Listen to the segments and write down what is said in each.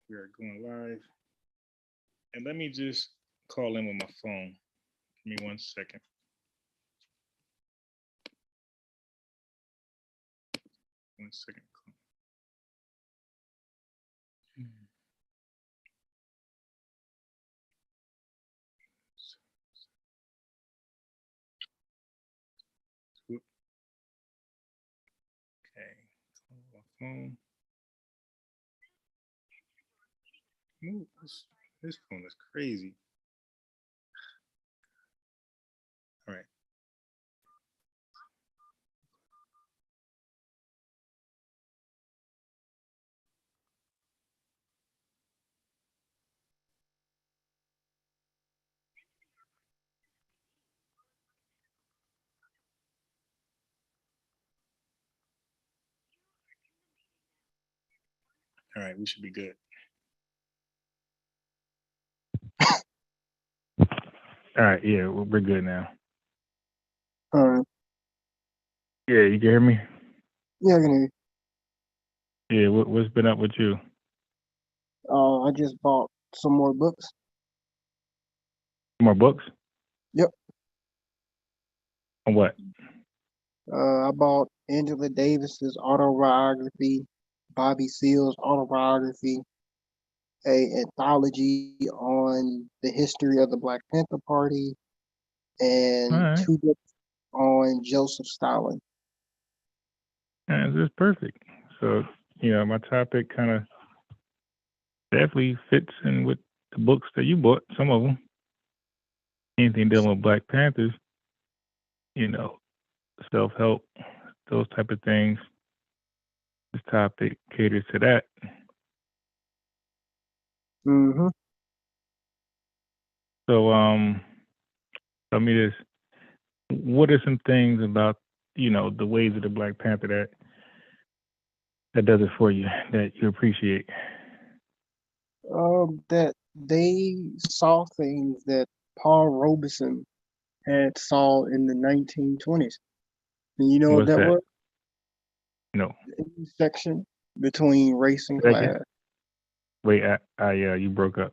We are going live. And let me just call in with my phone. Give me 1 second. 1 second. Okay. Call my phone. Ooh, this phone is crazy. All right. All right. We should be good. All right. Yeah, we're good now. All right. Yeah, you can hear me? Yeah, I can hear you. Yeah, what's been up with you? I just bought some more books. More books? Yep. On what? I bought Angela Davis's autobiography, Bobby Seale's autobiography, a anthology on the history of the Black Panther Party, All and right. two books on Joseph Stalin. Yeah, this is perfect. So, my topic kind of definitely fits in with the books that you bought, some of them. Anything dealing with Black Panthers, you know, self help, those type of things. This topic caters to that. Mm-hmm. So, tell me this: what are some things about the ways of the Black Panther that does it for you that you appreciate? That they saw things that Paul Robeson had saw in the 1920s. And you know what What's that that? was? No. The intersection between race and Second. class. Wait, you broke up.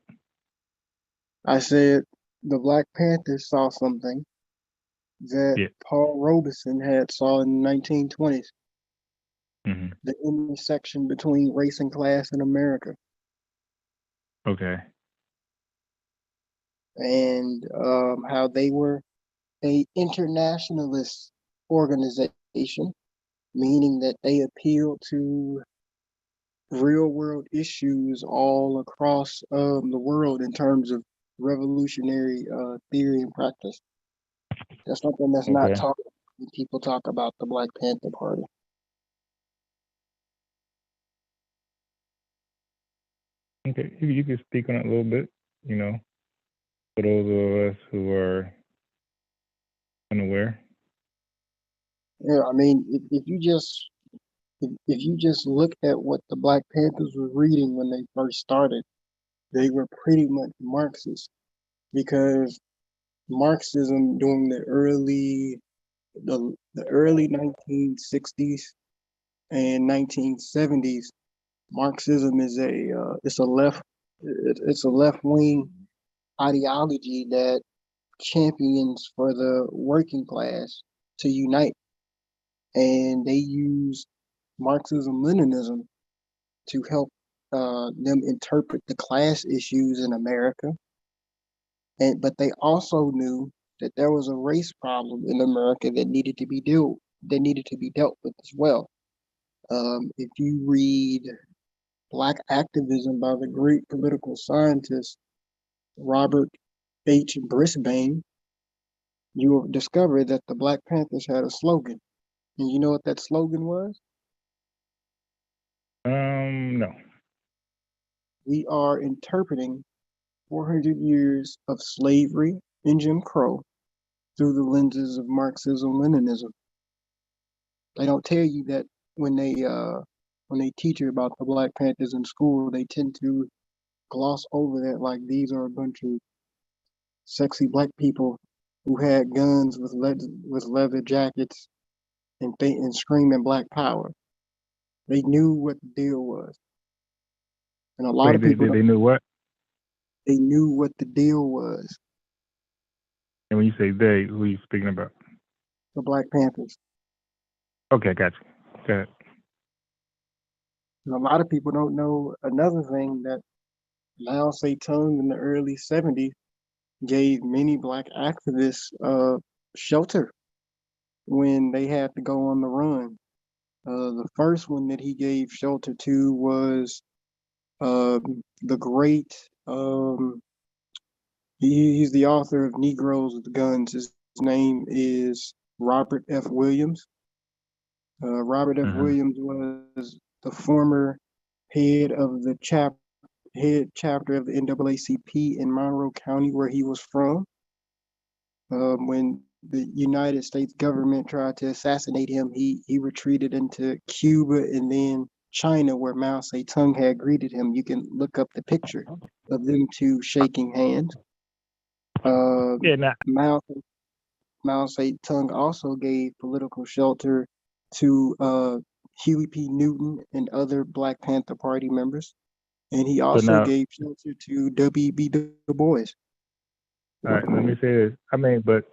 I said the Black Panthers saw something that Yeah. Paul Robeson had saw in the 1920s, Hmm. the intersection between race and class in America, Okay. and how they were a internationalist organization, meaning that they appealed to real world issues all across the world in terms of revolutionary theory and practice. That's something that's not Okay. talked when people talk about the Black Panther Party. Okay. You can speak on it a little bit. You know, for those of us who are unaware. Yeah, I mean, if you just look at what the Black Panthers were reading when they first started, they were pretty much Marxist because Marxism during the early 1960s and 1970s, Marxism is it's a left wing ideology that champions for the working class to unite, and they use Marxism Leninism to help them interpret the class issues in America. And but they also knew that there was a race problem in America that needed to be dealt with as well. If you read Black Activism by the great political scientist Robert H. Brisbane, you will discover that the Black Panthers had a slogan. And you know what that slogan was? No. We are interpreting 400 years of slavery and Jim Crow through the lenses of Marxism Leninism. They don't tell you that when they teach you about the Black Panthers in school, they tend to gloss over that like these are a bunch of sexy black people who had guns with leather jackets and screaming black power. They knew what the deal was, And a lot Wait, of people they knew what? they knew what the deal was. And when you say they, who are you speaking about? The Black Panthers. Okay, got you. Go ahead. And a lot of people don't know another thing, that Mao Zedong in the early 70s gave many black activists shelter when they had to go on the run. The first one that he gave shelter to was the great, he's the author of Negroes with Guns. His name is Robert F. Williams. Robert F. Mm-hmm. Williams was the former head of the head chapter of the NAACP in Monroe County, where he was from. When the United States government tried to assassinate him, he retreated into Cuba and then China, where Mao Zedong had greeted him. You can look up the picture of them two shaking hands. Yeah, now, Mao Zedong also gave political shelter to Huey P. Newton and other Black Panther Party members, and he so also now, gave shelter to W.B. Du Bois. all right, let me say this. I mean, but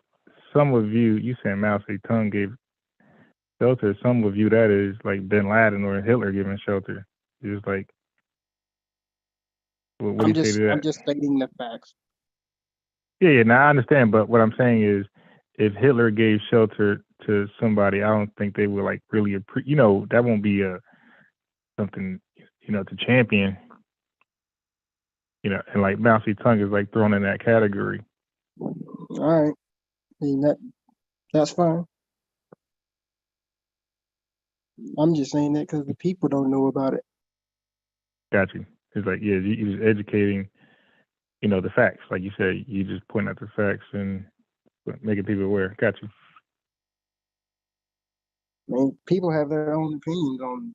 some would view, you saying Mao Zedong gave shelter, some would view that as like Bin Laden or Hitler giving shelter. It's like, what do you say to I'm that? just stating the facts. Yeah, now I understand, but what I'm saying is, if Hitler gave shelter to somebody, I don't think they would like really, that won't be something, to champion, and like Mao Zedong is like thrown in that category. All right, I mean, that's fine. I'm just saying that because the people don't know about it. Got you. It's like, yeah, you're just educating, the facts. Like you said, you just point out the facts and making people aware. Got you. I mean, people have their own opinions on,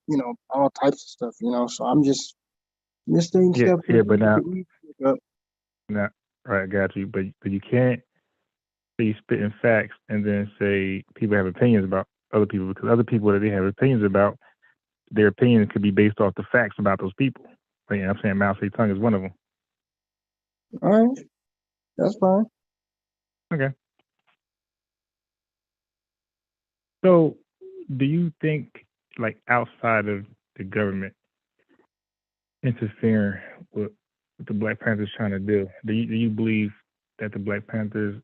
all types of stuff, So I'm just stating Yeah, stuff yeah, that but now, we pick up. right, got you. But you can't say you spitting facts and then say people have opinions about other people, because other people that they have opinions about, their opinions could be based off the facts about those people. Like, I'm saying Mao Zedong is one of them. All right, that's fine. Okay. So, do you think, like, outside of the government interfering with what the Black Panthers trying to do you believe that the Black Panthers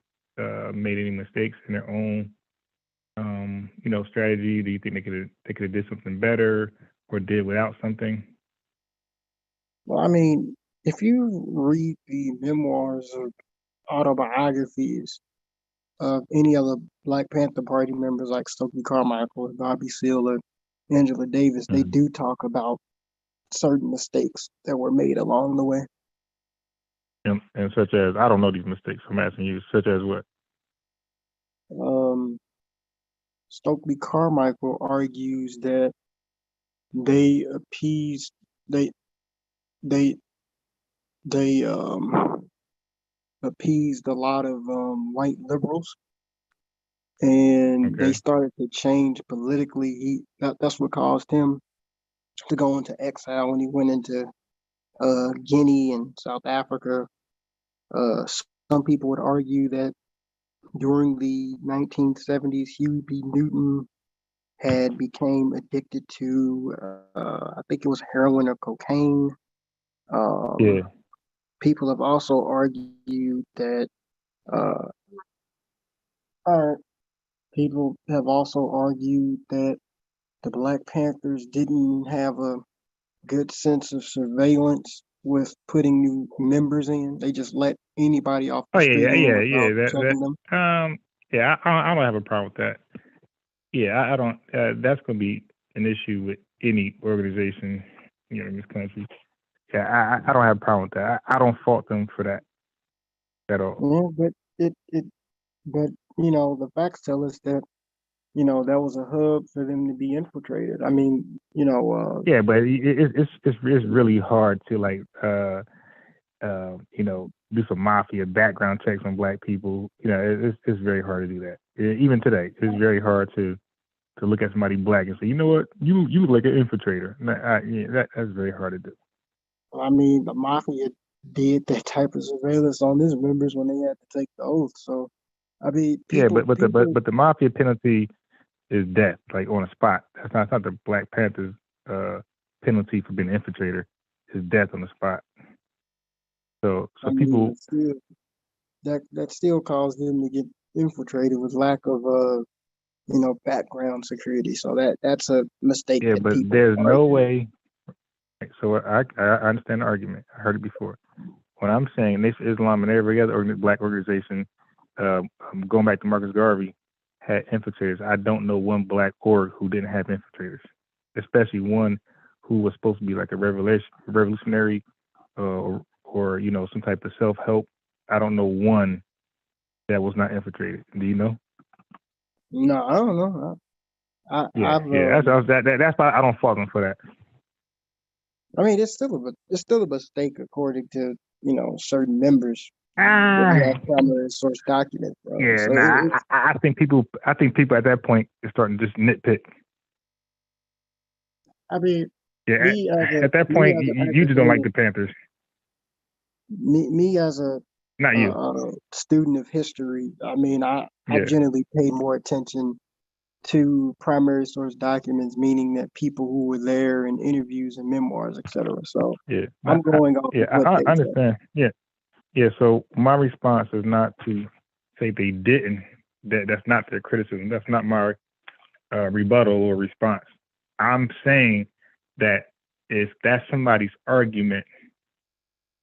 made any mistakes in their own, strategy? Do you think they could have did something better or did without something? Well, I mean, if you read the memoirs or autobiographies of any other Black Panther Party members like Stokely Carmichael, Bobby Seale, Angela Davis, they Mm-hmm. do talk about certain mistakes that were made along the way. And such as, I don't know these mistakes. I'm asking you, such as what? Um, Stokely Carmichael argues that they appeased they they they appeased a lot of white liberals, and they Okay. started to change politically. That's what caused him to go into exile when he went into Guinea and South Africa. Uh, some people would argue that during the 1970s, Huey B. Newton had became addicted to, I think it was heroin or cocaine. Yeah. People have also argued that, uh, people have also argued that the Black Panthers didn't have a good sense of surveillance with putting new members in. They just let anybody off Oh the yeah, street yeah, in yeah, without yeah. checking them. Yeah, I don't have a problem with that. Yeah, I don't. That's going to be an issue with any organization, in this country. Yeah, I don't have a problem with that. I don't fault them for that at all. Yeah, but the facts tell us that that was a hub for them to be infiltrated. I mean, Yeah, but it's really hard to like do some mafia background checks on black people. It's very hard to do that. Even today, it's very hard to look at somebody black and say, you know what, you look like an infiltrator. Yeah, that's very hard to do. I mean, the mafia did that type of surveillance on its members when they had to take the oath. So, I mean, Yeah, people, but the mafia penalty is death, like on the spot. That's not the Black Panthers penalty for being an infiltrator. Is death on the spot. So I mean, people, but still, that still caused them to get infiltrated with lack of background security. So that's a mistake yeah, that but people there's no argue. way. So I understand the argument. I heard it before. What I'm saying, Nation of Islam and every other black organization, going back to Marcus Garvey, had infiltrators. I don't know one black org who didn't have infiltrators, especially one who was supposed to be like a revolutionary, or some type of self help. I don't know one that was not infiltrated. Do you know? No, I don't know. Yeah, I've yeah. That's why I don't fault them for that. I mean, it's still a mistake according to certain members when you Ah, have primary source documents, bro. yeah. So Nah, it's I think people. I think people at that point is starting to just nitpick. I mean, Yeah, me as a at that me point, as an you just don't like academic, the Panthers, me as not you. a student of history. I mean, I Yeah, generally pay more attention to primary source documents, meaning that people who were there in interviews and memoirs, etc. So yeah, I'm going off of what they I say. understand. Yeah, yeah. So my response is not to say they didn't. That's not their criticism. That's not my rebuttal or response. I'm saying that if that's somebody's argument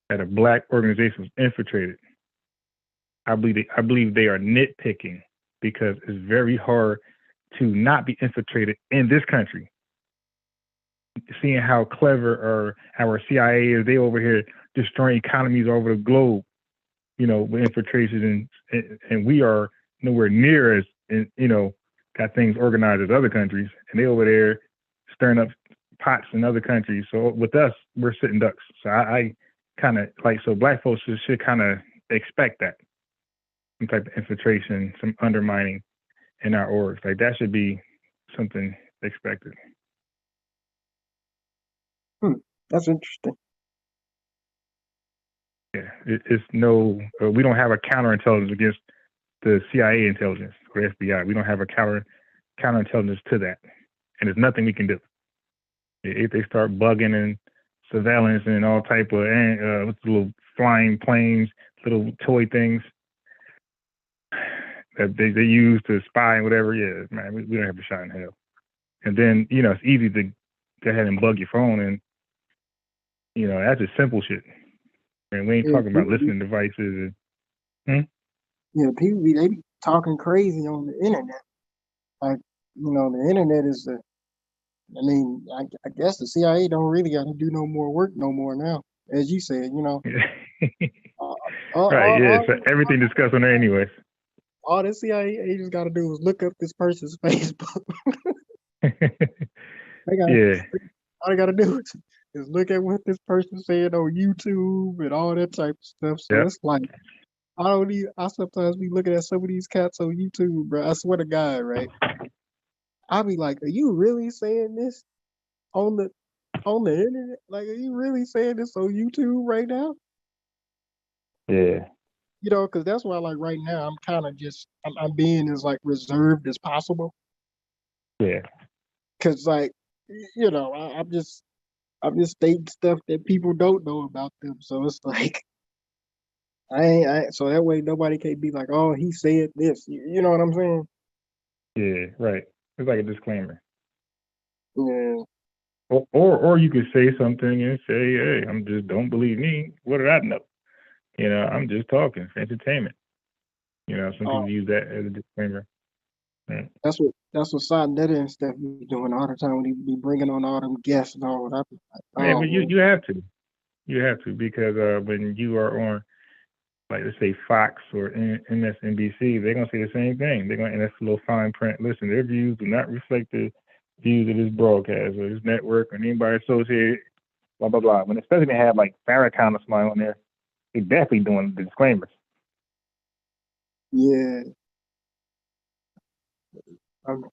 that a black organization was infiltrated, I believe they are nitpicking because it's very hard to not be infiltrated in this country. Seeing how clever our CIA is, they over here destroying economies all over the globe, with infiltrations, and we are nowhere near as, got things organized as other countries, and they over there stirring up pots in other countries. So with us, we're sitting ducks. So I kind of like, so black folks should kind of expect that, some type of infiltration, some undermining in our orgs. Like that should be something expected. That's interesting. Yeah, it's no, we don't have a counterintelligence against the CIA intelligence or FBI. We don't have a counterintelligence to that, and there's nothing we can do. If they start bugging and surveillance and all type of little flying planes, little toy things that they use to spy and whatever, yeah, man, we don't have a shot in hell. And then it's easy to go ahead and bug your phone, and that's just simple shit. And we ain't Yeah, talking about listening devices. people they be talking crazy on the internet. Like, the internet is the. I mean, I guess the CIA don't really got to do no more work no more now. As you said, all, all, Right, yeah. all, So everything discussed on there anyways. all the CIA agents got to do is look up this person's Facebook. They got Yeah. all they got to do is look at what this person said on YouTube and all that type of stuff. So Yep. it's like I sometimes be looking at some of these cats on YouTube, bro. I swear to God, right? I be like, are you really saying this on the internet? Like, are you really saying this on YouTube right now? Yeah. Because that's why, like, right now, I'm kind of just I'm being as like reserved as possible. Yeah. Cause like, I'm just stating stuff that people don't know about them. So it's like so that way nobody can be like, oh, he said this. You know what I'm saying? Yeah. Right. It's like a disclaimer. Yeah. Or you could say something and say, hey, I'm just don't believe me. What did I know? I'm just talking for entertainment. Some people use that as a disclaimer. Yeah. That's what Sonetta and stuff be doing all the time when he be bringing on all them guests and all that. Like, Yeah, oh but man. you have to. You have to because when you are on, like, let's say Fox or MSNBC, they're gonna say the same thing. They're gonna, and that's a little fine print. Listen, their views do not reflect the views of this broadcast or this network or anybody associated. Blah blah blah. When especially they have like Farrakhan or somebody on there, they're definitely doing the disclaimers. Yeah.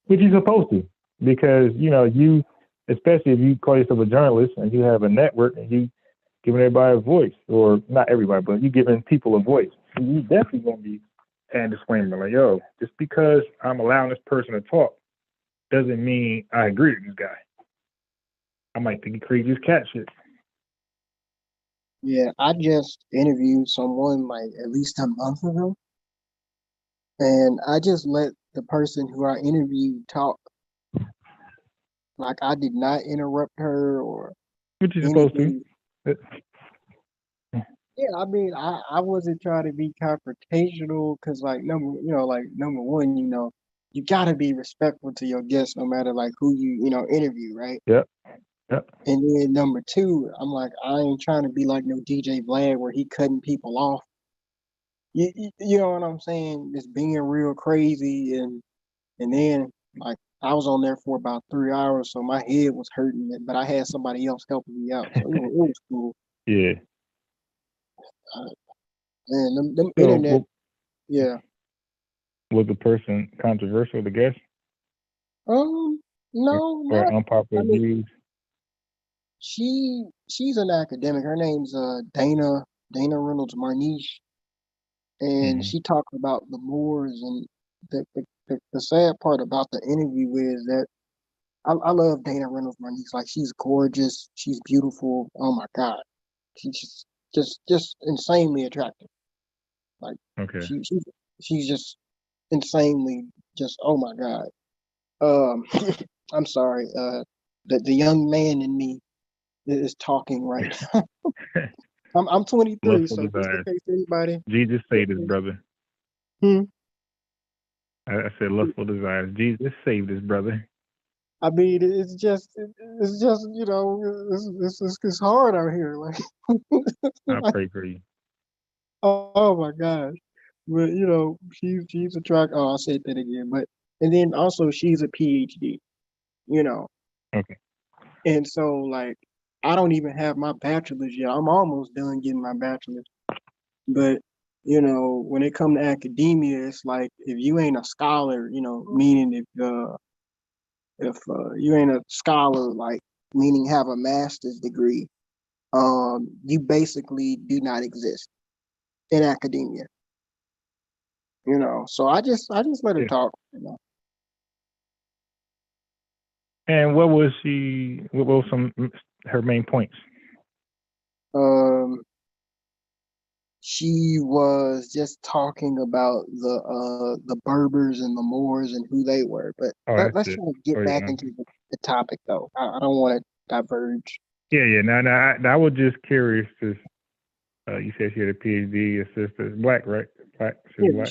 Which you're supposed to, because you especially if you call yourself a journalist and you have a network and you giving everybody a voice, or not everybody, but you giving people a voice. So you definitely gonna be adding a disclaimer like, yo, just because I'm allowing this person to talk doesn't mean I agree with this guy. I might think he crazy cat shit. Yeah, I just interviewed someone like at least a month ago, and I just let the person who I interviewed talk. Like I did not interrupt her or What you supposed to? anything. Yeah, I mean, I wasn't trying to be confrontational because, like, number one, you gotta be respectful to your guests, no matter like who you interview, right? Yep. Yep. And then number two, I'm like, I ain't trying to be like no DJ Vlad where he cutting people off. You know what I'm saying? Just being real crazy, and then like I was on there for about 3 hours, so my head was hurting, but I had somebody else helping me out, so it was cool. Yeah. And them So, internet, yeah. was the person controversial, the guest, No, or not. I unpopular mean, views? she's an academic. Her name's Dana Reynolds Marniche, and Mm-hmm. she talked about the Moors. And the sad part about the interview is that I love Dana Reynolds Marniche. Like she's gorgeous, she's beautiful. Oh my God, she's just insanely attractive. Like Okay. she's just insanely just oh my God. Um, I'm sorry. The young man in me is talking right now. I'm 23, Lustful so just in desires. case anybody. Jesus saved his brother. Hmm. I said lustful desires. Jesus saved his brother. I mean, it's just it's hard out here. Like, I like, pray for you. oh my gosh. But she's attractive. Oh, I said that again. But and then also she's a PhD. You know, Okay. and so like I don't even have my bachelor's yet. I'm almost done getting my bachelor's. But when it comes to academia, it's like if you ain't a scholar, meaning if you ain't a scholar, like meaning have a master's degree, you basically do not exist in academia. So I just let her Yeah. talk. And what was she? What were some her main points? Um, she was just talking about the Berbers and the Moors and who they were. But Oh, let, that's let's it. try to get Oh, back yeah. into the topic though. I don't want to diverge. Yeah. I was just curious because you said she had a PhD. Her sister's black, right? Black. She's Yeah, black.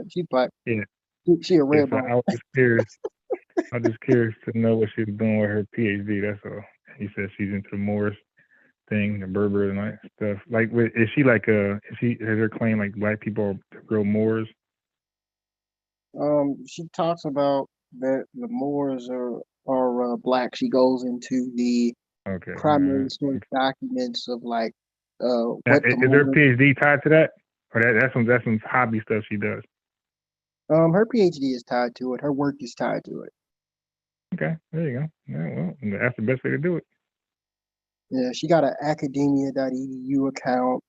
she's black. Yeah. She a Yeah. red So bone. I was just curious. I was just curious to know what she was doing with her PhD. That's all. You said she's into the Moors thing, the Berber and that stuff. Like, is she like has her claim like black people are real Moors? She talks about that the Moors are black. She goes into the Okay. All primary right. source documents of like Now, what the is her Moors. PhD tied to that, or that's some hobby stuff she does? Her PhD is tied to it. Her work is tied to it. Okay, there you go. Yeah, well, that's the best way to do it. Yeah, she got an academia.edu account.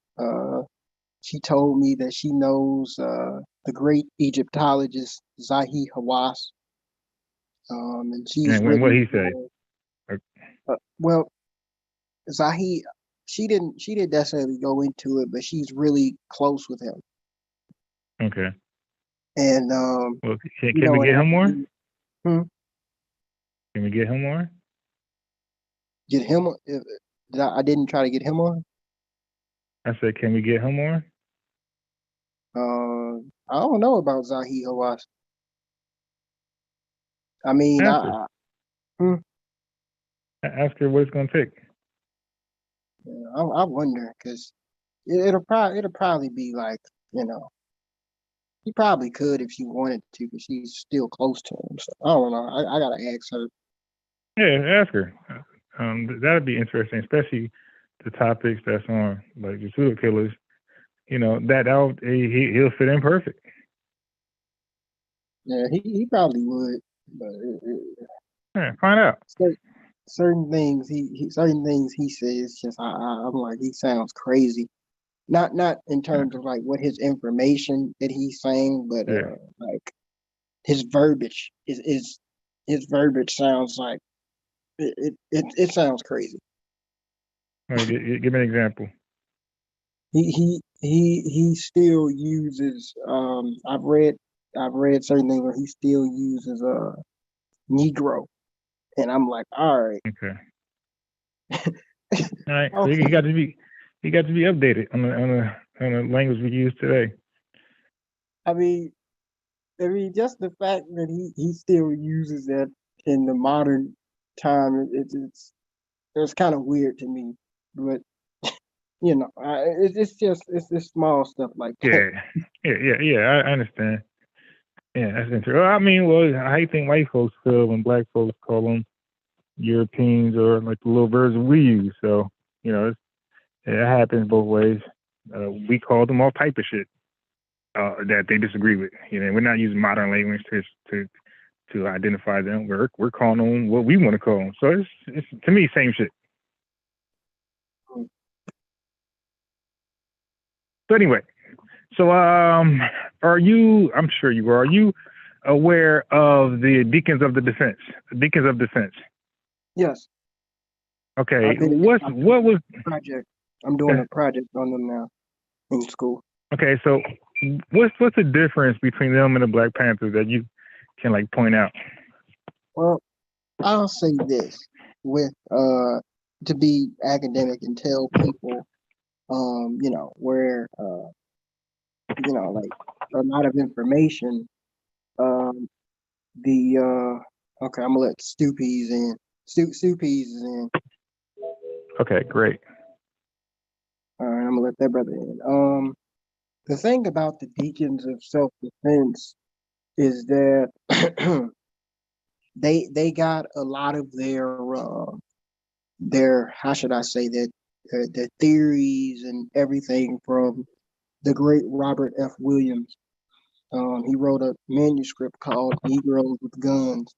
She told me that she knows the great Egyptologist Zahi Hawass. And she's And when what written he say? for well, Zahi. She didn't necessarily go into it, but she's really close with him. Okay. And Well, can we in get him more? academia, hmm, Can we get him more? get him. I didn't try to get him on. I said, can we get him more? I don't know about Zahi Hawass. I mean, Ask her. hmm, Ask her what it's gonna take. I wonder because it'll probably be like he probably could if she wanted to, but she's still close to him. So I don't know. I gotta ask her. Yeah, ask her. That'd be interesting, especially the topics that's on like the serial killers. He'll fit in perfect. Yeah, he probably would, but Yeah, find out. certain things he says just I'm like, he sounds crazy. Not in terms of like what his information that he's saying, but Yeah. like his verbiage is his verbiage sounds like it sounds crazy. Like, give me an example. He still uses I've read certain things where he still uses Negro, and I'm like, all right. Okay. All right. So Okay. he got to be updated on the language we use today. I mean, just the fact that he still uses that in the modern time, it's kind of weird to me. But it's just small stuff like that. Yeah. Yeah. I understand. Yeah, that's interesting. Well, I mean, well, how you think white folks feel when black folks call them Europeans or like the little version we use? So, it happens both ways. We call them all type of shit that they disagree with. We're not using modern language to identify them. We're calling them what we want to call them. So it's to me same shit. So anyway, so are you? I'm sure you are. Are you aware of the Deacons of the Defense? Deacons of Defense. Yes, Okay. I've been What was? project. I'm doing a project on them now in school. Okay. So what's the difference between them and the Black Panthers that you can like point out? Well, I'll say this with to be academic and tell people where like a lot of information. Um, the okay, I'm gonna let Stoopies in. Stoopies is in. Okay. Great. All right, I'm gonna let that brother in. The thing about the Deacons of Self Defense is that they got a lot of their how should I say that their theories and everything from the great Robert F. Williams. He wrote a manuscript called Negroes with Guns,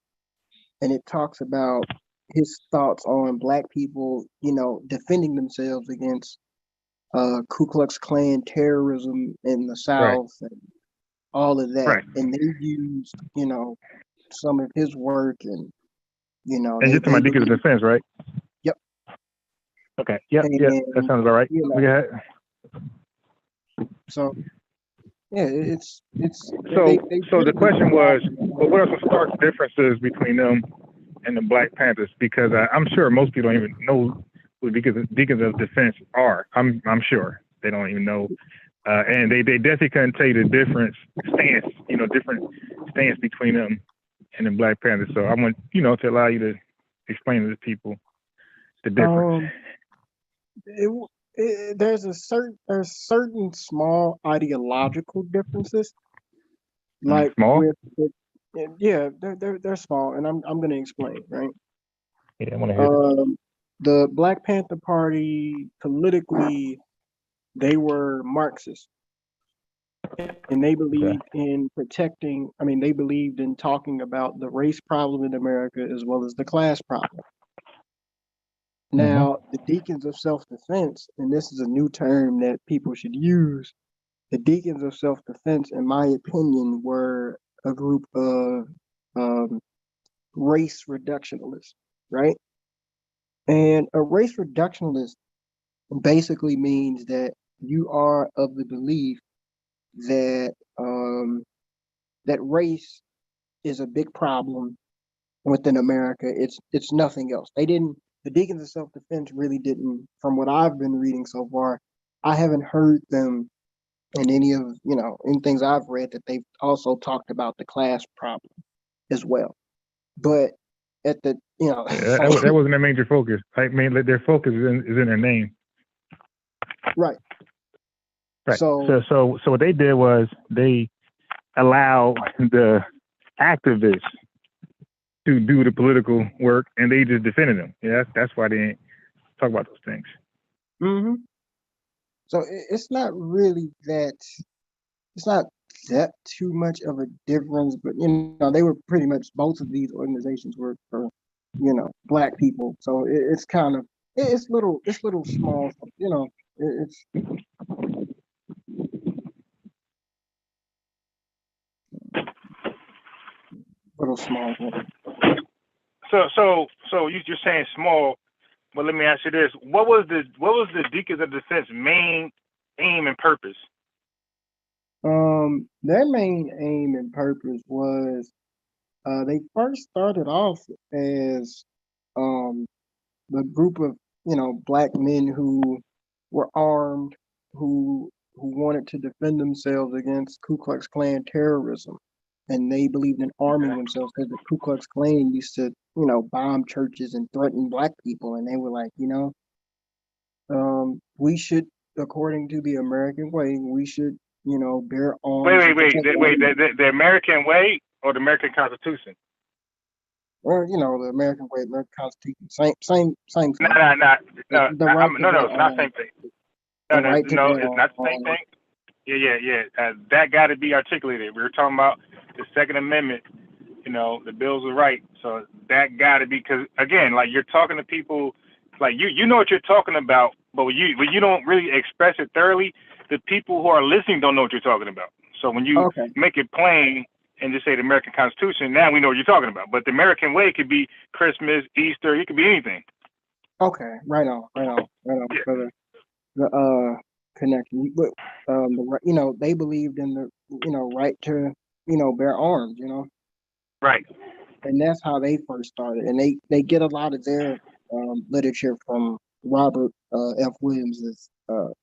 and it talks about his thoughts on black people, defending themselves against Ku Klux Klan terrorism in the Right. South and all of that. Right. And they used, some of his work, and And just to my they Deacons of believe. Defense, right? Yep. Okay. Yep. And That sounds about right. Go ahead. so yeah, it's So, they so the really question got, was, well, what are some stark differences between them and the Black Panthers? Because I'm sure most people don't even know who Deacons of Defense are. I'm sure they don't even know, and they definitely couldn't tell you the different stance between them and the Black Panthers. So I want to allow you to explain to the people the difference. there's certain small ideological differences, like Small? yeah, they're small, and I'm gonna explain, right. Yeah, I want to hear it. The Black Panther Party politically, they were Marxist, and they Okay. believed in protecting. I mean, they believed in talking about the race problem in America as well as the class problem. Mm-hmm. Now, the Deacons of Self Defense, and this is a new term that people should use. The Deacons of Self Defense, in my opinion, were a group of um, race reductionists, right? And a race reductionist basically means that you are of the belief that that race is a big problem within America. It's nothing else. They didn't. The Deacons of Self Defense really didn't. From what I've been reading so far, I haven't heard them in any of in things I've read that they've also talked about the class problem as well. But at the Yeah, that wasn't their major focus. I mean, their focus is in their name. right. Right. So So what they did was they allowed the activists to do the political work, and they just defended them. Yeah, that's why they didn't talk about those things. hmm so it's not really that. It's not that too much of a difference, but they were pretty much both of these organizations were for black people. So it's kind of it's little small, it's little small thing. So you're saying small, but let me ask you this: what was the Deacons of Defense main aim and purpose? Their main aim and purpose was they first started off as um the group of black men who were armed, who wanted to defend themselves against Ku Klux Klan terrorism, and they believed in arming Okay. themselves because the Ku Klux Klan used to bomb churches and threaten black people, and they were like, we should, according to the American way, we should bear Wait, arms wait, and wait, protect one another. the American way or the American Constitution? Or the American way, American Constitution, same No, thing. no, no, no, The right to no, no, bear it's not the arms, same thing. the No, no, right to no, bear it's not the same arms. thing. Yeah, yeah, yeah. That got to be articulated. We were talking about the Second Amendment. The Bills of Rights. So that got to be because again, like you're talking to people, like you know what you're talking about, but when you don't really express it thoroughly, the people who are listening don't know what you're talking about. So when you Okay, make it plain and just say the American Constitution, now we know what you're talking about. But the American way could be Christmas, Easter, it could be anything. okay, right on, Yeah, brother. The connection, but they believed in the right to bear arms, right. and that's how they first started, and they get a lot of their literature from Robert F. Williams's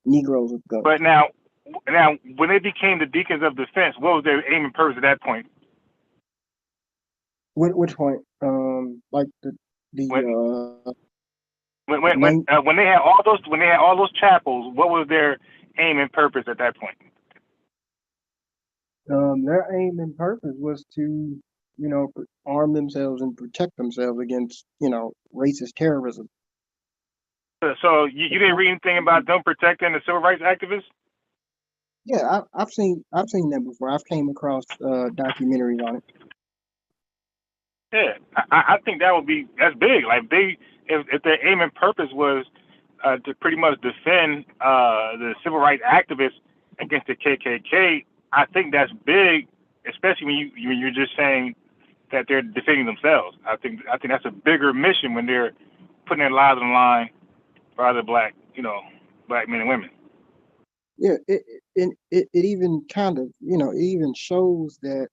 Negroes with Guns. But now when they became the Deacons of Defense, what was their aim and purpose at that point? Which point? Like When the main when they had all those chapels, what was their aim and purpose at that point? their aim and purpose was to arm themselves and protect themselves against racist terrorism. So you didn't read anything about them protecting the civil rights activists? Yeah, I've seen that before. I've came across documentaries on it. Yeah, I think that's big. Like if their aim and purpose was to pretty much defend the civil rights activists against the KKK, I think that's big, especially when you're just saying that they're defending themselves. I think that's a bigger mission when they're putting their lives on the line for other black men and women. Yeah, it even kind of it even shows that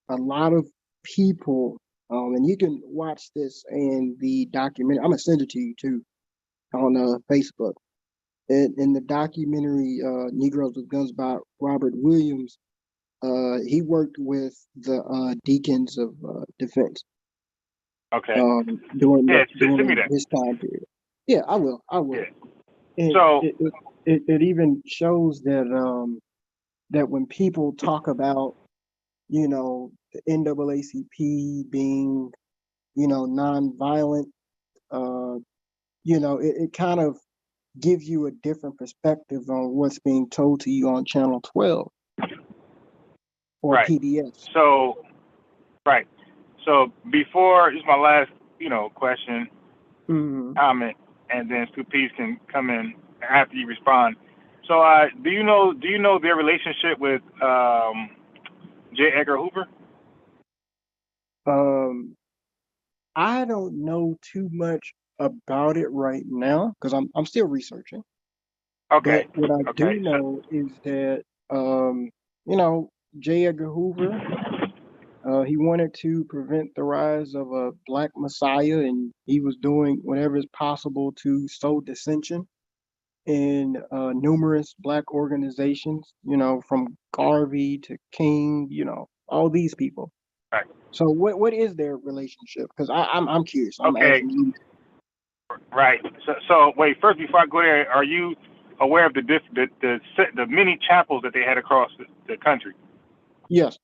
a lot of people, and you can watch this in the documentary. I'm gonna send it to you too on Facebook. In the documentary Negroes with Guns by Robert Williams, he worked with the Deacons of Defense Okay. during Yeah, send me during that. his time period. Yeah, I will. I will. Yeah. And So it even shows that that when people talk about the NAACP being nonviolent, uh, it kind of gives you a different perspective on what's being told to you on Channel 12 or right. PBS. So right. So before this is my last question, Hmm. comment, and then Stu Peace can come in after you respond. So do you know their relationship with J. Edgar Hoover? Um, I don't know too much about it right now because I'm still researching. But Okay. what I Okay. do know is that you know J. Edgar Hoover, he wanted to prevent the rise of a black messiah, and he was doing whatever is possible to sow dissension in numerous black organizations. From Garvey to King, all these people. Right. So what is their relationship? Because I'm curious. I'm Okay. asking you. Right. So wait. First, before I go there, are you aware of the many chapels that they had across the country? Yes.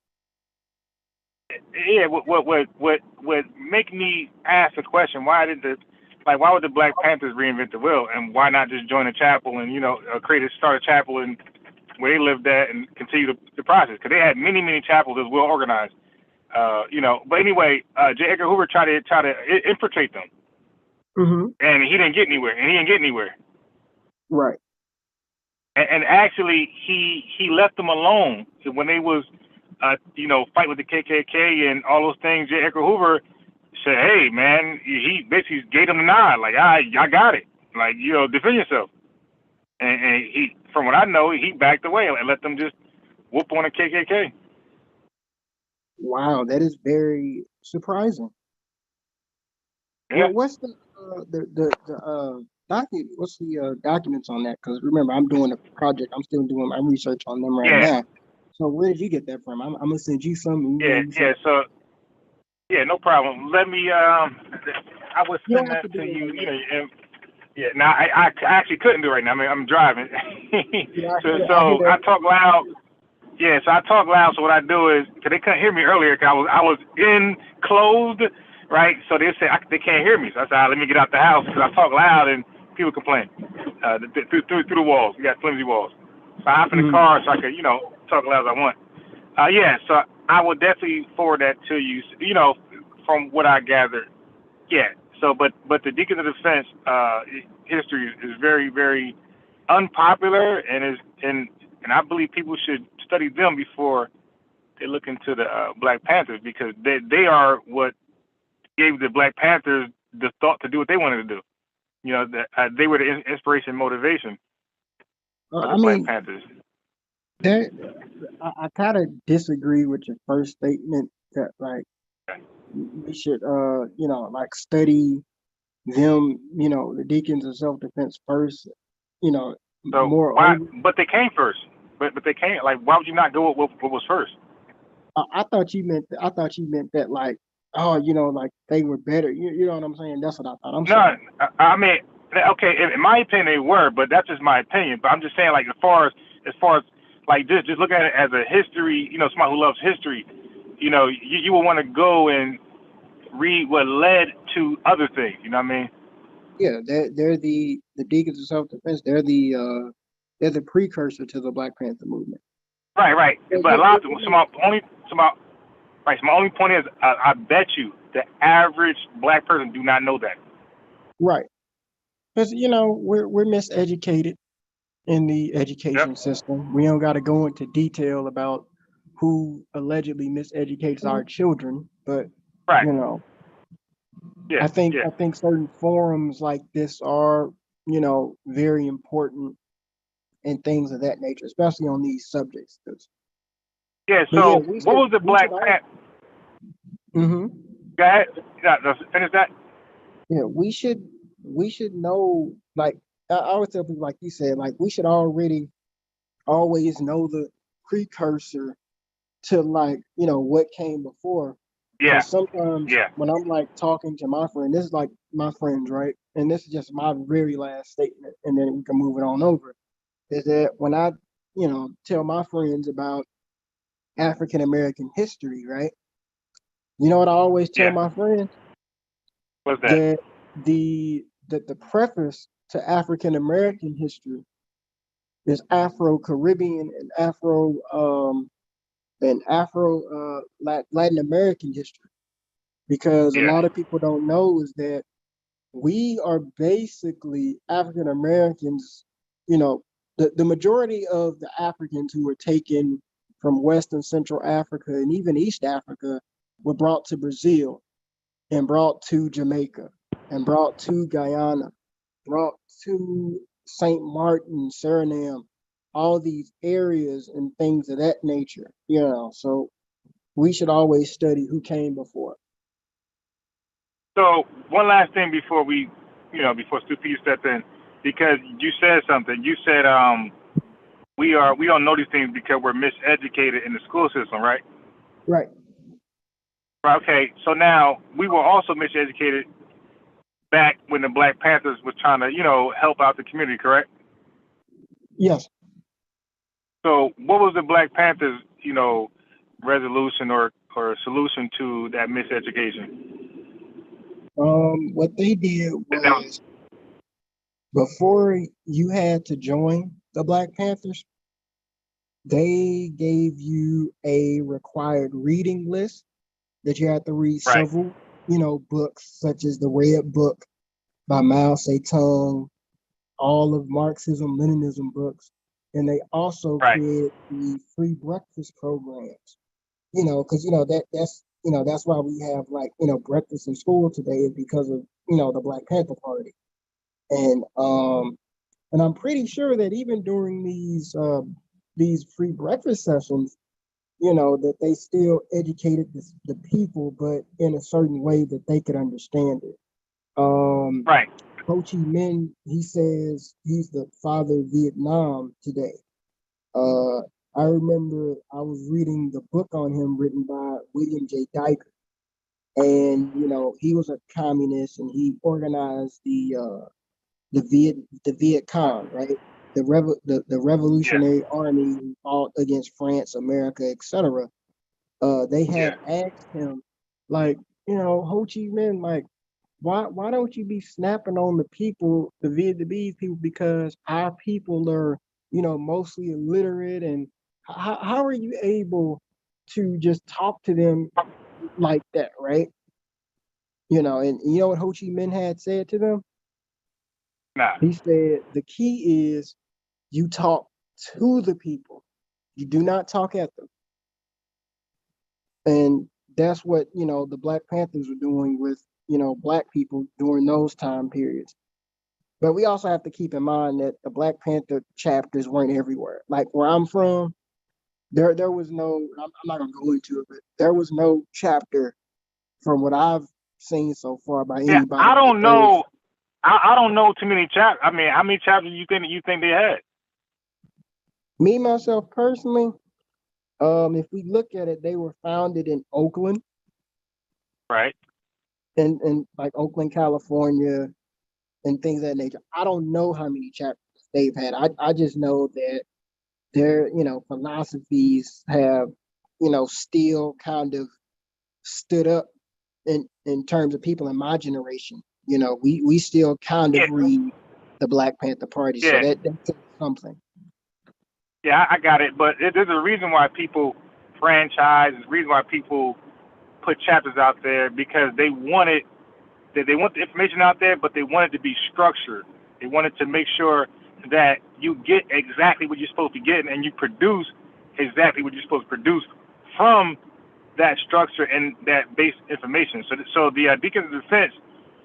Yeah. What make me ask the question? Why would the Black Panthers reinvent the wheel, and why not just join a chapel and start a chapel and where they lived at and continue the process? Because they had many chapels as well organized. But anyway, J. Edgar Hoover tried to infiltrate them, Mm-hmm. and he didn't get anywhere. And he didn't get anywhere. Right. And actually, he left them alone when they was, fight with the KKK and all those things. J. Edgar Hoover said, "Hey, man," he basically gave them the nod, like, I got it, like, defend yourself." And he, from what I know, he backed away and let them just whoop on the KKK. Wow, that is very surprising. Yeah. Well, what's the document? What's the documents on that? Because remember, I'm doing a project. I'm still doing my research on them right now. So where did you get that from? I'm gonna send you some. Yeah. So no problem. Let me. I would You send don't have that to do to it you. right now. Yeah. Now I actually couldn't do it right now. I mean, I'm driving. Yeah, I so hear so I that. talk loud. Yeah. So I talk loud. So what I do is, because they couldn't hear me earlier, because I was enclosed, right? So they said they can't hear me. So I said, let me get out the house, because I talk loud and people complain through the walls. We got flimsy walls. So I hop in the Mm. car so I could talk loud as I want. Yeah. So I will definitely forward that to you. From what I gathered. Yeah. So, but the Deacons of Defense history is very, very unpopular, and I believe people should study them before they look into the Black Panthers, because they are what gave the Black Panthers the thought to do what they wanted to do. They were the inspiration, motivation of I the Black mean, Panthers. there. I kind of disagree with your first statement that like we should like study them, the Deacons of Self Defense first, you know, So why? moreover. But they came first. But they came. Like, why would you not go with what was first? I thought you meant that like, oh, like they were better. You know what I'm saying? That's what I thought. I'm No, sorry. I mean, okay. In my opinion, they were, but that's just my opinion. But I'm just saying, like, as far as like just look at it as a history. Somebody who loves history. You will want to go and read what led to other things. You know what I mean? Yeah, they're the Deacons of Self Defense. They're the precursor to the Black Panther movement. Right. It- But a it- lot of it- them. it So makes- my only point is, I bet you the average black person do not know that. right, because we're miseducated in the Yep. education system. We don't got to go into detail about who allegedly miseducates our children, but Right. you know, Yeah. Yeah. I think certain forums like this are very important and things of that nature, especially on these subjects. Yeah. But yeah, So what was the we should Black all. Panther? Hmm. Go ahead. Yeah. Finish that. Yeah, we should know. Like I always tell people, like you said, like we should already always know the precursor to like what came before. Yeah. Because sometimes Yeah. when I'm like talking to my friend, this is like my friends, right? And this is just my very last statement, and then we can move it on over. Is that when I tell my friends about African American history, right? You know what I always tell Yeah. my friends? What's that? That the preface to African American history is Afro Caribbean and Afro Latin American history, because a Yeah. lot of people don't know is that we are basically African Americans. The majority of the Africans who were taken from West and Central Africa and even East Africa were brought to Brazil and brought to Jamaica and brought to Guyana, brought to St. Martin, Suriname, all these areas and things of that nature. So we should always study who came before. So one last thing before before Stu P steps in, because you said something. You said we don't know these things because we're miseducated in the school system, right? Right. Right. Okay. So now we were also miseducated back when the Black Panthers was trying to help out the community, correct? Yes. So what was the Black Panthers resolution or solution to that miseducation? What they did That was, was, before you had to join the Black Panthers, they gave you a required reading list that you had to read Right. several, books such as the Red Book by Mao Zedong, all of Marxism, Leninism books, and they also Right. created the free breakfast programs. Because that's why we have like breakfast in school today is because of the Black Panther Party, and I'm pretty sure that even during these free breakfast sessions, that they still educated the people, but in a certain way that they could understand it. Right. Ho Chi Minh, he says he's the father of Vietnam today. Uh, I remember I was reading the book on him written by William J. Diker, and he was a communist and he organized the Viet Cong, right? The Yeah. Revolutionary Army who fought against France, America, etc. They Yeah. had asked him, like, Ho Chi Minh, like, why don't you be snapping on the people, the Vietnamese people, because our people are, mostly illiterate, and how are you able to just talk to them like that, right? And you know what Ho Chi Minh had said to them? Nah. He said the key is you talk to the people. You do not talk at them. And that's what, the Black Panthers were doing with, Black people during those time periods. But we also have to keep in mind that the Black Panther chapters weren't everywhere. Like where I'm from, there was no, I'm not going to go into it, but there was no chapter from what I've seen so far by Yeah. anybody I that don't was. know. I don't know too many chapters. I mean, how many chapters you think they had? Me, myself, personally, if we look at it, they were founded in Oakland Right. and like Oakland, California, and things of that nature. I don't know how many chapters they've had. I just know that their philosophies have still kind of stood up in terms of people in my generation. We still kind of Yeah. read the Black Panther Party, so Yeah. that's something. Yeah. I got it. But there's a reason why people franchise. There's a reason why people put chapters out there because they want the information out there, but they want it to be structured. They wanted to make sure that you get exactly what you're supposed to get and you produce exactly what you're supposed to produce from that structure and that base information. So the Deacons of Defense,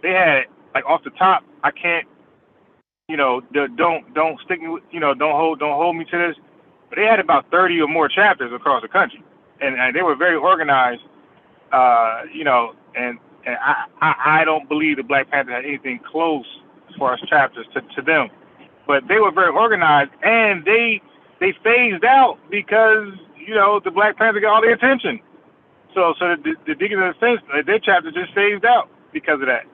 they had like off the top. I can't, don't stick me, don't hold me to this. But they had about 30 or more chapters across the country, and they were very organized. And I don't believe the Black Panther had anything close as far as chapters to them, but they were very organized and they phased out because the Black Panther got all the attention. So the Deacons of Defense, their chapter just phased out because of that.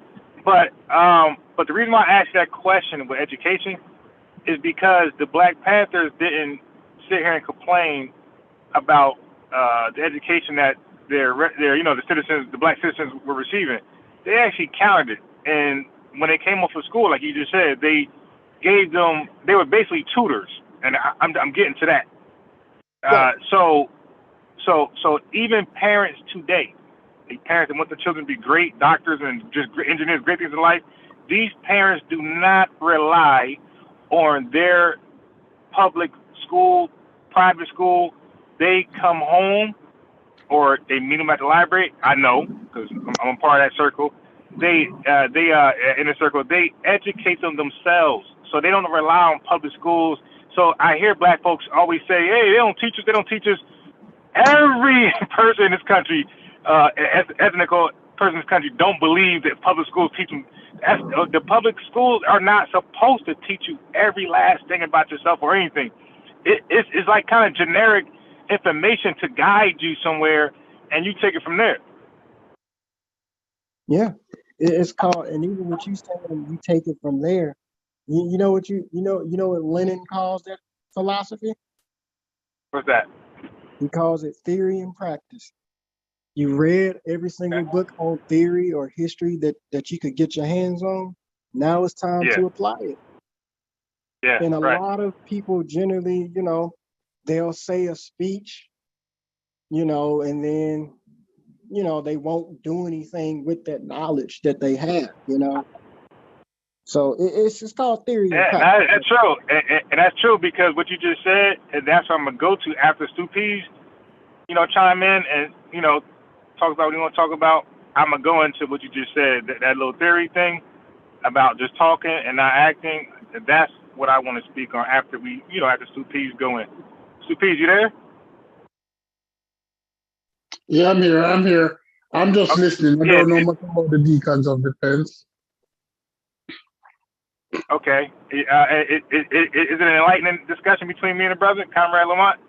But the reason why I asked that question with education is because the Black Panthers didn't sit here and complain about the education that the citizens, the black citizens were receiving. They actually counted it, and when they came off of school, like you just said, they gave them. They were basically tutors, and I'm getting to that. Right. So even parents today, the parents that want their children to be great doctors and just great engineers, great things in life, these parents do not rely on their public school, private school. They come home or they meet them at the library. I know because I'm a part of that circle. They in a circle. They educate them themselves, so they don't rely on public schools. So I hear black folks always say, "Hey, they don't teach us. They don't teach us." Every person in this country, ethnic person in this country, don't believe that public schools teach them. The public schools are not supposed to teach you every last thing about yourself or anything. It's like kind of generic information to guide you somewhere, and you take it from there. Yeah, it's called, and even what you saying, you take it from there. You know what what Lenin calls that philosophy? What's that? He calls it theory and practice. You read every single book on theory or history that you could get your hands on. Now it's time Yeah, to apply it. yeah, And a right. lot of people generally, they'll say a speech, and then they won't do anything with that knowledge that they have. So it's called theory and Yeah, practice. that's true, and that's true because what you just said, and that's what I'm gonna go to after Stu Pease, chime in and talk about what you want to talk about. I'm gonna go into what you just said, that little theory thing about just talking and not acting. That's what I want to speak on after after Stu Pease go in. Stu Pease, you there? Yeah, I'm here. I'm here. I'm just Okay. listening. I Yeah. don't know much about the Deacons of Defense. Okay. Is it an enlightening discussion between me and a brother, Comrade Lamont?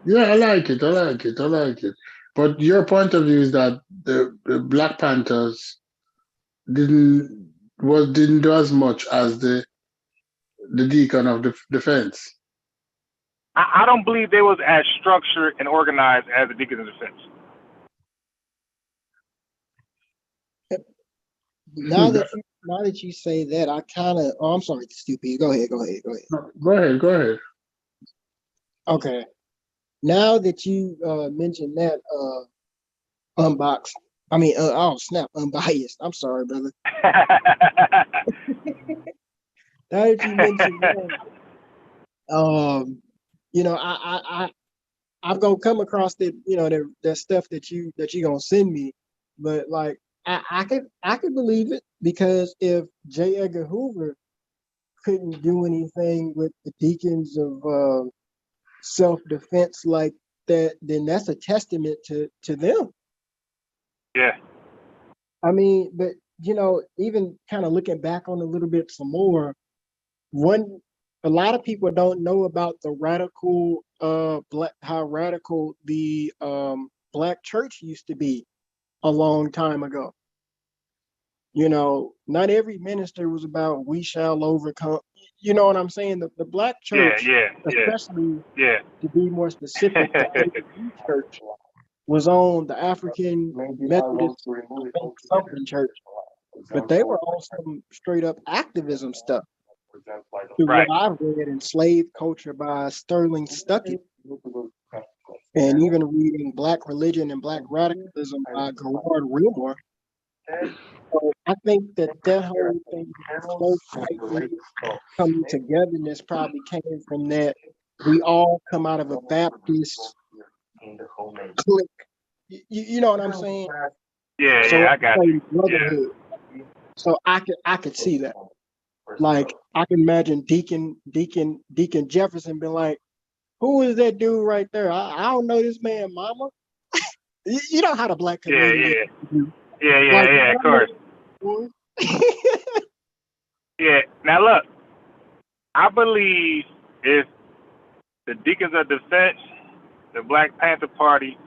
Yeah, I like it. I like it. I like it. But your point of view is that the Black Panthers didn't do as much as the Deacon of Defense. I don't believe they was as structured and organized as the Deacons of Defense. Now that you say that, I kind of. Oh, I'm sorry, stupid. Go ahead. Go ahead. Go ahead. Okay. Now that you mentioned that, unboxed. Oh snap, unbiased. I'm sorry, brother. Now that you mentioned that, I'm gonna come across that stuff that you gonna send me, but like I could believe it because if J. Edgar Hoover couldn't do anything with the deacons of self-defense like that, then that's a testament to them. Yeah. I mean, but even kind of looking back on a little bit some more, a lot of people don't know about the radical how radical the black church used to be a long time ago. Not every minister was about we shall overcome. You know what I'm saying? The black church, especially to be more specific, the AME church was on the African Methodist something church, but they were on some straight up activism stuff. Through Right. what I've read in Slave Culture by Sterling Stuckey, and even reading Black Religion and Black Radicalism by Gerard Wilmore. So I think that whole thing so tightly coming togetherness probably came from that we all come out of a Baptist clique. You know what I'm saying? Yeah, So I got you. brotherhood. So I could see that. Like I can imagine Deacon Jefferson being like, "Who is that dude right there? I don't know this man, mama." You know how the black community. Yeah, of course. Yeah. Now look, I believe if the Deacons of Defense, the Black Panther Party,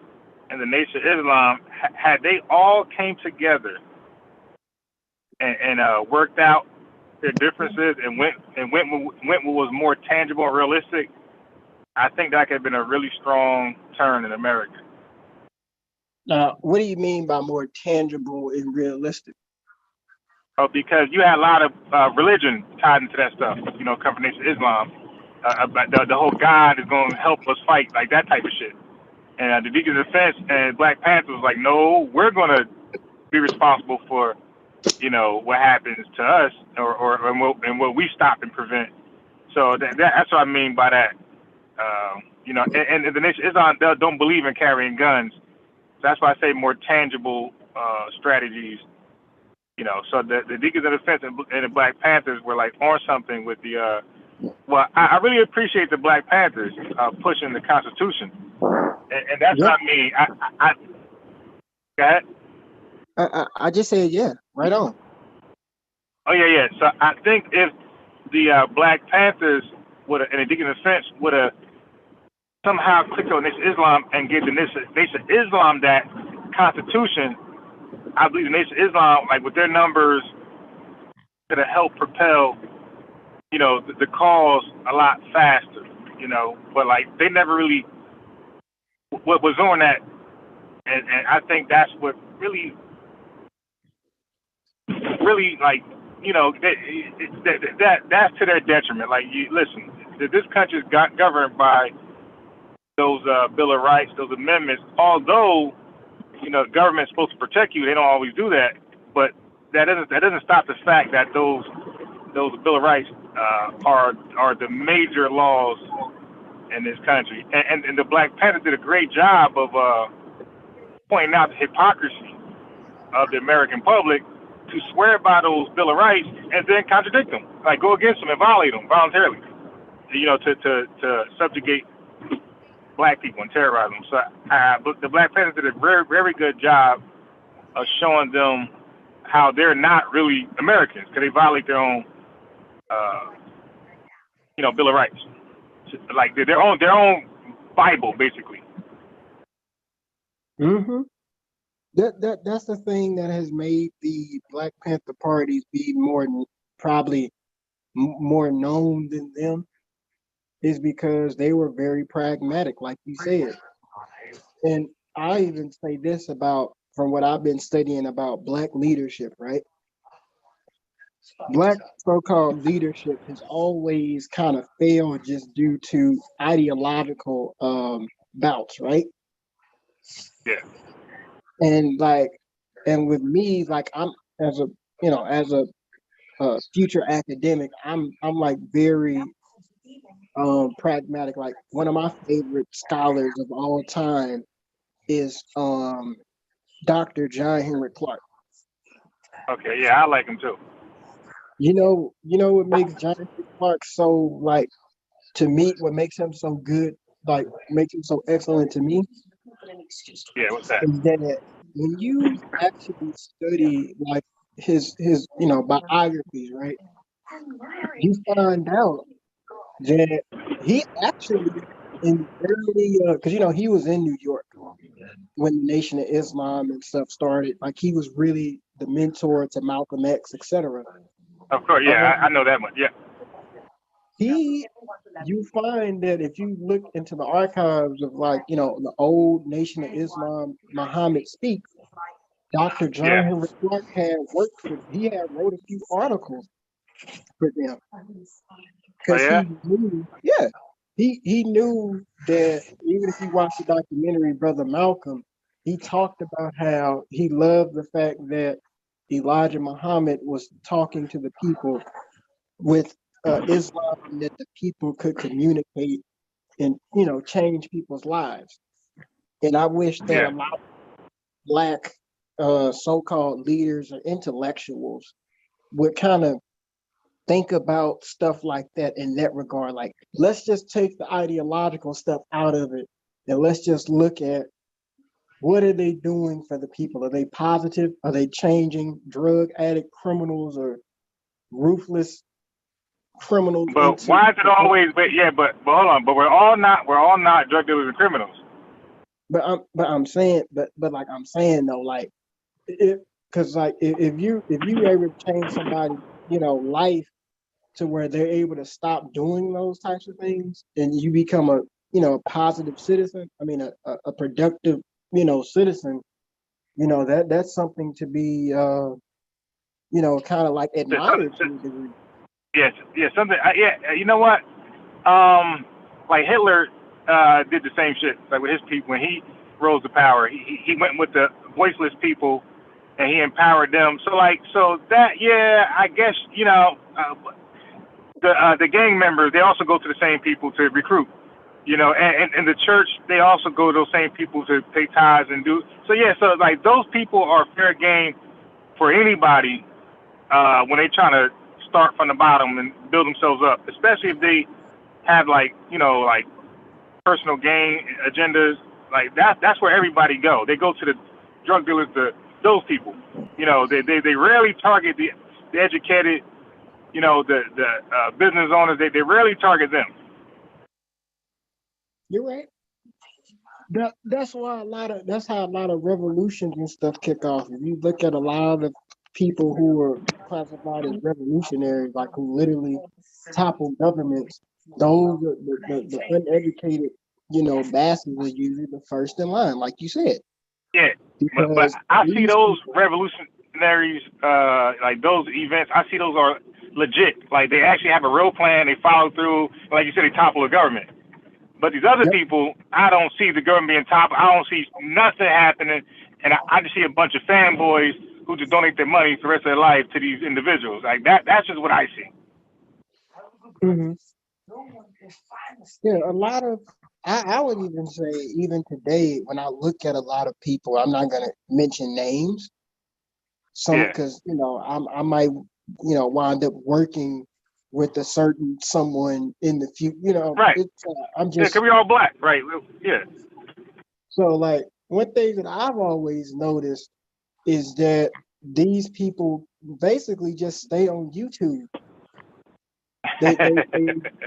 and the Nation of Islam had they all came together and worked out their differences and went what was more tangible and realistic, I think that could have been a really strong turn in America. Now, what do you mean by more tangible and realistic? Oh, because you had a lot of religion tied into that stuff. Come from Nation of Islam, about the whole God is going to help us fight, like that type of shit. And the Deacons of Defense and Black Panther was like, no, we're going to be responsible for, what happens to us and what we stop and prevent. So that's what I mean by that. And the Nation of Islam don't believe in carrying guns. So that's why I say more tangible strategies. So the Deacons of Defense and the Black Panthers were like on something with the. Well, I really appreciate the Black Panthers pushing the Constitution, and that's what I mean. I go ahead. I just said yeah, right on. Oh yeah. So I think if the Black Panthers and the Deacons of Defense would have somehow clicked on Nation of Islam and gave the Nation of Islam that Constitution, I believe the Nation of Islam, like with their numbers, could have helped propel, the cause a lot faster, But like they never really what was on that, and I think that's what really like that's to their detriment. Like you listen, this country is governed by those Bill of Rights, those amendments. Although government's supposed to protect you. They don't always do that, but that doesn't stop the fact that those Bill of Rights are the major laws in this country. And the Black Panthers did a great job of pointing out the hypocrisy of the American public to swear by those Bill of Rights and then contradict them, like go against them and violate them voluntarily, to subjugate black people and terrorize them. So but the Black Panthers did a very, very good job of showing them how they're not really Americans because they violate their own, Bill of Rights, like their own Bible, basically. Mm-hmm. That's the thing that has made the Black Panther parties be probably more known than them, is because they were very pragmatic, like you said. And I even say this from what I've been studying about Black leadership, right? Black so-called leadership has always kind of failed just due to ideological bouts, right? Yeah. And with me, like I'm as a future academic, I'm like very pragmatic. Like one of my favorite scholars of all time is Dr. John Henrik Clarke. Okay, yeah, I like him too. You know what makes John Henrik Clarke so, like, to me, what makes him so good, like makes him so excellent to me? Yeah, what's that? Is that when you actually study like his biographies, right? You find out that he actually in early, because he was in New York when the Nation of Islam and stuff started. Like he was really the mentor to Malcolm X, etc. Of course, yeah, I know that much. Yeah. You find that if you look into the archives of the old Nation of Islam, Muhammad Speaks, Dr. John Henrik Clarke had wrote a few articles for them. Because he knew that even if you watch the documentary Brother Malcolm, he talked about how he loved the fact that Elijah Muhammad was talking to the people with Islam, that the people could communicate and change people's lives. And I wish that a lot of Black so-called leaders or intellectuals would kind of think about stuff like that in that regard. Like, let's just take the ideological stuff out of it and let's just look at what are they doing for the people? Are they positive? Are they changing drug addict criminals or ruthless criminals? But why is it always? But hold on. But we're all not drug dealers and criminals. But I'm saying though, like, because if you able to change somebody, life to where they're able to stop doing those types of things, and you become a positive citizen. I mean, a productive citizen. That's something to be kind of like admired to a degree. Yes, something. You know what? Like Hitler did the same shit. Like with his people, when he rose to power, he went with the voiceless people, and he empowered them. So that, I guess the gang members, they also go to the same people to recruit. And the church, they also go to those same people to pay tithes and do. So like those people are fair game for anybody when they trying to start from the bottom and build themselves up, especially if they have like personal gain agendas. Like that's where everybody go. They go to the drug dealers, those people. They rarely target the educated, the business owners. They rarely target them. You're right. That's how a lot of revolutions and stuff kick off. If you look at a lot of people who are classified as revolutionaries, like who literally topple governments, those are the uneducated, masses are usually the first in line, like you said. Yeah, but I see those revolutionaries, like those events, I see those are legit. Like they actually have a real plan, they follow through, like you said, they topple the government. But these other people, I don't see the government being toppled. I don't see nothing happening. and I just see a bunch of fanboys who just donate their money for the rest of their life to these individuals. Like that's just what I see. Hmm. Yeah, a lot of I would even say even today when I look at a lot of people, I'm not gonna mention names. Some Yeah, because I might wind up working with a certain someone in the future. right. It's I'm Yeah, cause just we all black, right? Yeah, so like one thing that I've always noticed is that these people basically just stay on YouTube. They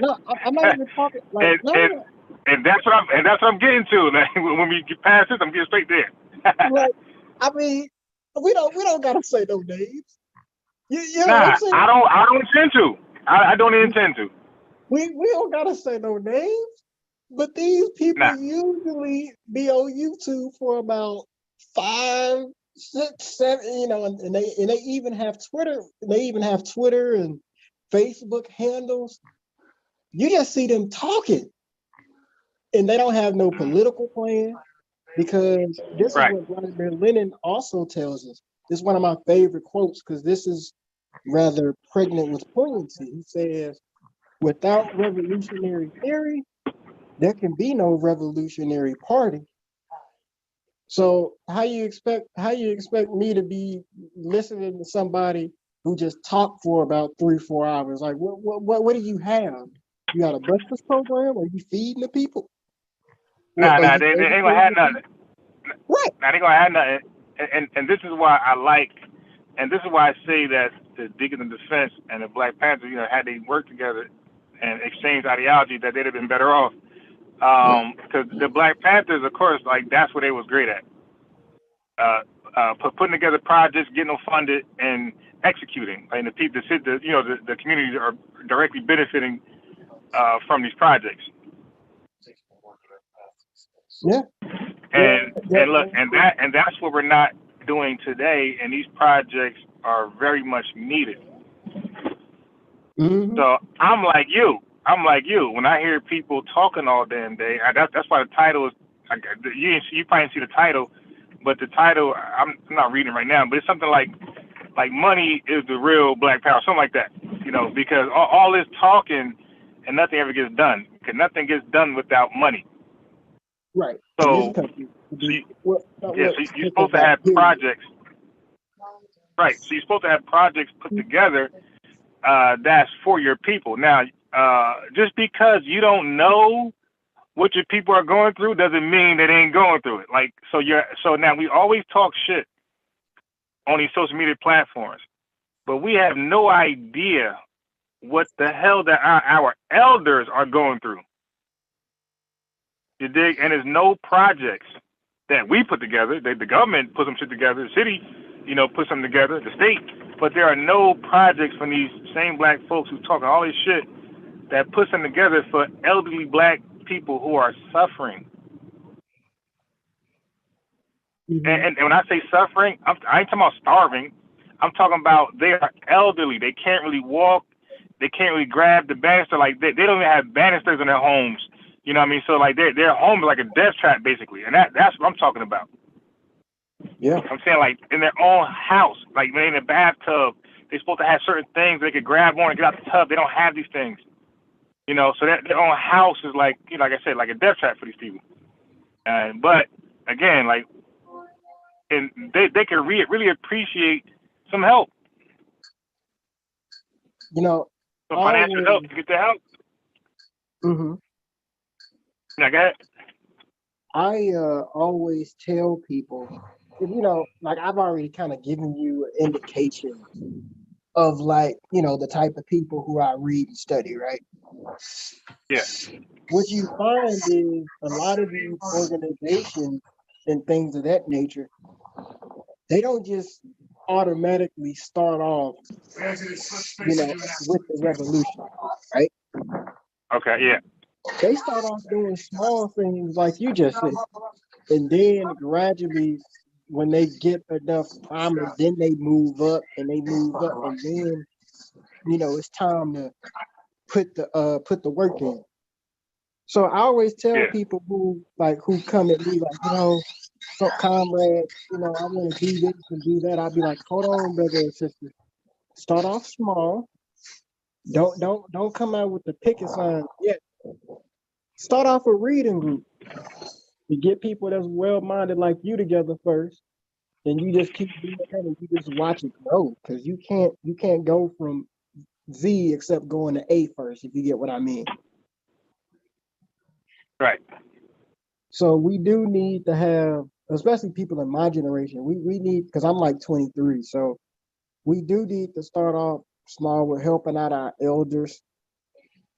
no, I'm not even talking like and no, and no, and that's what I'm getting to. Like, when we get past this, I'm getting straight there. like I mean, we don't gotta say no names. You know what I'm Nah, saying? I don't intend to. I don't intend to. We don't gotta say no names. But these people Nah, usually be on YouTube for about 5, 6, 7, and they even have Twitter. They even have Twitter and Facebook handles. You just see them talking, and they don't have no political plan because this is right. what Vladimir Lenin also tells us. This is one of my favorite quotes because this is rather pregnant with poignancy. He says, "Without revolutionary theory, there can be no revolutionary party." So how you expect me to be listening to somebody who just talked for about 3-4 hours? Like what do you have? You got a breakfast program? Are you feeding the people? What Nah, are nah, you they ain't gonna educating have the nothing. people? Right. Nah, they gonna have nothing. And this is why I like, and this is why I say that the Deacons of Defense and the Black Panthers, had they worked together and exchanged ideology, that they'd have been better off. Because the Black Panthers, of course, like that's what they was great at. Putting together projects, getting them funded, and executing. And the people, the communities are directly benefiting from these projects. Yeah. And look, and that's what we're not doing today. And these projects are very much needed. Mm-hmm. So I'm like you. When I hear people talking all damn day, that's why the title is. You probably didn't see the title, but the title I'm not reading it right now. But it's something like money is the real black power, something like that. Because all this talking and nothing ever gets done. Because nothing gets done without money. Right. In this So, country, so you're supposed to have projects, right? So you're supposed to have projects put together that's for your people. Now, just because you don't know what your people are going through doesn't mean that they ain't going through it. Like, so now we always talk shit on these social media platforms, but we have no idea what the hell that our elders are going through. You dig? And there's no projects that we put together. The government put some shit together. The city, put something together. The state. But there are no projects from these same black folks who talking all this shit that put something together for elderly black people who are suffering. Mm-hmm. And when I say suffering, I ain't talking about starving. I'm talking about they are elderly. They can't really walk. They can't really grab the banister. Like they don't even have banisters in their homes. You know what I mean? So like their home is like a death trap basically, and that's what I'm talking about. Yeah. I'm saying like in their own house, like when they're in a bathtub, they're supposed to have certain things they could grab on and get out the tub. They don't have these things. So that their own house is like, like I said, like a death trap for these people. But again, like, and they can really appreciate some help, some financial help to get the help. Mm-hmm. Now, go ahead. I always tell people, like I've already kind of given you an indication of like, the type of people who I read and study, right? Yeah. What you find is a lot of these organizations and things of that nature, they don't just automatically start off, with the revolution, right? Okay. Yeah. They start off doing small things like you just said. And then gradually, when they get enough prominence, then they move up and they move up, and then it's time to put the work in. So I always tell Yeah. people who come at me like, so comrades, I want to do this and do that. I'd be like, hold on, brother and sister. Start off small. Don't come out with the picket sign yet. Start off a reading group. You get people that's well-minded like you together first, then you just keep doing that and you just watch it grow. Because you can't go from Z except going to A first, if you get what I mean. Right. So we do need to have, especially people in my generation, we need, because I'm like 23, so we do need to start off small with helping out our elders.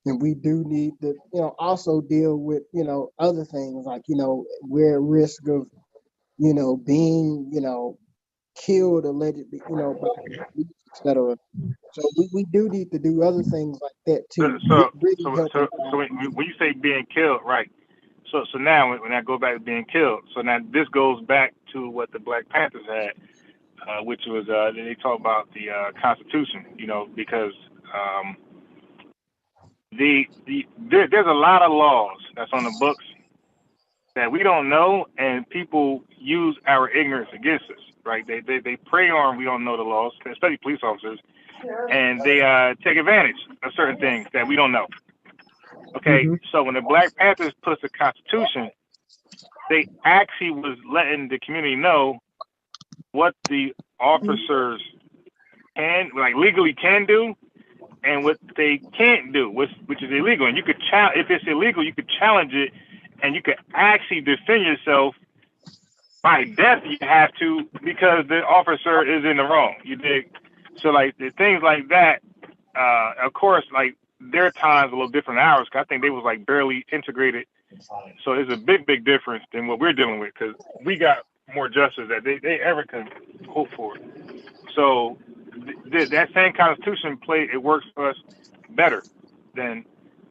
And we do need to, also deal with, other things like, we're at risk of, being, killed allegedly, by police, et cetera. So we do need to do other things like that too. Really helping So when you say being killed, right? So now when I go back to being killed, so now this goes back to what the Black Panthers had, which was they talk about the Constitution, because there's a lot of laws that's on the books that we don't know, and people use our ignorance against us, right? They prey on we don't know the laws, especially police officers, and they take advantage of certain things that we don't know. Okay, so when the Black Panthers put the Constitution, they actually was letting the community know what the officers can, legally can do, and what they can't do, which is illegal. And you could if it's illegal, you could challenge it, and you could actually defend yourself by death. You have to, because the officer is in the wrong. You dig? So the things like that, of course, their time's a little different than ours. 'Cause I think they was barely integrated. So there's a big difference than what we're dealing with, because we got more justice that they ever could hope for. So that same Constitution it works for us better than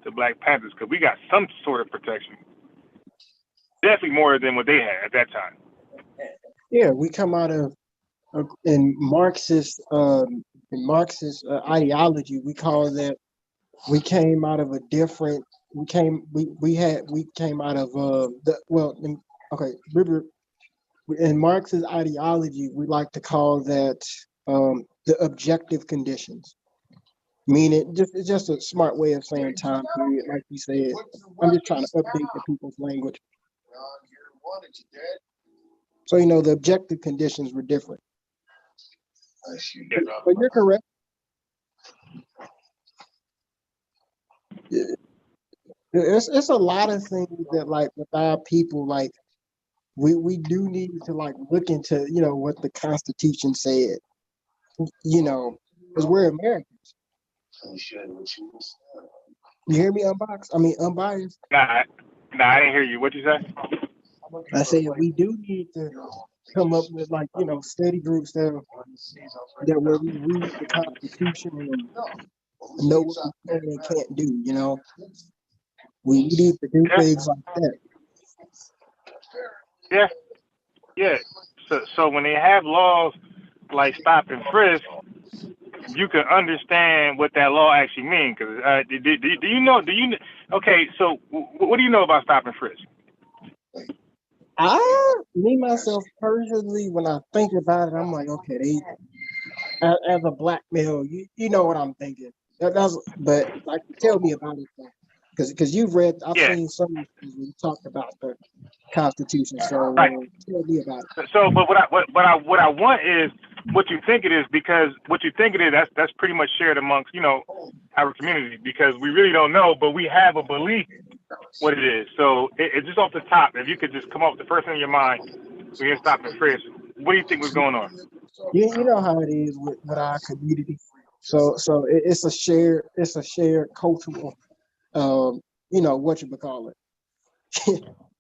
the Black Panthers, because we got some sort of protection. Definitely more than what they had at that time. Yeah, we come out of in Marxist ideology. We call that we came out of a different. We came out of in Marxist ideology, we like to call that the objective conditions. Meaning, it's just a smart way of saying time period, like you said. I'm just trying to update the people's language. So, the objective conditions were different. But you're correct. It's a lot of things that, with our people, we do need to, look into, what the Constitution said, because we're Americans. You hear me, Unboxed? I mean, Unbiased? Nah, I didn't hear you. What'd you say? I said we do need to come up with study groups that where we read the Constitution and know what we can and can't do. We need to do things like that. Yeah. So when they have laws like stop and frisk, you can understand what that law actually means. Because do you know? Okay, so what do you know about stop and frisk? Me myself personally, when I think about it, I'm like, okay, as a black male, you know what I'm thinking. But tell me about it, because you've read. I've seen some of you talk about the Constitution. So right. Tell me about it. So, but what I want is what you think it is, because what you think it is, that's pretty much shared amongst our community, because we really don't know, but we have a belief what it is. So it's just off the top. If you could just come up with the first thing in your mind when you're stopping frisk, what do you think was going on? You know how it is with our community. So it's a shared cultural,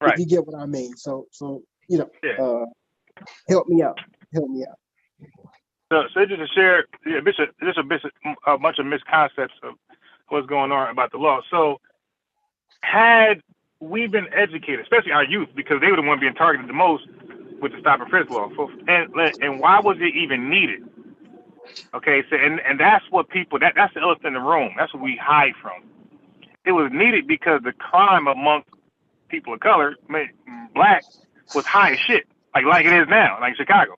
Right. You get what I mean. So help me out. So it's just a shared, just a bunch of misconceptions of what's going on about the law. So had we been educated, especially our youth, because they were the ones being targeted the most with the stop and frisk law, and why was it even needed? Okay, so and that's what people that's the elephant in the room. That's what we hide from. It was needed because the crime amongst people of color, black, was high as shit. like it is now, like Chicago,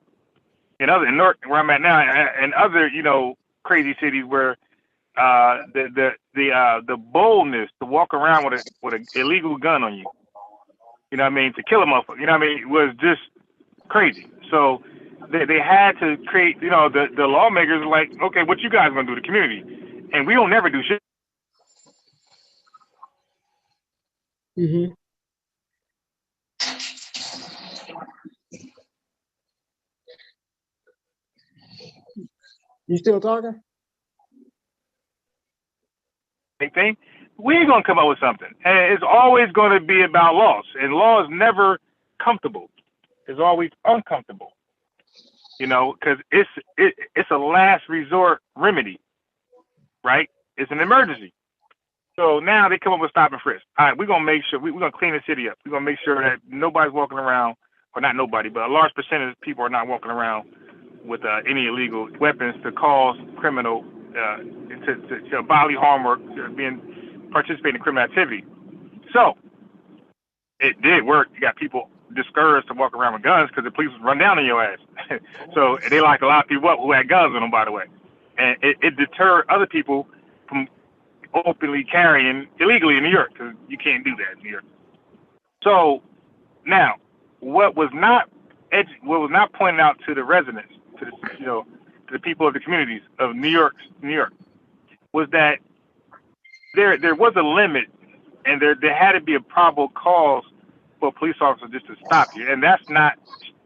in North where I'm at now, and other crazy cities where the boldness to walk around with an illegal gun on you, to kill a motherfucker, was just crazy. So they had to create, the lawmakers were like, okay, what you guys gonna do to the community? And we don't never do shit. Mm-hmm. You still talking? Thing. We're gonna come up with something, and it's always going to be about laws. And law is never comfortable; it's always uncomfortable. Because it's a last resort remedy, right? It's an emergency. So now they come up with stop and frisk. All right, we're gonna make sure we're gonna clean the city up. We're gonna make sure that nobody's walking around, or not nobody, but a large percentage of people are not walking around with any illegal weapons to cause criminal, to bodily harm or participating in criminal activity. So it did work. You got people discouraged to walk around with guns because the police would run down on your ass. So they locked a lot of people up who had guns on them, by the way, and it deterred other people from openly carrying illegally in New York, because you can't do that in New York. So now, what was not pointed out to the residents, to the people of the communities of New York, was that there was a limit, and there had to be a probable cause for a police officer just to stop you, and that's not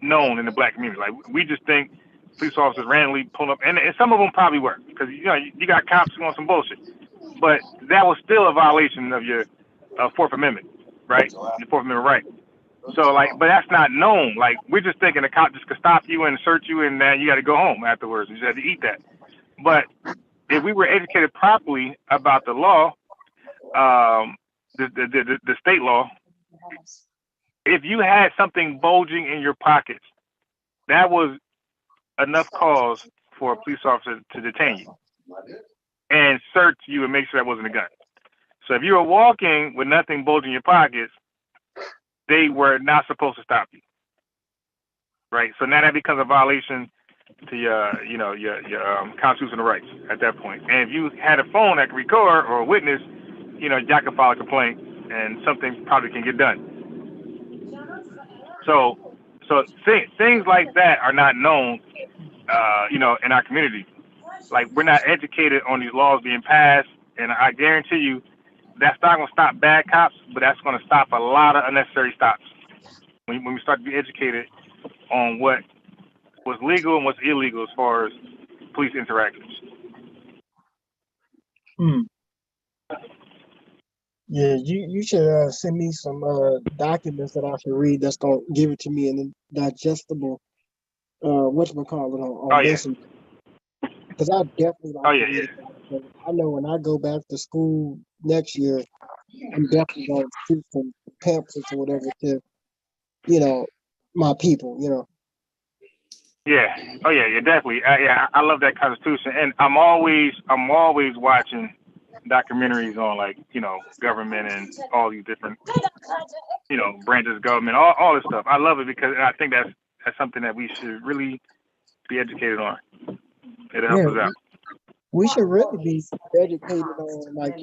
known in the black community. Like, we just think police officers randomly pull up, and some of them probably were, because you got cops who want some bullshit. But that was still a violation of your Fourth Amendment, right? Your Fourth Amendment right. So, but that's not known. Like, we're just thinking a cop just could stop you and search you, and then you got to go home afterwards. You just had to eat that. But if we were educated properly about the law, the state law, if you had something bulging in your pockets, that was enough cause for a police officer to detain you and search you and make sure that wasn't a gun. So if you were walking with nothing bulging in your pockets, they were not supposed to stop you, right? So now that becomes a violation to your constitutional rights at that point. And if you had a phone that could record or a witness, y'all can file a complaint and something probably can get done. So things like that are not known, in our community. Like, we're not educated on these laws being passed, and I guarantee you that's not going to stop bad cops, but that's going to stop a lot of unnecessary stops when we start to be educated on what's legal and what's illegal as far as police interactions. Yeah, you should send me some documents that I should read that's gonna give it to me in a digestible whatchamacallit on this. Because I definitely like to read it. I know when I go back to school next year, I'm definitely gonna shoot some pamphlets or whatever to, my people, Yeah. Oh yeah, definitely. I love that Constitution, and I'm always watching documentaries on, like, government and all these different branches of government, all this stuff. I love it because I think that's something that we should really be educated on. It'll help us out. We should really be educated on, like,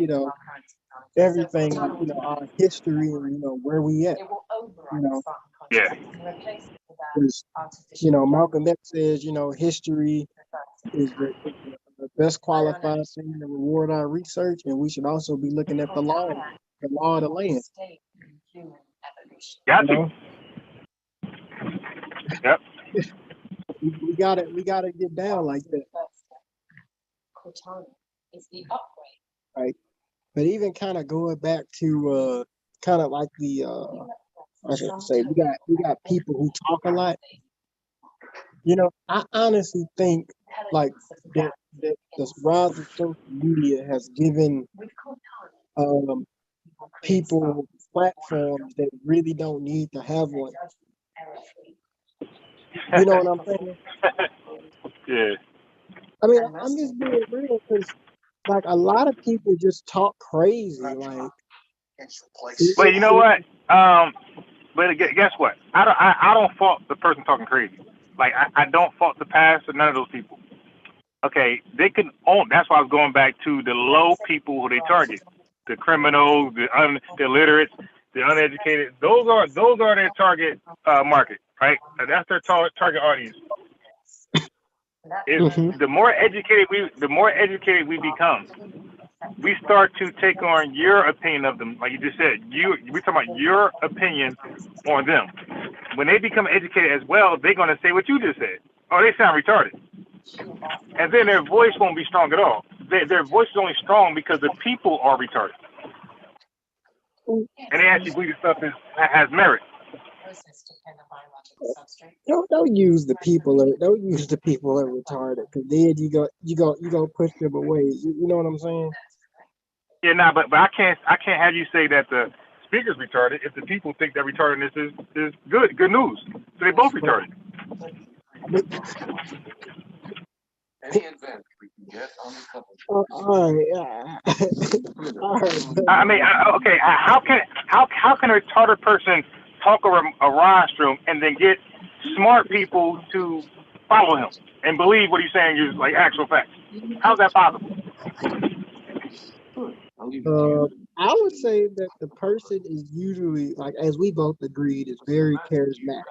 everything, like, our history and where we at. Yeah. Because, Malcolm X says, history is the best qualified thing to reward our research, and we should also be looking at the law of the land. Got you. Yep. We gotta get down like that. Right. But even kind of going back to kind of like the I should say we got people who talk a lot. I honestly think like that the rise of social media has given people platforms that really don't need to have one. You know what I'm saying? Yeah. I mean, I'm just being real because, like, a lot of people just talk crazy. Like, but you know what? But guess what? I don't fault the person talking crazy. Like I don't fault the pastor, none of those people. Okay, they can own. That's why I was going back to the low people who they target, the criminals, the illiterate, the uneducated. Those are their target market, right? That's their target audience. Is Mhm. the more educated we become, we start to take on your opinion of them. Like you just said, we talking about your opinion on them. When they become educated as well, they're gonna say what you just said. Oh, they sound retarded. And then their voice won't be strong at all. Their voice is only strong because the people are retarded, and they actually believe stuff has merit. Don't use the people. Don't use the people as retarded, because then you go push them away. You know what I'm saying? Yeah, but I can't have you say that the speaker's retarded if the people think that retardedness is good news. So they both retarded. Any advantage we can get on the couple. All right, all right. I mean, okay, how can a retarded person talk over a rostrum and then get smart people to follow him and believe what he's saying is like actual facts? How's that possible? I'll leave it to you. I would say that the person is usually, like, as we both agreed, is very charismatic.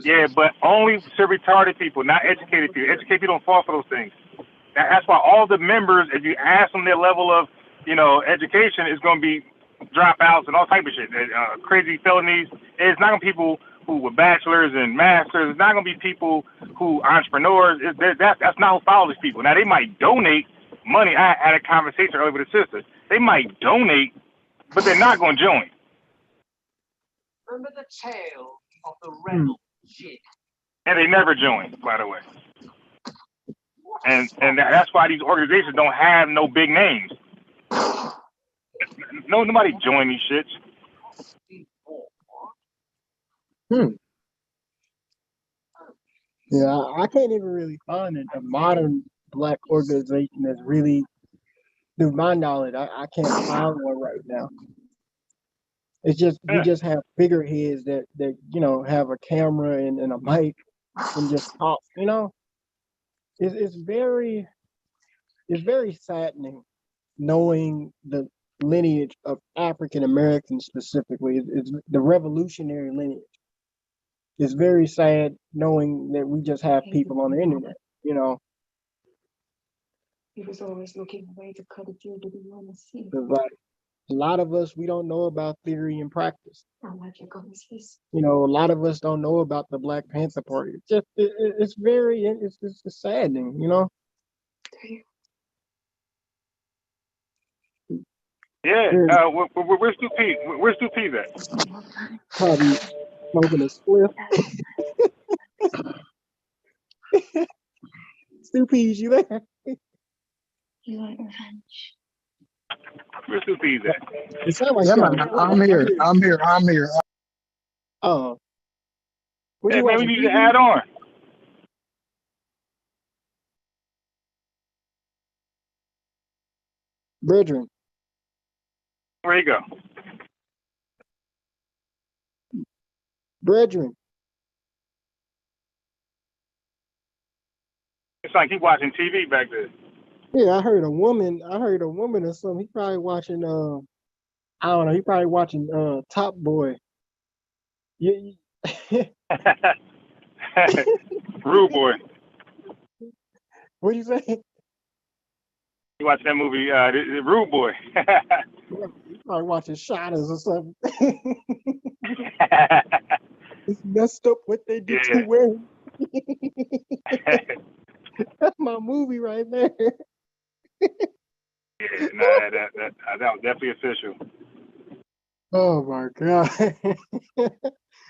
Yeah, but only to retarded people, not educated people. Educated people don't fall for those things. That's why all the members, if you ask them their level of, education, is going to be dropouts and all type of shit, crazy felonies. It's not going to be people who were bachelors and masters. It's not going to be people who entrepreneurs. That's not who follow these people. Now they might donate money. I had a conversation earlier with a sister. They might donate, but they're not going to join. Remember the tale of the rebel jig. And they never join, by the way. And that's why these organizations don't have no big names. Nobody join these shits. Yeah, I can't even really find a modern black organization that's really, through my knowledge, I can't find one right now. It's just we just have figureheads that have a camera and a mic and just talk. It's very saddening knowing the lineage of African Americans specifically. It's the revolutionary lineage. It's very sad knowing that we just have people on the internet. He was always looking a way to cut a deal to be honest. Like, a lot of us, we don't know about theory and practice. How much you got his face? A lot of us don't know about the Black Panther Party. It's just saddening. Yeah. Where's Stu P? Where's Stu P at? Probably smoking a spliff. Stu P, you there? You want revenge? Where's Stu P at? It sounds like Yeah, y'all- man, I'm here. Oh. What Hey, you man, we watching, need to TV? add on. Brethren. Where you go? Brethren. It's like he watching TV back there. Yeah, I heard a woman or something. He probably watching I don't know, he probably watching Top Boy. Yeah. Rude Boy. What do you say? You watching that movie, the Rude Boy. He probably watching Shadows or something. It's messed up what they did Yeah. to women. That's my movie right there. Yeah, no, that was definitely official. Oh my god.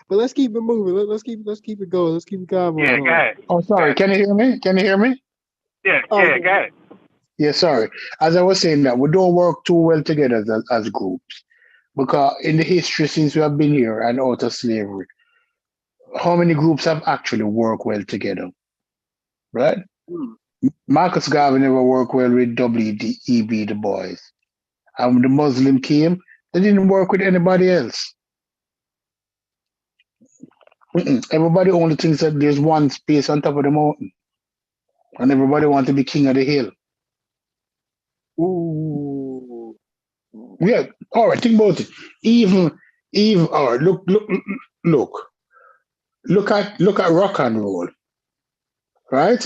But let's keep it moving. Let's keep it going. Let's keep it going. Yeah, go ahead. Oh, sorry. Can you hear me? Yeah, Oh, yeah, go ahead. Yeah, sorry. As I was saying that we don't work too well together as groups, because in the history since we have been here and out of slavery, how many groups have actually worked well together, right? Marcus Garvey never worked well with W.E.B. Du Bois. And when the Muslim came, they didn't work with anybody else. Everybody only thinks that there's one space on top of the mountain, and everybody wants to be king of the hill. Ooh. Yeah. All right. Think about it. Even. All right. Look at rock and roll. Right.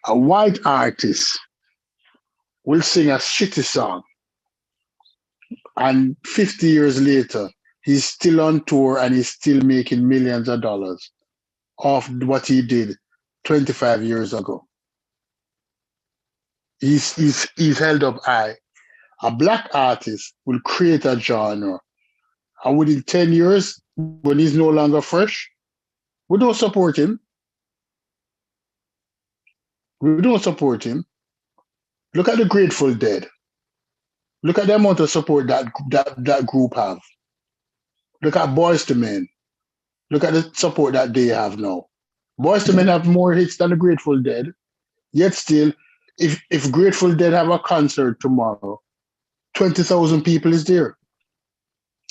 A white artist will sing a shitty song, and 50 years later, he's still on tour and he's still making millions of dollars off what he did 25 years ago. He's held up high. A black artist will create a genre, and within 10 years, when he's no longer fresh, we don't support him. We don't support him. Look at the Grateful Dead. Look at the amount of support that group have. Look at Boyz II Men. Look at the support that they have now. Boyz II Men have more hits than the Grateful Dead. Yet still, if Grateful Dead have a concert tomorrow, 20,000 people is there.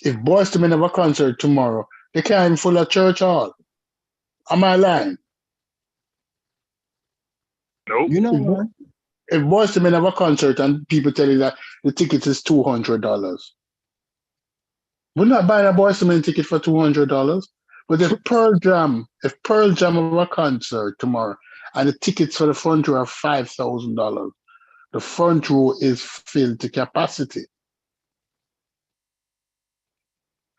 If Boyz II Men have a concert tomorrow, they can't even full a church hall. Am I lying? Nope. You know what? If Boyz II Men have a concert and people tell you that the ticket is $200, we're not buying a Boyz II Men ticket for $200. But if Pearl Jam have a concert tomorrow and the tickets for the front row are $5,000, the front row is filled to capacity.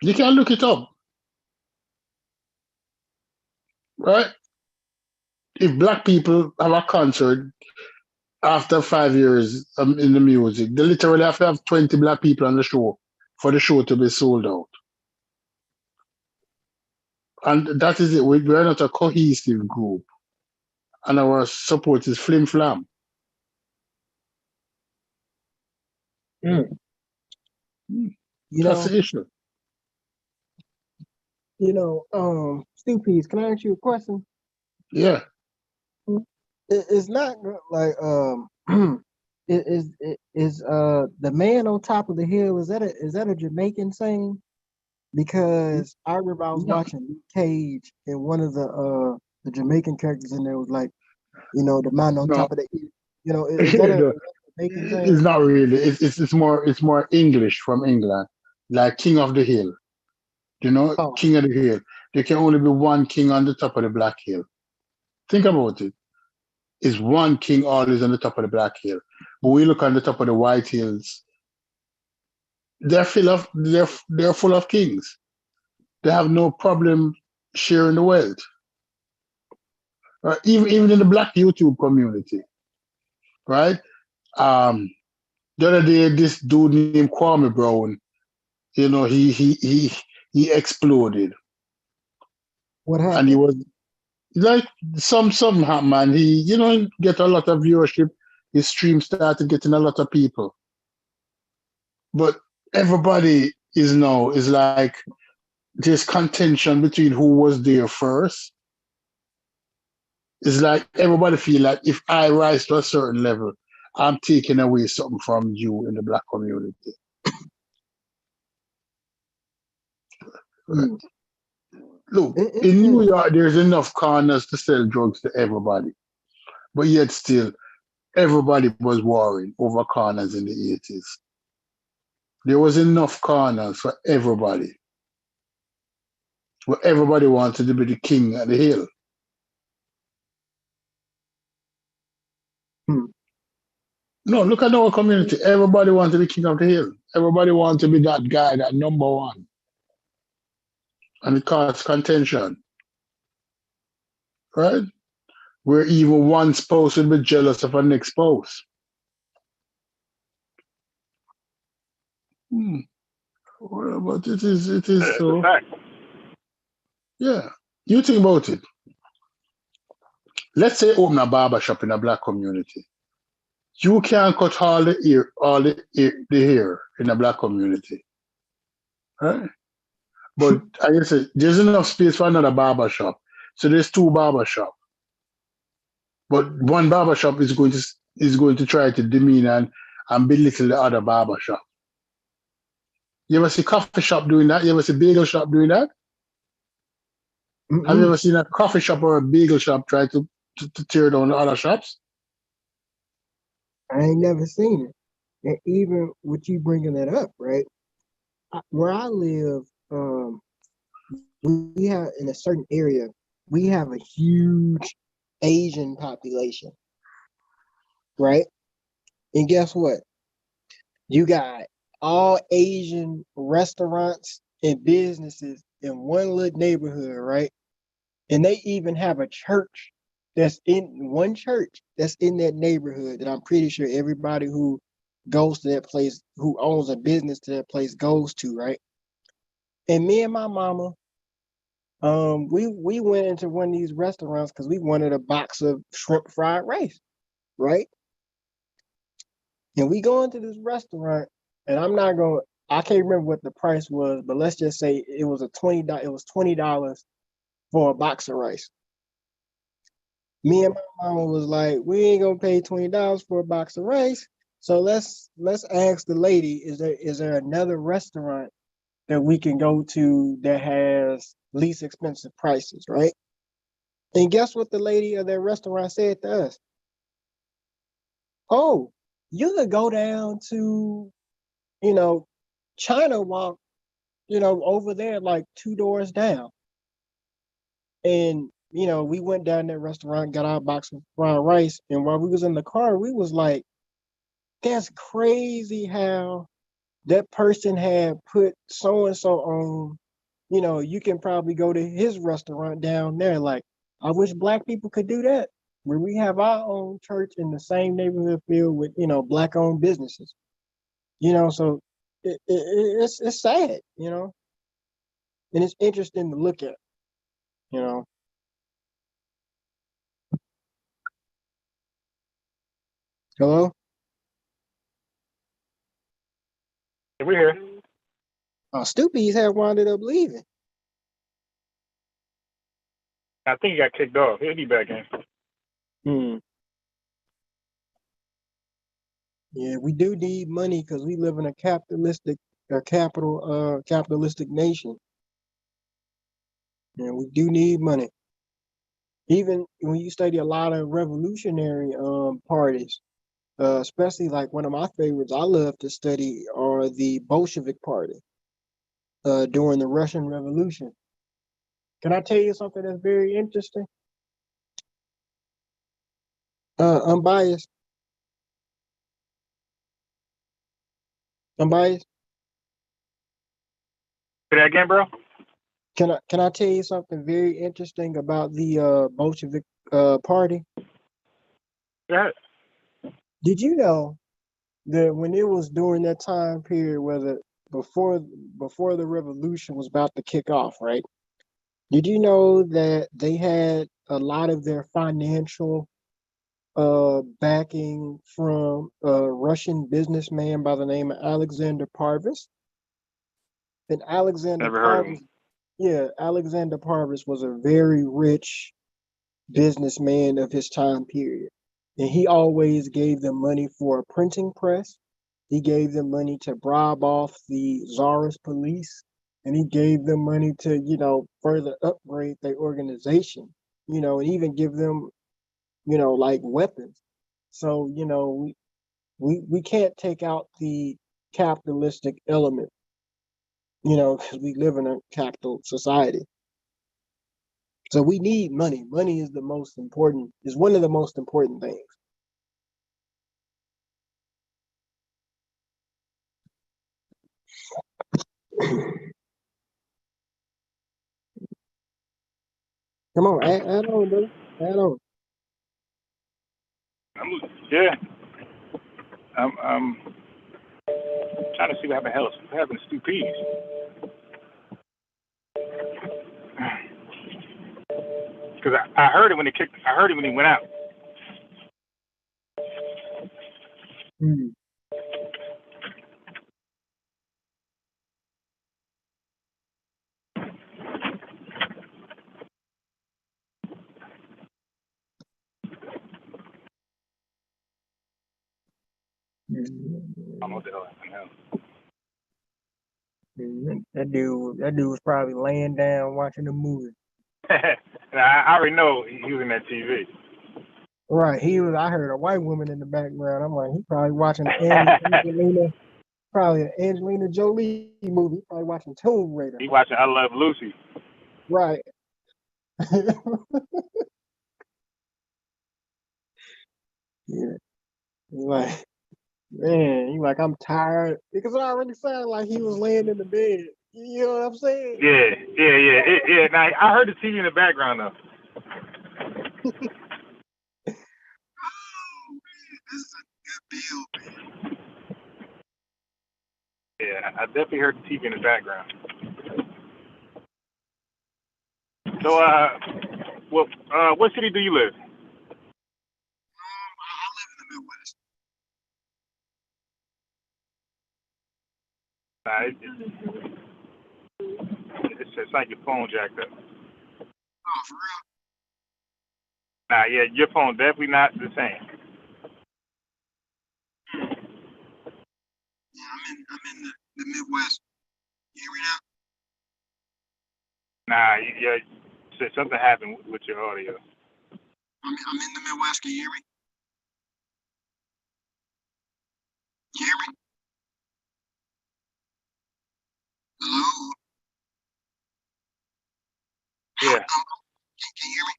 You can look it up. Right? If black people have a concert after 5 years in the music, they literally have to have 20 black people on the show for the show to be sold out. And that is it. We're not a cohesive group. And our support is flim flam. You That's know, the issue. Stu Peas, can I ask you a question? Yeah. It's not like is the man on top of the hill, is that a Jamaican saying? Because I remember I was watching Luke Cage and one of the Jamaican characters in there was like, the man on No. top of the hill. Is that a Jamaican saying? It's not really. It's more English from England, like King of the Hill. Oh. King of the Hill. There can only be one king on the top of the Black Hill. Think about it. Is one king always on the top of the Black Hill? But we look on the top of the White Hills. They're full of kings. They have no problem sharing the wealth. Even in the Black YouTube community, right? The other day, this dude named Kwame Brown, he exploded. What happened? And he was like some man. He get a lot of viewership. His stream started getting a lot of people, but everybody is like there's contention between who was there first. It's like everybody feel like if I rise to a certain level, I'm taking away something from you in the Black community. Right. Look, in New York, there's enough corners to sell drugs to everybody. But yet still, everybody was warring over corners in the 80s. There was enough corners for everybody. But everybody wanted to be the king of the hill. No, look at our community. Everybody wants to be king of the hill. Everybody wants to be that guy, that number one. And it caused contention. Right? Where even one spouse would be jealous of a next spouse. Well, but it is so. Yeah. You think about it. Let's say open a barber shop in a Black community. You can't cut all the hair in a Black community. Right? But I guess there's enough space for another barber shop. So there's two barber shops. But one barber shop is going to try to demean and belittle the other barber shop. You ever see coffee shop doing that? You ever see bagel shop doing that? Have you Mm-mm. ever seen a coffee shop or a bagel shop try to tear down the other shops? I ain't never seen it. And even with you bringing that up, right? Where I live, we have in a certain area, we have a huge Asian population, right? And guess what? You got all Asian restaurants and businesses in one little neighborhood, right? And they even have a church that's in one church that's in that neighborhood that I'm pretty sure everybody who goes to that place, who owns a business to that place, goes to, right? And me and my mama, we went into one of these restaurants because we wanted a box of shrimp fried rice, right? And we go into this restaurant, and I can't remember what the price was, but let's just say it was $20 for a box of rice. Me and my mama was like, we ain't gonna pay $20 for a box of rice. So let's ask the lady, is there another restaurant that we can go to that has least expensive prices, right? And guess what the lady of that restaurant said to us? Oh, you could go down to, you know, China Walk, over there like two doors down. And we went down that restaurant, got our box of fried rice, and while we was in the car, we was like, that's crazy how that person had put so and so on. You can probably go to his restaurant down there. Like, I wish black people could do that, where we have our own church in the same neighborhood filled with black owned businesses. So it's sad, and it's interesting to look at. You know, hello. We're here. Stoopies have wound up leaving. I think he got kicked off. He'll be back in. Hmm. Yeah, we do need money because we live in a capitalistic nation. And we do need money. Even when you study a lot of revolutionary parties, especially like one of my favorites I love to study are the Bolshevik Party during the Russian Revolution. Can I tell you something that's very interesting? Unbiased. Unbiased. Say that again, bro? Can I tell you something very interesting about the Bolshevik party? Yeah. Did you know that when it was during that time period where before the revolution was about to kick off, right? Did you know that they had a lot of their financial backing from a Russian businessman by the name of Alexander Parvus? And Alexander Never heard of him. Parvus, yeah, Alexander Parvus was a very rich businessman of his time period. And he always gave them money for a printing press. He gave them money to bribe off the czarist police. And he gave them money to, further upgrade their organization, and even give them, like weapons. So, we can't take out the capitalistic element, because we live in a capital society. So we need money. Money is one of the most important things. Come on, add on, brother. Add on. Yeah. I'm trying to see what happened to Stu Pease. Because I heard it when I heard it when he went out. Hmm. I don't know what the hell happened now. That dude was probably laying down watching a movie. And I already know he was in that TV. Right. I heard a white woman in the background. I'm like, he probably watching probably an Angelina Jolie movie. He probably watching Tomb Raider. He watching I Love Lucy. Right. Yeah. He's like, man, he like, I'm tired. Because it already sounded like he was laying in the bed. You know what I'm saying? Yeah. Now I heard the TV in the background though. Oh, man, this is a good bill, man. Yeah, I definitely heard the TV in the background. So, what city do you live? I live in the Midwest. It's like your phone jacked up. Oh, for real? Nah, yeah, your phone definitely not the same. Yeah, I'm in the Midwest. You hear me now? Nah, yeah, something happened with your audio. I'm in the Midwest. Can you hear me? You hear me? Hello? Yeah, Can you hear me?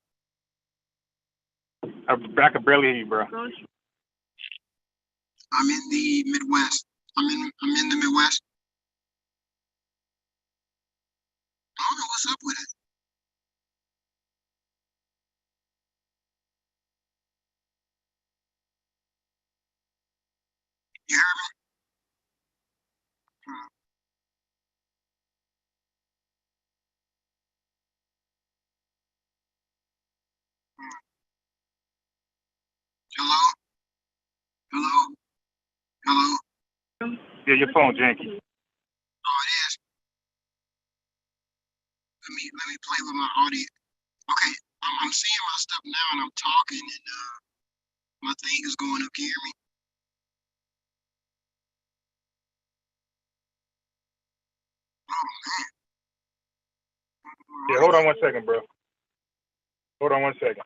I can barely hear you, bro. I'm in the Midwest. I'm in the Midwest. I don't know what's up with it. You heard me? Hello? Hello? Hello? Yeah, your phone janky. Oh, it is. Let me play with my audio. Okay, I'm seeing my stuff now and I'm talking and my thing is going up. Can you hear me? Yeah, hold on 1 second, bro. Hold on 1 second.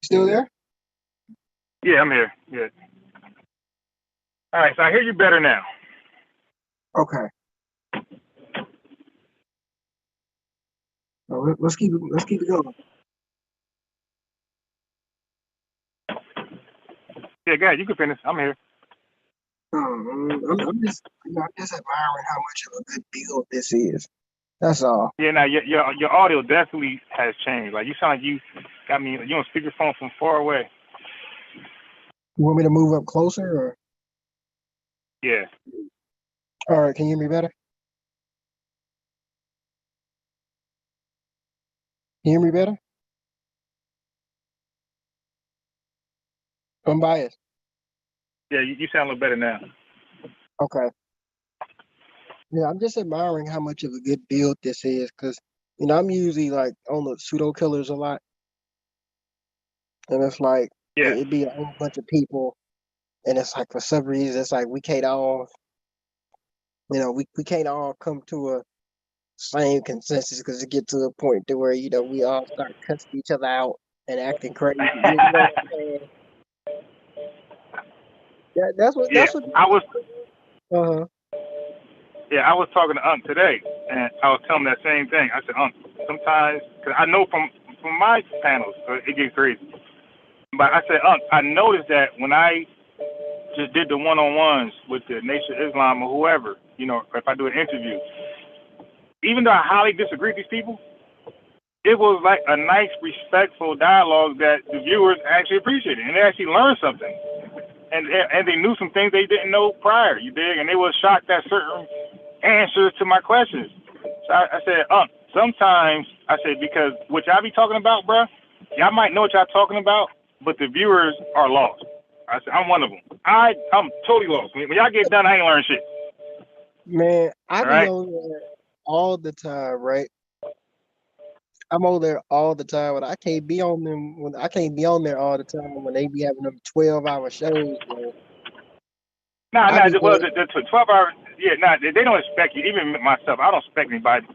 You still there? Yeah, I'm here. Yeah. All right, so I hear you better now. Okay. So let's keep it going. Yeah, go ahead. You can finish. I'm here. I'm just, I'm just admiring how much of a good build this is. That's all. Yeah, now your audio definitely has changed. Like you sound like you got me. You on speakerphone from far away. You want me to move up closer, or Yeah. all right? Can you hear me better? Can you hear me better? Unbiased. Yeah, you sound a little better now. Okay. Yeah, I'm just admiring how much of a good build this is, because I'm usually like on the pseudo killers a lot, and it's like Yeah. it'd be a whole bunch of people, and it's like for some reason it's like we can't all, we can't all come to a same consensus because it get to a point to where we all start cussing each other out and acting crazy. You know what I'm saying? That's what Yeah. I was uh-huh. I was talking to Unc today, and I was telling him that same thing. I said, Unc, sometimes, because I know from my panels, it gets crazy. But I said, Unc, I noticed that when I just did the one-on-ones with the Nation of Islam or whoever, if I do an interview, even though I highly disagree with these people, it was like a nice, respectful dialogue that the viewers actually appreciated, and they actually learned something. And they knew some things they didn't know prior, you dig? And they were shocked at certain answers to my questions. So I said, sometimes, I said, because what y'all be talking about, bruh, y'all might know what y'all talking about, but the viewers are lost. I said, I'm one of them. I'm totally lost. When y'all get done, I ain't learned shit. Man, I All be right? on there all the time, right? I'm on there all the time, but I can't be on there all the time when they be having them 12-hour shows, man. Nah, I be well, there. the 12 hours, yeah, they don't expect you. Even myself, I don't expect anybody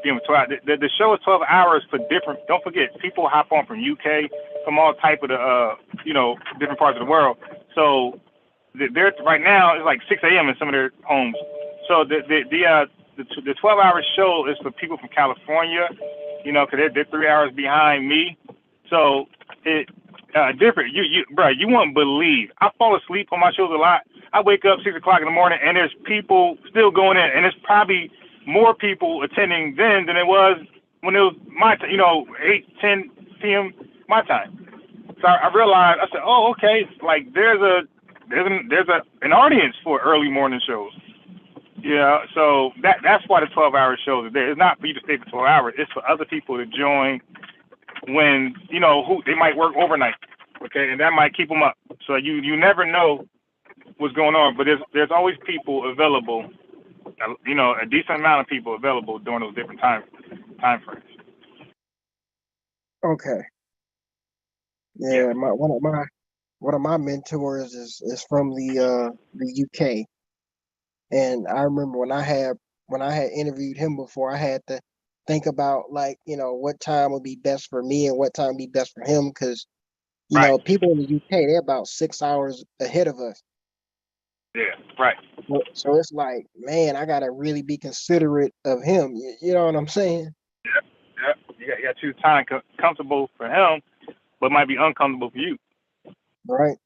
being 12 hours. The show is 12 hours for different, don't forget, people hop on from UK, from all type of different parts of the world. So they're right now, it's like 6 a.m. in some of their homes. So the 12-hour show is for people from California, because they're 3 hours behind me. So it different. Bro, you won't believe. I fall asleep on my shows a lot. I wake up 6 o'clock in the morning, and there's people still going in, and there's probably more people attending then than it was when it was my time. 8, 10 p.m. my time. So I realized. I said, oh, okay. Like there's an audience for early morning shows. Yeah, so that's why the 12-hour shows are there. It's not for you to stay for 12 hours. It's for other people to join when who they might work overnight. Okay, and that might keep them up. So you never know what's going on, but there's always people available. A decent amount of people available during those different time frames. Okay. Yeah, one of my mentors is from the UK, and I remember when I had interviewed him before, I had to think about what time would be best for me and what time would be best for him, because Right. people in the UK, they're about 6 hours ahead of us. Yeah. Right. So it's like, man, I gotta really be considerate of him. You know what I'm saying? Yeah. You got to choose time comfortable for him, but might be uncomfortable for you. Right.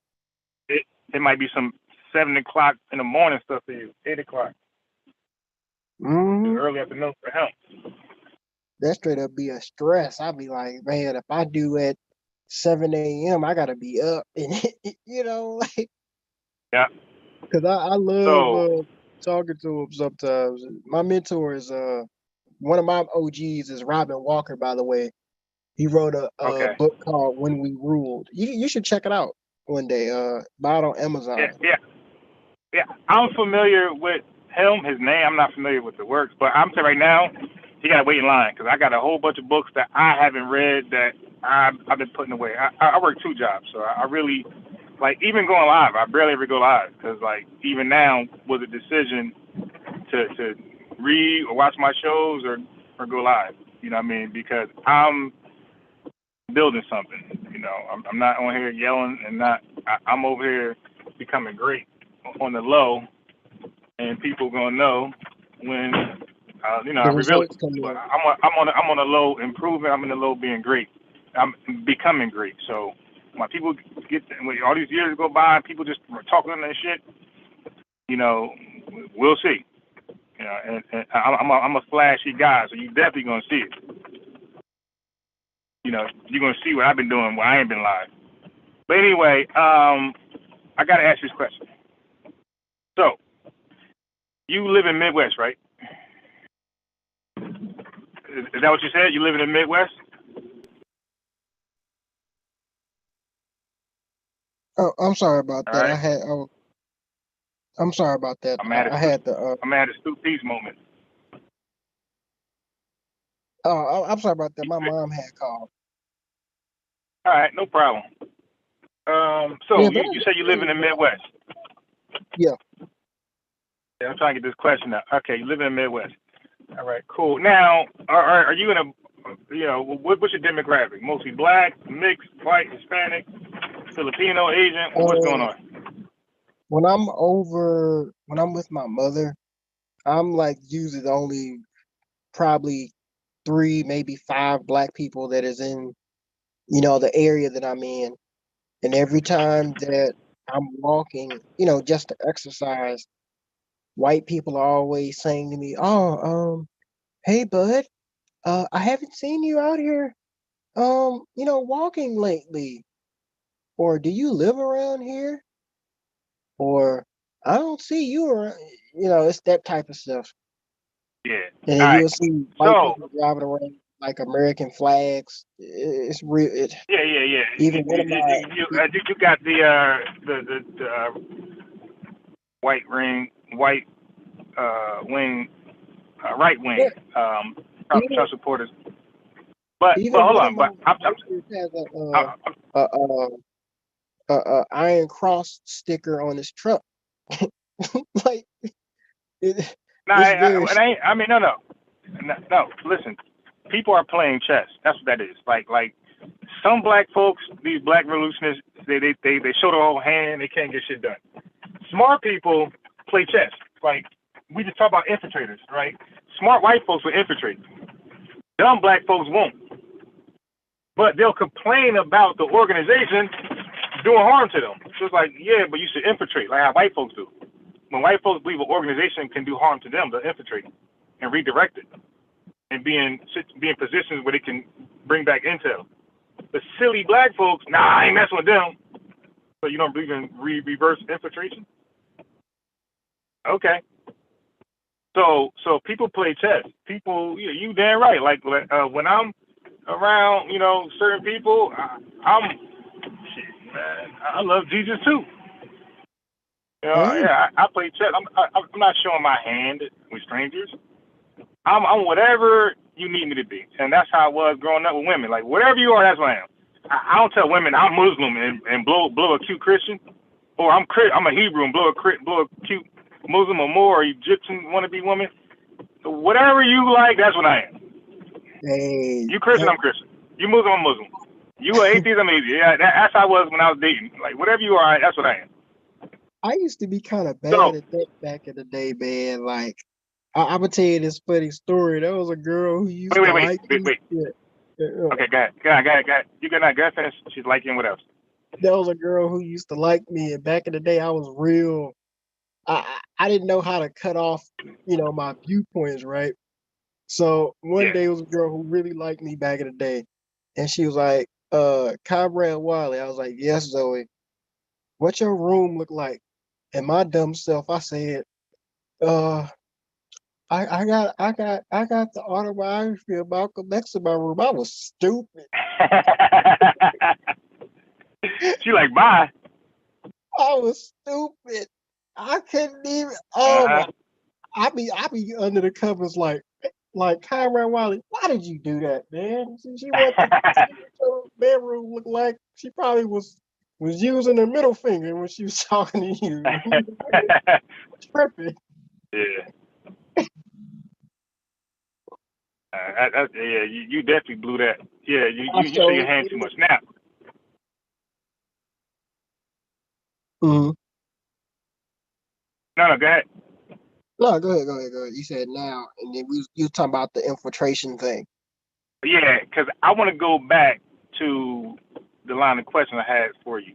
It might be some 7 o'clock in the morning stuff for you, 8 o'clock. Mm-hmm. Early afternoon for him. That straight up be a stress. I'd be like, man, if I do at 7 a.m., I gotta be up, and like, Yeah. because I love So talking to him sometimes. My mentor is one of my OGs is Robin Walker, by the way. He wrote a okay. book called When We Ruled. You should check it out one day. Buy it on Amazon. Yeah. I'm familiar with him, his name. I'm not familiar with the works, but I'm saying right now, he got to wait in line because I got a whole bunch of books that I haven't read that I've been putting away. I work 2 jobs, so I really, like, even going live, I barely ever go live because, like, even now was a decision to read or watch my shows or go live. You know what I mean? Because I'm building something. I'm not on here yelling and I'm over here becoming great on the low, and people gonna know when I The reveal it. results come But in. I'm on a low improving. I'm in the low being great. I'm becoming great. So my people get when all these years go by, and people just talking and shit. You know, we'll see. You know, and I'm a flashy guy, so you definitely gonna see it. You know, you're gonna see what I've been doing when I ain't been live. But anyway, I gotta ask you this question. So, you live in Midwest, right? Is that what you said? You live in the Midwest? Oh, I'm sorry about All that. right. I'm sorry about that. I'm at I a had the. I'm at a Stu Peace moment. I'm sorry about that. My mom had called. All right, no problem. So Yeah, but you said you live in the Midwest. yeah. Yeah, I'm trying to get this question out. Okay, you live in the Midwest. All right, cool. Now, are you in a, you know, what's your demographic? Mostly black, mixed, white, Hispanic, Filipino, Asian? What's going Uh, on? when I'm with my mother, I'm like usually only probably 3, maybe 5 black people that is in, the area that I'm in. And every time that I'm walking, just to exercise, white people are always saying to me, "Oh, hey bud, I haven't seen you out here, walking lately. Or do you live around here? Or I don't see you around." It's that type of stuff. Yeah. And All then right. you'll see white So, people driving around like American flags. It's real. yeah. Even one of my You got the white wing, right wing, yeah, even Trump supporters. But even hold one of on. my But neighbors has I'm, I'm a iron cross sticker on his truck. Like no, it's very I mean, no. Listen, people are playing chess. That's what that is. Like some black folks, these black revolutionists, they show their whole hand. They can't get shit done. Smart people play chess. Like we just talk about infiltrators, right? Smart white folks will infiltrate. Dumb black folks won't. But they'll complain about the organization doing harm to them. So it's like, yeah, but you should infiltrate, like how white folks do. When white folks believe an organization can do harm to them, they'll infiltrate and redirect it and be in positions where they can bring back intel. The silly black folks, nah, I ain't messing with them. So you don't believe in reverse infiltration? Okay. So people play chess. People, you damn right. Like when I'm around, certain people, I'm shit, man. I love Jesus too. hey, Yeah, I play chess. I'm not showing my hand with strangers. I'm whatever you need me to be, and that's how I was growing up with women. Like whatever you are, that's what I am. I don't tell women I'm Muslim and blow a cute Christian, or I'm a Hebrew and blow a cute Muslim or more or Egyptian wannabe woman. So whatever you like, that's what I am. hey, You Christian, I'm Christian. You Muslim, I'm Muslim. You are atheist, I'm atheist. Yeah, that's how I was when I was dating. Like whatever you are, that's what I am. I used to be kind of So bad at that back in the day, man. Like I'm gonna tell you this funny story. There was a girl who used to like me. wait. Yeah, yeah. Okay, go ahead. You got not finish. She's liking what else? There was a girl who used to like me, and back in the day, I was real. I didn't know how to cut off, my viewpoints, right? So one Yeah. day it was a girl who really liked me back in the day, and she was like, Comrade Wiley. I was like, yes, Zoe. What your room look like? And my dumb self, I said, uh, I got the autobiography of Malcolm X in my room. I was stupid. She like bye. I was stupid. I couldn't even. Oh Uh-huh. my! I be under the covers like Kyron Wiley. Why did you do that, man? She want to see what your bedroom look like. She probably was using her middle finger when she was talking to you. Tripping. Yeah. Yeah, you definitely blew that. Yeah, I you show your showed. hand too much. Now, Mm-hmm. no, go ahead. No, go ahead. You said now, and then you was talking about the infiltration thing. Yeah, because I want to go back to the line of questions I had for you.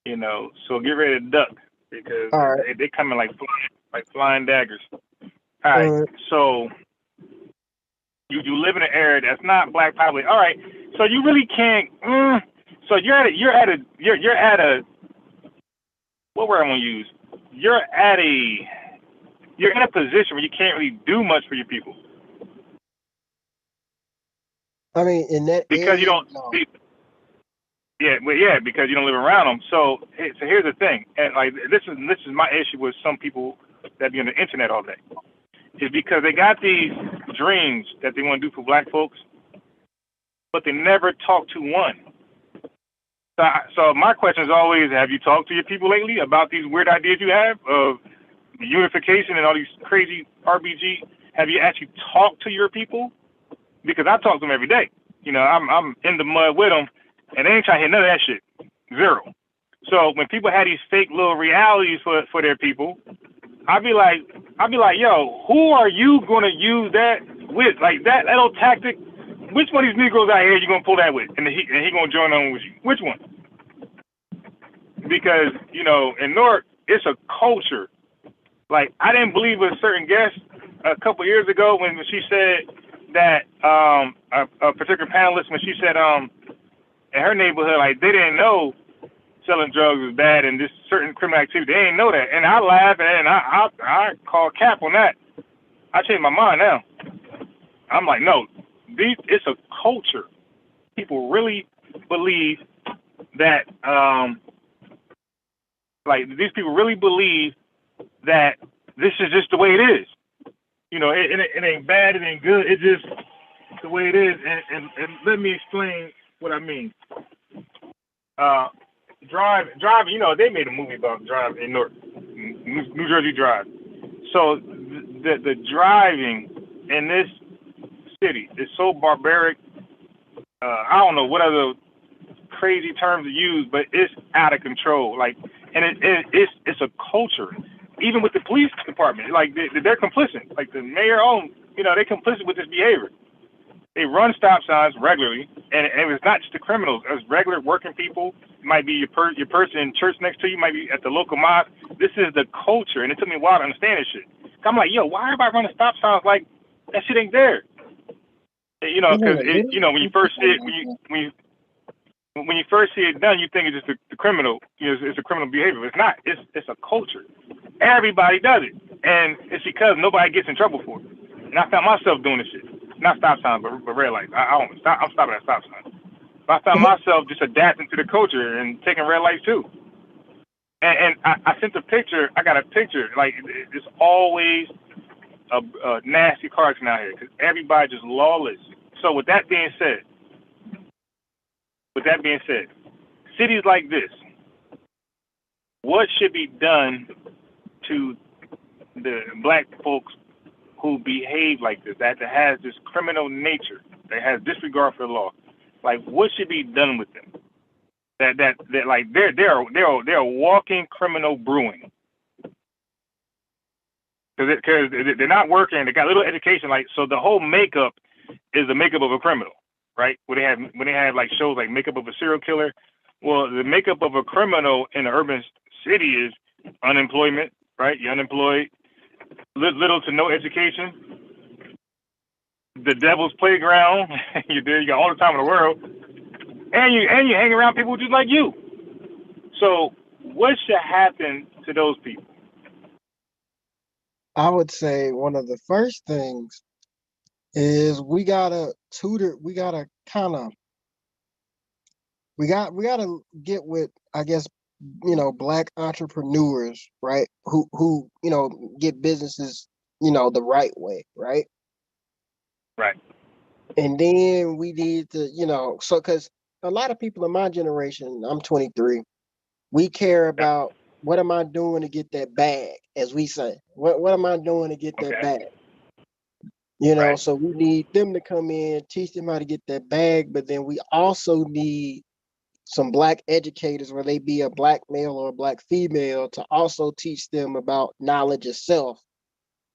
You know, so get ready to duck because All right. they coming like flying daggers. All right, All right. so you live in an area that's not black populated. All right, so you really can't. So you're at a what word I'm gonna use? You're in a position where you can't really do much for your people I mean, in that because you area, don't. no. Yeah, because you don't live around them. So here's the thing, and like this is my issue with some people that be on the internet all day, is because they got these dreams that they want to do for black folks, but they never talk to one. So my question is always, have you talked to your people lately about these weird ideas you have of unification and all these crazy RBG? Have you actually talked to your people? Because I talk to them every day. You know, I'm in the mud with them, and they ain't trying to hear none of that shit. Zero. So when people have these fake little realities for their people, I'd be like, yo, who are you gonna use that with? Like that little tactic. Which one of these Negroes out here you gonna pull that with? And he gonna join on with you? Which one? Because you know, in Newark, it's a culture. Like I didn't believe a certain guest a couple years ago when she said that a particular panelist when she said in her neighborhood like they didn't know selling drugs was bad and this certain criminal activity they didn't know that, and I laughed and I call cap on that. I changed my mind now. I'm like, no, it's a culture. People really believe that like these people really believe that this is just the way it is. You know, it ain't bad, it ain't good. It's just the way it is. And let me explain what I mean. Drive. You know, they made a movie about Drive in New Jersey Drive. So the driving in this city is so barbaric. I don't know what other crazy terms to use, but it's out of control. Like, and it's a culture. Even with the police department, like they're complicit. Like the mayor, you know, they're complicit with this behavior. They run stop signs regularly, and it's not just the criminals. It's regular working people. It might be your person in church next to you. Might be at the local mosque. This is the culture, and it took me a while to understand this shit. I'm like, yo, why everybody running stop signs like that shit ain't there? You know, because you know when you first see it, when you first see it done, you think it's just the criminal. You know, it's a criminal behavior. It's not. It's a culture. Everybody does it, and it's because nobody gets in trouble for it. And I found myself doing this shit. Not stop signs, but red lights. I'm stopping at stop signs. But I found myself just adapting to the culture and taking red lights too. And I sent a picture. I got a picture. Like it's always a nasty car accident out here because everybody just lawless. So with that being said, cities like this, what should be done to the black folks who behave like this, that has this criminal nature, that has disregard for the law? Like, what should be done with them? That like they're a walking criminal brewing. Because they're not working, they got little education. Like, so the whole makeup is the makeup of a criminal, right? When they have like shows like Makeup of a Serial Killer. Well, the makeup of a criminal in an urban city is unemployment, right? You're unemployed, little to no education, the devil's playground. You got all the time in the world, and you hang around people just like you. So, what should happen to those people? I would say one of the first things is we gotta get with, I guess, you know, black entrepreneurs, right? Who you know get businesses, you know, the right way, right? Right. And then we need to, you know, so because a lot of people in my generation, I'm 23, we care Yeah. about what am I doing to get that bag, as we say. What am I doing to get that Okay. bag? You know, Right. so we need them to come in, teach them how to get that bag, but then we also need some black educators, whether they be a black male or a black female, to also teach them about knowledge of self,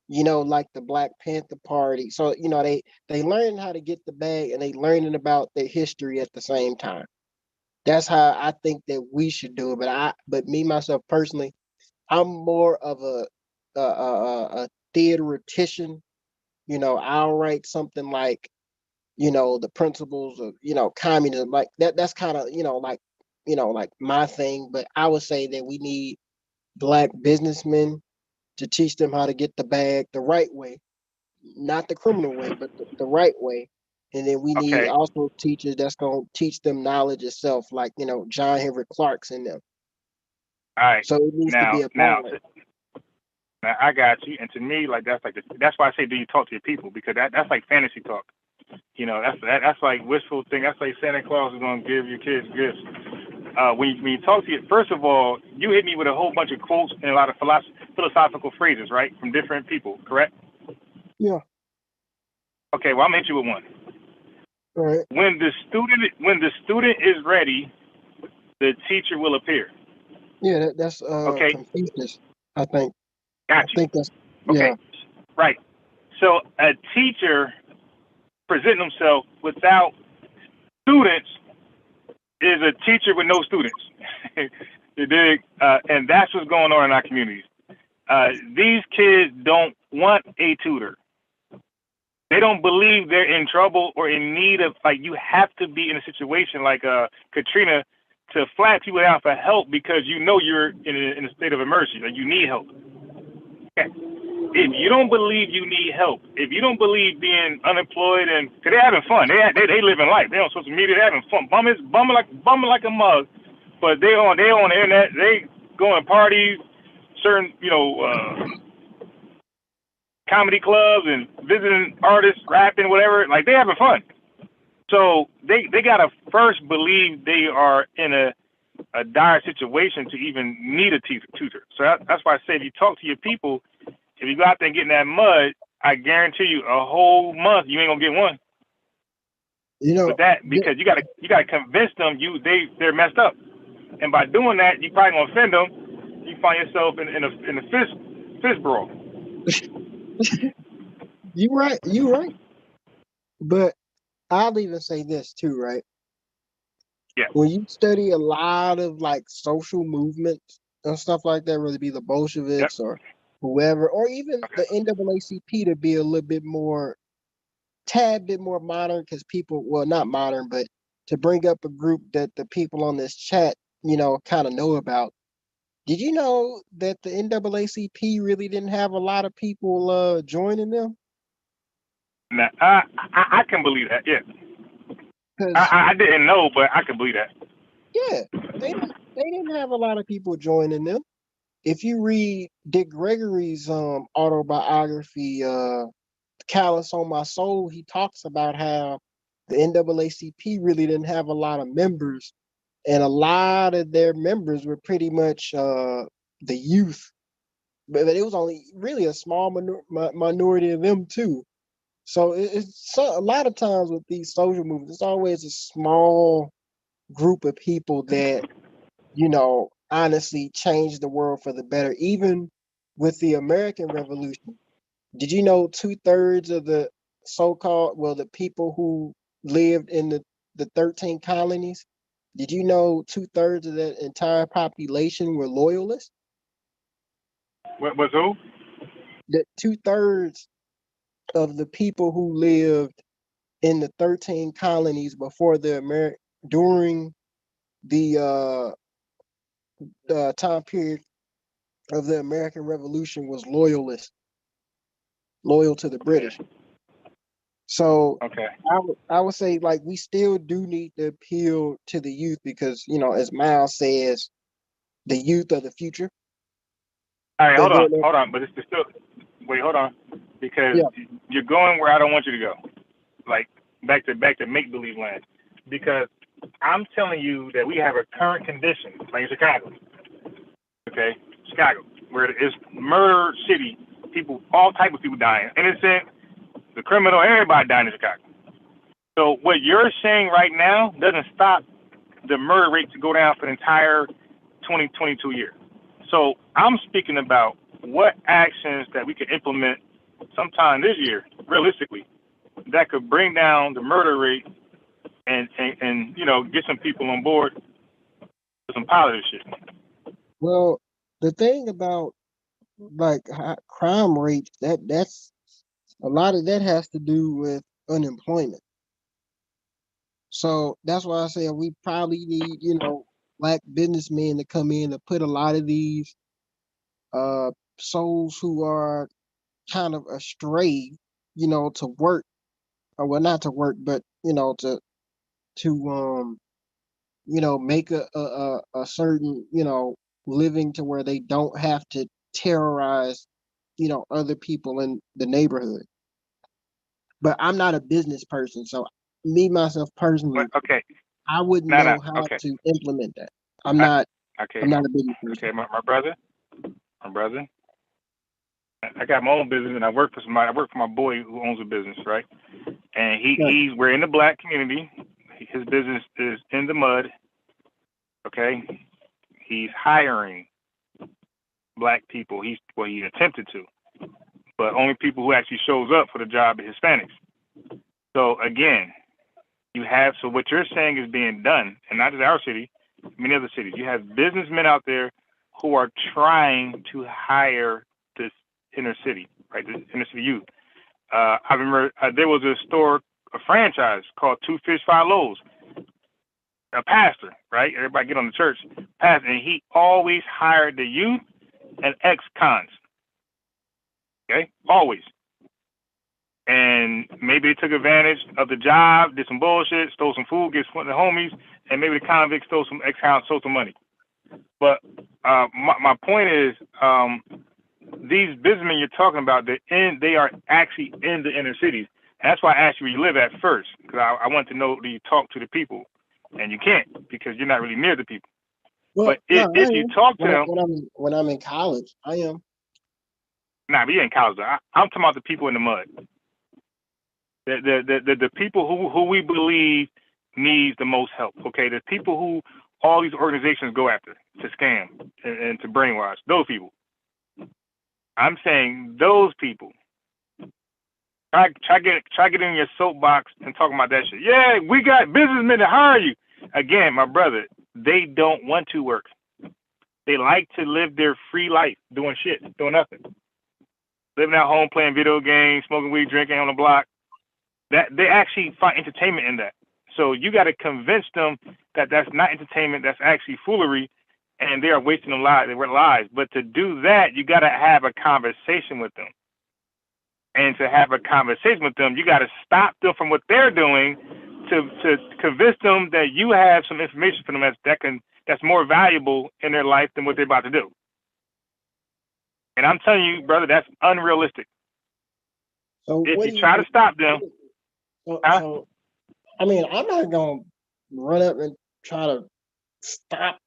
you know, like the Black Panther Party. So, you know, they learn how to get the bag and they learning about their history at the same time. That's how I think that we should do it. But me myself personally, I'm more of a theoretician. I'll write something like, the principles of, communism, like that. That's kind of, like my thing. But I would say that we need black businessmen to teach them how to get the bag the right way, not the criminal way, but the right way. And then we need Okay. also teachers that's gonna teach them knowledge itself, like John Henry Clark's in them. All right. So it needs to Now, be a now, balance. now, I got you. And to me, like that's why I say, do you talk to your people? Because that's like fantasy talk. That's like wishful thing. That's like Santa Claus is gonna give your kids gifts. When you talk to you, first of all, you hit me with a whole bunch of quotes and a lot of philosophical phrases, right, from different people, correct? Yeah. Okay. Well, I'm gonna hit you with one. All right. When the student is ready, the teacher will appear. Yeah, that's Okay. Confucius. I think. I Got you. think that's Okay. yeah. Right. So a teacher presenting himself without students is a teacher with no students. You dig? And that's what's going on in our communities. These kids don't want a tutor. They don't believe they're in trouble or in need of, like, you have to be in a situation like Katrina to flag people down for help because you're in a state of emergency, like you need help. Okay. If you don't believe you need help, if you don't believe being unemployed and cause they're having fun, they living life. They on social media, they're having fun, bumming like a mug, but they on the internet, they going parties, certain comedy clubs and visiting artists, rapping, whatever. Like they having fun. So they gotta first believe they are in a dire situation to even need a tutor. So that's why I say if you talk to your people, if you go out there and get in that mud, I guarantee you a whole month you ain't gonna get one. With that, because you gotta convince them they're messed up, and by doing that, you probably gonna offend them. You find yourself in a fist brawl. You right. You right. But I'll even say this too, right? Yeah. When you study a lot of like social movements and stuff like that, whether it be the Yep. Bolsheviks or whoever, or even Okay. the NAACP to be a little bit more, tad bit more modern, because people, well, not modern, but to bring up a group that the people on this chat, kind of know about. Did you know that the NAACP really didn't have a lot of people joining them? Now, I can believe that. Yeah. Because I didn't know, but I can believe that. yeah, they didn't have a lot of people joining them. If you read Dick Gregory's autobiography, Callous on My Soul, he talks about how the NAACP really didn't have a lot of members, and a lot of their members were pretty much the youth, but it was only really a small minority of them too. So a lot of times with these social movements, it's always a small group of people that honestly changed the world for the better. Even with the American Revolution, did you know 2/3 of the the people who lived in the 13 colonies, did you know 2/3 of that entire population were loyalists? What was who? That 2/3 of the people who lived in the 13 colonies before during the time period of the American Revolution was loyalists, loyal to the Okay. British. So Okay. I would say, like, we still do need to appeal to the youth because, as Miles says, the youth are the future. All right. But then, Hold on. But it's still. Wait. Hold on. Because yeah, you're going where I don't want you to go. Like back to make believe land. Because I'm telling you that we have a current condition, like in Chicago. Okay, Chicago, where it's murder city. People, all type of people dying. Innocent, the criminal, everybody dying in Chicago. So what you're saying right now doesn't stop the murder rate to go down for the entire 2022 year. So I'm speaking about what actions that we could implement sometime this year, realistically, that could bring down the murder rate and get some people on board some positive shit. Well, the thing about like crime rates, that's a lot of that has to do with unemployment. So that's why I say we probably need, black businessmen to come in to put a lot of these uh souls who are kind of astray, to work, or well, not to work, but to make a certain, living to where they don't have to terrorize, other people in the neighborhood. But I'm not a business person, so me myself But, personally, okay, I wouldn't no, know how okay, to implement that. I'm I, not okay, I'm not a business person. okay, my brother, my brother. I got my own business, and I work for somebody. I work for my boy who owns a business, right? And Right. we're in the black community. His business is in the mud. Okay, he's hiring black people. He attempted to, but only people who actually shows up for the job are Hispanics. So again, so what you're saying is being done, and not just our city, many other cities. You have businessmen out there who are trying to hire this inner city, right? This inner city youth. I remember there was a franchise called Two Fish Five Loaves. A pastor, right? Everybody get on the church pastor, and he always hired the youth and ex-cons. Okay, always. And maybe they took advantage of the job, did some bullshit, stole some food, gets the homies, and maybe the convict stole some ex-cons, stole some money. But my point is, these businessmen you're talking about, they are actually in the inner cities. And that's why I asked you where you live at first, because I want to know, do you talk to the people? And you can't, because you're not really near the people. Well, But no, I if you am. talk to When them, when I'm in college, I am. but you ain't college. I'm talking about the people in the mud. The people who we believe needs the most help. Okay, the people who all these organizations go after to scam and to brainwash. Those people. I'm saying those people. Try get in your soapbox and talk about that shit. Yeah, we got businessmen to hire you. Again, my brother, they don't want to work. They like to live their free life, doing shit, doing nothing, living at home, playing video games, smoking weed, drinking on the block. That they actually find entertainment in that. So you got to convince them that that's not entertainment. That's actually foolery, and they are wasting their lives. But to do that, you got to have a conversation with them. And to have a conversation with them, you got to stop them from what they're doing to convince them that you have some information for them that's more valuable in their life than what they're about to do. And I'm telling you, brother, that's unrealistic. So If what you do you try to stop them, so I mean, I'm not gonna run up and try to stop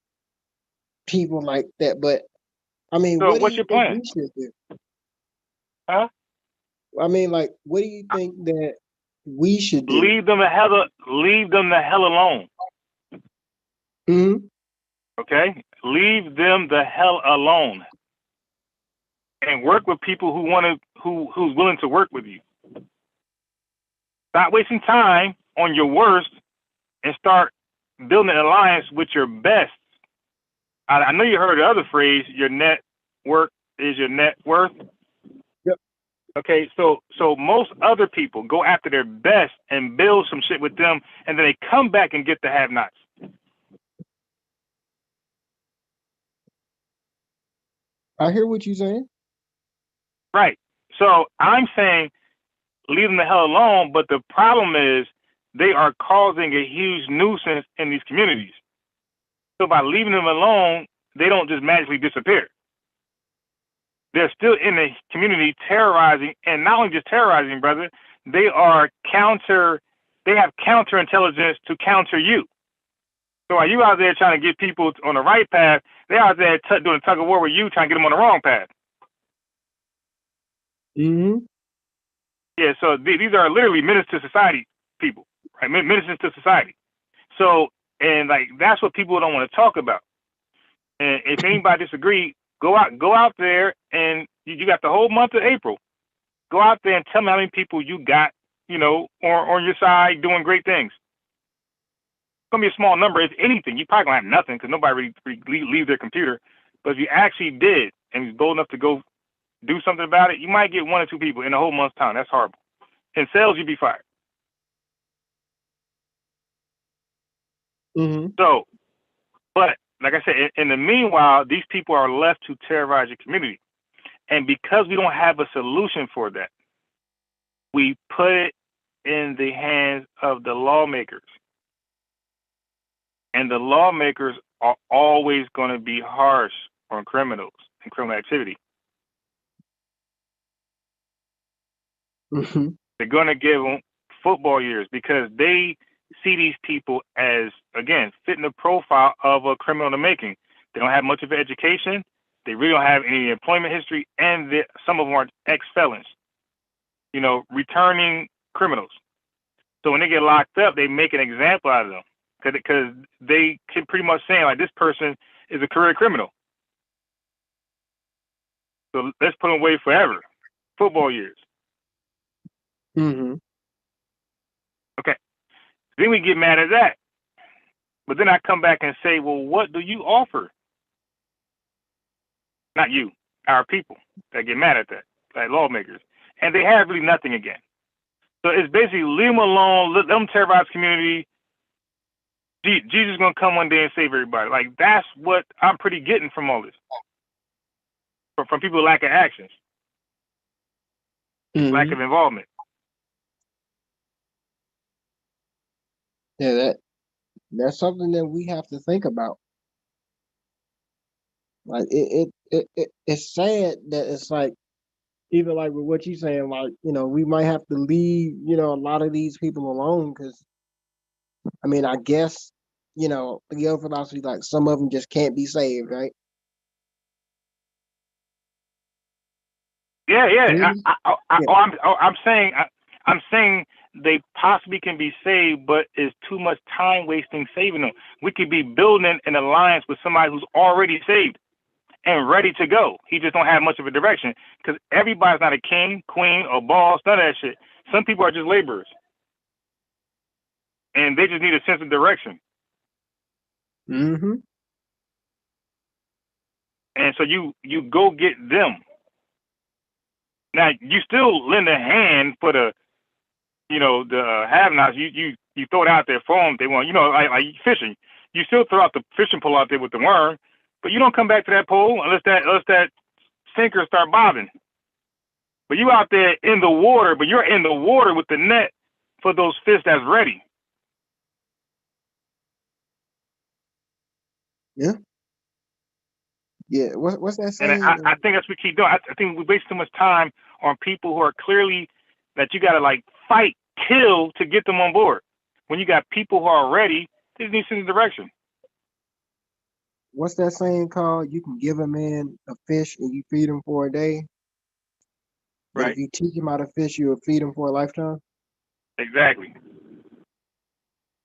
people like that, but I mean, so what do what's you your think plan? we should do? Huh? I mean, like, what do you think that we should do? Leave them the hell alone. Hmm. Okay? Leave them the hell alone. And work with people who's willing to work with you. Stop wasting time on your worst and start building an alliance with your best. I know you heard the other phrase, your net worth is your net worth. Yep. Okay, so most other people go after their best and build some shit with them, and then they come back and get the have-nots. I hear what you're saying. Right. So I'm saying leave them the hell alone, but the problem is they are causing a huge nuisance in these communities. So by leaving them alone, they don't just magically disappear. They're still in the community terrorizing, and not only just terrorizing, brother, they have counterintelligence to counter you. So while you out there trying to get people on the right path, they're out there doing a tug of war with you, trying to get them on the wrong path. Mm-hmm. Yeah, so these are literally ministers to society people, right? Ministers to society. So, and like that's what people don't want to talk about. And if anybody disagrees, go out there, and you got the whole month of April. Go out there and tell me how many people you got, on your side doing great things. gonna be a small number. If anything, you probably gonna have nothing because nobody really leave their computer. But if you actually did and was bold enough to go do something about it, you might get 1 or 2 people in a whole month's time. That's horrible. In sales, you'd be fired. Mm-hmm. So, but like I said, in the meanwhile, these people are left to terrorize your community. And because we don't have a solution for that, we put it in the hands of the lawmakers. And the lawmakers are always going to be harsh on criminals and criminal activity. Mm-hmm. They're going to give them football years because they see these people as, again, fitting the profile of a criminal in the making. They don't have much of an education. They really don't have any employment history, and some of them are ex-felons, returning criminals. So when they get locked up, they make an example out of them because they can pretty much say, like, this person is a career criminal. So let's put them away forever. Football years. Mm-hmm. Okay. Then we get mad at that. But then I come back and say, well, what do you offer? Not you, our people that get mad at that, like lawmakers. And they have really nothing again. So it's basically leave them alone, let them terrorize the community. Jesus is going to come one day and save everybody. Like, that's what I'm pretty getting from all this. From people lacking actions, lack of involvement. Yeah, that's something that we have to think about. Like it's sad that it's like, even like with what you're saying, like, we might have to leave, a lot of these people alone because, I mean, I guess, the old philosophy, like some of them just can't be saved, right? Yeah. Yeah. I'm saying they possibly can be saved, but it's too much time wasting saving them. We could be building an alliance with somebody who's already saved and ready to go. He just don't have much of a direction because everybody's not a king, queen, or boss, none of that shit. Some people are just laborers, and they just need a sense of direction. Mm-hmm. And so you go get them. Now you still lend a hand for the have-nots. You throw it out there for them. They want, like fishing. You still throw out the fishing pole out there with the worm, but you don't come back to that pole unless that sinker start bobbing. But you out there in the water, but you're in the water with the net for those fish that's ready. Yeah. Yeah. What's that saying? And I think that's what we keep doing. I think we waste too much time on people who are clearly that you got to like fight, kill to get them on board. When you got people who are ready, they just need to see the direction. What's that saying called? You can give a man a fish and you feed him for a day. But Right. if you teach him how to fish, you'll feed him for a lifetime. Exactly.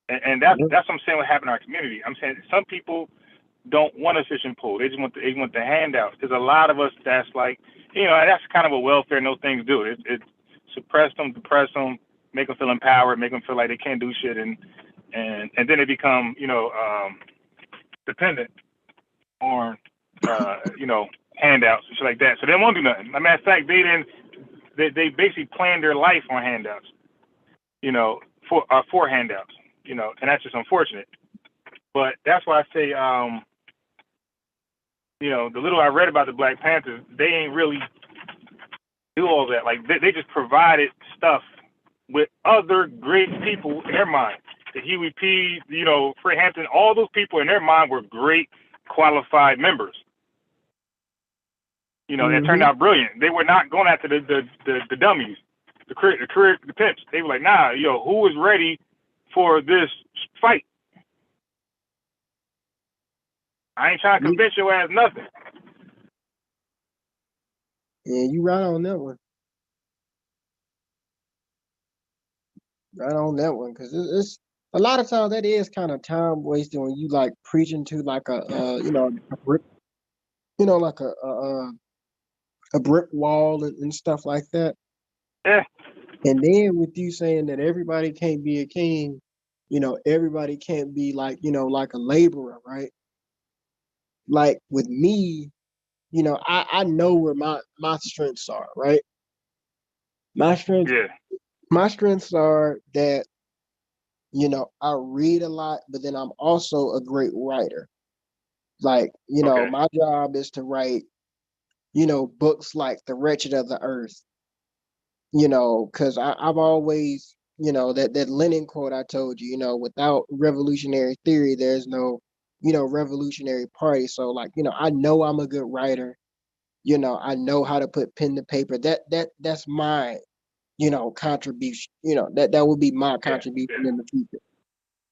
And that's what I'm saying what happened in our community. I'm saying some people don't want a fishing pole. They just want the handouts. There's a lot of us that's like, that's kind of what welfare and those things do. It suppress them, depress them, make them feel empowered, make them feel like they can't do shit, and then they become, dependent on, handouts and shit like that. So they won't do nothing. As a matter of fact, they basically plan their life on handouts, for handouts, and that's just unfortunate. But that's why I say, the little I read about the Black Panthers, they ain't really do all that. Like they just provided stuff with other great people in their mind. The Huey P, Fred Hampton, all those people in their mind were great, qualified members. It turned out brilliant. They were not going after the dummies, the pimps. They were like, nah, who is ready for this fight? I ain't trying to convince your ass nothing. Yeah, you right on that one. Right on that one, because it's a lot of times that is kind of time wasting when you like preaching to like a brick, like a brick wall and stuff like that. Yeah. And then with you saying that everybody can't be a king, everybody can't be like, like a laborer, right? Like with me, I know where my strengths are, right? My strengths Yeah. my strengths are that, I read a lot, but then I'm also a great writer. Like, Okay. my job is to write, books like The Wretched of the Earth, because I've always, that Lenin quote I told you, without revolutionary theory, there's no, revolutionary party. So like, I know I'm a good writer. I know how to put pen to paper. That's my, contribution. That would be my Yeah. contribution Yeah. in the future.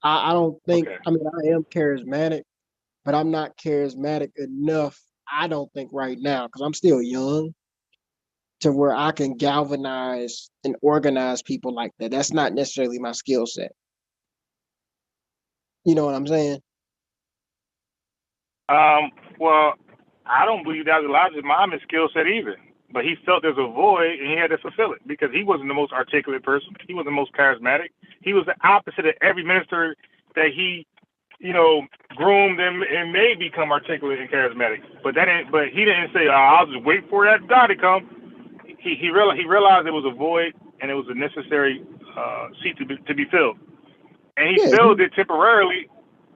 I don't think, Okay. I mean, I am charismatic, but I'm not charismatic enough, I don't think right now, because I'm still young to where I can galvanize and organize people like that. That's not necessarily my skill set. You know what I'm saying? Well, I don't believe that was Elijah Muhammad's skill set either. But he felt there's a void and he had to fulfill it because he wasn't the most articulate person. He wasn't the most charismatic. He was the opposite of every minister that he, groomed and made become articulate and charismatic. But he didn't say, I'll just wait for that God to come. He realized there was a void and it was a necessary seat to be filled. And he Yeah, filled it temporarily,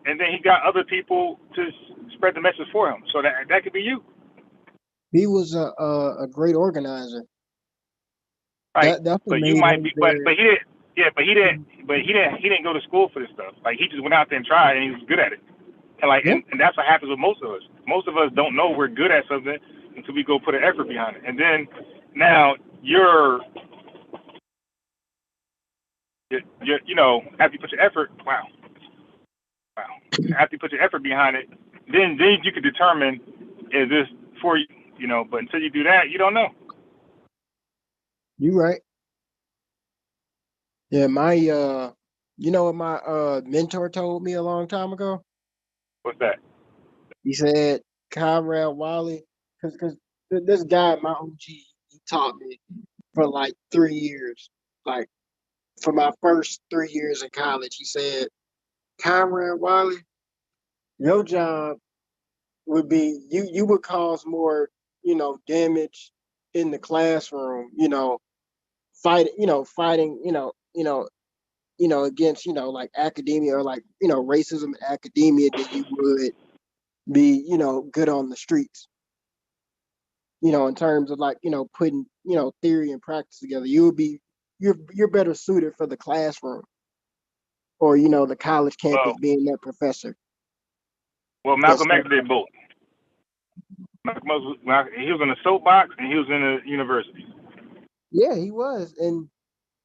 and then he got other people to spread the message for him. So that could be you, he was a great organizer. right? That's what But you made might him be, but he didn't. Yeah, very. but he didn't go to school for this stuff. Like he just went out there and tried, and he was good at it. And like, Yeah, and that's what happens with most of us. Most of us don't know we're good at something until we go put an effort behind it. And then now after you put your effort, wow, after you put your effort behind it, then you can determine is this for you, But until you do that, you don't know. you right. Yeah, my you know what my mentor told me a long time ago? What's that? He said, Comrade Wally, because this guy, my OG, he taught me for like 3 years. Like for my first 3 years in college, he said, Comrade Wally, your job would be you would cause more, damage in the classroom, fighting, against, like academia or like, racism in academia than you would be, good on the streets. In terms of like, putting, theory and practice together. You're better suited for the classroom or, the college campus Well, being that professor. That's Malcolm X did both. Malcolm X, he was in the soapbox and he was in the university. yeah, he was. And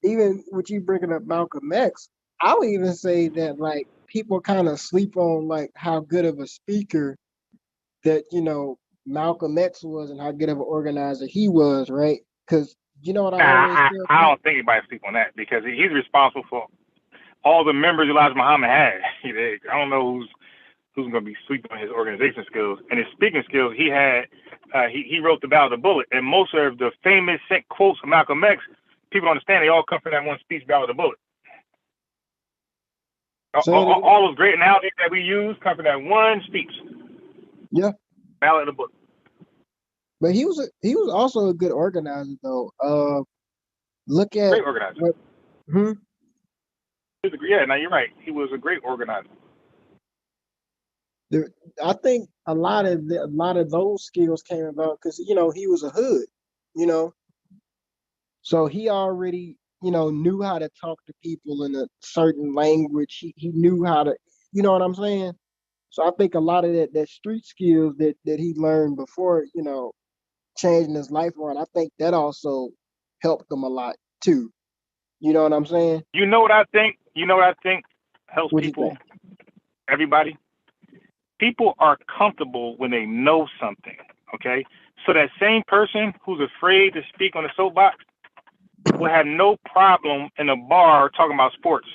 even with you bringing up Malcolm X, I would even say that like people kind of sleep on like how good of a speaker that, Malcolm X was and how good of an organizer he was, right? Because you know what I always tell I people? don't think anybody sleep on that because he's responsible for all the members Elijah Muhammad had. I don't know who's going to be sleeping on his organization skills and his speaking skills. He had he wrote the Battle of the Bullet, and most of the famous quotes from Malcolm X, people don't understand. They all come from that one speech, Battle of the Bullet. Say it again. All those great analogies that we use come from that one speech, Yeah. Battle of the Bullet. But he was also a good organizer though. Look at Great organizer. what hmm? Yeah, now you're right. He was a great organizer. I think a lot of those skills came about because he was a hood, you know, so he already knew how to talk to people in a certain language. He knew how to, you know what I'm saying. So I think a lot of that street skills that he learned before changing his life around. I think that also helped him a lot too. You know what I'm saying? You know what I think? Helps What you people, think? everybody? People are comfortable when they know something, okay? So that same person who's afraid to speak on the soapbox will have no problem in a bar talking about sports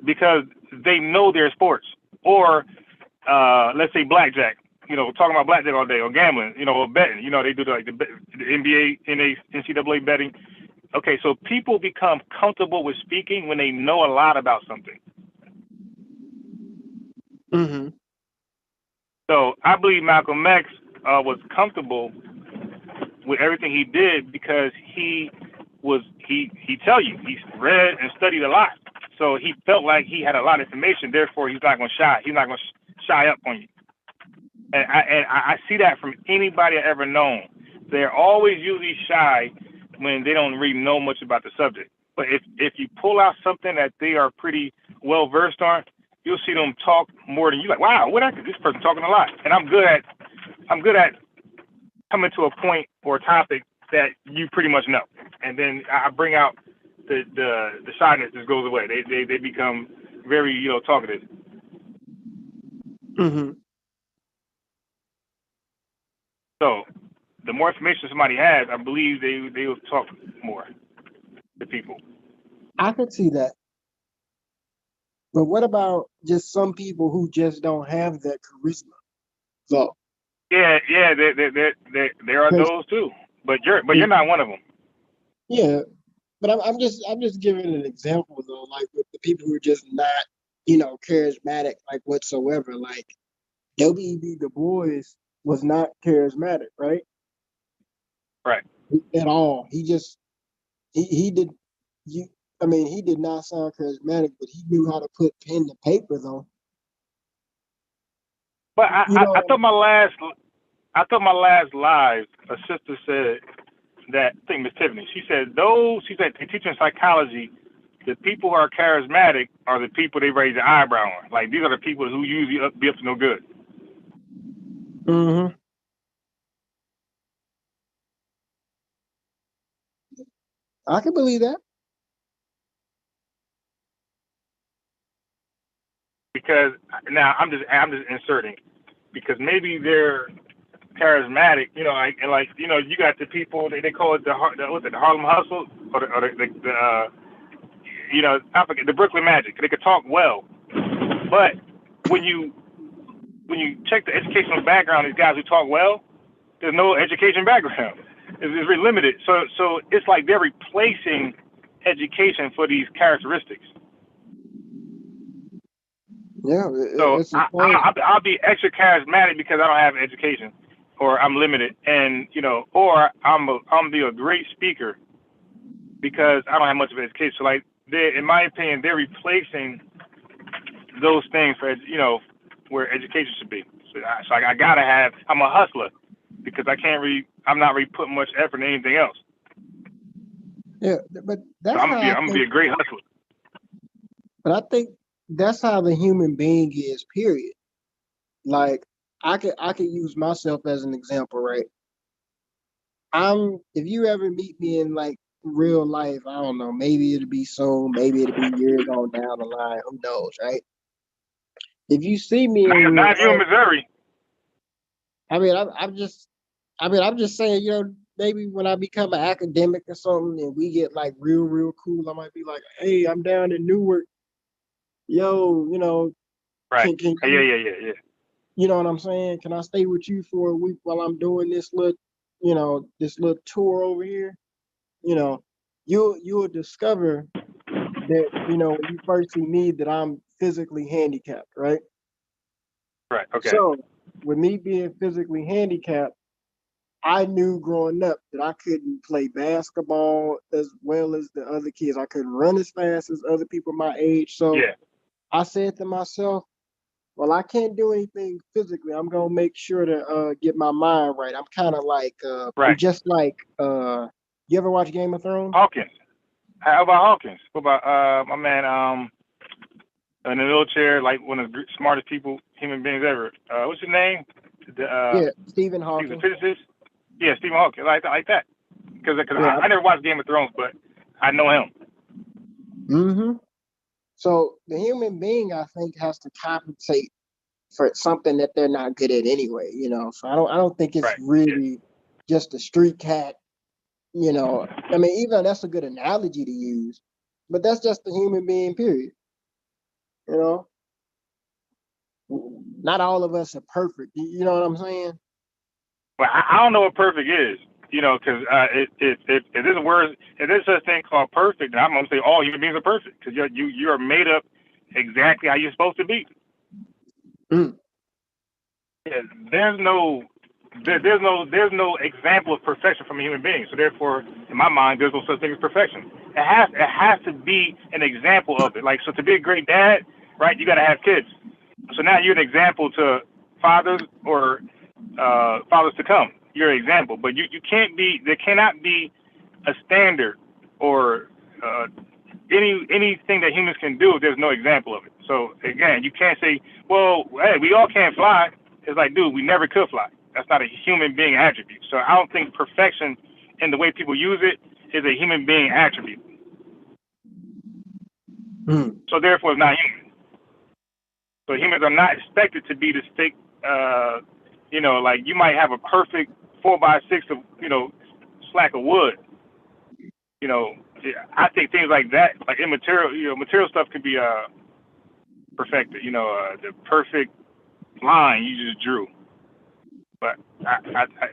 because they know their sports. Or let's say blackjack, talking about blackjack all day, or gambling, or betting. They do the NBA, NCAA betting. Okay, so people become comfortable with speaking when they know a lot about something. Mm-hmm. So I believe Malcolm X was comfortable with everything he did because he tell you he's read and studied a lot. So he felt like he had a lot of information. Therefore, he's not going to shy. He's not going to shy up on you. And I see that from anybody I ever known. They're always usually shy when they don't really know much about the subject. But if you pull out something that they are pretty well versed on, you'll see them talk more than you. Like, wow, this person talking a lot. And I'm good at coming to a point or a topic that you pretty much know, and then I bring out the shyness just goes away. They become very talkative. Mm-hmm. So the more information somebody has, I believe they will talk more to people. I could see that. But what about just some people who just don't have that charisma? So Yeah, there are those too. But you're not one of them. yeah, but I'm just giving an example though, like with the people who are just not, charismatic like whatsoever. Like W.E.B. Du Bois was not charismatic, right? Right. At all. He did you I mean he did not sound charismatic, but he knew how to put pen to paper though. But You know, I thought my last live, a sister said that, I think Miss Tiffany, she said they teach in psychology, the people who are charismatic are the people they raise their eyebrow on. Like, these are the people who usually be up to no good. mm-hmm. I can believe that. Because now I'm just inserting, because maybe they're charismatic, you got the people they call it the Harlem Hustle, or I forget, the Brooklyn Magic. They could talk well, but when you check the educational background of these guys who talk well, there's no education background. It's very limited. So it's like they're replacing education for these characteristics. Yeah, So it's a point. I'll be extra charismatic because I don't have education, or I'm limited, and or I'm be a great speaker because I don't have much of an education. So, like, in my opinion, they're replacing those things for where education should be. So I gotta have. I'm a hustler because I'm not really putting much effort in anything else. Yeah, but that's So how I'm gonna be a great hustler. But I think that's how the human being is. Period. Like I could use myself as an example, right? If you ever meet me in like real life, I don't know, maybe it'll be soon, maybe it'll be years on down the line, who knows, right? If you see me in Not if you're in real, Missouri. I mean, I'm just saying, maybe when I become an academic or something, and we get like real cool, I might be like, hey, I'm down in Newark, yo, Right. can Yeah. you know what I'm saying? Can I stay with you for a week while I'm doing this little tour over here? You'll discover that, when you first see me, that I'm physically handicapped, right? Right. Okay. So with me being physically handicapped, I knew growing up that I couldn't play basketball as well as the other kids. I couldn't run as fast as other people my age. So Yeah. I said to myself, well, I can't do anything physically. I'm gonna make sure to get my mind right. I'm kind of like I'm Right. just like you ever watch Game of Thrones? Hawkins. How about Hawkins? What about my man in the wheelchair, like one of the smartest human beings ever? What's his name? Yeah, Stephen He's a Hawking. physicist. Yeah, Stephen Hawking, like that. Because Yeah. I never watched Game of Thrones, but I know him. Mm-hmm. So the human being, I think, has to compensate for something that they're not good at anyway. So I don't think it's Right. really just a street cat. I mean, even that's a good analogy to use, but that's just the human being. Period. Not all of us are perfect. You know what I'm saying? But I don't know what perfect is. Because if there's a word, if there's such thing called perfect, I'm gonna say all human beings are perfect because you are made up exactly how you're supposed to be. Mm. Yeah, there's no example of perfection from a human being. So therefore, in my mind, there's no such thing as perfection. It has to be an example of it. Like, so to be a great dad, right? You got to have kids. So now you're an example to fathers or fathers to come. You're an example, but you can't be. There cannot be a standard or anything that humans can do if there's no example of it. So again, you can't say, well, hey, we all can't fly. It's like, dude, we never could fly. That's not a human being attribute. So I don't think perfection in the way people use it is a human being attribute. Mm. So therefore, it's not human. So humans are not expected to be this thick, like you might have a perfect 4x6 of, slack of wood. I think things like that, like immaterial, material stuff can be perfected. The perfect line you just drew. But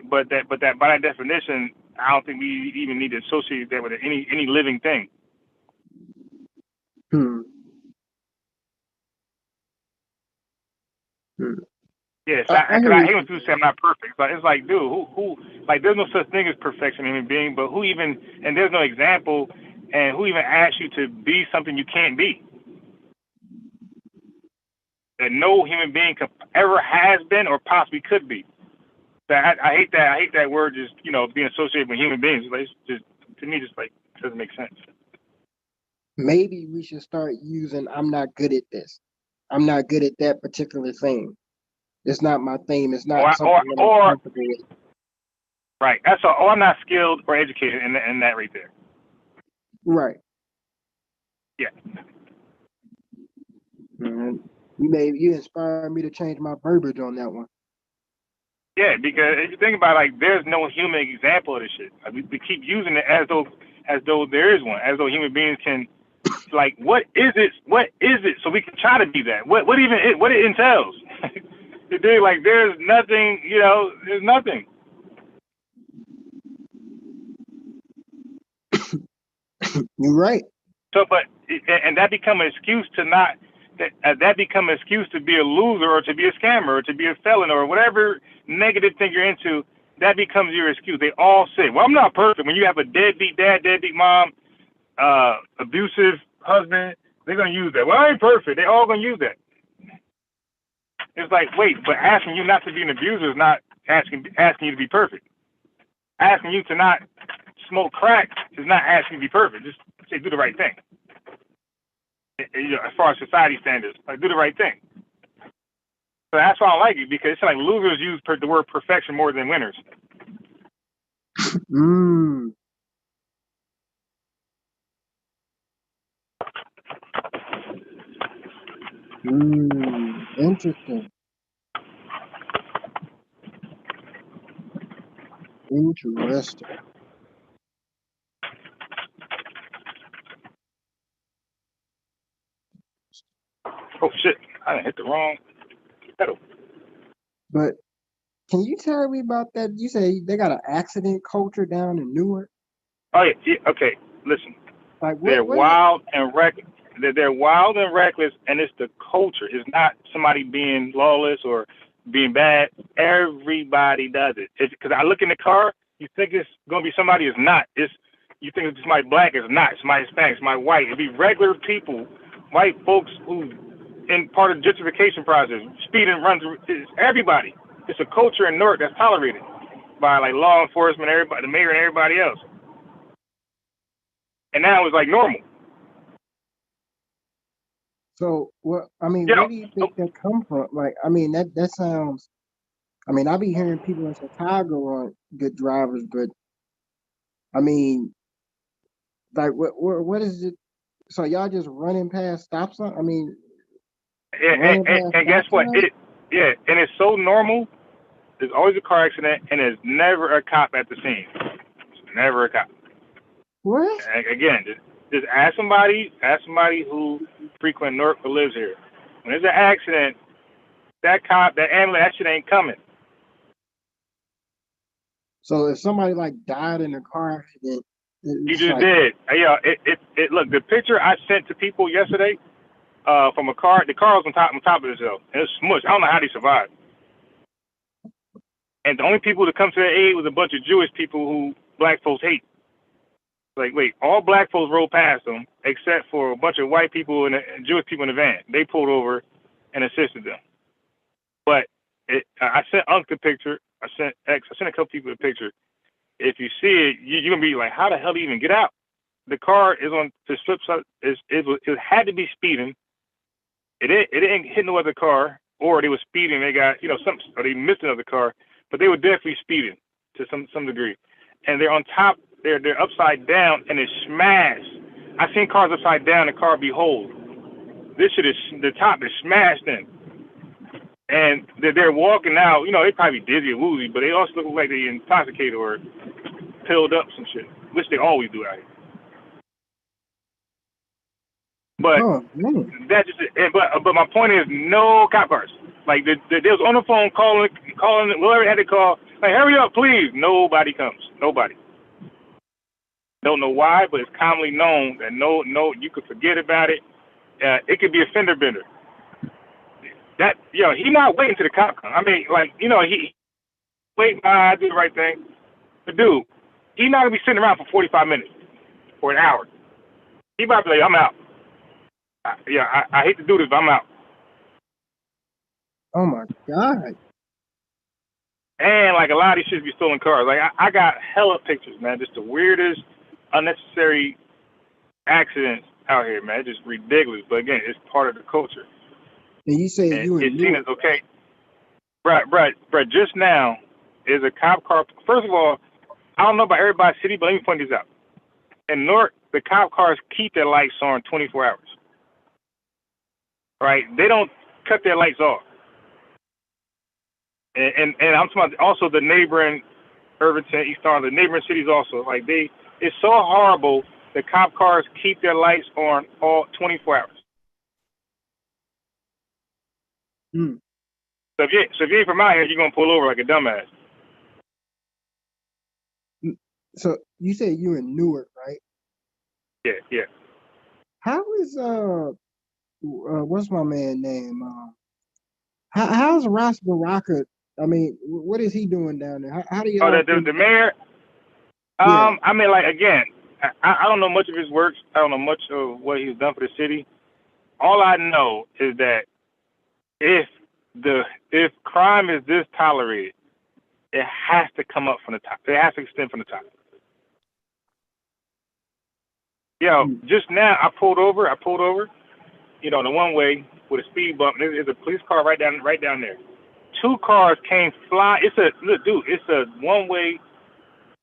but by that definition, I don't think we even need to associate that with any living thing. Hmm. Hmm. Yes, I because hear I you. hate when people say I'm not perfect. But it's like, dude, who, like, there's no such thing as perfection in a human being. But who even, and there's no example, and who even asks you to be something you can't be? That no human being ever has been or possibly could be. I hate that. I hate that word just being associated with human beings. Like, it's just, to me, just like doesn't make sense. Maybe we should start using I'm not good at this. I'm not good at that particular thing. It's not my thing. It's not something that I'm comfortable with. Right. That's all. Oh, I'm not skilled or educated in that right there. Right. Yeah. Mm-hmm. You inspired me to change my verbiage on that one. Yeah, because if you think about it, like, there's no human example of this shit. Like, we keep using it as though there is one, as though human beings can, like, what is it? What is it? So we can try to be that. What it entails. Like, there's nothing. There's nothing. You're right. So, and that become an excuse to not. That become an excuse to be a loser or to be a scammer or to be a felon or whatever negative thing you're into. That becomes your excuse. They all say, well, I'm not perfect. When you have a deadbeat dad, deadbeat mom, abusive husband, they're going to use that. Well, I ain't perfect. They're all going to use that. It's like, wait, but asking you not to be an abuser is not asking you to be perfect. Asking you to not smoke crack is not asking you to be perfect. Just say, do the right thing. As far as society standards, like, do the right thing. So that's why I like it, because it's like losers use the word perfection more than winners. Mm. Interesting. Interesting. Oh shit! I didn't hit the wrong pedal. But can you tell me about that? You say they got an accident culture down in Newark. Oh yeah. Okay. Listen, Like they're what wild and reckless. They're wild and reckless, and it's the culture. It's not somebody being lawless or being bad. Everybody does it. Because I look in the car, you think it's gonna be somebody. It's not. You think it's somebody black. It's not. It's somebody Hispanic. It's somebody white. It'd be regular people, white folks who in part of the gentrification process, speeding runs. It's everybody. It's a culture in Newark that's tolerated by, like, law enforcement, everybody, the mayor, and everybody else. And now it's like normal. So what? I mean, You where know, do you think that come from? Like, I mean, that sounds. I mean, I be hearing people in Chicago are good drivers, but I mean, like, what is it? So y'all just running past stop sign? I mean, running past and guess stop what? signs? And it's so normal. There's always a car accident, and there's never a cop at the scene. Never a cop. What? And again, just ask somebody who frequent Newark or lives here. When there's an accident, that cop, that ambulance, that shit ain't coming. So if somebody like died in a car accident, You it's just like, did. Look, the picture I sent to people yesterday, from a car. The car was on top of itself, and it was smushed. I don't know how they survived. And the only people that come to their aid was a bunch of Jewish people who black folks hate. Like, wait, all black folks rolled past them except for a bunch of white people and Jewish people in the van. They pulled over and assisted them. But I sent Unc the picture. I sent X. I sent a couple people the picture. If you see it, you're gonna be like, how the hell do you even get out? The car is on the flip side. It had to be speeding. It didn't hit no other car, or they were speeding. They got or they missed another car, but they were definitely speeding to some degree. And they're on top. They're upside down, and it's smashed. I've seen cars upside down, and the car be whole. This shit is the top is smashed in. And they're walking out. They probably dizzy or woozy, but they also look like they intoxicated or pilled up some shit, which they always do out here. But that just. But my point is, no cop cars. Like they was on the phone calling whoever had to call. Like, hurry up, please. Nobody comes. Nobody. Don't know why, but it's commonly known that no, you could forget about it. It could be a fender bender. That he not waiting till the cop comes. I mean, he wait. I do the right thing. But dude, he not gonna be sitting around for 45 minutes or an hour. He might be like, I'm out. I hate to do this, but I'm out. Oh my God. And like a lot of these shit be stolen cars. Like I got hella pictures, man. Just the weirdest, unnecessary accidents out here, man. It's just ridiculous. But again, it's part of the culture. And you say and you it's in seen as okay. Bruh, just now is a cop car. First of all, I don't know about everybody's city, but let me point this out. In Newark, the cop cars keep their lights on 24 hours. Right? They don't cut their lights off. And I'm talking about also the neighboring Irvington, East Orange, the neighboring cities also. Like it's so horrible. The cop cars keep their lights on all 24 hours. Hmm. So if you ain't from out here, you're gonna pull over like a dumbass. So you say you in Newark, right? Yeah. How is what's my man name? How's Ross Baraka? I mean, what is he doing down there? How do y'all? The mayor. Yeah. I mean, like again, I don't know much of his works. I don't know much of what he's done for the city. All I know is that if crime is this tolerated, it has to come up from the top. It has to extend from the top. Just now I pulled over. The one way with a speed bump. There's a police car right down there. Two cars came flying. It's a one-way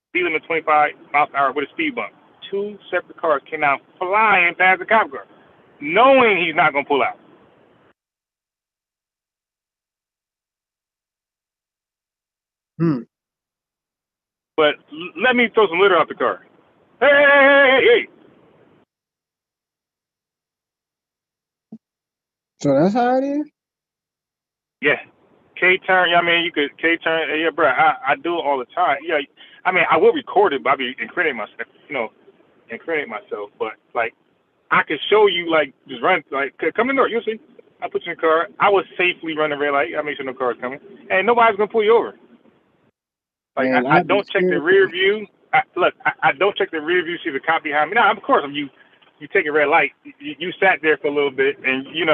speed limit 25 miles per hour with a speed bump. Two separate cars came out flying past the cop car, knowing he's not gonna pull out. But let me throw some litter out the car. Hey. So that's how it is? Yeah. K-turn, you could K-turn. Yeah, bro, I do it all the time. Yeah, I mean, I will record it, but I'll be incriminating myself. But, like, I can show you, like, just run, like, come in the door, you'll see. I put you in the car. I will safely run the red light. I make sure no car's coming. And nobody's going to pull you over. Like, Man, I don't check the rear view. I don't check the rear view, see the cop behind me. Now, of course, if you take a red light, you sat there for a little bit, and, you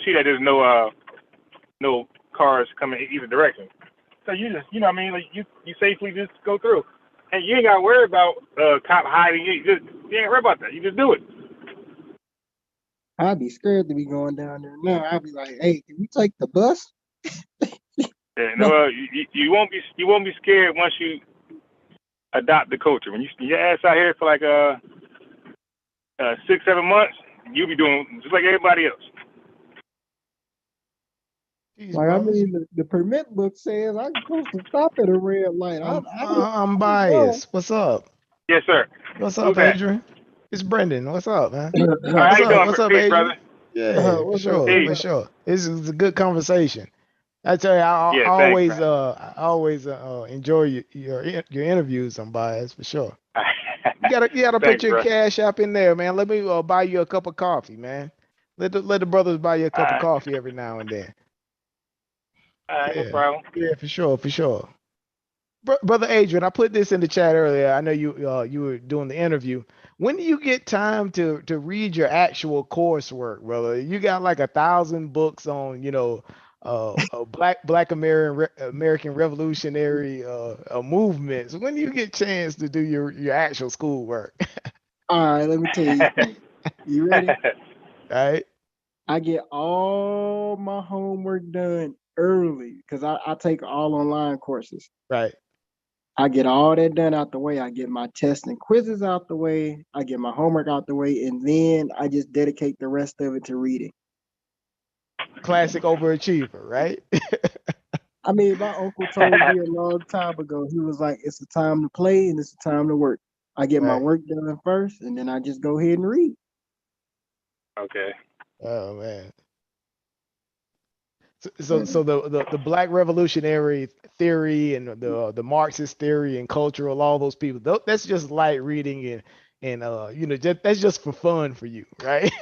see that there's no cars coming either direction. So you just, like you safely just go through. And you ain't got to worry about cop hiding. You ain't worry about that. You just do it. I'd be scared to be going down there now. I'd be like, hey, can we take the bus? Yeah, no, you won't be scared once you adopt the culture. When your ass out here for like 6-7 months, you'll be doing just like everybody else. Jeez, like, I mean, the permit book says I'm supposed to stop at a red light. I'm biased. What's up? Yes, sir. What's up, Adrian? It's Brendan. What's up, man? How you doing? What's up, Adrian? Brother? Yeah, for sure. This is a good conversation. I tell you, I always enjoy your interviews on bias for sure. You gotta put your Cash App in there, man. Let me buy you a cup of coffee, man. Let the brothers buy you a All cup of right. coffee every now and then. All right, no Yeah, problem. yeah, for sure, for sure. Brother Adrian, I put this in the chat earlier. I know you were doing the interview. When do you get time to read your actual coursework, brother? You got like 1,000 books on, Black American Revolutionary movements. When do you get chance to do your actual schoolwork? All right, let me tell you. You ready? Right? I get all my homework done early because I take all online courses. Right. I get all that done out the way. I get my tests and quizzes out the way. I get my homework out the way, and then I just dedicate the rest of it to reading. Classic overachiever, right? I mean, my uncle told me a long time ago. He was like, "It's a time to play and it's a time to work." I get my Right. work done first, and then I just go ahead and read. Okay. Oh man. So the Black Revolutionary theory and the Marxist theory and cultural, all those people, that's just light reading and that's just for fun for you, right?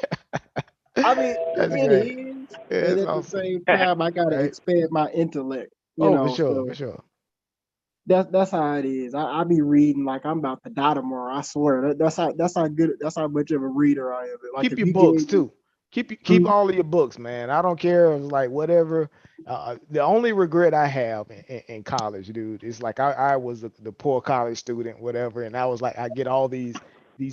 I mean, That's it great. is, Yeah, but it's at the awesome, same time, I gotta right? expand my intellect. Oh, for sure, for So sure. that's how it is. I be reading like I'm about to die tomorrow. I swear. That's how much of a reader I am. Like Keep if your you books gave me, too. Keep Mhm. all of your books, man. I don't care. It's like whatever. The only regret I have in college, dude, is like I was the poor college student, whatever, and I was like I get all these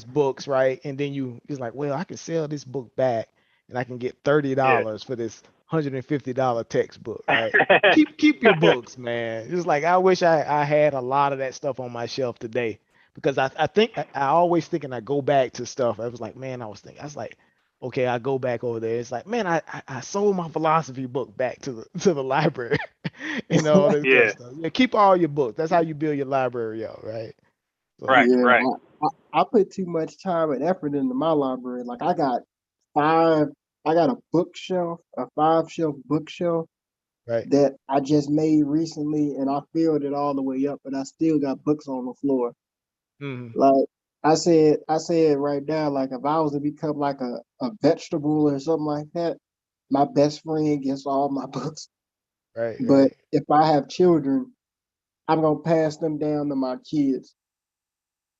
books, right? And then it's like, well, I can sell this book back and I can get Yeah. $30 for this $150 textbook, right? Keep your books, man. It's like I wish I had a lot of that stuff on my shelf today because I think I always think and I go back to stuff. I was like, man, I was like, okay, I go back over there. It's like, man, I sold my philosophy book back to the library and all this good Yeah. stuff. Yeah, keep all your books. That's how you build your library up, right? So Right. Yeah, Right. I put too much time and effort into my library. Like five, I got a bookshelf, a 5 shelf bookshelf right. that I just made recently, and I filled it all the way up, but I still got books on the floor. Hmm. Like I said right now, like if I was to become like a vegetable or something like that, my best friend gets all my books. Right, But right. if I have children, I'm gonna pass them down to my kids.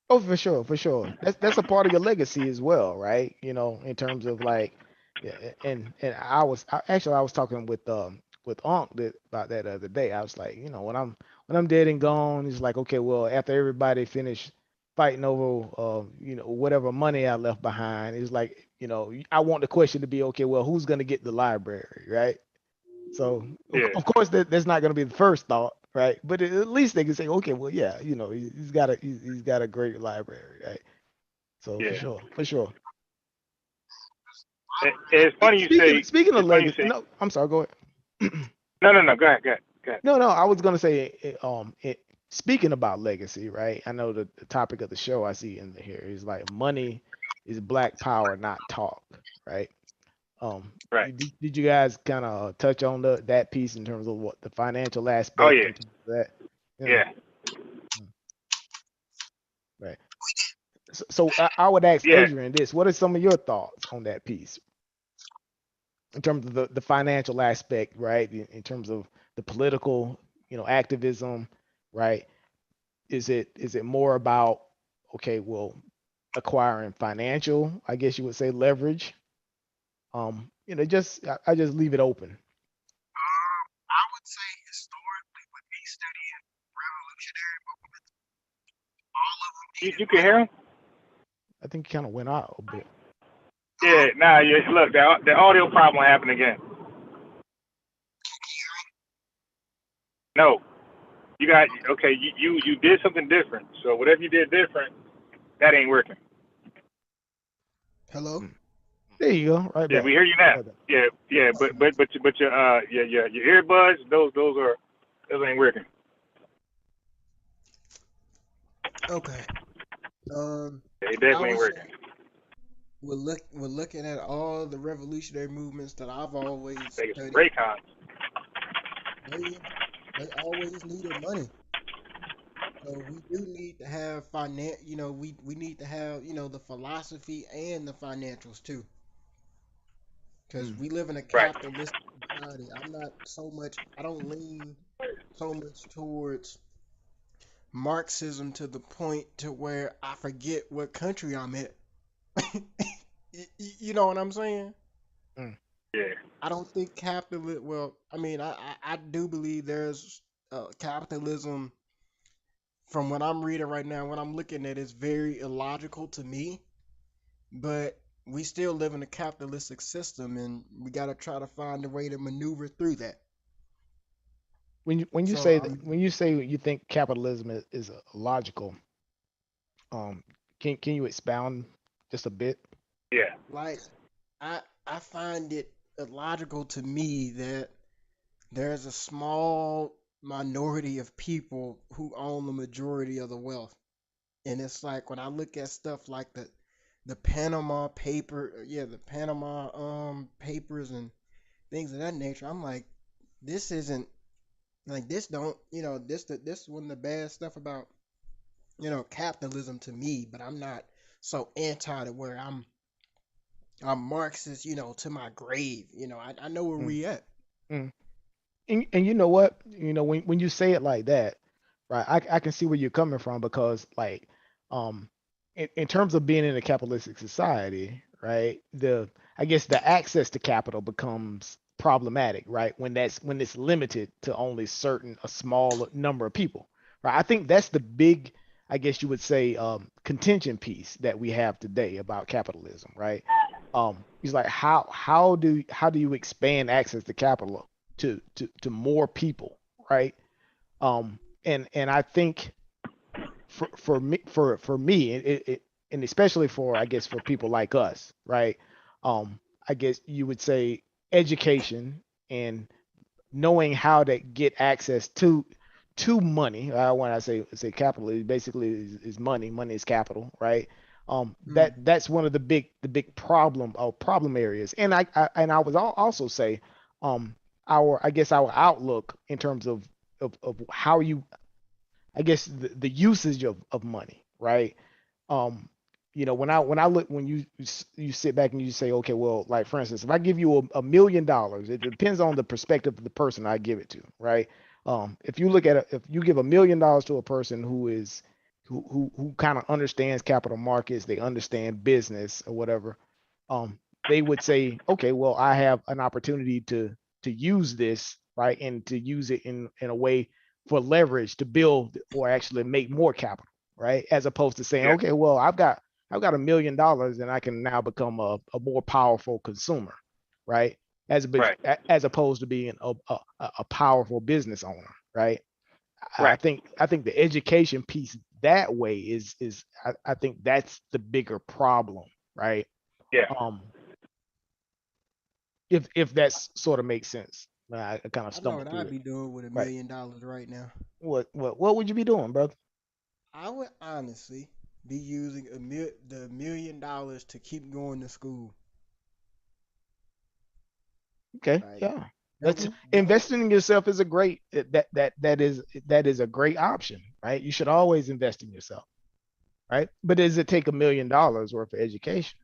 Oh, for sure, for sure. That's a part of your legacy as well, right? In terms of like, yeah, and actually I was talking with Unc about that the other day. I was like, when I'm dead and gone, it's like, okay, well, after everybody finished fighting over whatever money I left behind, it's like, I want the question to be, okay, well, who's gonna get the library, right? So Yeah. of course that's not going to be the first thought, right? But at least they can say, okay, well, yeah, he's got a great library, right? So for Yeah. sure, for sure. It's funny you Speaking say. speaking of It's funny you legacy, say. no, I'm sorry, go ahead. No, no, no. Go ahead. Go ahead. Go ahead. No, I was gonna say, speaking about legacy, right? I know the topic of the show I see in here is like money is black power, not talk, right? Right. Did you guys kind of touch on that piece in terms of what the financial Oh aspect yeah. in terms of that? Yeah. Yeah. Mm, right. So I would ask Yeah. Adrian this: what are some of your thoughts on that piece in terms of the financial aspect, right? In terms of the political, activism, right? Is it more about, okay, well, acquiring financial, I guess you would say, leverage? Just I just leave it open. I would say historically, with me studying revolutionary movements, all of them You needed can money. hear him. I think you kind of went out a bit. Yeah. Nah. Yeah. Look, the audio problem happened again. No. You got okay. You did something different. So whatever you did different, that ain't working. Hello? Mm. There you go, right Yeah, back. we hear you now. Right back. Yeah, yeah, but your earbuds, those ain't working. Okay. They I definitely ain't was working. saying we're looking at all the revolutionary movements that I've always Taking some studied. great cons. They they always needed money. So we do need to have we need to have, the philosophy and the financials too. because Mm. we live in a Right. capitalistic society. I don't lean so much towards Marxism to the point to where I forget what country I'm in. You know what I'm saying? Mm. Yeah. I don't think capitalism. Well, I mean, I do believe there's capitalism. From what I'm reading right now, what I'm looking at is very illogical to me. But we still live in a capitalistic system, and we got to try to find a way to maneuver through that. When you So say I that, mean, when you say you think capitalism is logical, um, can you expound just a bit? Yeah. like I find it illogical to me that there's a small minority of people who own the majority of the wealth. And it's like when I look at stuff like the Panama papers and things of that nature, I'm like, this isn't like this don't this one of the bad stuff about capitalism to me, but I'm not so anti to where I'm Marxist, to my grave. I know where Mm. we at. Mm. And you know what? When you say it like that, right? I can see where you're coming from because like, um, in terms of being in a capitalistic society, right? I guess the access to capital becomes problematic, right? When it's limited to only a small number of people, right? I think that's the big, I guess you would say, contention piece that we have today about capitalism, right? He's like, how do you expand access to capital to more people, right? And I think for me and especially for I guess for people like us, right? I guess you would say education and knowing how to get access to money. When I say capital, it basically is money. Money is capital, right? Hmm. That's one of the big problem areas. And I would also say, our I guess our outlook in terms of how you I guess the usage of money, right? Um, when you sit back and you say, okay, well, like for instance, if I give you $1 million, it depends on the perspective of the person I give it to, right? If you give $1 million to a person who kind of understands capital markets, they understand business or whatever, they would say, okay, well, I have an opportunity to use this, right, and to use it in a way for leverage to build or actually make more capital, right? As opposed to saying, Yeah. okay, well, I've got $1 million and I can now become a more powerful consumer, right? Right. As opposed to being a powerful business owner, right? I Right. think I think the education piece that way I think that's the bigger problem, right? Yeah. Um, if that's sort of makes sense. I kind of I know stumbled what through I'd it. be doing with a Right. million dollars right now. What would you be doing, brother? I would honestly be using the $1 million to keep going to school. Okay, Like yeah. That's that would investing in yourself is a great that is a great option, right? You should always invest in yourself, right? But does it take $1 million worth of education,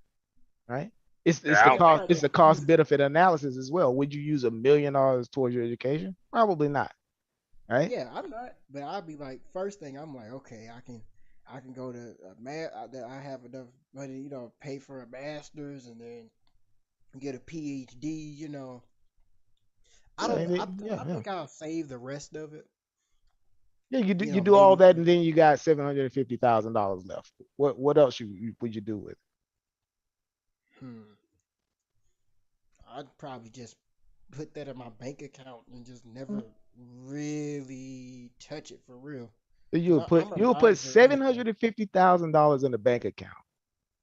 right? It's I the don't yeah, think cost I it's so. the cost benefit analysis as well. Would you use $1 million towards your education? Probably not, right? yeah, I'm not, but I'd be like first thing I'm like, okay, I can go to a that I have enough money, pay for a master's and then get a PhD, I Yeah, don't yeah, I yeah. think I'll save the rest of it, Yeah, you do all maybe that, and then you got $750,000 left. What else would you do with it? hmm, I'd probably just put that in my bank account and just never really touch it for real. Cause I'm a You'll put miser $750,000 in the bank account,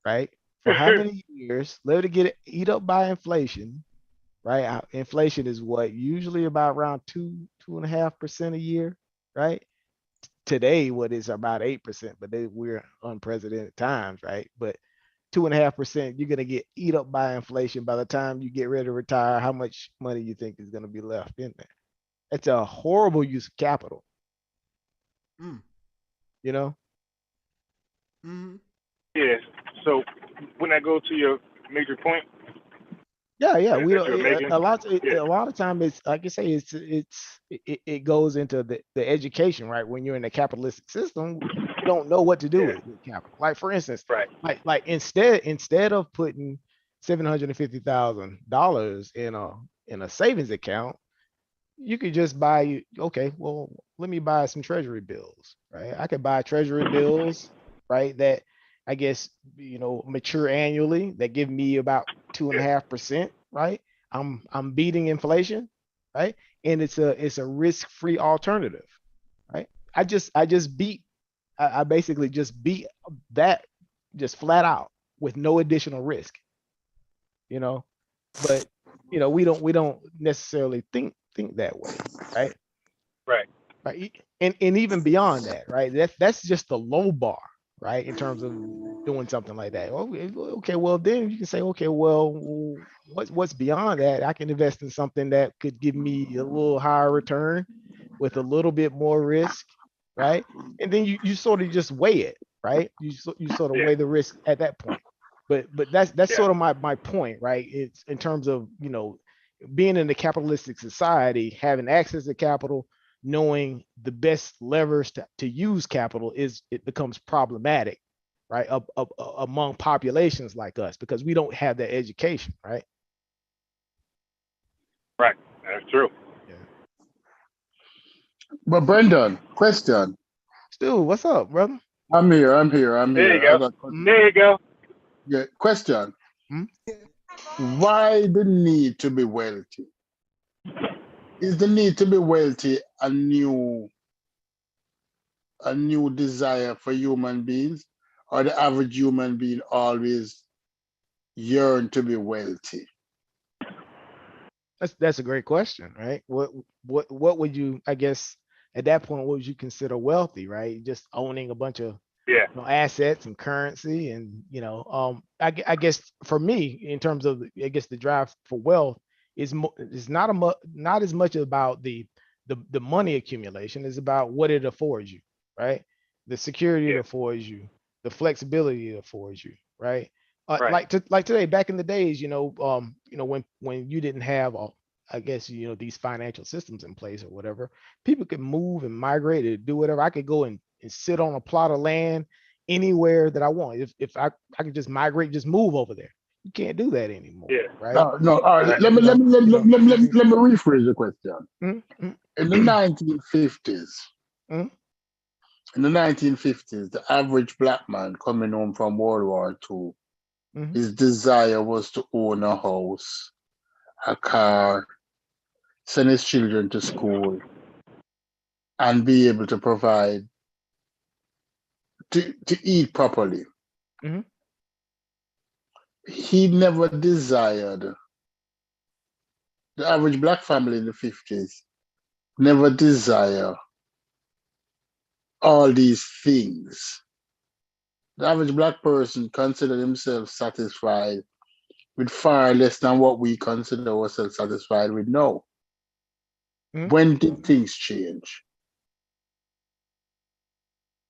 right? For how many years? Let it eat up by inflation, right? Inflation is what usually about around 2.5% a year, right? Today, what is about 8%, but we're unprecedented times, right? But 2.5%, you're gonna get eat up by inflation by the time you get ready to retire. How much money you think is gonna be left in there? It's a horrible use of capital, mm, you know? mm, Yeah. So when I go to your major point, Yeah. We that don't. you're making? A lot of time it's like you say. It goes into the education, right? When you're in a capitalistic system, you don't know what to do Yeah. with capital. Like for instance, Right. like instead of putting $750,000 in a savings account, you could just buy. Okay, well, let me buy some treasury bills, right? I could buy treasury bills, right? That I guess mature annually that give me about two and a Yeah. half percent, right? I'm beating inflation, right? And it's a risk-free alternative, right? I basically just beat that just flat out with no additional risk, you know. But we don't necessarily think that way, right? Right. Right. And even beyond that, right? That's just the low bar, right? In terms of doing something like that. Okay, well then you can say, okay, well, what's beyond that? I can invest in something that could give me a little higher return with a little bit more risk, right? And then you sort of just weigh it, right? You sort of Yeah. weigh the risk at that point. But that's Yeah. sort of my point, right? It's in terms of being in a capitalistic society, having access to capital, knowing the best levers to use capital it becomes problematic, right? Among populations like us because we don't have that education, right? Right. That's true. Yeah. But Brendan, question. Stu, what's up, brother? I'm here. I'm here. I'm There you here. I go. got There you go. yeah, question. Hmm? Why the need to be wealthy? Is the need to be wealthy a new desire for human beings, or the average human being always yearn to be wealthy? That's a great question, right? What would you, I guess, at that point, what would you consider wealthy, right? Just owning a bunch of Yeah. assets and currency, and I guess for me, in terms of I guess the drive for wealth is not as much about the money accumulation. It's about what it affords you, right? The security it Yeah. affords you, the flexibility it affords you, right? Right. Like today, back in the days, when you didn't have I guess these financial systems in place or whatever, people could move and migrate and do whatever. I could go and sit on a plot of land anywhere that I want. If I could just migrate, just move over there. You can't do that anymore, Yeah. right? No. All right. Right. Let me You let know, me let, you let, know. let, let, let me rephrase the question. Mm, mm, In the 1950s, mm, in the 1950s, the average black man coming home from World War II, mhm. his desire was to own a house, a car, send his children to school, and be able to provide to eat properly. Mhm. He never desired, the average black family in the 50s never desire all these things. The average black person consider himself satisfied with far less than what we consider ourselves satisfied with now. Mhm. When did things change?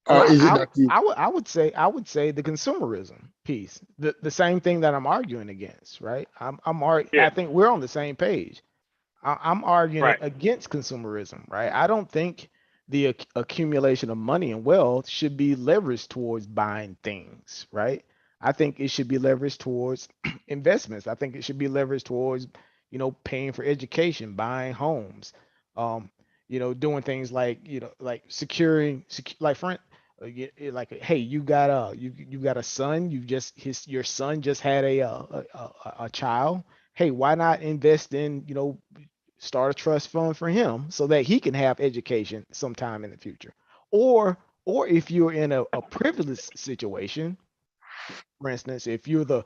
Or Well, is it that I would say the consumerism piece, the same thing that I'm arguing against, right? I Yeah. think we're on the same page. I'm arguing Right. against consumerism, right? I don't think the accumulation of money and wealth should be leveraged towards buying things, right? I think it should be leveraged towards investments. I think it should be leveraged towards, paying for education, buying homes, um, doing things like, like like like, hey, you got a son, your son just had a child. Hey, why not invest in, start a trust fund for him so that he can have education sometime in the future. Or if you're in a privileged situation, for instance, if you're the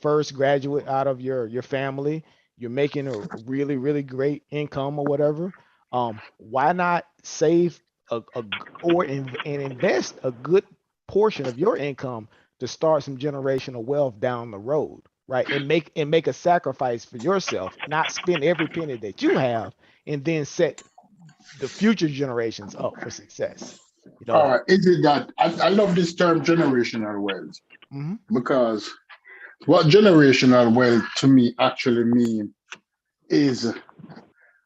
first graduate out of your family, you're making a really, really great income or whatever, why not save and invest a good portion of your income to start some generational wealth down the road, right? And make a sacrifice for yourself, not spend every penny that you have, and then set the future generations up for success. You know. is it that I love this term generational wealth Mhm. because What generational wealth to me actually mean is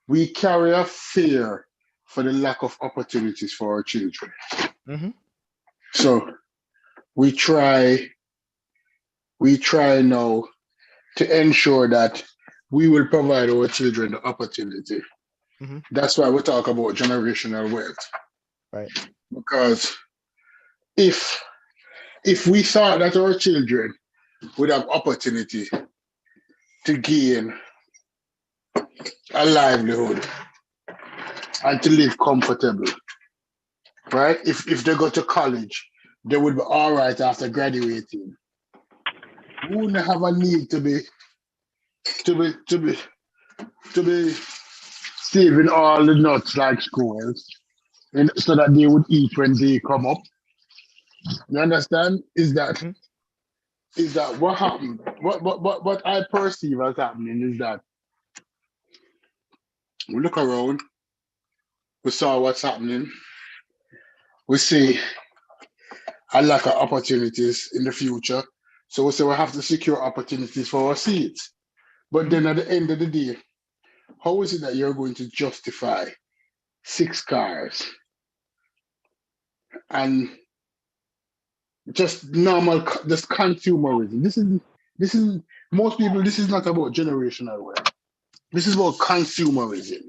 we carry a fear for the lack of opportunities for our children. Mm-hmm. So we try now to ensure that we will provide our children the opportunity. Mm-hmm. That's why we talk about generational wealth. Right. Because if we thought that our children would have opportunity to gain a livelihood and to live comfortable, right? If they go to college, they would be all right after graduating. We wouldn't have a need to be saving all the nuts like squirrels, so that they would eat when they come up. You understand? Mm-hmm. Is that what happened? What I perceive as happening is that we look around, we saw what's happening, we see a lack of opportunities in the future. So we say we have to secure opportunities for our seeds. But then at the end of the day, how is it that you're going to justify 6 cars and just just consumerism? This is most people. This is not about generational wealth. This is about consumerism.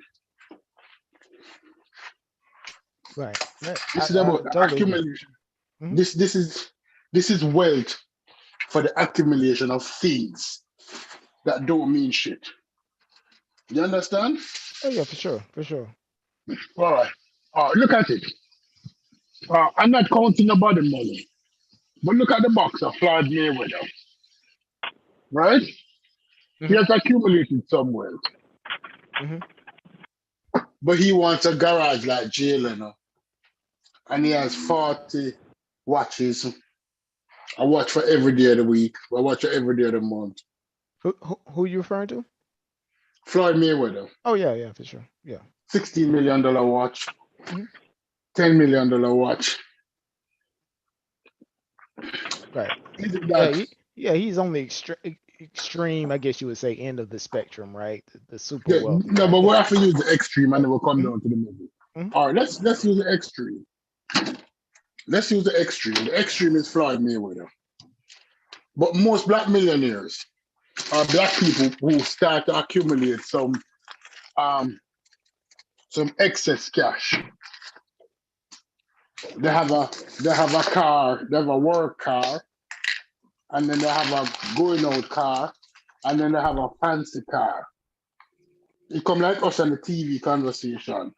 Right. This I is about totally agree. accumulation. Mhm. This is wealth for the accumulation of things that don't mean shit. You understand? Oh yeah, for sure, for sure. All right. Look at it. I'm not counting about the money, but look at the box of Floyd Mayweather, right? He Mm-hmm. has accumulated some wealth, Mm-hmm. but he wants a garage like Jay Leno, and he has 40 watches. A watch for every day of the week, a watch for every day of the month. Who you referring to? Floyd Mayweather, Oh yeah, for sure. Yeah. $16 million watch, Mhm. $10 million watch. Right. Is it Yeah. that? He's on the extreme, I guess you would say, end of the spectrum, right? The super Yeah, wealthy, no, right? but we have to use the extreme and Right. then we'll come Mhm. down to the middle. Mhm. All right, let's use the extreme. Let's use the extreme. The extreme is Floyd Mayweather. But most black millionaires are black people who start to accumulate um some excess cash. They have a car, they have a work car, and then they have a going out car, and then they have a fancy car. It come like us on the TV conversation.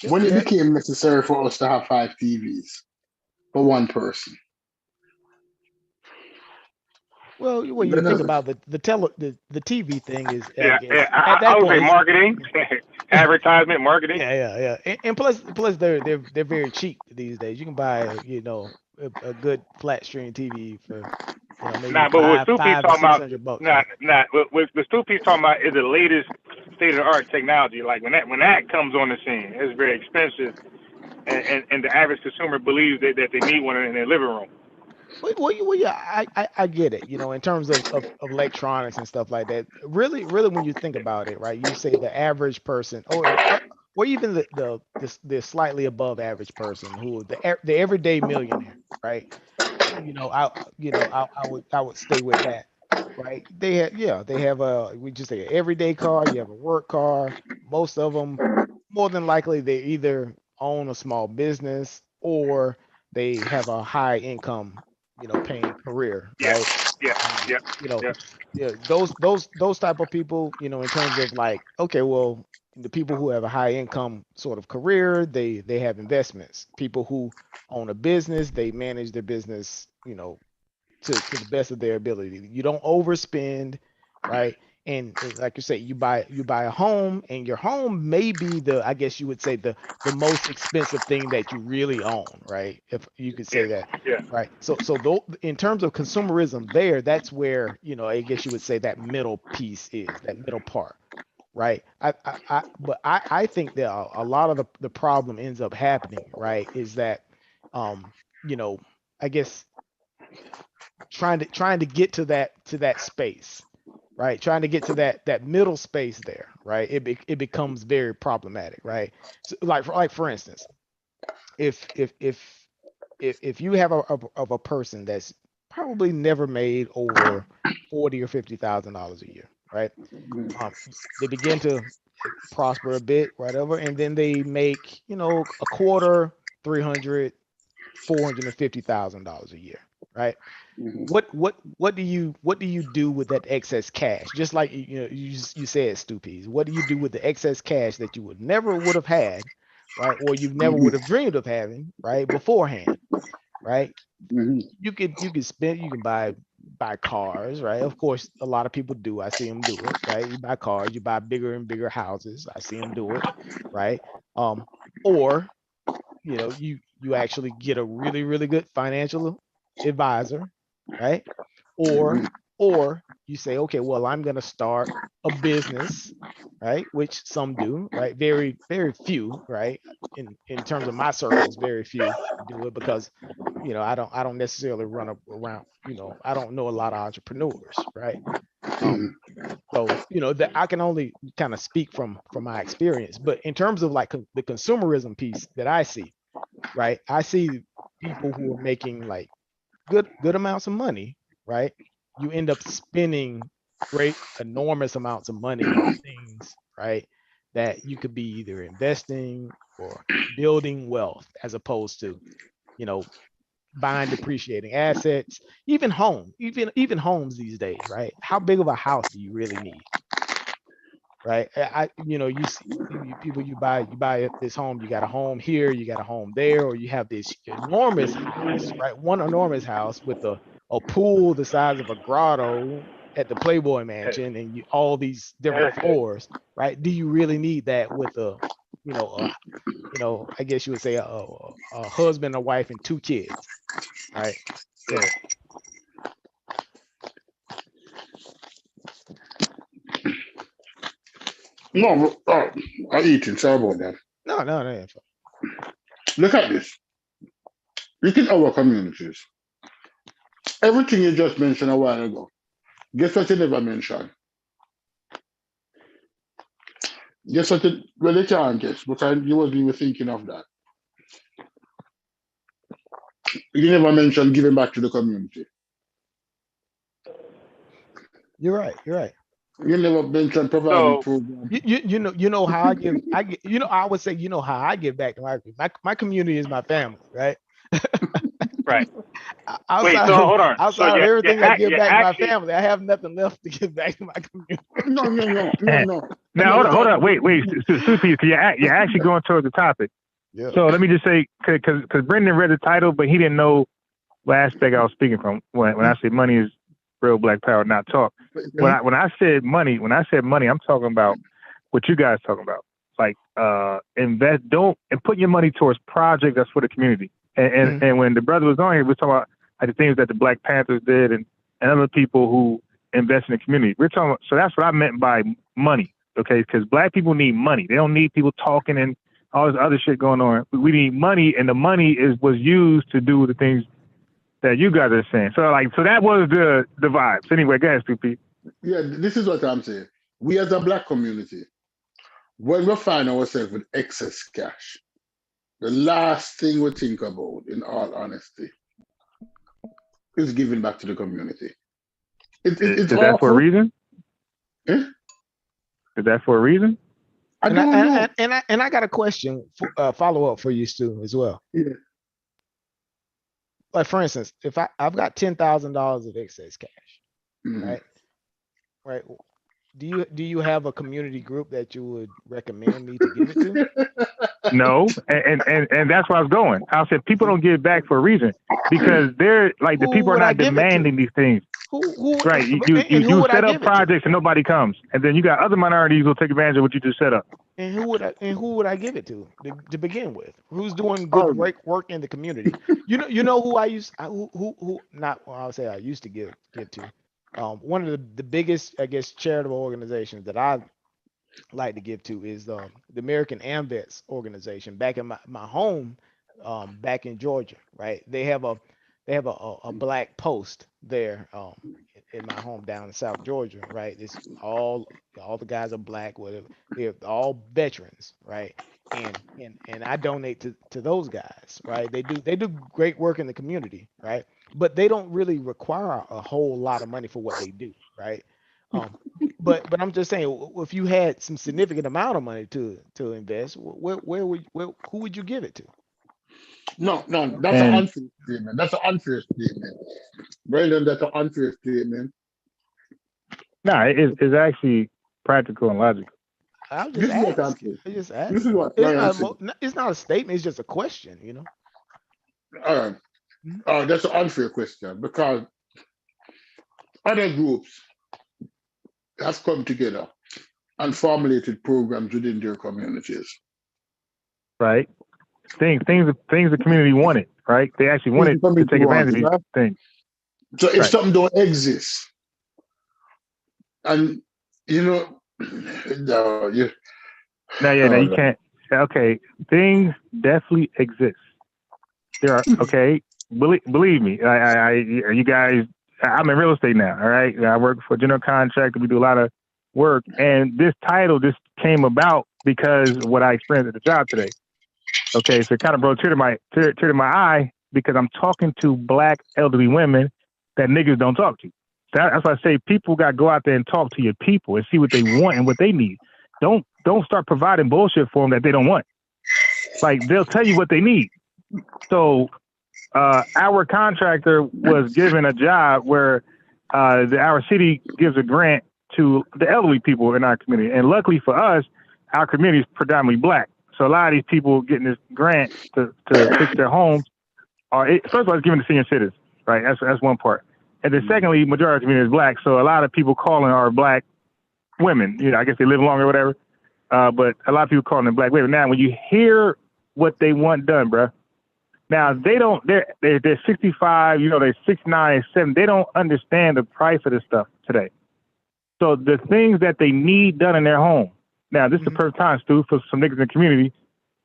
When it Yeah. became necessary for us to have 5 TVs for one person. Well, when you Then think there's- about the TV thing is, I Yeah, guess yeah. at I that would say point, marketing, advertisement, marketing. yeah. And plus they're very cheap these days. You can buy, a good flat screen TV for, maybe Nah, but what Stupi's five or talking six about, hundred bucks, nah, right? nah. What the Stupi's talking about is the latest state of the art technology. Like when that comes on the scene, it's very expensive, and the average consumer believes that they need one in their living room. Yeah, I get it. In terms of electronics and stuff like that. Really, when you think about it, right? You say the average person, or even the slightly above average person, who the everyday millionaire, right? I would stay with that, right? They have we just say an everyday car. You have a work car. Most of them, more than likely, they either own a small business or they have a high income, paying career, Yeah, right? yeah, Um, yeah, you know, yeah. yeah, those type of people, in terms of like, okay, well, the people who have a high income sort of career, they have investments. People who own a business, they manage their business, to the best of their ability. You don't overspend, right? And like you say, you buy a home, and your home may be I guess you would say, the most expensive thing that you really own, right? If you could say Yeah, that, yeah. right? So though, in terms of consumerism, that's where, I guess you would say that middle piece is that middle part, right? But I think that a lot of the problem ends up happening, right? Is that, um, you know, I guess trying to get to that space, right? Trying to get to that middle space there, right? It becomes very problematic, right? So like for instance, if you have a person that's probably never made over $40,000 or $50,000 a year, right? They begin to prosper a bit, whatever, and then they make, a quarter, 300, $450,000 a year, right? Mhm. What do you do with that excess cash? Just like you said, Stupies. What do you do with the excess cash that you would have had, right? Or you never would have dreamed of having, right, beforehand, right? Mhm. You could spend, you can buy cars, right? Of course, a lot of people do. I see them do it, right? You buy cars, you buy bigger and bigger houses. I see them do it, right? Or you actually get a really, really good financial advisor, right? Or Mhm. or you say, okay, well, I'm going to start a business, right? Which some do, right? Very, very few, right? In terms of my circles, very few do it because I don't necessarily run around, I don't know a lot of entrepreneurs, right? Um, Mhm. so that I can only kind of speak from my experience, but in terms of like the consumerism piece that I see, right? I see people who are making like good amounts of money, right? You end up spending great enormous amounts of money on things, right? That you could be either investing or building wealth as opposed to, you know, buying depreciating assets, even homes these days, right? How big of a house do you really need? Right. You see people, you buy this home, you got a home here, you got a home there, or you have this enormous house, right? One enormous house with a pool the size of a grotto at the Playboy Mansion and all these different floors, right? Do you really need that with you know, a, I guess you would say a husband, a wife, and two kids, right? So No, I'm eating. Sorry about that. no, no, no. Look at this. Look at our communities. Everything you just mentioned a while ago. Guess what you never mentioned? Guess what? Well, you can't guess, but you wasn't even thinking of that. You never mentioned giving back to the community. You're right. You're right. You never mentioned providing So programs. You know how I would say, how I give back to my community is my family, right? right. Wait. Outside So of hold on. So outside of everything I give you back to my actually family, I have nothing left to give back to my community. No, no, no, no, no. Now No, hold because on, wait, Supi, because you're actually going towards the topic. Yeah. So let me just say, because Brendan read the title, but he didn't know what aspect I was speaking from. When I say money is real black power, not talk. When I said money, I'm talking about what you guys talking about, like and put your money towards projects that's for the community. And when the brother was on here, we were talking about like the things that the Black Panthers did and other people who invest in the community. We're talking about, so that's what I meant by money, okay? Because black people need money. They don't need people talking and all this other shit going on. We need money, and the money was used to do the things that you guys are saying. So that was the vibes. Anyway, go ahead, Stupi. yeah, this is what I'm saying. We as a black community, when we find ourselves with excess cash, the last thing we think about, in all honesty, is giving back to the community. It's Is that for a awful. reason? Eh? Is that for a reason? I And don't know. I got a question, follow up for you, Stu, as well. Yeah. Like for instance, if I've got $10,000 of excess cash, Mhm. right? Do you have a community group that you would recommend me to give it to? No, and that's where I was going. I said people don't give back for a reason because they're like the Who people are would I not give it to? demanding these things. Who Right. and who You would I set up give it to? projects and nobody comes, and then you got other minorities who'll take advantage of what you just set up. And who would I give it to begin with? Who's doing good Oh, work in the community? You know who I used who not well, I'll say I used to give to. One of the biggest, I guess, charitable organizations that I like to give to is the American AMVETS organization back in my home, back in Georgia, right? They have they have a black post there in my hometown in South Georgia, right? It's all the guys are black, whatever. They're all veterans, right? And I donate to those guys, right? They do great work in the community, right? But they don't really require a whole lot of money for what they do, right? Um, but I'm just saying, if you had some significant amount of money to invest, who would you give it to? No, no, You know? that's an And unfair statement. That's an unfair statement. Brandon, that's an unfair statement. no, it's actually practical and logical. I'll just This is what I'm ask. saying. I just This is asking. what It's Ryan not said. it's not a statement. It's just a question. You know. All right. Mhm. That's an unfair question because other groups have come together and formulated programs within their communities. Right? Things the community wanted, right? They actually Things the wanted to community take advantage of wanted, these right? things. So if Right. something don't exist, and you know, no, you, Now, yeah, now oh you no. can't. Okay, things definitely exist. There are okay. Believe me, you guys. I'm in real estate now. All right, I work for a general contractor. We do a lot of work, and this title just came about because of what I experienced at the job today. Okay, so it kind of brought a tear to my eye because I'm talking to black elderly women that niggas don't talk to. That's why I say people got to go out there and talk to your people and see what they want and what they need. Don't start providing bullshit for them that they don't want. Like they'll tell you what they need. So our contractor was given a job where our city gives a grant to the elderly people in our community, and luckily for us, our community is predominantly black. So a lot of these people getting this grant to fix their homes first of all, it's given to senior citizens, right? That's one part. And then secondly, majority of the community is black, so a lot of people calling are black women. You know, I guess they live longer or whatever. But a lot of people calling them black women. Now, when you hear what they want done, bruh, now they're 65, you know, they're 69, 70. They don't understand the price of this stuff today. So the things that they need done in their home. Now, this is the perfect time, Stu, for some niggas in the community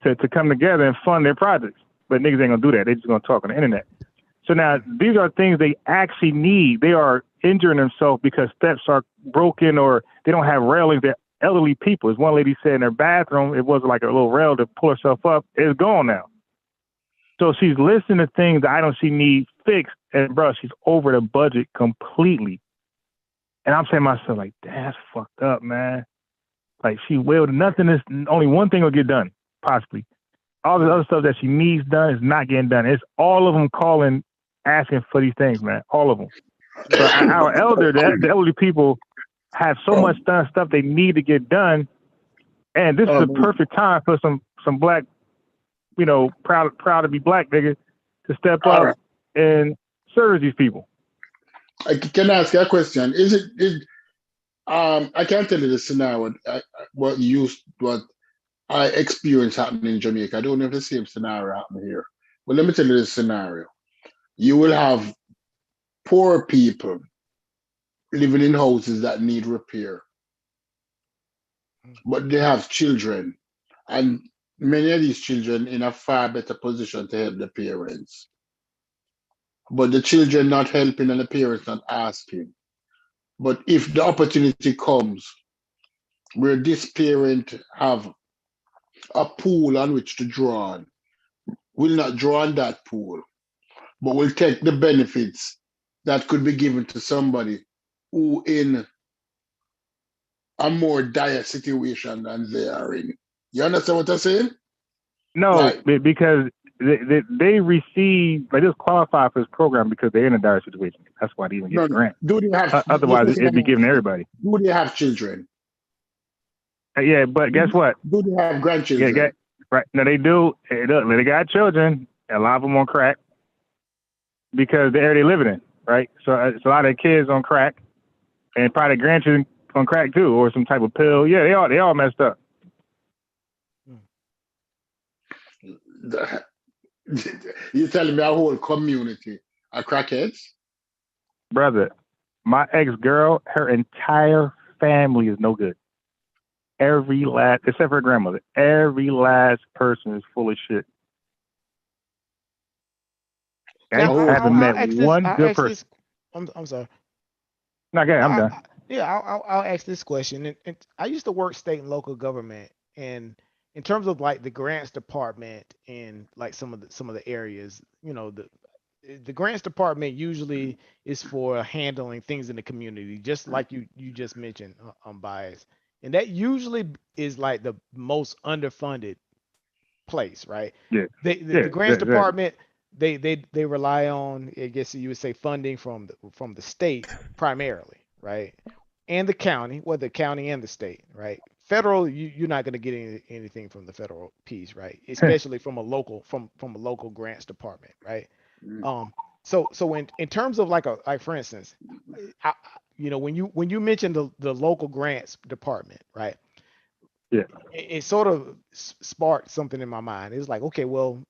to come together and fund their projects. But niggas ain't gonna do that. They're just gonna talk on the internet. So now these are things they actually need. They are injuring themselves because steps are broken or they don't have railings. They're elderly people. As one lady said in her bathroom, it was like a little rail to pull herself up. It's gone now. So she's listening to things that I don't see need fixed. And bro, she's over the budget completely. And I'm saying to myself, like, damn, that's fucked up, man. Like she will nothing is only one thing will get done, possibly. All the other stuff that she needs done is not getting done. It's all of them calling, asking for these things, man. All of them. So our the elderly people have so much stuff they need to get done, and this is the perfect time for some black, you know, proud to be black niggas to step up and serve these people. I can ask you a question. I can't tell you the scenario what I experienced happening in Jamaica. I don't know if the same scenario happened here. But let me tell you this scenario. You will have poor people living in houses that need repair, but they have children, and many of these children in a far better position to help the parents. But the children not helping and the parents not asking. But if the opportunity comes where this parent have a pool on which to draw on, will not draw on that pool, but will take the benefits that could be given to somebody who in a more dire situation than they are in. You understand what I'm saying? No, Like, because they receive, they just qualify for this program because they're in a dire situation. That's why they even get the grant. do they have? Otherwise, it'd be given to everybody. Do they have children? Yeah, but guess what? Do they have grandchildren? Yeah, right. No, they do. They got children. A lot of them on crack because the area they living in, right? So it's a lot of kids on crack, and probably grandchildren on crack too, or some type of pill. Yeah, they all messed up. You telling me our whole community are crackheads? Brother, my ex-girl, her entire family is no good. Every last, except for her grandmother, every last person is full of shit. I Now, haven't met I'll ask this. one I'll good ask person. this. I'm sorry. No, okay, I'm I, done. yeah, I'll ask this question. And I used to work state and local government, and in terms of like the grants department and like some of the areas, you know, the grants department usually is for handling things in the community, just like you just mentioned, bias, and that usually is like the most underfunded place, right? Yeah, The grants exactly. department, they rely on, I guess you would say, funding from the state primarily, right? And the county, well, the county and the state, right? Federal, you're not going to get anything from the federal piece, right? Especially from a local grants department, right? Um, so in terms of like for instance, I, when you mentioned the local grants department, right? Yeah, It sort of sparked something in my mind. It's like, okay, well,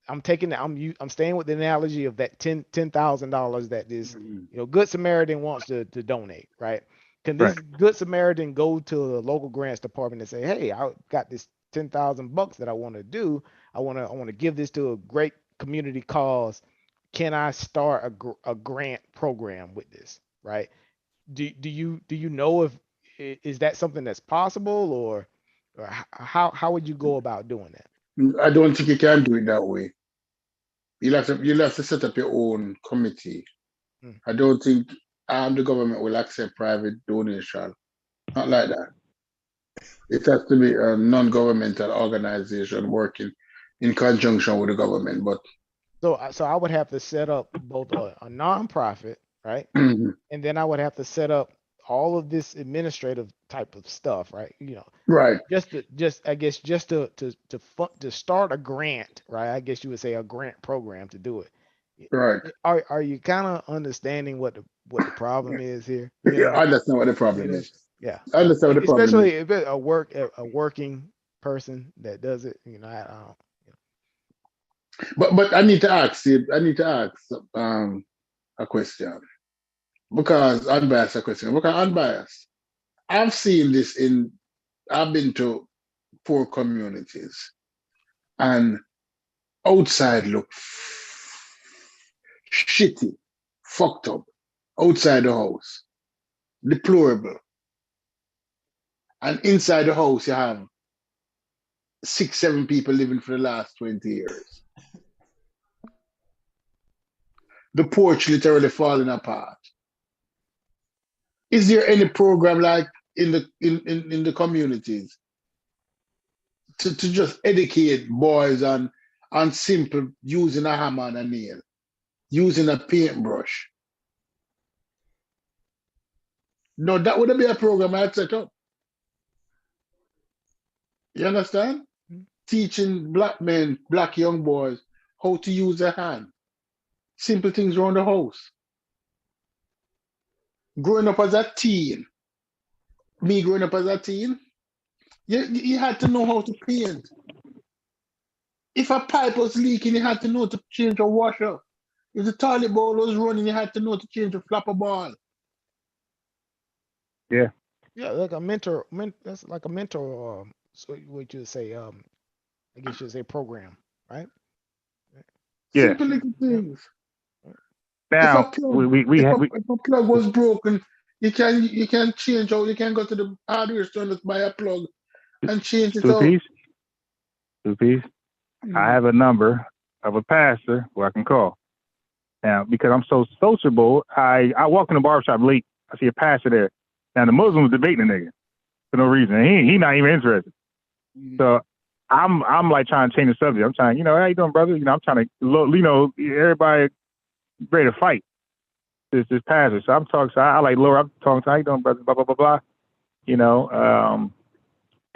I'm staying with the analogy of that $10,000 that this Good Samaritan wants to donate, right? Can right. this Good Samaritan go to the local grants department and say, hey, I got this $10,000 that I want to do. I want to give this to a great community cause. Can I start a grant program with this, right? Do you know if is that something that's possible, or how would you go about doing that? I don't think you can do it that way. You'll have to set up your own committee. Mm. I don't think the government will accept private donation. Not like that. It has to be a non-governmental organization working in conjunction with the government. But So I would have to set up both a nonprofit, right? And then I would have to set up all of this administrative type of stuff, right? right, I guess just to start a grant, right? I guess you would say a grant program to do it. right. Are you kind of understanding what the problem is here? I understand what the problem is. Yeah. I understand what the problem Especially is. if it's a working person that does it, I don't. But I need to ask you. I need to ask a question because unbiased question. Because unbiased, I've seen this in. I've been to poor communities and outside look shitty, fucked up. Outside the house, deplorable, and inside the house you have 6, 7 people living for the last 20 years. The porch literally falling apart. Is there any program like in the communities to just educate boys on simple using a hammer and a nail, using a paintbrush? No, that wouldn't be a program I'd set up. You understand? Teaching black men, black young boys how to use a hand. Simple things around the house. Growing up as a teen, you had to know how to paint. If a pipe was leaking, you had to know to change a washer. If the toilet bowl was running, you had to know to change a flapper ball. Yeah. Yeah, like a mentor. That's like a mentor. So what you would say? I guess you'd say program, right? Yeah. Simple little things. Now If a plug was broken, you can change out. You can go to the hardware store and buy a plug and change it out. Two piece. I have a number of a pastor who I can call. Now, because I'm so sociable, I walk in the barbershop late. I see a pastor there. Now, the Muslims debating the nigga for no reason. He not even interested. So I'm like trying to change the subject. I'm trying, how you doing, brother? I'm trying to, everybody ready to fight this pastor. So I'm talking. So I like Laura. I'm talking. So how you doing, brother? Blah blah blah blah. And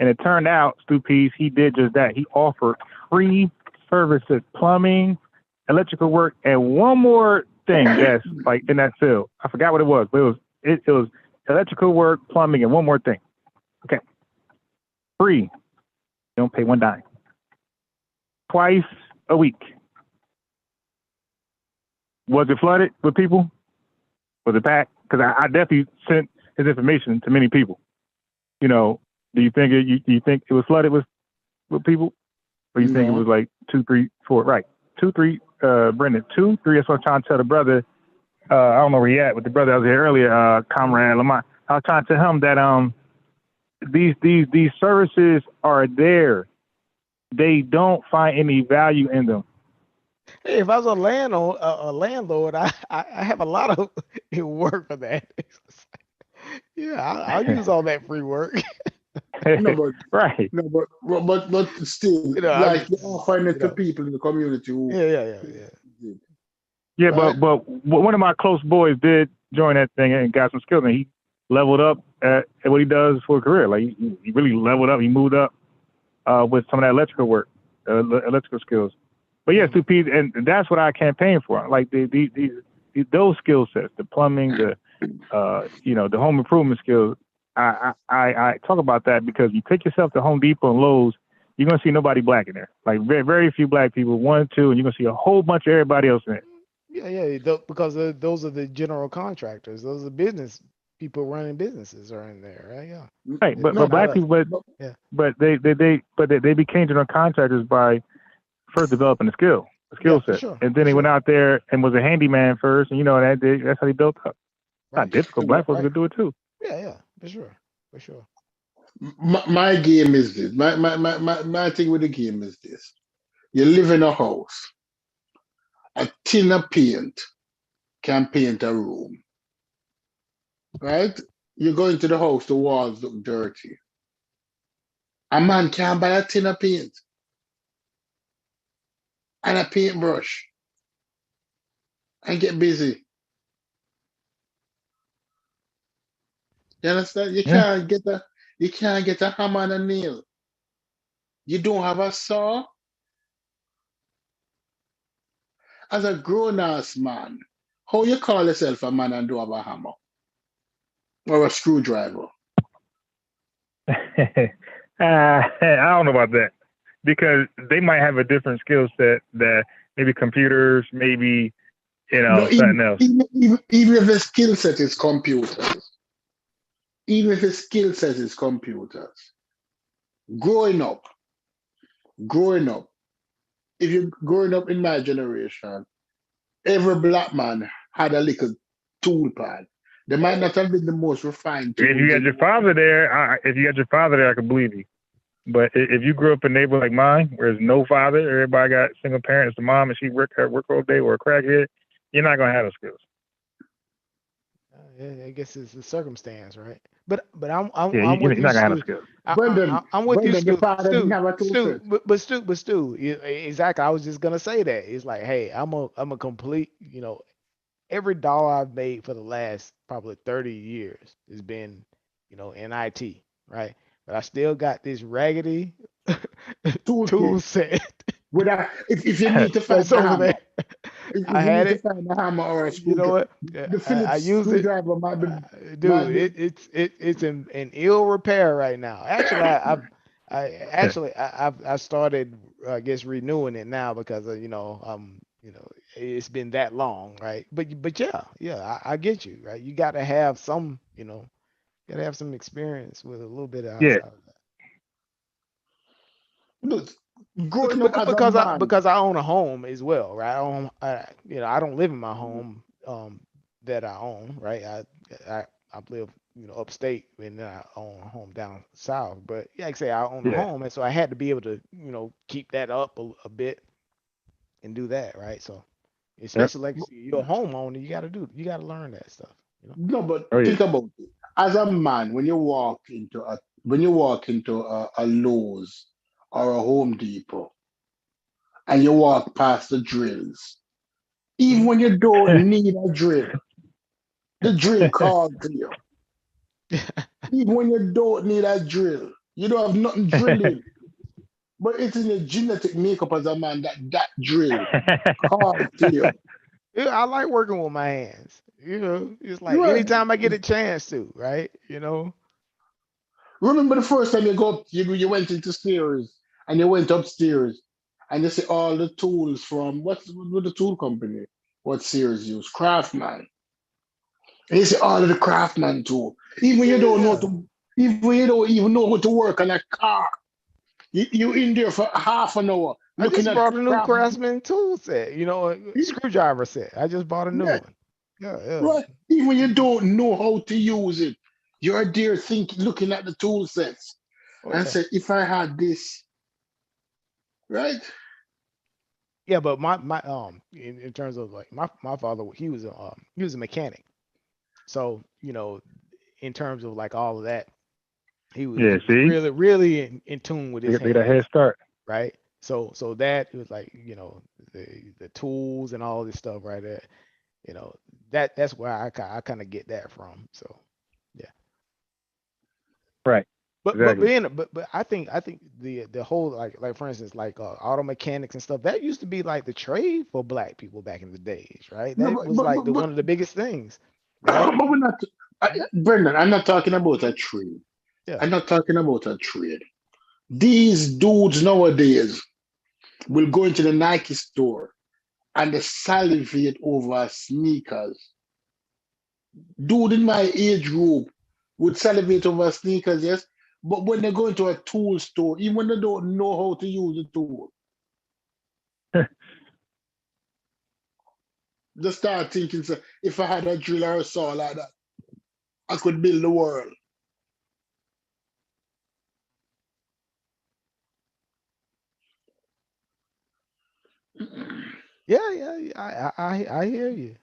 it turned out, Stu Pease, he did just that. He offered free services, plumbing, electrical work, and one more thing that's like in that field. I forgot what it was, but it was electrical work, plumbing, and one more thing. Okay. Free. You don't pay one dime. Twice a week. Was it flooded with people? Was it packed? Because I definitely sent his information to many people. Do you think it was flooded with people? Or you think it was like 2, 3, 4, right? 2, 3, Brendan, 2, 3. That's what I'm trying to tell the brother. I don't know where he at with the brother I was here earlier, Comrade Lamont. I was trying to tell him that these services are there. They don't find any value in them. Hey, if I was a landlord, I have a lot of work for that. Yeah, I'll use all that free work. No, but Right. no, but still, You know, like you're offering it you to know. people in the community who. Yeah. Yeah, Right. but one of my close boys did join that thing and got some skills, and he leveled up at what he does for a career. Like he really leveled up. He moved up with some of that electrical work, electrical skills. But yeah, Stupid, and that's what I campaign for. Like those skill sets, the plumbing, the the home improvement skills. I talk about that because you take yourself to Home Depot and Lowe's, you're gonna see nobody black in there. Like very, very few black people, 1, 2, and you're gonna see a whole bunch of everybody else in it. Yeah, because those are the general contractors. Those are business people running businesses are in there, right? Yeah. Right, but No, black people, Yeah. but they became general contractors by first developing the skill Yeah, for set, sure, and then for they went sure. out there and was a handyman first, and that's how they built up. It's not Right. difficult. Black folks Right. could do it too. Yeah, for sure. my game is this. My thing with the game is this. You live in a house. A tin of paint can paint a room, right? You go into the house, the walls look dirty. A man can buy a tin of paint and a paintbrush and get busy. You understand? Yeah. You can't get a hammer and a nail. You don't have a saw. As a grown ass man, how you call yourself a man and don't have a hammer or a screwdriver? I don't know about that because they might have a different skill set that maybe computers, maybe No, something else. even if the skill set is computers, growing up, if you're growing up in my generation, every black man had a little tool pad. They might not have been the most refined tools. If you got your father there, I could believe you. But if you grew up in a neighborhood like mine, where there's no father, everybody got single parents, the mom and she work all day or a crackhead, you're not gonna have those skills. I guess it's the circumstance, right? But I'm Yeah, with you're you, not gonna have those Stu. skills. I'm with you, Brendan, your Stu. father didn't have a tool Stu. set. But Stu, exactly. I was just gonna say that. It's like, hey, I'm a complete, every dollar I've made for the last probably 30 years has been, in IT, right? But I still got this raggedy tool set If you need to find that's a over hammer, there. if I you had need to it. find a hammer or a You know screwdriver, what? the I Phillips use it. screwdriver might Dude, be. it's in ill repair right now. Actually, I started, I guess, renewing it now because it's been that long, right? But yeah, I get you, right? You got to have some, got to have some experience with a little bit of Yeah. outside of that. Look, growing up as a Because man, I own a home as well, right? I don't live in my home that I own, right? I live upstate, and then I own a home down south. But yeah, like I say, I own a Yeah. home, and so I had to be able to keep that up a bit and do that, right? So especially like you're a homeowner, you got to learn that stuff. no, but Oh yeah. think about it. As a man, when you walk into a Lowe's or a Home Depot and you walk past the drills, even when you don't need a drill, the drill calls to you. Even when you don't need a drill, you don't have nothing drilling. But it's in your genetic makeup as a man that drill calls to you. Yeah, I like working with my hands. It's like Right. anytime I get a chance to, right? Remember the first time you go up, you went into stairs and you went upstairs and you see all the tools from what the tool company? What Sears use? Craftsman. And you see all of the Craftsman tool. Even when you don't know Yeah. even when you don't even know how to work on a car. You in there for half an hour I looking just at brought a new crap. Craftsman tool set, a screwdriver set. I just bought a new Yeah, one. Yeah. right. Even you don't know how to use it, you're there thinking, looking at the tool sets, Oh and yeah. say, if I had this, right? Yeah, but my in terms of like my father, he was a mechanic. So, in terms of like all of that, he Yeah, was see, really in tune with his they got a head hands, start. right? So that it was like, the tools and all this stuff right there, you know, that's where I kind of get that from. So yeah. Right. But Exactly. being but I think the whole like for instance like auto mechanics and stuff that used to be like the trade for black people back in the days, right? No, That was like the one of the biggest things, right? but we're not, Brendan, I'm not talking about a trade. Yeah. I'm not talking about a trade. These dudes nowadays will go into the Nike store and they salivate over sneakers. Dude in my age group would salivate over sneakers, yes. But when they go into a tool store, even when they don't know how to use the tool, they start thinking, "Say, if I had a drill or a saw like that, I could build the world." Yeah. I hear you.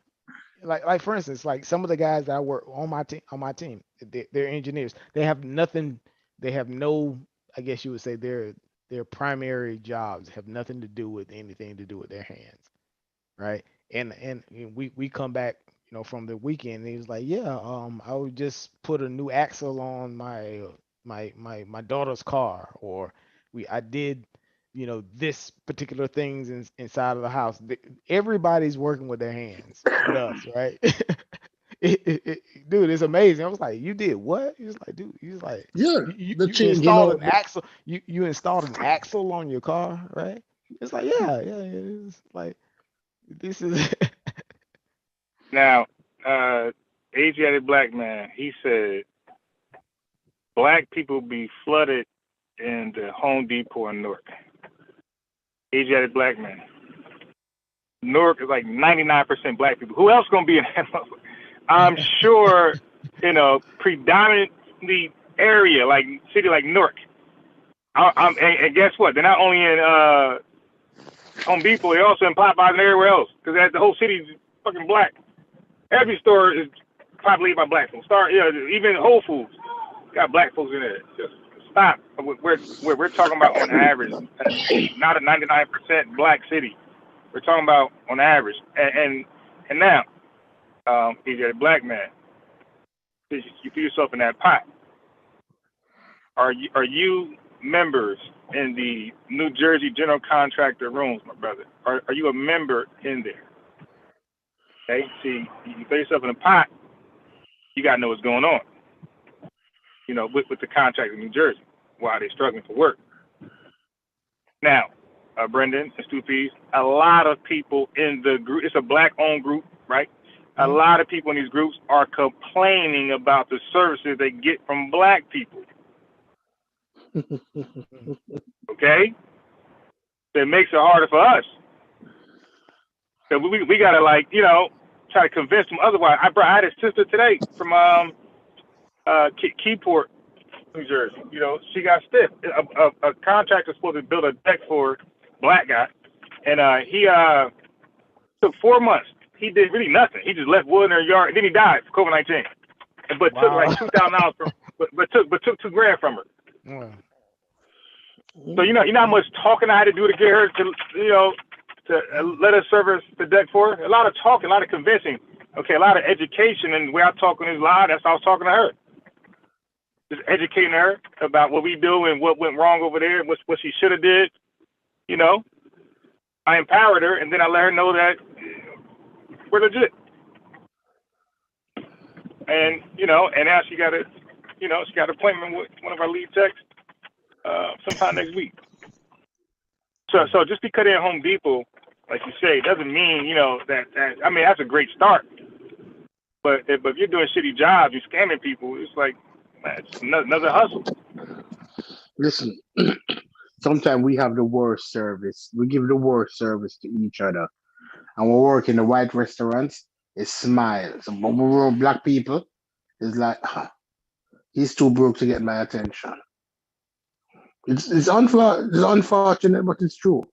Like for instance, like some of the guys that I work on my team, they're engineers. They have nothing. They have no. I guess you would say their primary jobs have nothing to do with anything to do with their hands, right? And we come back, from the weekend. And he was like, yeah, I would just put a new axle on my daughter's car, or I did, this particular things inside of the house. Everybody's working with their hands with us, right? Dude, it's amazing. I was like, you did what? He was like, dude, he was like, Yeah, you, the you changing installed out. an axle. You installed an axle on your car, right? It's like, yeah. It's like this is Now, Asiatic black man, he said black people be flooded in the Home Depot in Newark. Asiatic black man. Newark is like 99% black people. Who else gonna be in that motherfucker? I'm sure, predominantly area like city like Newark. And guess what? They're not only in Home Depot, they're also in Popeyes and everywhere else because the whole city is fucking black. Every store is populated by black folks. Even Whole Foods got black folks in there. Just stop. We're talking about on average, not a 99% black city. We're talking about on average. And now, if you're a black man, you put yourself in that pot. Are you members in the New Jersey General Contractor rooms, my brother? Are you a member in there? Okay, see, you put yourself in a pot, you got to know what's going on, with the contractor in New Jersey, why they're struggling for work. Now, Brendan and Stupies, a lot of people in the group, it's a black-owned group, right? A lot of people in these groups are complaining about the services they get from black people. Okay? So it makes it harder for us. So we got to, try to convince them otherwise. I had a sister today from Keyport, New Jersey. She got stiff. A contractor supposed to build a deck for a black guy, and he took 4 months. He did really nothing. He just left wood in her yard, and then he died from COVID-19. But took like $2,000 from, but took $2,000 from her. Wow. So you know how much talking I had to do to get her to let us service the deck for her. A lot of talking, a lot of convincing. Okay, a lot of education, and the way I talk on this live, that's how I was talking to her. Just educating her about what we do and what went wrong over there, what she should have did. I empowered her, and then I let her know that we're legit. And and now she got she got an appointment with one of our lead techs sometime next week. So just because they're at Home Depot, like you say, doesn't mean that I mean that's a great start. But if you're doing shitty jobs, you're scamming people. It's like, man, it's another hustle. Listen, sometimes we have the worst service. We give the worst service to each other. And we work in the white restaurants, it's smiles. But when we're black people, it's like, he's too broke to get my attention. It's unfortunate, but it's true.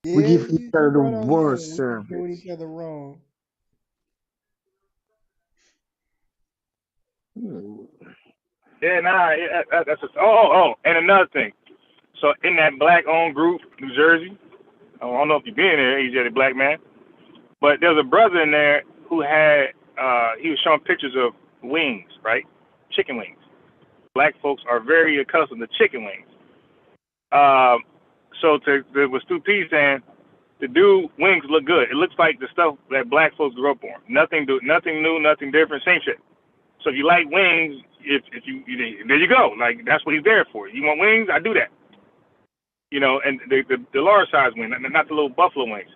We Yeah, give each you other the right on that. worst We be doing service. each other wrong. Hmm. Yeah, nah, that's just, and another thing. So in that black-owned group, New Jersey, I don't know if you've been there, he's a black man, but there's a brother in there who had, he was showing pictures of wings, right? Chicken wings. Black folks are very accustomed to chicken wings. So what Stu P saying, the dude wings look good. It looks like the stuff that black folks grew up on. Nothing new, nothing different, same shit. So if you like wings, if you there you go. Like that's what he's there for. You want wings? I do that. And the large size wing, not the little buffalo wings.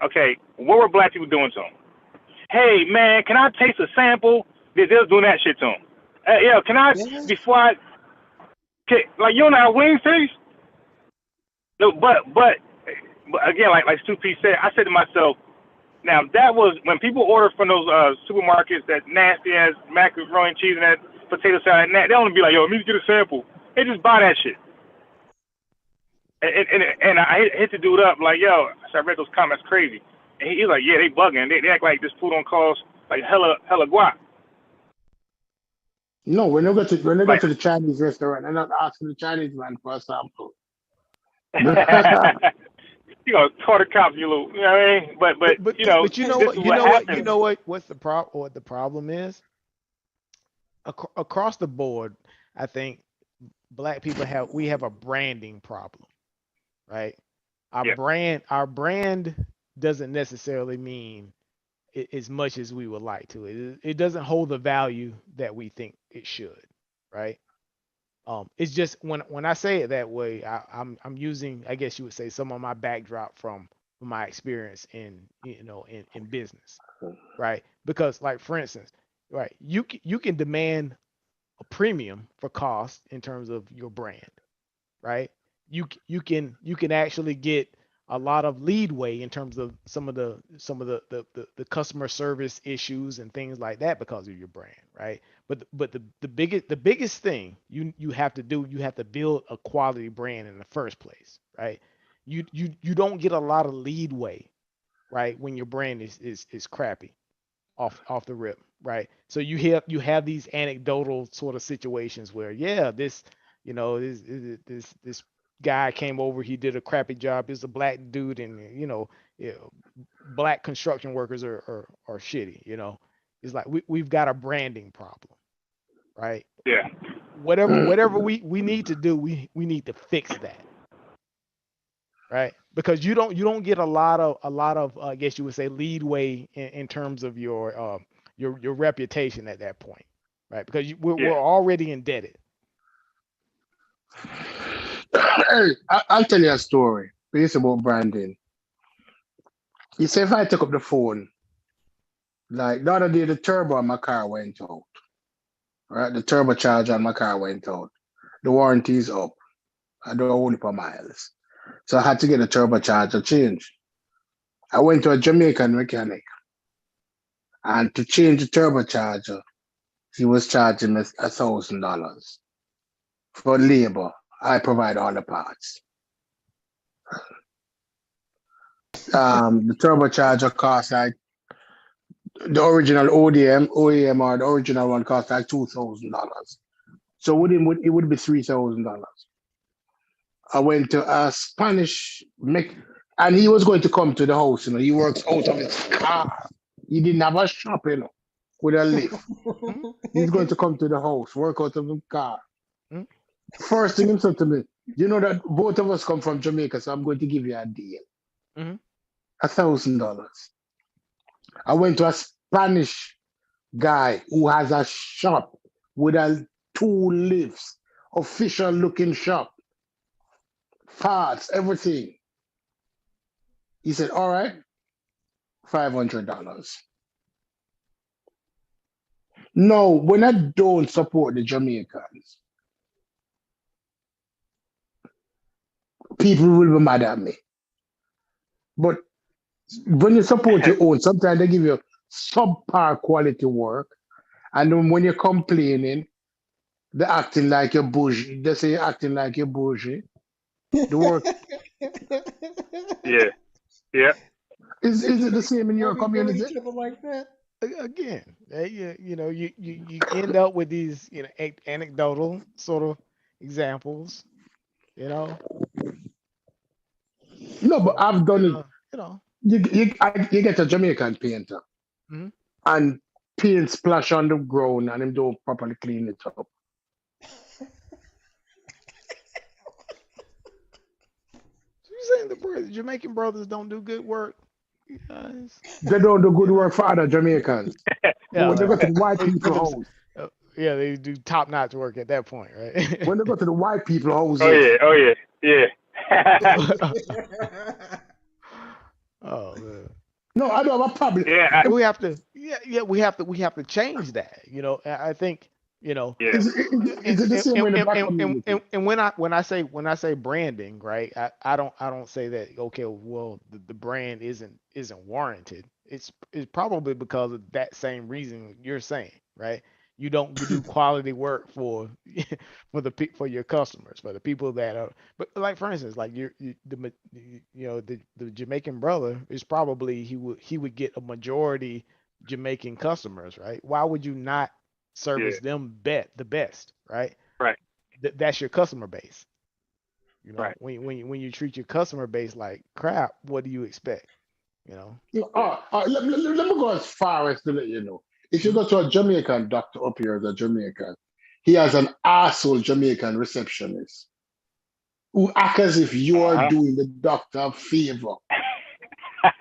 Okay, what were black people doing to him? Hey man, can I taste a sample? They was doing that shit to him. Yeah, can I Yes. before I like you don't know how wings taste? No, but again, like Stu P said, I said to myself, now that was when people order from those supermarkets that nasty ass macaroni and cheese and that potato salad, and that, they only be like, yo, let me get a sample. They just buy that shit. And I hit the dude up like, yo, I read those comments crazy, and he's like, yeah, they bugging. They act like this food don't cost like hella guap. No, when they go Like, to the Chinese restaurant, they're not asking the Chinese man for a sample. tartar cops, you little, you know what I mean? But But you know this what? is You what know what? You happens. know what? What's the problem? What the problem is? Across the board, I think black people have a branding problem, right? Yeah, Our brand doesn't necessarily mean as much as we would like to. It doesn't hold the value that we think it should, right? It's just when I say it that way, I'm using, I guess you would say, some of my backdrop from my experience in business, right? Because like for instance, right, you can demand a premium for cost in terms of your brand, right? You can actually get a lot of leadway in terms of some of the customer service issues and things like that because of your brand, right? But the biggest thing you have to do, you have to build a quality brand in the first place, right? You don't get a lot of leadway, right, when your brand is crappy off the rip, right? So you have these anecdotal sort of situations where, yeah, this guy came over, he did a crappy job. He's a black dude, and yeah, black construction workers are shitty. It's like we've got a branding problem, right? yeah, Whatever we need to do, we need to fix that, right? Because you don't get a lot of I guess you would say leadway in terms of your reputation at that point, right? Because yeah, we're already indebted. Hey, I'll tell you a story. It's about branding. You say if I took up the phone, like the other day, the turbo on my car went out. Right, the turbocharger on my car went out. The warranty is up. I don't own it for miles, so I had to get a turbocharger changed. I went to a Jamaican mechanic, and to change the turbocharger, he was charging me $1,000 for labor. I provide all the parts. The turbocharger cost like the original OEM or the original one cost like $2,000. So it would be $3,000. I went to a Spanish mech, and he was going to come to the house. He works out of his car. He didn't have a shop, with a lift. Mhm, He's going to come to the house, work out of the car. mhm, First thing he said to me, you know that both of us come from Jamaica, so I'm going to give you a deal. mhm. $1,000. I went to a Spanish guy who has a shop with two lifts, official looking shop, parts, everything. He said, all right, $500. No, when I don't support the Jamaicans, people will be mad at me. But when you support your own, sometimes they give you subpar quality work, and then when you're complaining, they're acting like you're bougie. They say you're acting like you're bougie. The work Yeah, yeah, is it the same in Are your we feeling community? each other like that? Again, you end up with these anecdotal sort of examples, you know. No, but I've done it. Uh, you know. You get a Jamaican painter Mhm. and paint splash on the ground and him don't properly clean it up. So you saying the Jamaican brothers don't do good work? You guys, They don't do good you work know. for other Jamaicans. But Yeah, when they go to the white for people them, house, yeah, they do top notch work at that point, right? when they go to the white people oh houses, yeah, oh yeah, yeah, Oh man. no, I don't have a problem. yeah, We have to, yeah, we have to change that. I think, you know, yeah, Is it the same way in the black community? and when I say branding, right? I don't say that, okay, well, the brand isn't warranted. It's probably because of that same reason you're saying, right? You don't do quality work for for your customers, for the people that are. But like, for instance, like the Jamaican brother is probably, he would get a majority Jamaican customers, right? Why would you not yeah, service them the best, right? right, That's your customer base. right. When you treat your customer base like crap, what do you expect? You know. Let me go as far as to let you know. If you Mhm. go to a Jamaican doctor up here, the Jamaican, he has an asshole Jamaican receptionist who act as if you are Uh doing the doctor a favor huh.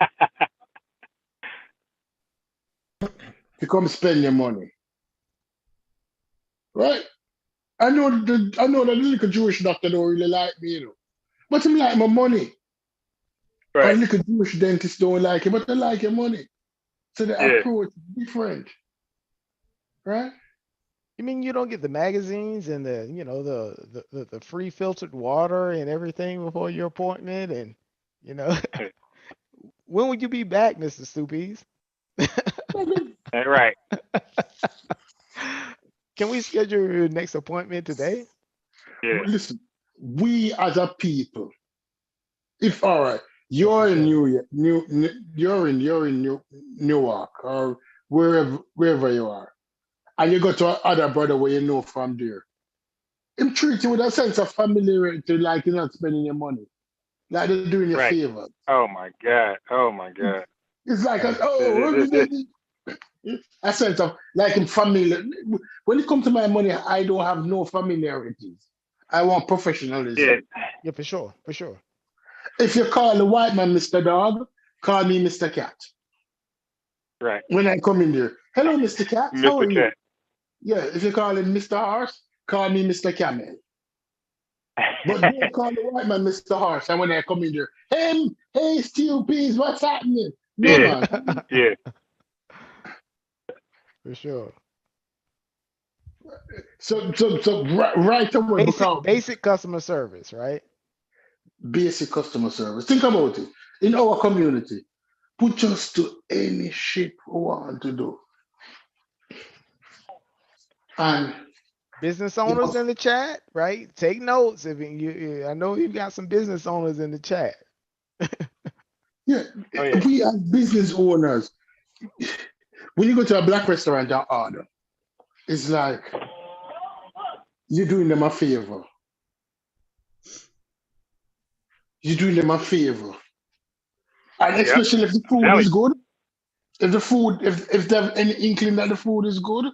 to come spend your money, right? I know that the little Jewish doctor don't really like me, but him like my money. Or Right. little Jewish dentist don't like it, but they like your money. So the Yeah. approach is different, right? You mean you don't get the magazines and the free filtered water and everything before your appointment, and you know when would you be back, Mr. Stoopies? Right. Can we schedule your next appointment today? Yeah. Listen, we as a people, if all right, Yeah, for you're in sure. New York, you're in Newark or wherever you are, and you go to other brother where you know from there. Him treat you with a sense of familiarity, like you're not spending your money, like they're doing you Right. favors. Oh my God. Oh my God. It's like Right. a sense of like in familiar. When it comes to my money, I don't have no familiarities. I want Yeah. professionalism. Yeah, for sure. For sure. If you call the white man Mr. Dog, call me Mr. Cat. Right. When I come in there, hello, Mr. Cat, how Mr. are you? Cat. Yeah, if you call him Mr. Horse, call me Mr. Camel. But don't call the white man Mr. Horse. And when I come in there, hey, Steel Peas, what's happening? No, Yeah. man. Yeah. For sure. So right away, Basic because basic customer service, right? basic customer service. Think about it. In our community, put us to any shit we want to do. And Business you owners know, in the chat, right? Take notes. If I know you've got some business owners in the chat. yeah, Oh yeah. we as business owners, when you go to a black restaurant and order, it's like you're doing them a favor. You're doing them a favor. And Yep. especially if the I'm food telling is good, if they have any inkling that the food is good,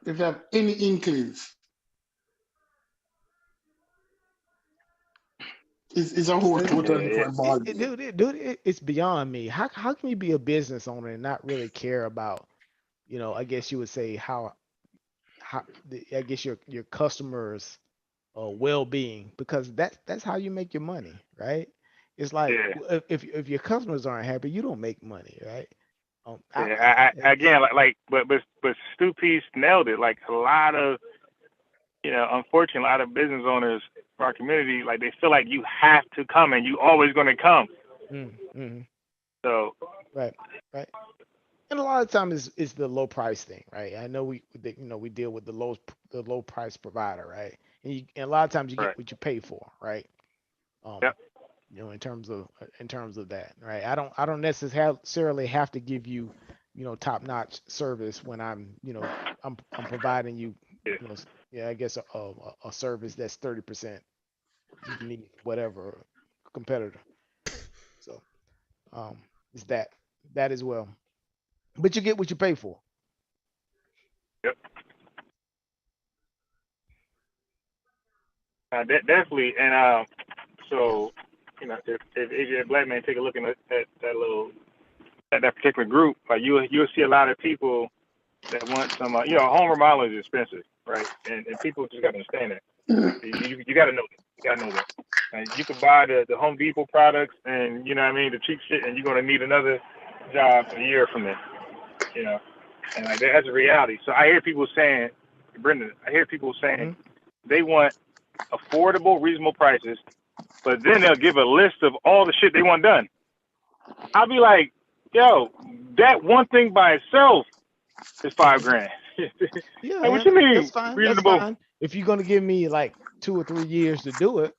if they have any inklings, it's a whole It- you. total Yeah. different ball game. dude, it's beyond me. How can you be a business owner and not really care about, I guess you would say I guess your customers' well-being, because that's how you make your money, right? It's like, Yeah. if your customers aren't happy, you don't make money, right? Yeah. Again, like, but Stu Peace nailed it. Like a lot of unfortunately, a lot of business owners for our community, like they feel like you have to come and you always going to come. Mm-hmm. So Right, right. And a lot of times it's the low price thing, right? I know we deal with the low price provider, right? And a lot of times you get right, what you pay for, right? Um, yep, in terms of that, right? I don't necessarily have to give you, top notch service when I'm providing you, yeah, yeah, I guess a service that's 30% beneath whatever competitor. So um, it's that as well. But you get what you pay for. yep. Definitely, and so if you're a black man, take a look at that little that particular group. Like you'll see a lot of people that want some. Home remodeling is expensive, right? And people just got to understand that. You got to know that. You got to know that. And you can buy the Home Depot products, and you know what I mean, the cheap shit, and you're gonna need another job a year from then. You know, and like that's a reality. So I hear people saying, Brendan, Mhm. they want affordable, reasonable prices, but then they'll give a list of all the shit they want done. I'll be like, yo, that one thing by itself is $5,000. Yeah, Like, what yeah, you that's mean fine. That's reasonable? fine. If you're gonna give me like 2 or 3 years to do it,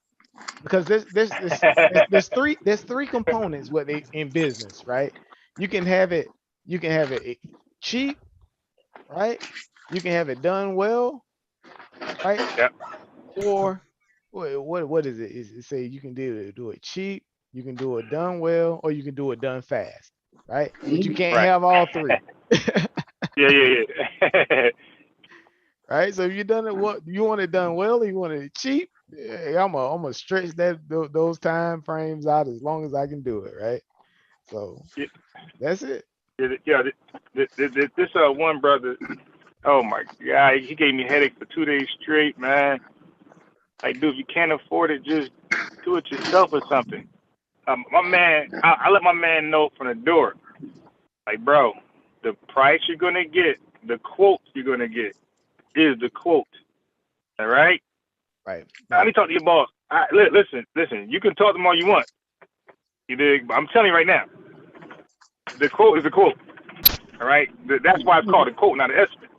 because there's three components with it in business, right? You can have it, cheap, right? You can have it done well, right? Yep. Or what is it? Is it say you can do it cheap, you can do it done well, or you can do it done fast, right? But you can't Right. have all three. Yeah. Right? So if you done it, what you want it done well, or you want it cheap? Yeah, I'm gonna stretch those time frames out as long as I can do it, right? So yeah. that's it. Yeah. This one brother. Oh my God, he gave me a headache for 2 days straight, man. Like, dude, if you can't afford it, just do it yourself or something. My man, I let my man know from the door. Like, bro, the price you're gonna get, the quote you're gonna get is the quote. All right. Right, Now, let right, me talk to your boss. Listen. You can talk to him all you want. You dig? But I'm telling you right now, the quote is the quote. All right. That's why it's called a quote, not an estimate.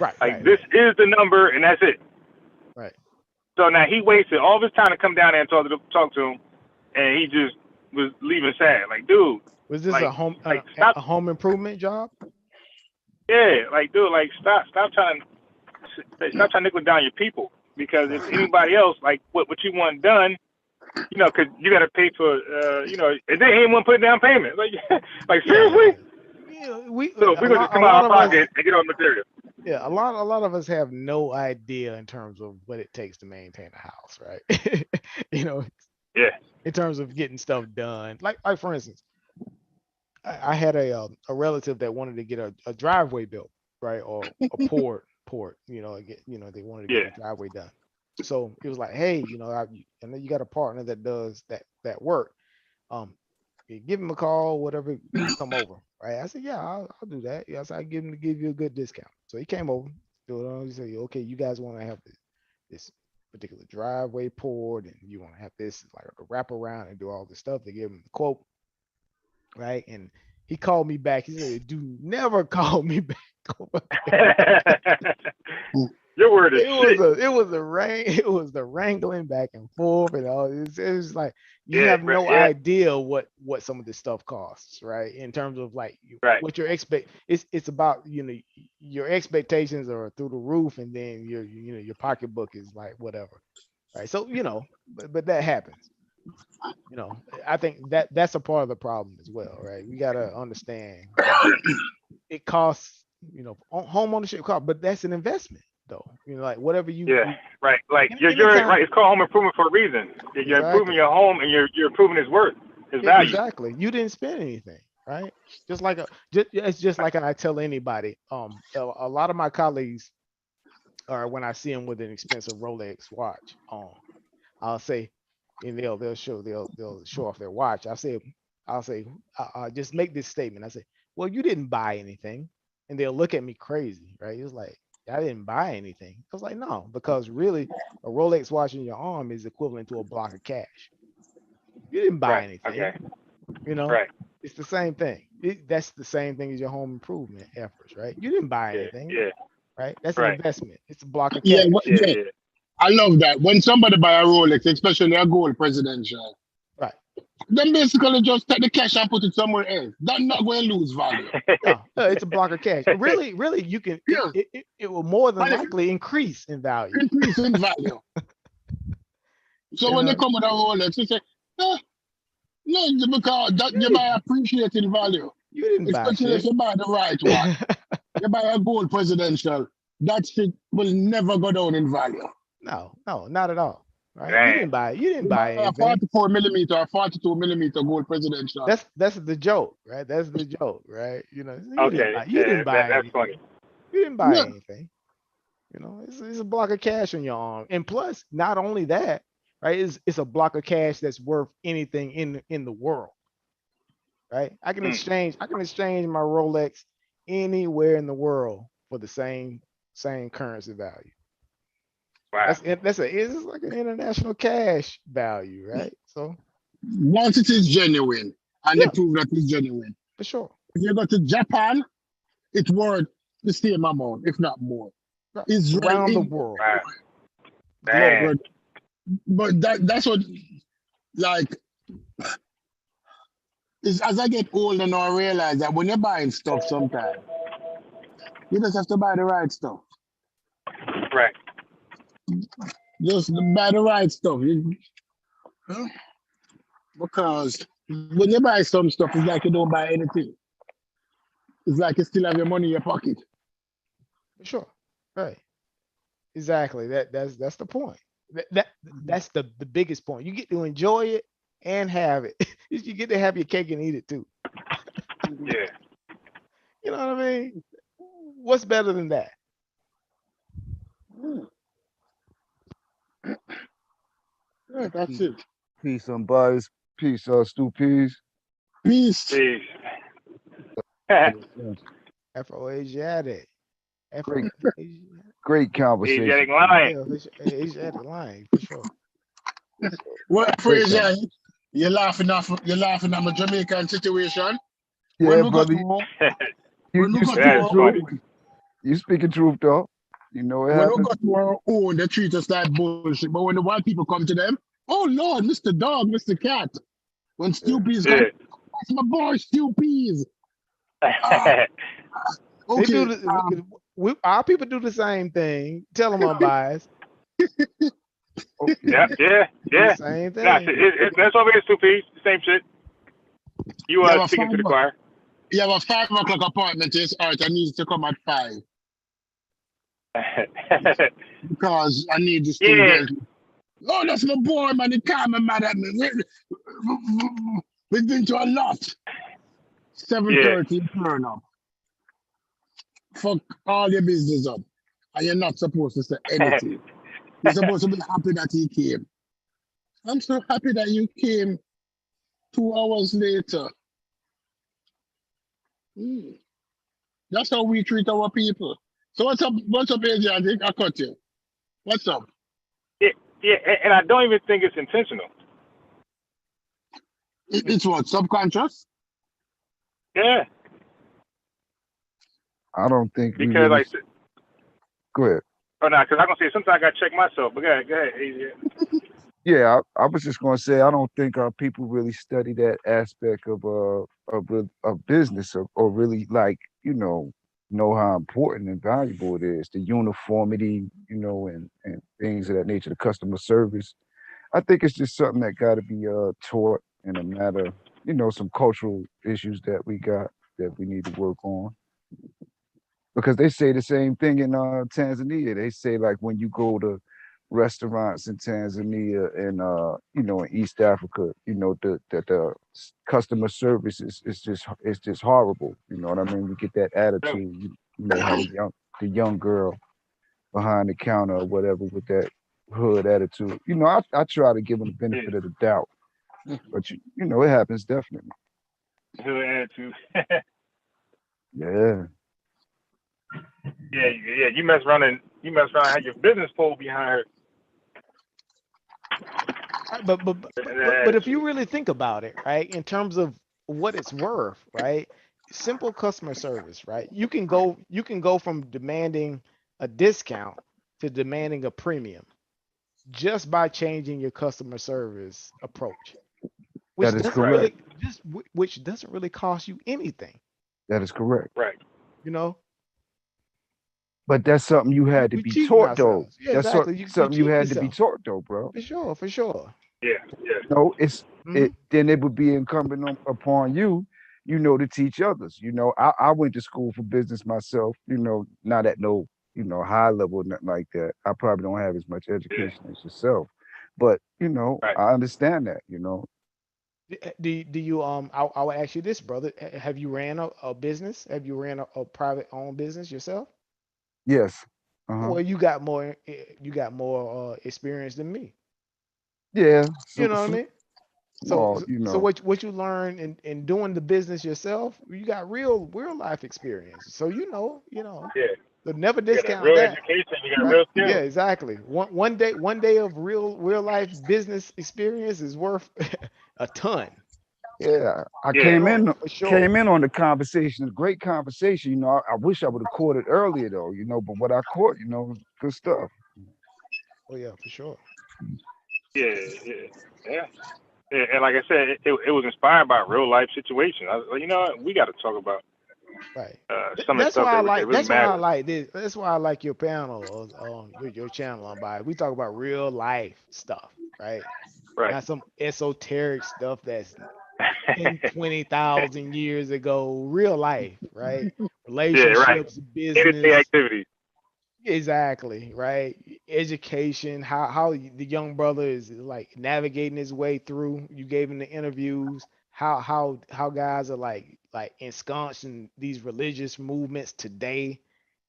right, Like, right, this right, is the number, and that's it. right. So now he wasted all of his time to come down there and talk to him, and he just was leaving sad. Like, dude, Was this like, stop. a home improvement job? Yeah, like, dude, like, stop trying to nickel down your people, because if Right. anybody else, like, what you want done, because you got to pay for, and they ain't want to put down payment. Like, like, Yeah, seriously? yeah. We So we're gonna just a come out lot of of our us. pocket and get all the material. Yeah, a lot of us have no idea in terms of what it takes to maintain a house, right? you know, Yeah. in terms of getting stuff done. Like for instance, I had a relative that wanted to get a driveway built, right, or a port. They wanted to get Yeah. their driveway done. So it was like, hey, I know you got a partner that does that work. Um, you give him a call, whatever, come over, right? I said, yeah, I'll do that. Yes, I give him to give you a good discount. So he came over, do it on. He said, okay, you guys want to have this particular driveway poured, and you want to have this like a wrap around and do all this stuff. They gave him the quote, right? And he called me back. He said, "Do never call me back." Your word is It was shit. it was the wrangling back and forth and all. It was like you Yeah, have no yeah, idea what some of this stuff costs, right? In terms of like right. what your it's about, your expectations are through the roof, and then your pocketbook is like whatever, right? So but that happens. I think that's a part of the problem as well, right? We gotta understand that it costs, home ownership cost, but that's an investment though. Like whatever Yeah, right. Like you're anytime. right. It's called home improvement for a reason. You're improving Exactly. your home, and you're improving its worth, its value. Exactly. You didn't spend anything, right? It's just like I tell anybody. A lot of my colleagues, or when I see them with an expensive Rolex watch, I'll say, and they'll show off their watch. I'll say, just make this statement. I say, well, you didn't buy anything, and they'll look at me crazy, right? It's like, I didn't buy anything. I was like, no, because really a Rolex watch in your arm is equivalent to a block of cash. You didn't buy Right. anything, Okay. you know. Right. It's the same thing. That's the same thing as your home improvement efforts, right? You didn't buy Yeah. anything, Yeah. right? That's an Right. investment. It's a block of Yeah, cash. Yeah. yeah. Yeah. I love that. When somebody buy a Rolex, especially a gold presidential, Right. then basically just take the cash and put it somewhere else. That's not going to lose value. No, it's a block of cash. Really, you can. Yeah, It will more than and if likely increase in value. increase in value. So You when they know, come with a Rolex, they say, eh, no, because that you you didn't. buy appreciating value, You didn't buy especially if shit. you buy the right one. You buy a gold presidential, that shit will never go down in value. No, not at all. Right? You Damn. didn't buy. You didn't You buy buy a anything. 44 millimeter or 42 millimeter gold presidential. That's the joke, right? That's the joke, right? You know, Okay. you didn't buy That's anything. funny. You didn't buy Yeah, anything. You know, it's a block of cash on your arm, and plus, not only that, right? It's a block of cash that's worth anything in the world, right? I can Mm. exchange my Rolex anywhere in the world for the same currency value. Wow. It's like an international cash value, right? So once it is genuine, and they yeah, prove that it's genuine. for sure. If you go to Japan, it's worth the same amount, if not more. Right. Israel, Around the world, Wow. global. Damn. but that's what, like, is as I get older now, I realize that when you're buying stuff, sometimes you just have to buy the right stuff. Right. Just buy the right stuff. Huh? Because when you buy some stuff, it's like you don't buy anything. It's like you still have your money in your pocket. For sure. Right. Exactly. That's the point. That's the biggest point. You get to enjoy it and have it. You get to have your cake and eat it too. Yeah. You know what I mean? What's better than that? Yeah, that's it. Peace on bias. Peace, Stu Peas. Peace. Jeez. Afro-Asiatic. Great, Afro-Asiatic. great Asiatic conversation. line. Yeah, Asiatic line for sure. Well, Great Fraser, conversation. you're laughing at my Jamaican situation. Yeah, When we got brother. home, You, when we you got to speaking That's our funny. truth. You speaking truth, though. You know what when we happened? got to our own, they treat us like bullshit. But when the white people come to them, oh Lord, Mr. Dog, Mr. Cat. When Yeah. Stupid's Yeah. come, that's my boy Stupid's. They Okay. do our people do the same thing. Tell them unbiased. Okay. Yeah. Yeah. Do Yeah. the same Nah, thing. that's over here, 2 piece. Same shit. You Yeah, speaking to the but choir. you have a 5 o'clock appointment. Yes, all right. I need to come at 5 because I need this thing Yeah. going. Oh, that's my boy, man. He can't be mad at me. We've been to a lot. 7:30, turn up. Fuck all your business up. And you're not supposed to say anything. You're supposed to be happy that he came. I'm so happy that you came 2 hours later. Mm. That's how we treat our people. So what's up, Adrian? I cut you. What's up? Yeah, and I don't even think it's intentional. It's what, subconscious? Yeah, I don't think we because really. like, Go ahead. oh no, because I'm gonna say sometimes I gotta check myself. But go ahead. Yeah. Yeah, I was just going to say I don't think our people really study that aspect of business or really like know how important and valuable it is, the uniformity, and things of that nature, the customer service. I think it's just something that got to be taught in a matter, some cultural issues that we got that we need to work on. Because they say the same thing in Tanzania. They say like when you go to restaurants in Tanzania and in East Africa, the customer service is just horrible. You know what I mean? You get that attitude. How the young girl behind the counter or whatever with that hood attitude. I try to give them the benefit of the doubt, but it happens definitely. Good attitude. Yeah. Yeah. You mess around and have your business pulled behind her. Right, but if you really think about it, right, in terms of what it's worth, right? Simple customer service, right? You can go from demanding a discount to demanding a premium just by changing your customer service approach, which That is doesn't Right. correct. really which doesn't really cost you anything, That is correct. Right. you know? But that's something you We, had to we be cheating taught though. ourselves. Yeah, That's exactly. You something you cheating had to be yourself. taught though, bro. For sure. Yeah. Yeah. No, it's Hmm. it then it would be incumbent upon you, to teach others. I went to school for business myself, not at no, high level, or nothing like that. I probably don't have as much Yeah. education as yourself. But, Right. I understand that. Do you I would ask you this, brother. Have you ran a business? Have you ran a private owned business yourself? Yes. Uh-huh. Well, you got more experience than me. Yeah. You know what I Some mean? So small, so what you learn in doing the business yourself, you got real life experience. So Yeah. so never You got a discount real that, education. You got right? real Yeah, skills. exactly. One day of real life business experience is worth a ton. Yeah, I Yeah. For came sure. in on the conversation. Great conversation. I wish I would have caught it earlier though. But what I caught, good stuff. Oh yeah, for sure. Yeah. Yeah. Yeah. Yeah. And like I said, it was inspired by real life situations. I was like, you know what? We got to talk about Right. some of the That's stuff why I that like. really That's why I matters. like this. That's why I like your panel, your channel on by. We talk about real life stuff, right? Right. Not some esoteric stuff that's 10, 20,000 years ago. Real life, right? Yeah. Right. Relationships, Day to day business, activities. exactly, right? Education, how the young brother is like navigating his way through. You gave him the interviews. How guys are like ensconced in these religious movements today,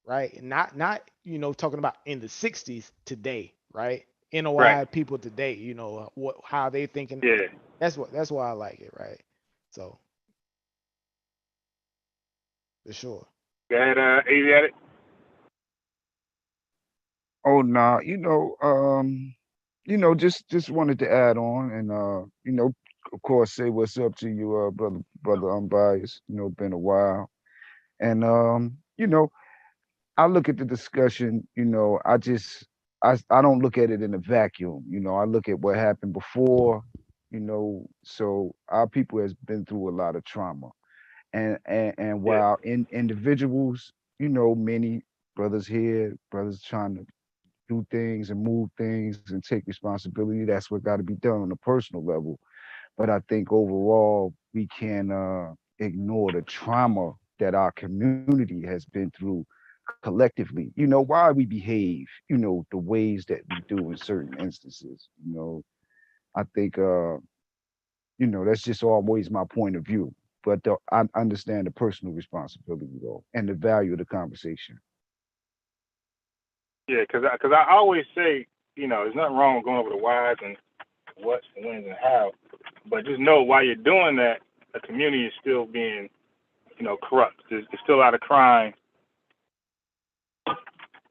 right? Not talking about in the 60s today, right? Right. NOI people today, what how they thinking. Yeah. That's why I like it, right? So for sure. Go ahead, Asiatic. Oh nah, just wanted to add on and of course say what's up to you, brother unbiased. Been a while. And I look at the discussion, I don't look at it in a vacuum. I look at what happened before, so our people has been through a lot of trauma. And Yeah. while in individuals, many brothers here, brothers trying to do things and move things and take responsibility, that's what got to be done on a personal level. But I think overall we can ignore the trauma that our community has been through collectively, why we behave, the ways that we do in certain instances. I think that's just always my point of view. But I understand the personal responsibility though, and the value of the conversation. Yeah. Because I always say, there's nothing wrong with going over the whys and what's and when's and how, but just know while you're doing that, the community is still being, corrupt. There's still a lot of crime.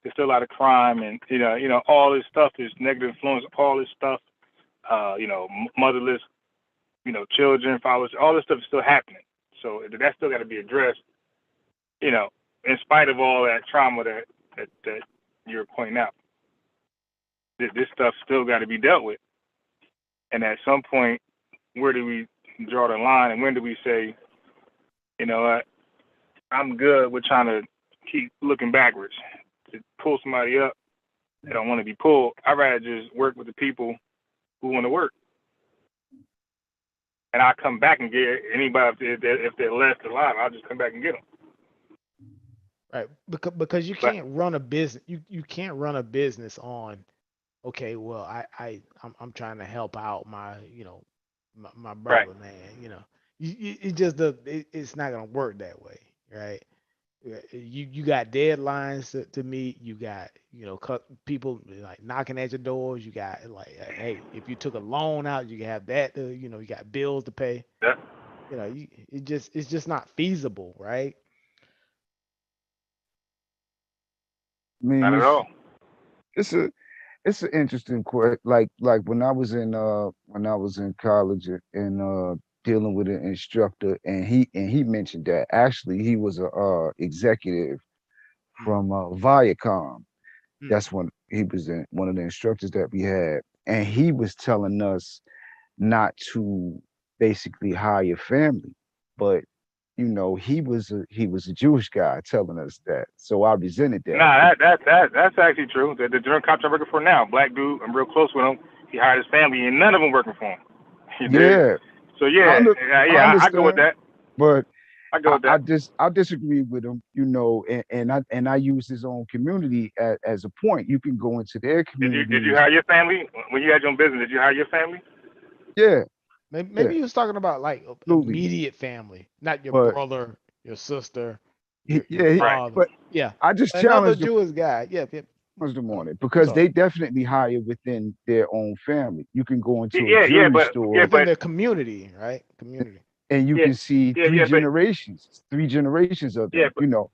There's still a lot of crime, and all this stuff is negative influence. All this stuff, motherless, children, fathers. All this stuff is still happening. So that still got to be addressed. In spite of all that trauma that you're pointing out, this stuff still got to be dealt with. And at some point, where do we draw the line, and when do we say, you know what, I'm good with trying to keep looking backwards to pull somebody up that don't want to be pulled? I'd rather just work with the people who want to work, and I'll come back and get anybody if they're left alive. I'll just come back and get them. Right. Because you But can't run a business. You can't run a business on, okay, well, I'm trying to help out my right, brother, man. It just does. It's not gonna work that way, right? You got deadlines to meet. You got people like knocking at your doors. You got like, hey, if you took a loan out, you have that. You got bills to pay. yeah, It's just not feasible, right? I mean, Not at all. it's a it's an interesting question. Like when I was in college and dealing with an instructor, and he mentioned that actually he was a executive Mm, from Viacom. mm. That's when he was one of the instructors that we had, and he was telling us not to basically hire family, but he was a Jewish guy telling us that. So I resented that. Nah, that's actually true. The general contractor I'm working for now, black dude, I'm real close with him. He hired his family, and none of them working for him. You dig? Yeah, So I, yeah, under, I I go with understand, that. but I go with that. I disagree with him, and I use his own community as a point. You can go into their Did you communities. hire your family when you had your own business? Did you hire your family? Yeah, Maybe yeah, he was talking about like absolutely. immediate family, not your But brother, your sister, your yeah, Right. father. but Yeah, I just another challenged him Jewish guy. Yeah, yeah. on it I'm because sorry. they definitely hire within their own family. You can go into a Yeah, jewelry store Within their community, right? Community. and you yeah, can see yeah, three generations of yeah, them. You know,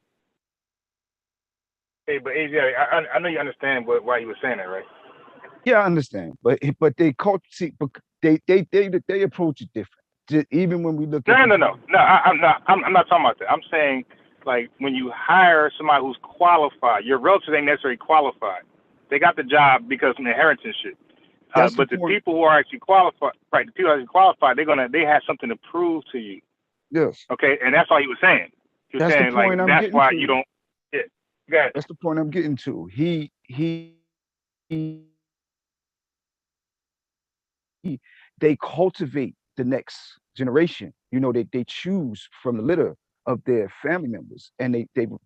but AJ, I know you understand why he was saying that, right? yeah, I understand, but they see, they approach it different. Even when we look at No, the no, no, no. I'm not talking about that. I'm saying like when you hire somebody who's qualified, your relatives ain't necessarily qualified. They got the job because of inheritance shit. that's the But the point. people who are actually qualified, right? The people who are actually qualified, they have something to prove to you. Yes, Okay, and that's all he was saying. He was that's the saying like point I'm that's getting why you to. don't. Yeah, go ahead. That's the point I'm getting to. He they cultivate the next generation. They choose from the litter of their family members, and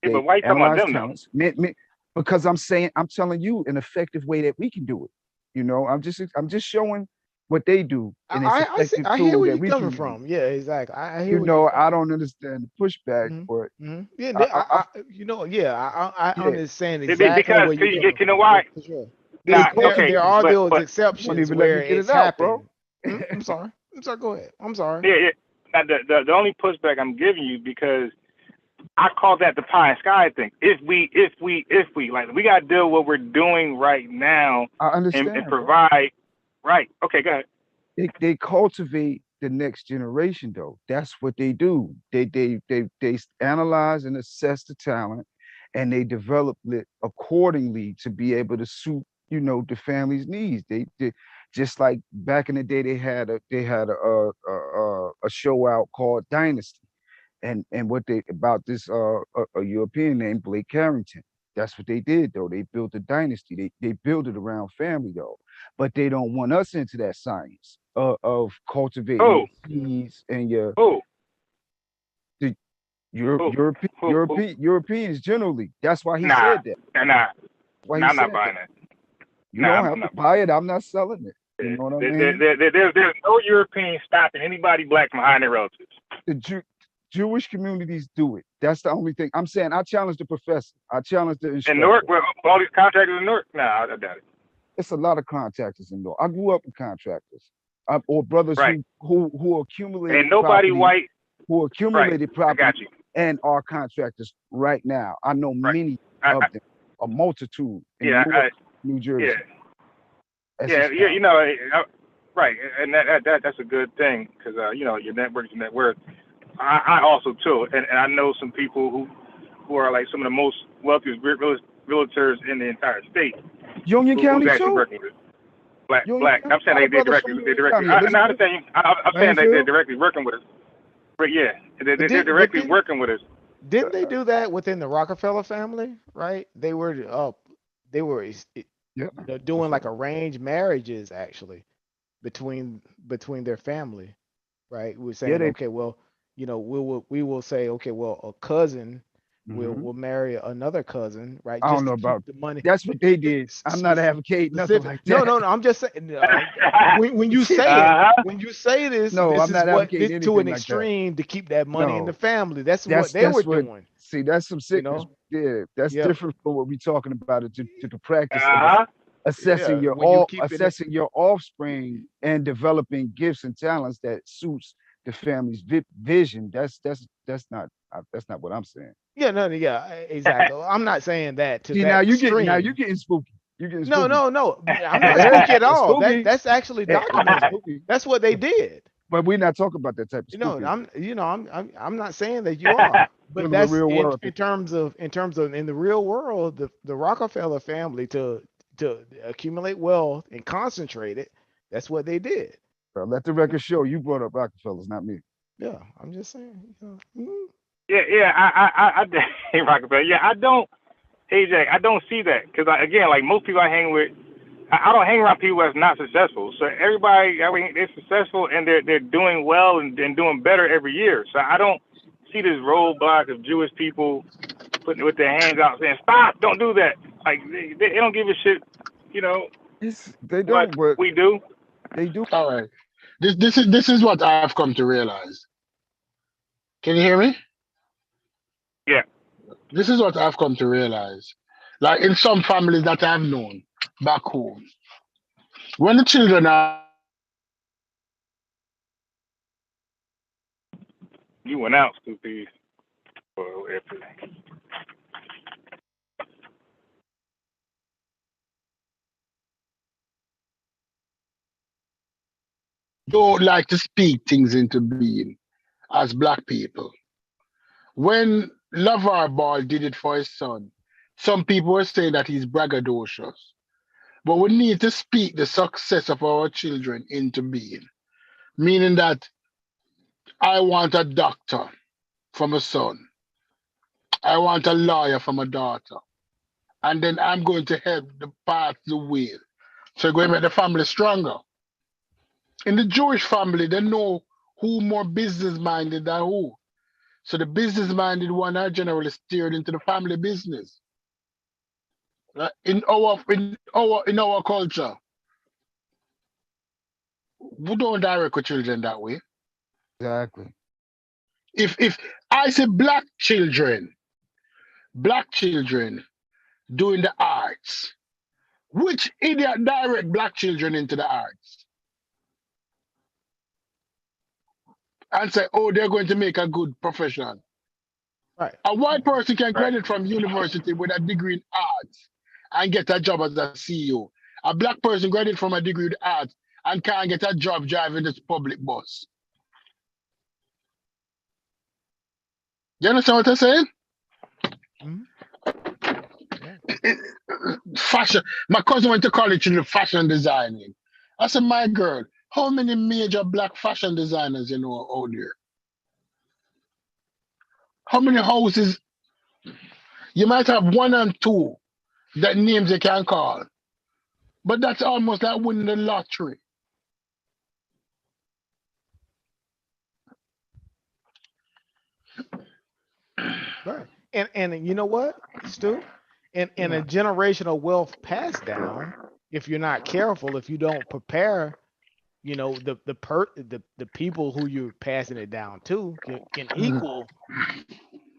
Yeah, but they why you talking about analyze them though? talents. Because I'm telling you an effective way that we can do it. I'm just showing what they do, and it's I see. effective I hear tool where that you're we coming can use. from. Yeah, exactly. I hear where you're I coming don't understand the pushback, from. but Yeah, I yeah, I yeah, understand exactly Because where you're coming you know from. Yeah, why? for sure. they Nah, There okay, cultivate. are those but You won't exceptions even let where me get it's it out, bro. happened. I'm sorry. I'm sorry. Go ahead. I'm sorry. yeah, yeah. Now, the only pushback I'm giving you because I call that the pie and sky thing. If we like, we gotta deal with what we're doing right now I and understand, bro. provide. Right. Okay. Go ahead. They cultivate the next generation though. That's what they do. They analyze and assess the talent, and they develop it accordingly to be able to suit the family's needs. They just like back in the day they had a show out called Dynasty, and what they about this a European named Blake Carrington. That's what they did though. They built a dynasty. They built it around family though, but they don't want us into that science of cultivating Who? your seeds and your Who? the Who? Who? Europeans generally. That's why he Nah. said that. Nah. Why Nah. he I'm not said that. buying that. You Nah. don't I'm have to not buying buy it. I'm not selling it. that. You know what I mean? There's no European stopping anybody black from hiring their relatives. The Jewish communities do it. That's the only thing I'm saying. I challenge the professor. I challenge the In Newark, instructor. well, all these contractors in Newark, nah, I doubt it. It's a lot of contractors in law. I grew up with contractors, or brothers Right. who And accumulated nobody property, white. who Right. accumulated I property, got you. and are contractors right now. I know Right. many I, of them, a multitude in yeah. Newark, New Jersey. Yeah. That's Yeah. just Yeah. fact. Right. And that's a good thing because your network is your net worth. I also too, and I know some people who are like some of the most wealthiest realtors in the entire state Union who's County actually too. working with us. Union Black. County. I'm A saying lot of they brothers directly. from They Union directly. County, I Elizabeth, understand. I'm saying that they're Plainfield. directly working with us. But yeah, But they're did but directly didn't working with us. didn't they do that within the Rockefeller family? Right? They were Yeah, doing that's like right. arranged marriages actually between their family, right? We're Yeah, saying, they. okay, well, we will say, okay, well, a cousin Mhm. will marry another cousin, right? I don't Just know to keep about. the money. That's what they did. I'm not advocating nothing Specific. like No, that. no, no. I'm just saying. When you say it, Uh-huh. when you say this, No, this I'm is not what advocating this to anything an like that. extreme to keep that money in the No, family. That's what they were that's what. doing. See, that's some You sickness. know. Yeah, that's Yep. different from what we're talking about. To the practice of Uh-huh. assessing Yeah. When you keep it. assessing your offspring and developing gifts and talents that suits the family's vision. That's not what I'm saying. Yeah, no, yeah, exactly. I'm not saying that to See, that now extreme. you getting spooky. You getting No, spooky. no. I'm not Yeah, spooky at it's all. spooky. That's actually documented. Spooky. That's what they did. But we're not talking about that type of You know, spooky. I'm not saying that you are, but In the that's real world. in terms of in the real world, the Rockefeller family to accumulate wealth and concentrate it. That's what they did. Bro, let the record show you brought up Rockefellers, not me. Yeah, I'm just saying. Yeah. I hey Rockefeller. Yeah, I don't. Hey Jack, I don't see that because again, like most people I hang with, I don't hang around people that's not successful. So everybody, I mean, they're successful and they're doing well and doing better every year. So I don't see this roadblock of Jewish people putting with their hands out saying, "Stop! Don't do that." Like they don't give a shit, you know. They don't, but we do. They do. All right. This is what I've come to realize. Can you hear me? Yeah. This is what I've come to realize. Like in some families that I've known back home, when the children are You went out, stupid. don't like to speak things into being as black people. When LeVar Ball did it for his son, some people were saying that he's braggadocious. But we need to speak the success of our children into being. Meaning that I want a doctor for my son. I want a lawyer for my daughter. And then I'm going to help the path the way. So we're going to make the family stronger. In the Jewish family, they know who more business-minded than who. So the business-minded one are generally steered into the family business. In our culture, we don't direct our children that way. Exactly. If I say black children doing the arts, which idiot direct black children into the arts? And say, oh, they're going to make a good profession. Right. A white person can graduate from university with a degree in arts and get a job as a CEO. A black person graduate from a degree in arts and can't get a job driving this public bus. You understand what I'm saying? Fashion. My cousin went to college to do fashion designing. I said, my girl, how many major black fashion designers you know out there? How many houses? You might have one and two that names you can call. But that's almost like winning the lottery. Right. And you know what, Stu? In a generational wealth passed down, if you're not careful, if you don't prepare, you know, the people who you're passing it down to can equal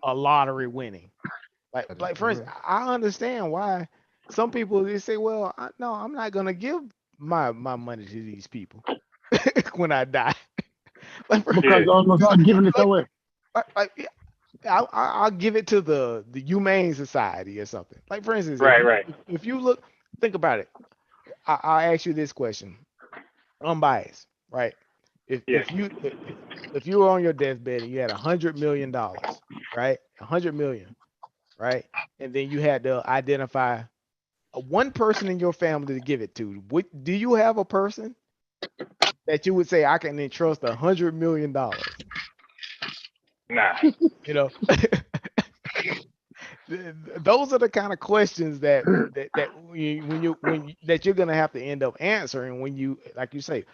a lottery winning. Like for instance, I understand why some people they say, well, no, I'm not gonna give my money to these people when I die. Because almost not giving it away. I'll give it to the Humane Society or something. Like for instance, if you think about it, I'll ask you this question, unbiased, right? If you were on your deathbed and you had $100 million, right, 100 million, right, and then you had to identify one person in your family to give it to, do you have a person that you would say I can entrust $100 million? Nah. You know, those are the kind of questions that you're gonna have to end up answering when you, like you say,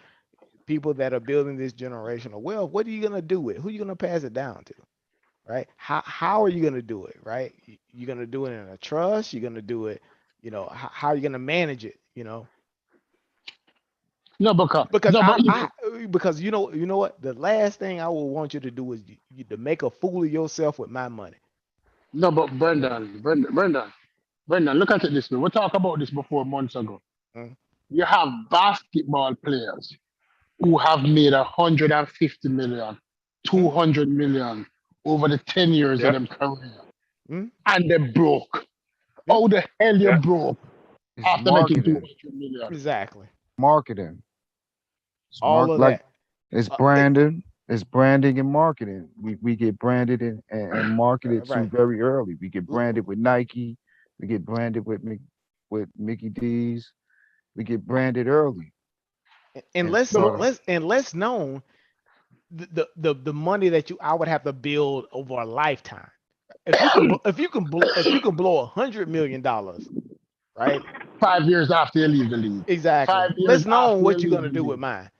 people that are building this generational wealth. What are you gonna do with it? Who are you gonna pass it down to? Right? How are you gonna do it? Right? You're gonna do it in a trust. You're gonna do it. You know, how are you gonna manage it? You know. No, because you know what? The last thing I will want you to do is to make a fool of yourself with my money. No, but Brendan, look at it this way. We talked about this before months ago. You have basketball players who have made 150 million, 200 million over the 10 years of Yep. them career, Mm, and they broke. How the hell you Yep. broke It's after making marketing. 200 million? exactly. Marketing. It's All of like that. it's Uh, it- branding. It's branding and marketing. We get branded and marketed to right. very early. We get L- branded with Nike. We get branded with Mickey D's. We get branded early. And And let's No, so let's know the money that I would have to build over a lifetime. If you can blow $100 million, right? 5 years after you leave the league. Exactly. 5 years Let's know after you what you're leave gonna the do with league. mine.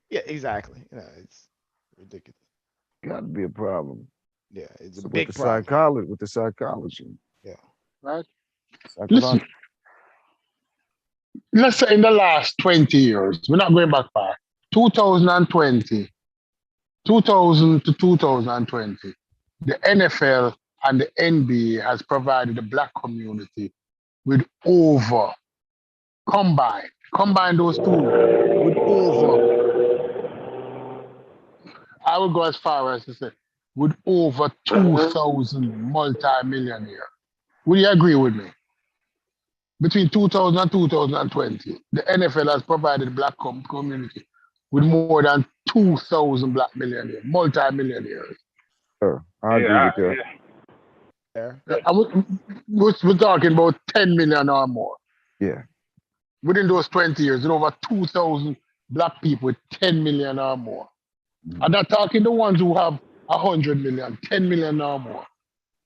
Yeah, exactly. It's ridiculous. got to be a problem. Yeah, it's a So with big problem. the psychology, Yeah. Right? Listen, psychology. let's say in the last 20 years, we're not going back far. 2020, 2000 to 2020, the NFL and the NBA has provided the black community with over combine those two with over, I would go as far as to say, with over 2,000 multi-millionaires. Would you agree with me? Between 2000 and 2020, the NFL has provided the black community with more than 2,000 black millionaires, multi-millionaires. Sure, I agree Yeah. with that. There. And we're talking about 10 million or more. Yeah, Within those 20 years, with over 2,000 black people with 10 million or more. I'm not talking the ones who have 100 million, 10 million or more.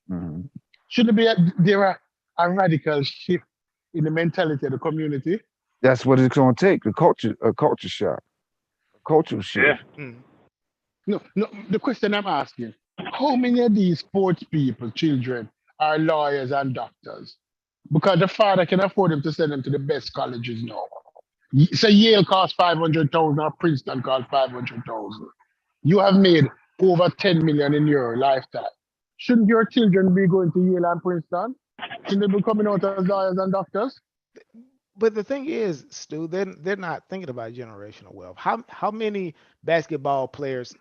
hmm Should there a radical shift in the mentality of the community? that's what it's gonna take. A culture shock, a cultural Yeah. shift. Mm. No, no. The question I'm asking: how many of these sports people, children, are lawyers and doctors? Because the father can afford them to send them to the best colleges now. Say Yale costs 500,000 or Princeton costs 500,000. You have made over 10 million in your lifetime. Shouldn't your children be going to Yale and Princeton? Shouldn't they be coming out as lawyers and doctors? But the thing is, Stu, they're not thinking about generational wealth. How many basketball players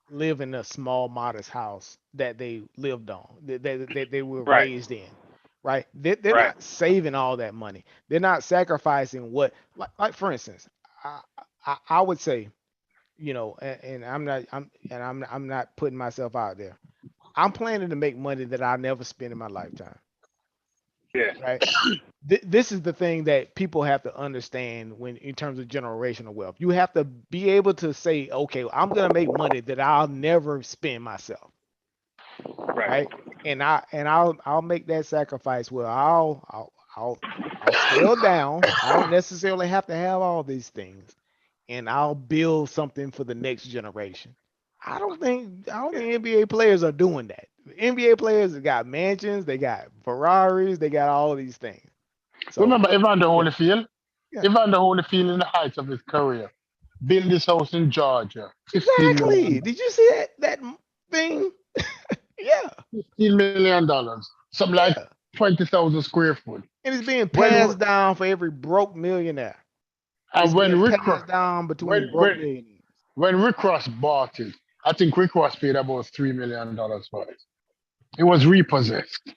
live in a small, modest house that they lived on, that they were Right. raised in, right? They're Right. not saving all that money. They're not sacrificing what, like for instance, I would say, and I'm not putting myself out there. I'm planning to make money that I'll never spend in my lifetime, Yeah. right? This is the thing that people have to understand when in terms of generational wealth. You have to be able to say, okay, I'm gonna make money that I'll never spend myself, Right. right? And I'll make that sacrifice where I'll scale down. I don't necessarily have to have all these things, and I'll build something for the next generation. I don't think NBA players are doing that. NBA players have got mansions, they got Ferraris, they got all these things. So Remember Evander yeah, Holyfield? yeah, Evander Holyfield in the heights of his career built this house in Georgia, exactly. Did you see that thing? Yeah, $15 million, something like yeah. 20,000 square foot. And it's being When passed down for every broke millionaire. and It's being when passed down between when broke when millionaires. when Rick Ross bought it, I think Rick Ross paid about $3 million for it. It was repossessed.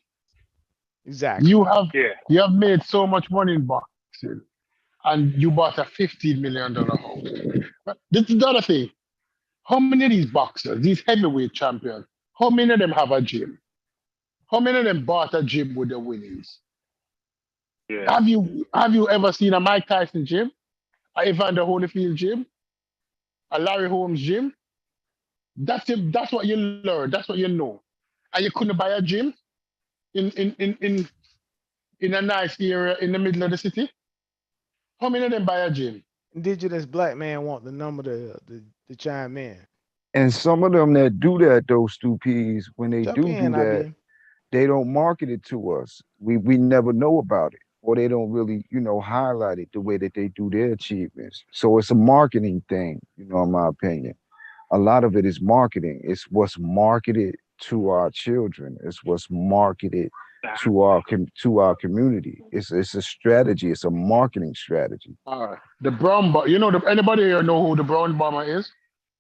Exactly. Yeah. You have made so much money in boxing, and you bought a $15 million house. But this is the other thing. How many of these boxers, these heavyweight champions, how many of them have a gym? How many of them bought a gym with their winnings? Yeah. Have you ever seen a Mike Tyson gym, a Evander Holyfield gym, a Larry Holmes gym? That's what you learn. That's what you know. And you couldn't buy a gym in in a nice area in the middle of the city. How many of them buy a gym? Indigenous black man want the number to chime in. And some of them that do that, those stupids, when they Jump do in, that, IBM. they don't market it to us. We never know about it, or they don't really, highlight it the way that they do their achievements. So it's a marketing thing, in my opinion. A lot of it is marketing. It's what's marketed to our children. It's what's marketed to our community. It's a strategy. It's a marketing strategy. All right. The brown bomber. You know, anybody here know who the brown bomber is?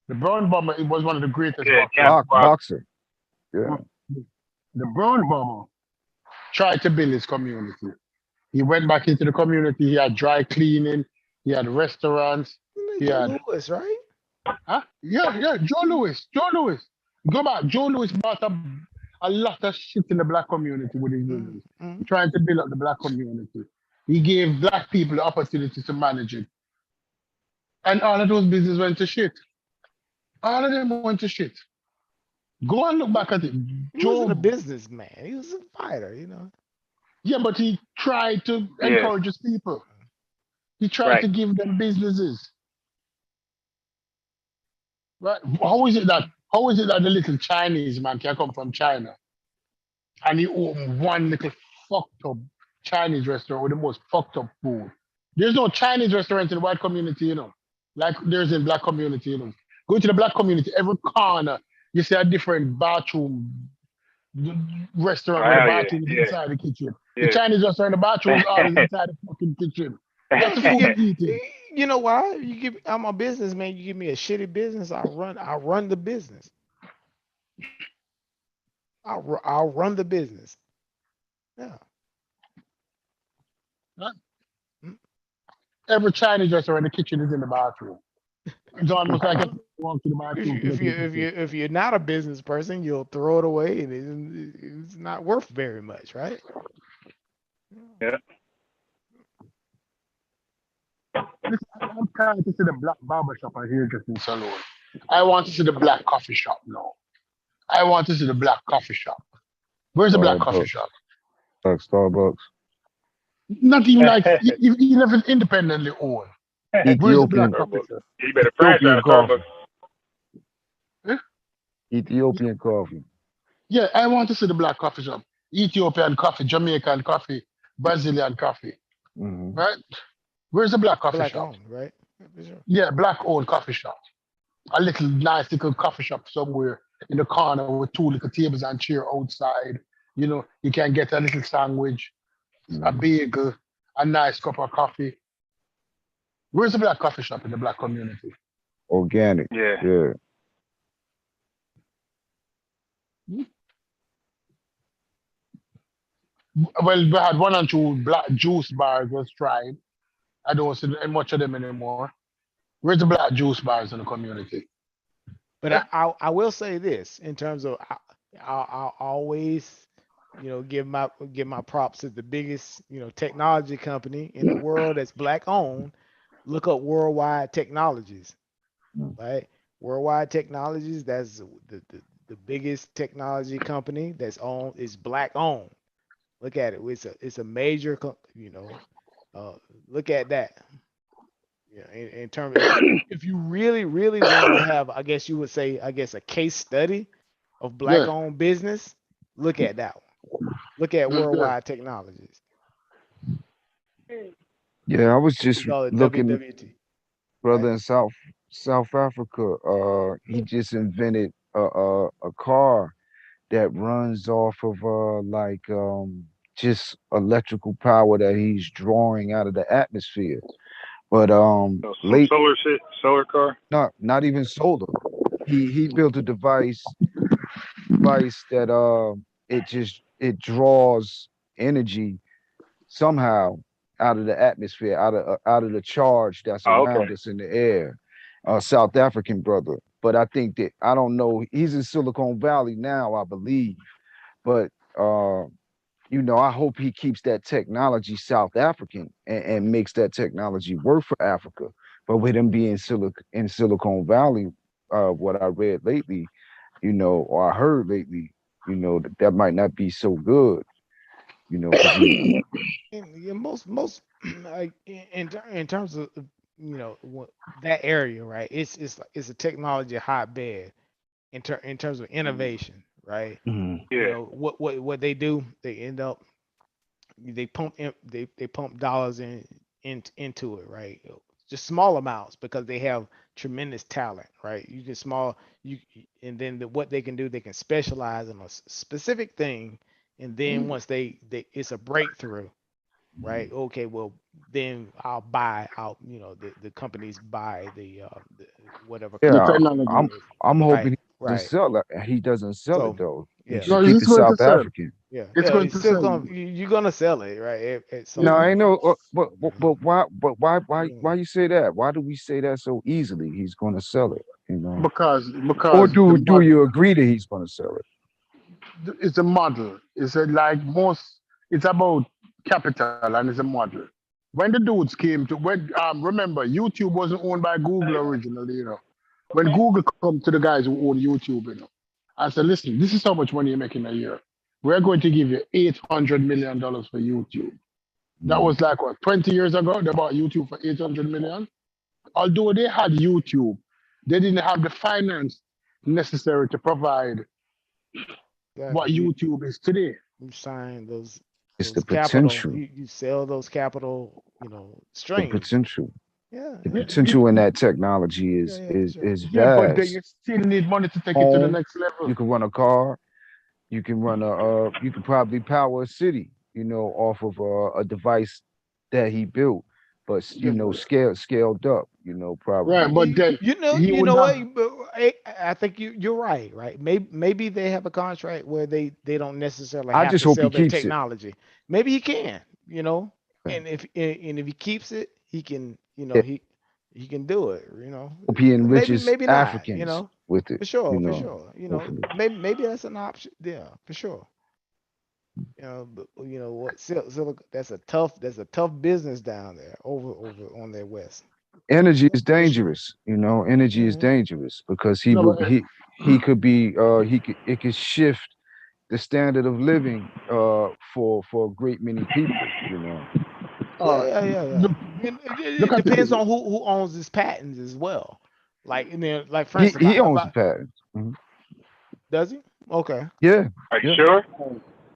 The brown bomber was one of the greatest Yeah, boxers. Captain Cross. Boxer. Yeah. The brown bomber tried to build his community. He went back into the community. He had dry cleaning. He had restaurants. He had, Lewis, right? huh? Yeah. Joe Louis. Go back. Joe Louis brought up a lot of shit in the black community with his business. Trying to build up the black community. He gave black people the opportunity to manage it. And all of those businesses went to shit. All of them went to shit. Go and look back at it. He wasn't a businessman. He was a fighter, you know. Yeah, but he tried to Yeah. encourage his people. He tried Right. to give them businesses. Right? How is it that the little Chinese man can come from China and he open one little fucked up Chinese restaurant with the most fucked up food? There's no Chinese restaurant in the white community, you know, like there's in black community, you know. Go to the black community, every corner, you see a different bathroom restaurant where the Oh, yeah, bathroom is yeah. inside the kitchen. Yeah. The Chinese restaurant, the bathroom is always inside the fucking kitchen. That's the food you eating. You know why? I'm a businessman. You give me a shitty business, I'll run the business. I'll run the business. Yeah. Every Chinese restaurant, the kitchen is in the bathroom. It's almost like if you walk to the bathroom. If you're not a business person, you'll throw it away, and it's not worth very much, right? Yeah. I'm trying to see the black barber shop and hairdressing salon. I want to see the black coffee shop now. I want to see the black coffee shop. Where's the black coffee Starbucks. shop? Like Starbucks. Not even like even if it's independently owned. Where's the black Ethiopian coffee shop? You better Ethiopian franchise coffee. Starbucks. Ethiopian coffee. Yeah, I want to see the black coffee shop. Ethiopian coffee, Jamaican coffee, Brazilian coffee. Mhm. Right? Where's the black coffee Black shop? owned, right? Yeah, for sure. Yeah, black owned coffee shop. A little nice little coffee shop somewhere in the corner with two little tables and chair outside. You know, you can get a little sandwich, a bagel, a nice cup of coffee. Where's the black coffee shop in the black community? Organic. Yeah. Yeah. Well, we had one and two black juice bars was tried. I don't see much of them anymore. Where's the black juice bars in the community? But I will say this in terms of I'll always, you know, give my props to the biggest, you know, technology company in the world that's black owned. Look up Worldwide Technologies, right? Worldwide Technologies, that's the biggest technology company that's owned, is black owned. Look at it. It's a major, you know, look at that. Yeah, in terms of, if you really want to have, I guess you would say, a case study of black owned business, look at that one. Look at Worldwide Technologies. Yeah, I was just We call it looking, WWT. brother, in South Africa. He just invented a car that runs off of just electrical power that he's drawing out of the atmosphere. But So some late, solar shit, solar car. not even solar. He built a device that it draws energy somehow out of the atmosphere, out of the charge that's Oh, around okay. us in the air. South African brother, but I think that, I don't know. He's in Silicon Valley now, I believe. But you know, I hope he keeps that technology South African and makes that technology work for Africa. But with him being in Silicon Valley, what I read lately, you know, or I heard lately, you know, that might not be so good, you know, 'cause And most like in terms of, you know, that area, right? It's a technology hotbed in terms of innovation, right? Mhm. You Yeah. know what they do, they end up, they pump dollars into it, right? Just small amounts, because they have tremendous talent, right? You get small, and then what they can do, they can specialize in a specific thing and then once they it's a breakthrough, right? Okay, well then the companies buy the whatever The Yeah, company technology. I'm right, hoping he doesn't right. sell it. He doesn't sell it So though. He yeah, should No, keep it's it going to South sell. African. yeah, It's yeah. going It's to still sell. gonna you're gonna sell it, right? At some No, I point. know, Mhm. why you say that? Why do we say that so easily? He's gonna sell it, Because Or the do you agree that he's gonna sell it? it's a model. It's a, like most. It's about capital and it's a model. When the dudes came to when remember YouTube wasn't owned by Google originally. When Google come to the guys who own YouTube, and said, listen, this is how much money you're making a year. We're going to give you $800 million for YouTube. That Mm. was like what 20 years ago. They bought YouTube for 800 million. Although they had YouTube, they didn't have the finance necessary to provide what Exactly. YouTube is today. You sign It's the those capital. potential, You sell those capital, the streams. potential, Yeah, the yeah, Yeah, potential in that technology yeah, is yeah, for is sure. is yeah, but then vast. you still need money to take it to the Home, next level. you can run a car, you can run you can probably power a city, off of a device that he built, but Yeah, but- scaled up, right, probably. but then he You would know have. what? But I think you're right, right? Maybe they have a contract where they don't necessarily I have just to hope he sell their keeps it. technology. Maybe he can, Yeah. and if he keeps it, he can, Yeah, he can do it, hope he Maybe enriches maybe not, Africans with it, for sure, for sure. hopefully. Maybe that's an option. Yeah, for sure. But what? That's a tough business down there over on their west. Energy is For sure. dangerous, energy is Hmm. dangerous because No, but he could be it could shift the standard of living for a great many people. Yeah, uh, yeah, yeah, yeah. look, And it look at depends it. on who owns his patents as well. Like, like for instance, He owns the patent. Mhm. does he? Okay. Yeah, Are you yeah, sure?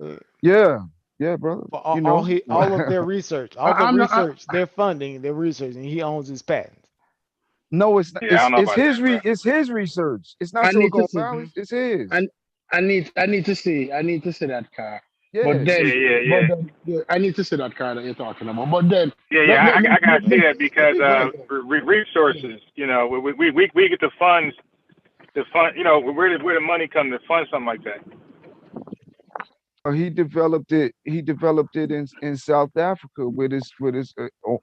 Uh, yeah, yeah, brother. For all of their research, all the I'm not. research, they're funding their research, and he owns his patents. No, it's not. Yeah, I don't know about that, bro. It's his research. It's not I need to Silicon see. Valley. It's his. I, I need to see. I need to see that car. Yeah, But it's Yeah, then, his. yeah, but yeah, then, yeah, I need to see that car that you're talking about. But then, yeah, let, yeah. let, let, I gotta let, see let- that because right. resources. We get the funds. The fund. Where the money come to fund something like that. He developed it. He developed it in South Africa with his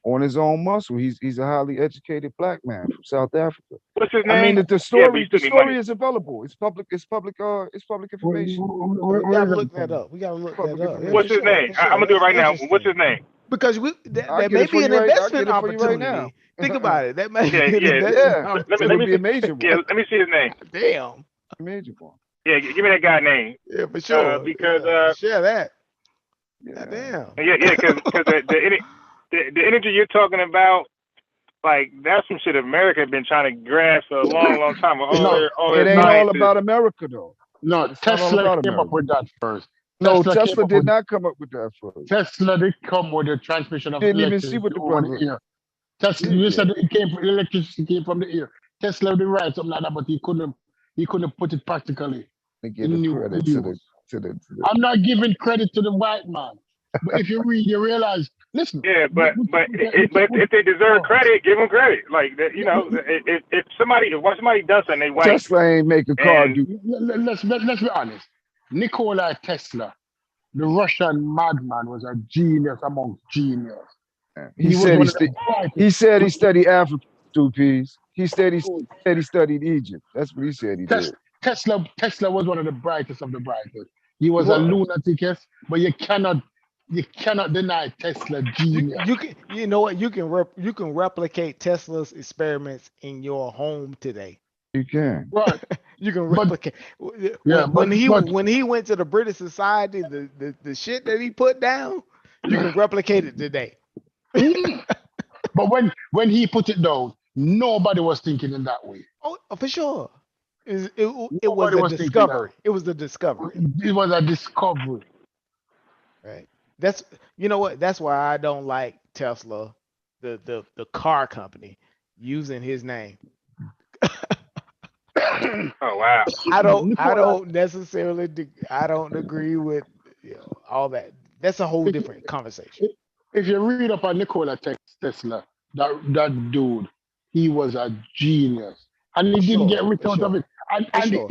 on his own muscle. He's a highly educated black man from South Africa. What's his I mean, name? the Yeah, but you story the still need money. story is available. It's public. It's public information. We Where gotta is look that that from? up. We gotta look that Public up. Yeah, What's for his sure, name? for I'm sure. gonna do it That's right now. What's his interesting name? because I'll that get may it for be an you right. I'll investment get it for you right now. opportunity. Think about it. That may Yeah, be an yeah. investment Yeah, Let it'll me be a see. major one. Yeah, let me see his name. Damn. Major one. Yeah, give me that guy name. Yeah, for sure. Because Yeah. Share that. Yeah. Damn. yeah, because the energy you're talking about, like that's some shit America had been trying to grasp for a long, long time. With No, all It their ain't all scientists. about America though. no. It's not all Tesla about came up America. with that first. No, Tesla came Tesla up did with not come up with that first. Tesla did come with the transmission of Didn't even see electricity what the over brother the air. Tesla, did you yet. said it came from electricity came from the air. Tesla did write something like that, but he couldn't put it practically To give the in credit use. to the I'm not giving credit to the white man, but if you read, you realize. Listen, Yeah, but we if they deserve can- credit, give them credit. Like that, if somebody done something, they white Tesla ain't make a car and do. let's be honest. Nikola Tesla, the Russian madman, was a genius amongst genius. He He was said one of the he brightest. said he studied Africa, two peas. Said he studied Egypt. That's what he said he did. Tesla was one of the brightest of the brightest. He He was a was. lunatic, yes, but you cannot deny Tesla genius. You can know what you can replicate Tesla's experiments in your home today. You can. Right. You can But replicate yeah, when he but when he went to the British Society, the shit that he put down, you can replicate it today. but when he put it down, nobody was thinking in that way. Oh, for sure. It was Nobody a was thinking that discovery. It was the discovery, way. It was a discovery. right? That's what. That's why I don't like Tesla, the car company, using his name. oh wow. I don't Nikola, necessarily I don't agree with all that. That's a whole If, different conversation. if you read up on Nikola Tesla, that dude, he was a genius, and he For didn't get sure, rich for out of it. sure, And for and sure.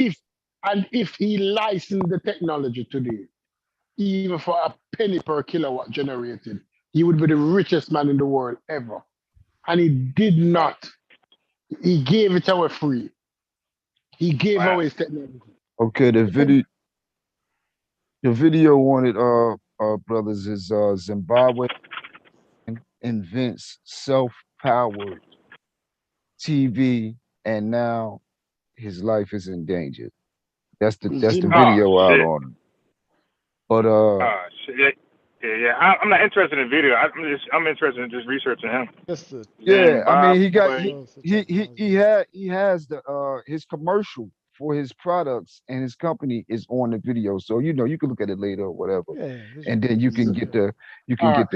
if he licensed the technology today, even for a penny per kilowatt generated, he would be the richest man in the world ever. And he did not. He gave it away free. He gave Wow. away his technology. Okay, the video on it, brothers, is Zimbabwe invents self-powered TV, and now his life is in danger. That's the Zimbabwe. video Oh out shit. on it. But Oh shit. Yeah. I'm not interested in video. I'm interested in just researching him. Just the yeah, I mean, he got Zimbabwe. he has the his commercial for his products, and his company is on the video. So you can look at it later or whatever, yeah. and then you can get the All right.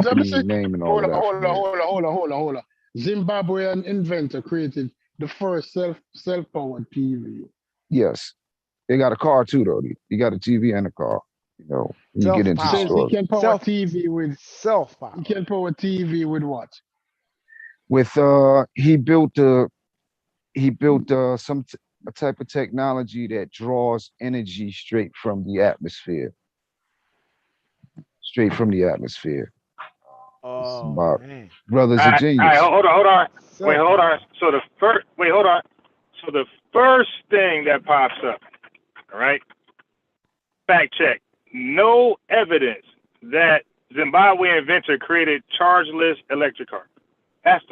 Let me company see. name and all Hold of on, that hold from on, there. hold on. Zimbabwean inventor created the first self-powered TV. Yes, they got a car too, though. They got a TV and a car. You get into the Says Self-power. he story can power TV with Self-power. he can power TV with what? with he built a type of technology that draws energy straight from the atmosphere. Straight from the atmosphere. Oh My man. brother's a All right, genius. hold on. Wait, hold Self-power. on. Hold on. So the first thing that pops up, all right? Fact check. No evidence that Zimbabwe inventor created chargeless electric car. That's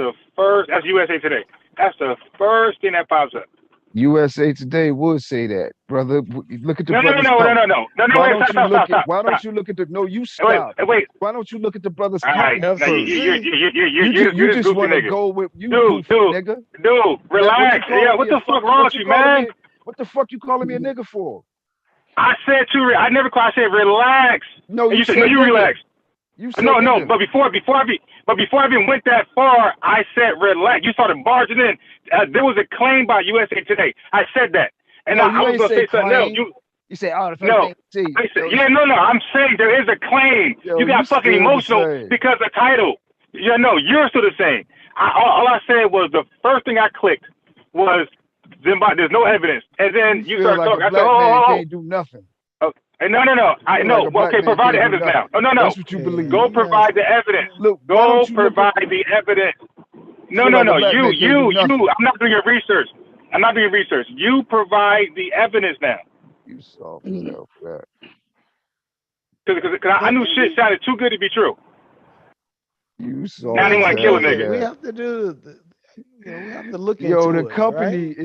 USA Today. That's the first thing that pops up. USA Today would say that, brother. Look at the No. brother's Why don't you look at the? No, you stop. Wait. Why don't you look at the brother's All right. company? Now, You you're this just goofy want to nigga. go with you, Dude, goofy nigga. Dude, relax. Yeah, what the fuck wrong with you, man? What the fuck you calling me a nigga for? I said I never called. I said relax. No, And you said said no. You nigga. relax. You said No. nigga. But before I even went that far, I said relax. You started barging in. There was a claim by USA Today. I said that, and No, I you was ain't gonna say say something else. claim. You say, oh, the first No. thing I see. I said, no. I'm saying there is a claim. Yo, You got you fucking still the emotional same. because of the title. Yeah, no, you're still the same. All I said was the first thing I clicked was Zimbabwe. There's no evidence, and then you feel started like talking. a I said, black man oh. can't do nothing. No. I feel know. like a black Okay, man provide the can't do evidence now. nothing. No. That's what you believe. Go provide the evidence. Look, why Go don't you look at provide the evidence. No. Feel like a black man can't do You. nothing. I'm not doing your research. You provide the evidence now. You soft as hell for that. Because I knew shit sounded too good to be true. You Now soft they as want to kill a hell for nigga. We that. have to do. We have to look Yo, into the it, company right?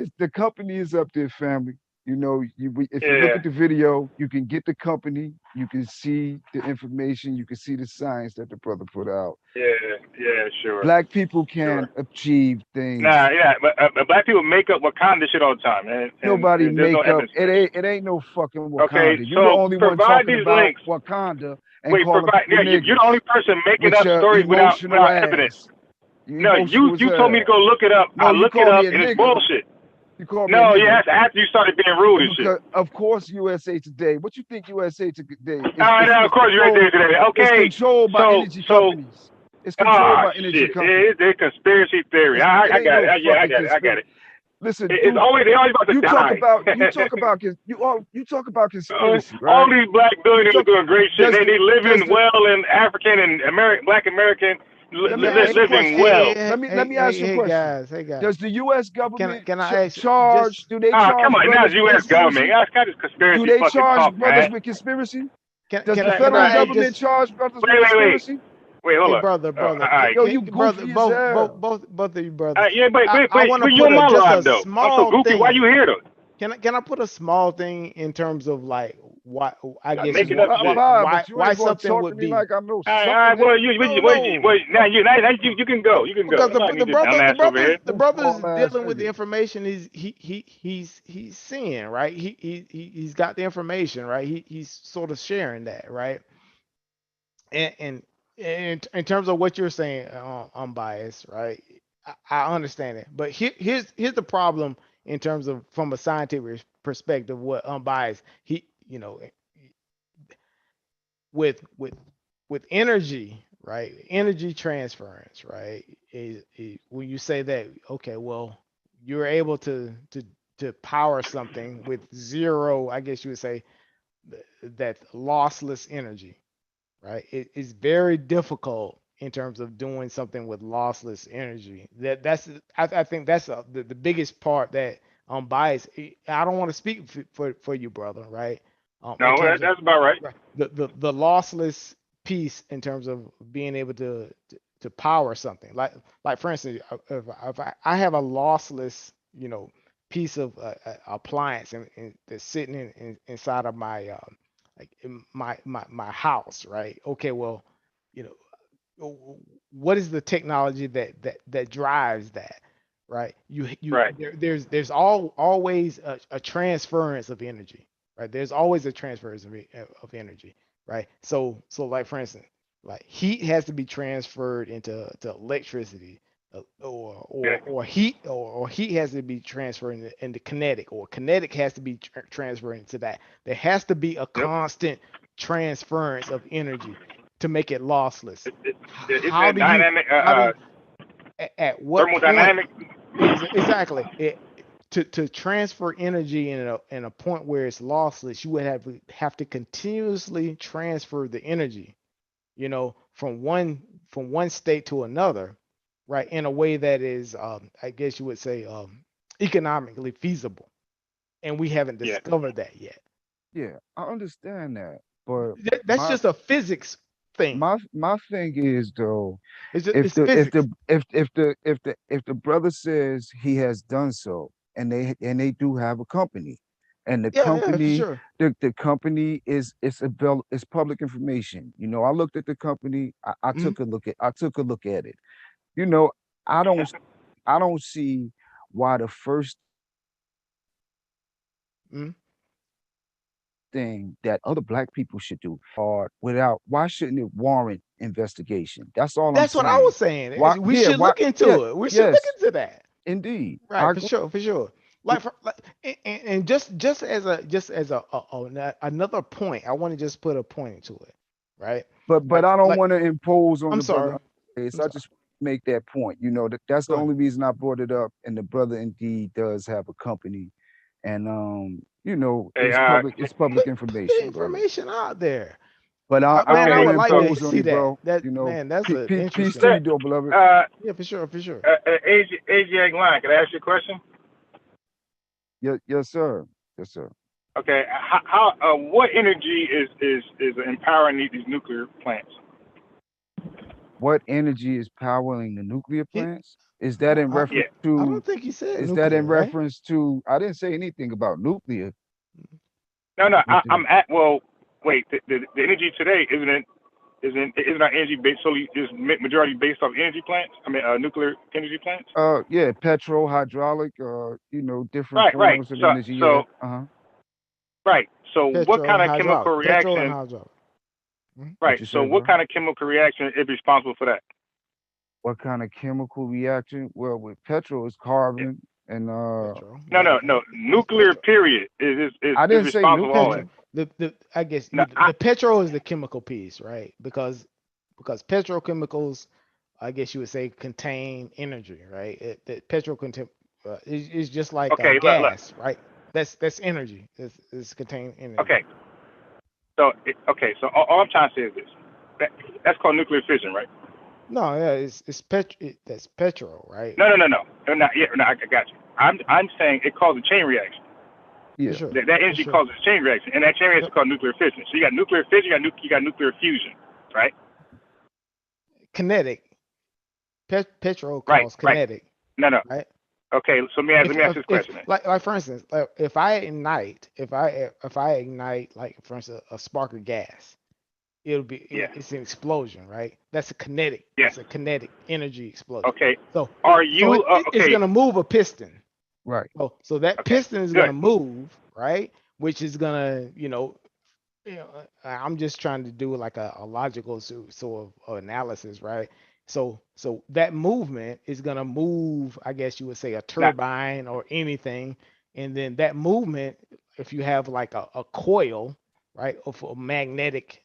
is up there, family. If you look Yeah. at the video, you can get the company, you can see the information, you can see the science that the brother put out. Yeah, sure. Black people can achieve things. Nah, yeah, but black people make up Wakanda shit all the time, and Nobody there's make no up. evidence. It ain't no fucking Wakanda. Okay, You're the so only one provide talking these about links. Wakanda and Wait, calling provide. people Yeah, you're the niggas only person making with up your stories without emotional evidence. ass. No, you emotional told me to ass. go look it up. No, I you look it called up, me a and it's nigga. bullshit. You called me a No, nigga. yeah, that's after you started being rude and shit. Because of course USA Today. What you think USA Today is? No, of course you're right there today. It's Okay, controlled by energy companies. It's controlled by energy shit, companies. it's conspiracy theory. It I ain't got no it. Yeah, I fucking got it. I got it. Listen, It's dude, they always about to you die. talk about conspiracy, right? All these black billionaires You are doing great shit. does They the- live does in the- well in African and Black American Let me ask you a living question. well. Let me ask you a question. Hey guys. Does the U.S. government Can I ask you, charge? just Do they charge Come on, now brothers it's with U.S. government. conspiracy? That's kind of conspiracy Do they fucking charge talk, brothers man. with conspiracy? can Does the I federal ask government just charge brothers with Wait. conspiracy? Wait, hold hey on. brother All right. Yo, you brother goofy as hell. both of you brothers. Yeah, wait. I want to You're put on my just live a though. I'm so small goofy. thing. Why you here though? Can I put a small thing in terms of like why I guess making up shit. why But you ain't gonna something talk would to me be like I know All right. something. Well, now you can go. You can go. because I'm not gonna get dumbass over here. the brother's Small ass dealing with the nigga. information he's seeing, right? He's got the information, right? He's sort of sharing that, right? And in terms of what you're saying, unbiased, right? I understand it, but here's the problem in terms of from a scientific perspective. What unbiased, he with energy, right? Energy transference, right? When you say that, okay, well, you're able to power something with zero, I guess you would say that lossless energy, right? It is very difficult in terms of doing something with lossless energy. I think that's the biggest part that I'm biased. I don't want to speak for you, brother, right? In No, terms of that's about right. right, the lossless piece in terms of being able to power something like for instance, if I have a lossless, piece of appliance and that's sitting inside of my like in my house, right? Okay, well, you what is the technology that drives that, right? Right. There's always a transference of energy, right? There's always a transference of energy, right? So like for instance, like heat has to be transferred to electricity, Yeah. or heat or heat has to be transferred into kinetic, or kinetic has to be transferred into that. There has to be a Yep. constant transference of energy to make it lossless. Isn't How that do you dynamic? how do you, at what point Thermodynamic. exactly to transfer energy in a point where it's lossless, you would have to continuously transfer the energy, from one state to another, right, in a way that is, I guess you would say, economically feasible, and we haven't Yeah. discovered that yet. Yeah, I understand that, but That's my just a physics thing. my thing is though, if It's the if physics. the if the brother says he has done so, and they do have a company, and the Yeah, for company sure. the company is public information. I looked at the company. I Mhm. took a look at it. You know, I don't I don't see why the first Mhm. thing that other black people should do or without why shouldn't it warrant investigation? That's all I'm That's what I saying. was saying. Why We yeah, should why look yeah, into it. We should look yes, into that. indeed. I Right, for agree. sure, for sure. And just as another point, I want to just put a point into it, right? But Like I don't like want to impose on I'm the brother. sorry, Case. I'm I sorry. just make that point. That's Go the ahead. only reason I brought it up. And the brother indeed does have a company. And Hey, it's public Put the information, brother. information out there. But I Man, don't I okay. want to would like So, to impose on see you, that. bro. Man, that's a Peace interesting. to you, that, though, beloved. Yeah, for sure, for sure. AJ Line, can I ask you a question? Yes, sir. Yes, sir. Okay. What energy is empowering these nuclear plants? What energy is powering the nuclear He, plants? Is that in I, Yeah. reference I to don't think he said is that in nuclear, right? reference to I didn't say anything about nuclear No, no. with the I'm at. Well, wait. The energy today isn't our energy based solely is majority based off energy plants? I mean, nuclear energy plants. yeah, petrol, hydraulic, different Right. Right. forms of So energy, yeah. so Uh-huh. right. So what Petrol kind and of chemical hydraulic. Petrol and reaction? hydraulic. Mhm. What Right. you So say, what bro? kind of chemical reaction is responsible for that? What kind of chemical reaction? Well, with petrol it's carbon and Petrol. No, Yep, no, yep. no. It's Nuclear petrol. period is I is didn't say responsible for all that. nuclear. Petrol. The I guess No, the petrol is the chemical piece, right? Because petrochemicals, I guess you would say, contain energy, right? The petrol contain is just like okay. Look. gas, right? That's energy. It's contain energy. Okay. So okay. So all I'm trying to say is this. That's called nuclear fission, right? No, yeah, that's petrol, right? No. No, yeah, no, I got you. I'm saying it causes a chain reaction. For Yeah. sure, That for energy sure. causes a chain reaction, and that chain reaction Yep. is called nuclear fission. So you got nuclear fission, you got nuclear fusion, right? Kinetic. Petrol Right, cause right. kinetic, No. right? Okay, so let me ask this If question then. like for instance, like if I ignite, like for instance, a spark of gas, Yeah, it's an explosion, right? That's a kinetic. yeah. That's a kinetic energy explosion. Okay. So Are so you it's okay? gonna move a piston. Right. So that Okay, piston is good. gonna move, right? Which is gonna, I'm just trying to do like a logical sort of analysis, right? So that movement is gonna move, I guess you would say, a Now, turbine or anything, and then that movement, if you have like a coil, right, of a magnetic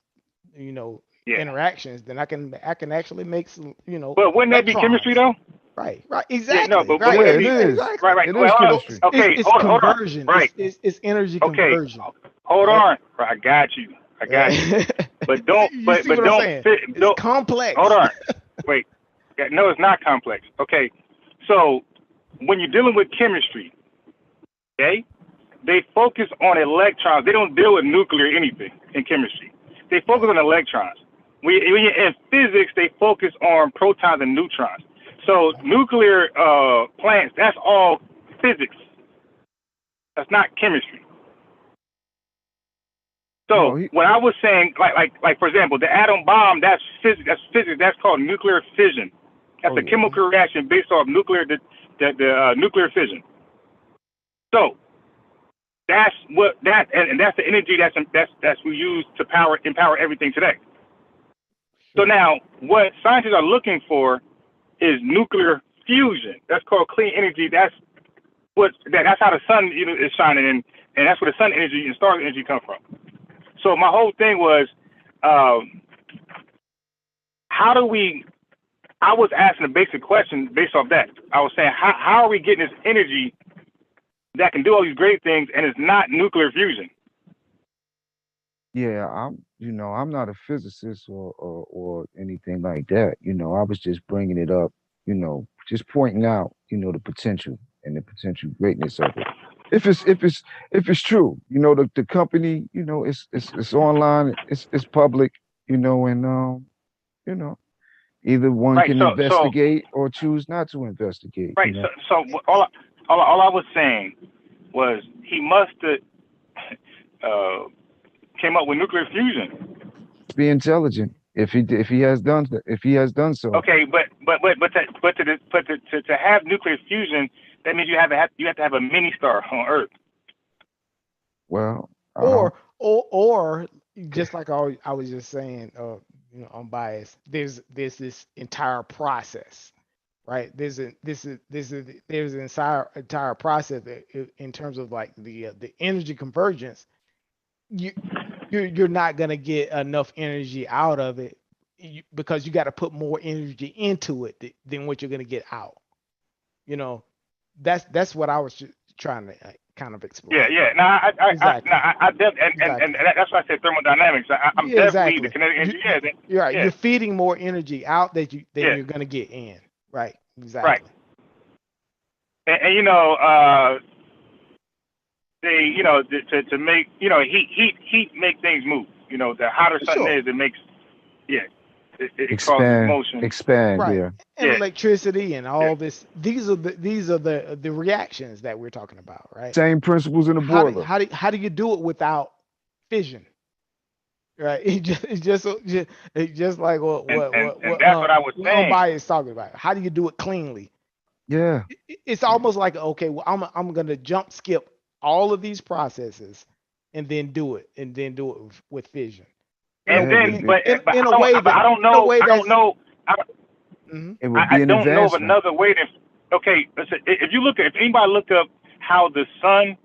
Yeah. interactions, then I can actually make some, But wouldn't that be chemistry electrons. though? Right, Yeah, exactly, no, but right, would Yeah, that it be is. exactly. right? It Well, is hold on. chemistry. Okay, It's hold on. conversion. Right. It's energy Okay, conversion. hold Right? on. Right, I got you. But don't. You But see what I'm don't saying? fit. It's Don't. complex. Hold on. Wait. Yeah, no, it's not complex. Okay. So when you're dealing with chemistry, okay, they focus on electrons. They don't deal with nuclear anything in chemistry. They focus on electrons. In physics, they focus on protons and neutrons. So nuclear plants, that's all physics. That's not chemistry. No, So he, what I was saying, like for example, the atom bomb, that's physics. That's physics. That's called nuclear fission. That's oh a yeah. chemical reaction based off nuclear nuclear fission. So that's what and that's the energy that's we use to empower everything today. So now what scientists are looking for is nuclear fusion. That's called clean energy. That's how the sun is shining, and that's where the sun energy and star energy come from. So my whole thing was, how do we? I was asking a basic question based off that. I was saying, how are we getting this energy that can do all these great things, and it's not nuclear fusion? Yeah, I'm not a physicist or anything like that. I was just bringing it up, just pointing out, the potential and the potential greatness of it. If it's true, the company, it's online, it's public, and you know, either one Right. can So investigate or choose not to investigate, right. So all I was saying was he must have came up with nuclear fusion. Be intelligent if he has done so. Okay, to have nuclear fusion, that means you have to have a mini star on Earth. Well, I don't. Or just like I was just saying, I'm biased. There's this entire process, right? There's an entire process in terms of like the energy convergence. You're not gonna get enough energy out of it because you got to put more energy into it than what you're gonna get out. You know, that's what I was trying to kind of explain. Yeah. No, Exactly. and that's why I said thermodynamics. I'm Yeah, definitely exactly. the kinetic energy. You're right. Yeah. You're feeding more energy out than Yeah. you're gonna get in. Right. Right. Exactly. And they to make heat make things move. The hotter something Sure. is, it makes it causes motion. Expand, Right. yeah. And Yeah. electricity and Yeah. all this. These are the reactions that we're talking about, right? Same principles in the boiler. How do you do it without fission? Right. It's just like what And that's what I was saying. Umbai is talking about. How do you do it cleanly? Yeah. It's almost like, okay, well, I'm gonna jump skip all of these processes and then do it with fission. And Yeah, then, but in a I way don't, but I don't know. I don't know. Mhm. It would I be an don't know of advancement. another way to. Okay, listen, if anybody look up how the sun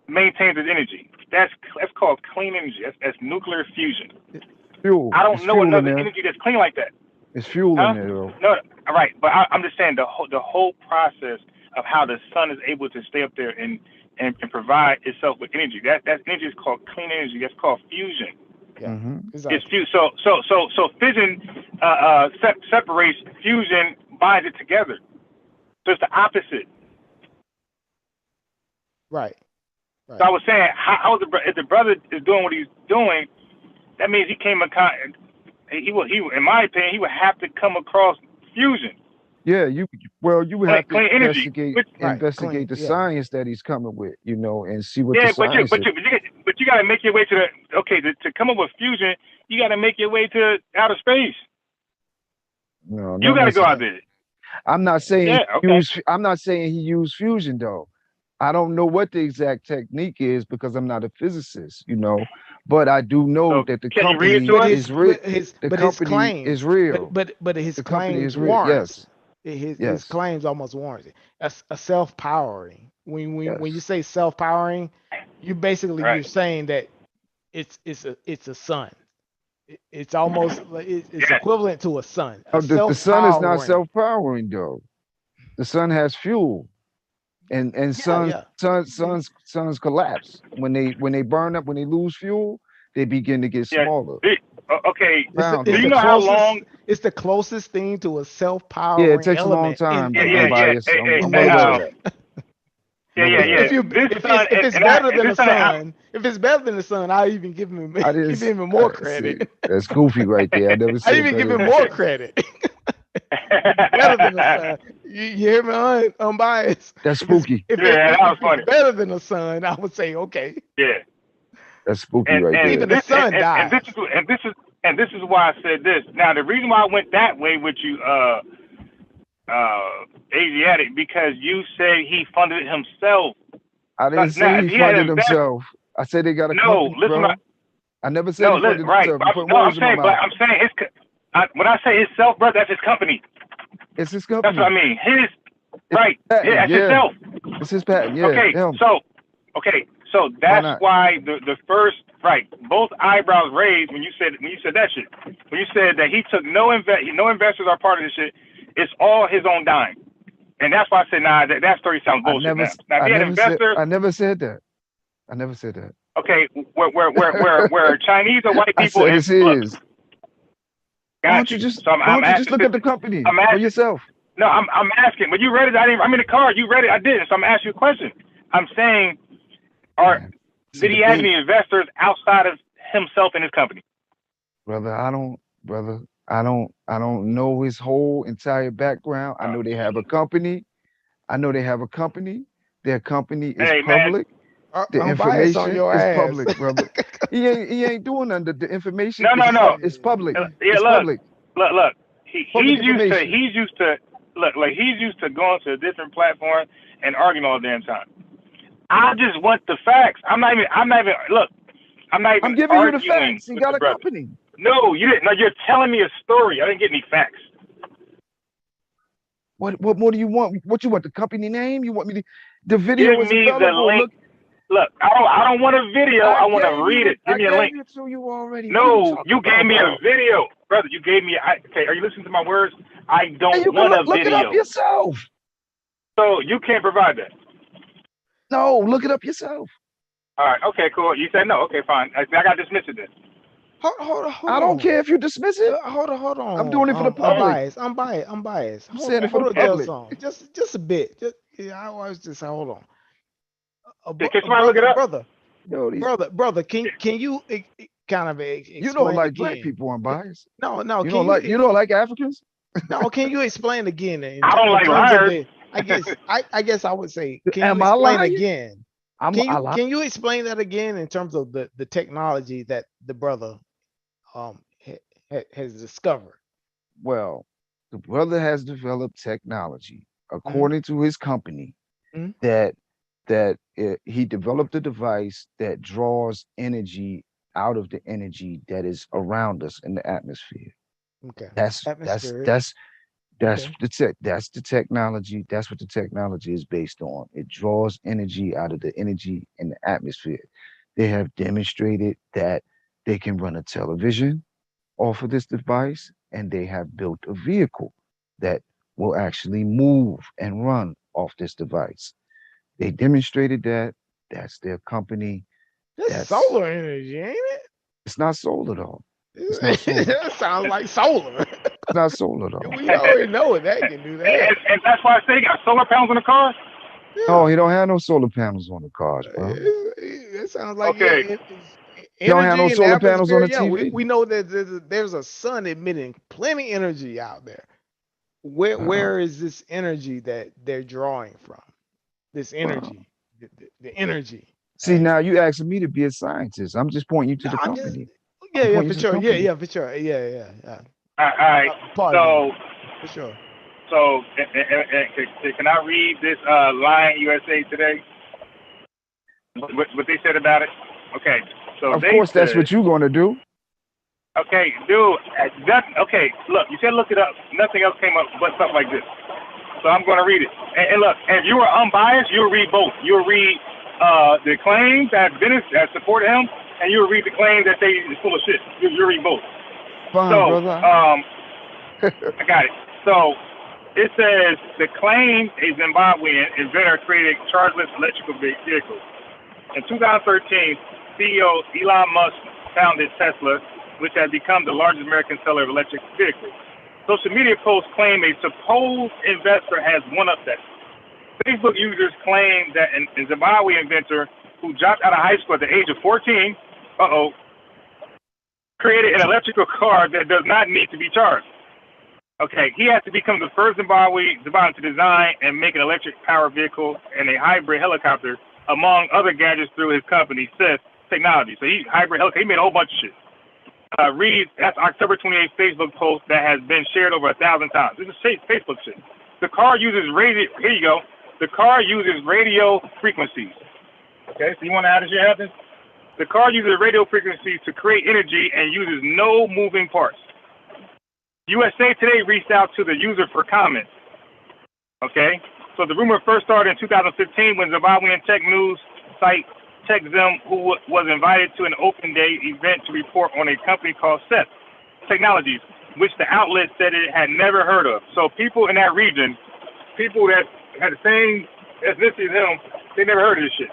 maintains its energy, that's called clean energy. That's nuclear fusion. Fuel. I don't It's know fuel in another there. energy that's clean like that. It's fuel Huh? in there though. No, all right, but I'm just saying the whole process of how the sun is able to stay up there and provide itself with energy. That energy is called clean energy. That's called fusion. Yeah. Mm-hmm. Exactly. It's fused. So fission separates, fusion binds it together. So it's the opposite. Right. So I was saying, if the brother is doing what he's doing, that means he came in contact. He in my opinion, he would have to come across fusion. Yeah, you would have to Clean energy. investigate the Yeah. science that he's coming with, and see what Yeah, the science is. but you got to make your way to to come up with fusion. You got to make your way to outer space. No, You not got to go out necessarily. there. I'm not saying Yeah, okay. I'm not saying he used fusion though. I don't know what the exact technique is because I'm not a physicist, but I do know So that the can you read it company to us? is real. The But his company claims, is real. but his The company claims is real. warrants Yes. his Yes. claims almost warrants it. A self-powering. When you Yes. say self-powering, you're Right. saying that it's a sun. It's almost like it's Yeah. equivalent to a sun. A The sun is not self-powering. self-powering though. The sun has fuel, and Yeah. suns collapse when they burn up, when they lose fuel, they begin to get Yeah. smaller. Okay. Round Do It's you the know how long? closest. It's the closest thing to a Yeah, self-powering it takes a long element time. Yeah, in yeah, I'm yeah. nature. biased. Hey, hey, In I'm hey, aware. nature. yeah, I'm yeah, aware. yeah. If you This if sun, it's and I, better than the this sun, sun, if it's better than the sun, I even give him I didn't give s- him even more see. credit. That's goofy right there. I never I said even give better. him more credit. If it's better than the sun. You hear me? Unbiased. That's If it's spooky. if Yeah, it, that was if funny. it's better than the sun, I would say okay. Yeah. That's spooky and right and there. Even the this sun and this dies. is and this is why I said this. Now the reason why I went that way with you, Asiatic, because you said he funded it himself. I didn't Now say if he he had funded invested, himself. I said they got a no, company, listen, bro. I never said no, he listen, funded right? himself. You put No, I'm words in my saying, but mouth. I'm saying when I say himself, bro, that's his company. It's his That's company. what I mean. His It's right, patent, yeah, that's yeah. himself. It's his patent, yeah. Okay, Him. so Why that's not? why the first right, both eyebrows raised when you said that shit. When you said that he took no investors are part of this shit, it's all his own dime. And that's why I said, nah, that story sounds I bullshit never, now. s- Now if I he had never said, investors, I never said that. I never said that. okay, where Chinese or white I people said and it's look, his. Why don't got you you. just, So why I'm don't you just asking, look at the company I'm for asking, yourself? no, I'm asking, but you read it. I'm in the car. You read it. I didn't. So I'm asking you a question. I'm saying, Man, it's a did he have debate, any investors outside of himself and his company? brother. I don't know his whole entire background. I know they have a company. Their company is Hey man, public. The I'm biased on information your is ass. public, brother. He ain't doing nothing. The information no, is public. yeah, It's look, public. look. Public He's used information. to look like he's used to going to a different platform and arguing all the damn time. I just want the facts. I'm not even look. I'm not I'm even giving you the arguing facts. He with got the a brother. company. No, you didn't. No, you're telling me a story. I didn't get any facts. What more do you want? What you want? The company name? You want me to? The Give video is me the available. link. Look, Look, I don't want a video. I want to read it. Give I me a link. gave it to you already. What are you No, talking you gave about, me bro? a video, brother. You gave me. Okay, are you listening to my words? I And don't you can want a look it up video. yourself. So you can't provide that. No, look it up yourself. All right. Okay. Cool. You said no. Okay. Fine. I got dismissed it then. Hold I don't on. care if you dismiss it. Hold on. I'm doing it for the I'm public. biased. I'm biased. I'm saying it for the Hold on, public. just a bit. I was just hold on. Can somebody look it up? Yo, Brother, can you kind of explain you don't like black again? people, I'm biased. No, You don't like Africans? no. Can you explain again? I don't like terms of liars. I guess I would say, can Am you I explain lying? again? I lie. Can you explain that again in terms of the technology that the brother has discovered? Well, the brother has developed technology, according to his company, Mhm. he developed a device that draws energy out of the energy that is around us in the atmosphere. Okay. That's Atmospheric. that's Okay. that's the technology. That's what the technology is based on. It draws energy out of the energy in the atmosphere. They have demonstrated that they can run a television off of this device, and they have built a vehicle that will actually move and run off this device. They demonstrated that. That's their company. That's solar energy, ain't it? It's not solar though. It's not solar. That sounds like solar. It's not solar though. We already know that can do that. And that's why I say you got solar panels on the car. No, he don't have no solar panels on the cars, bro. That sounds like Okay. You don't have no energy in the solar panels on the atmosphere. Yeah, TV. we know that there's a sun emitting plenty energy out there. Where is this energy that they're drawing from? This energy, the energy. See, now you asking me to be a scientist. I'm just pointing you to No, the I'm just- company. Yeah, pointing for to the sure. company. Yeah, for sure. Yeah. All right. Pardon So me. For sure. so can I read this Lion USA today? What they said about it? Okay. So Of they course, that's said, what you're gonna do. okay, dude. Okay, look, you said look it up. Nothing else came up but stuff like this. So I'm going to read it. And look, if you were unbiased, you'll read both. You'll read the claims that Venice that supported him, and you'll read the claim that they is full of shit. You'll read both. Fine, So, brother. I got it. So it says the claim a Zimbabwean inventor created chargeless electrical vehicles. In 2013, CEO Elon Musk founded Tesla, which has become the largest American seller of electric vehicles. Social media posts claim a supposed investor has one-upped that. Facebook users claim that a Zimbabwe inventor who dropped out of high school at the age of 14, created an electrical car that does not need to be charged. Okay, he has to become the first Zimbabwean to design and make an electric powered vehicle and a hybrid helicopter, among other gadgets through his company, Seth Technology. So he made a whole bunch of shit. Read, that's October 28th Facebook post that has been shared over 1,000 times. This is Facebook shit. The car uses here you go. The car uses radio frequencies. Okay, so you want to add this shit happens? The car uses radio frequencies to create energy and uses no moving parts. USA Today reached out to the user for comments. Okay, so the rumor first started in 2015 when Zimbabwean tech news site TechZim, who was invited to an open day event to report on a company called Seth Technologies, which the outlet said it had never heard of. So people in that region, people that had the same ethnicity as him, they never heard of this shit.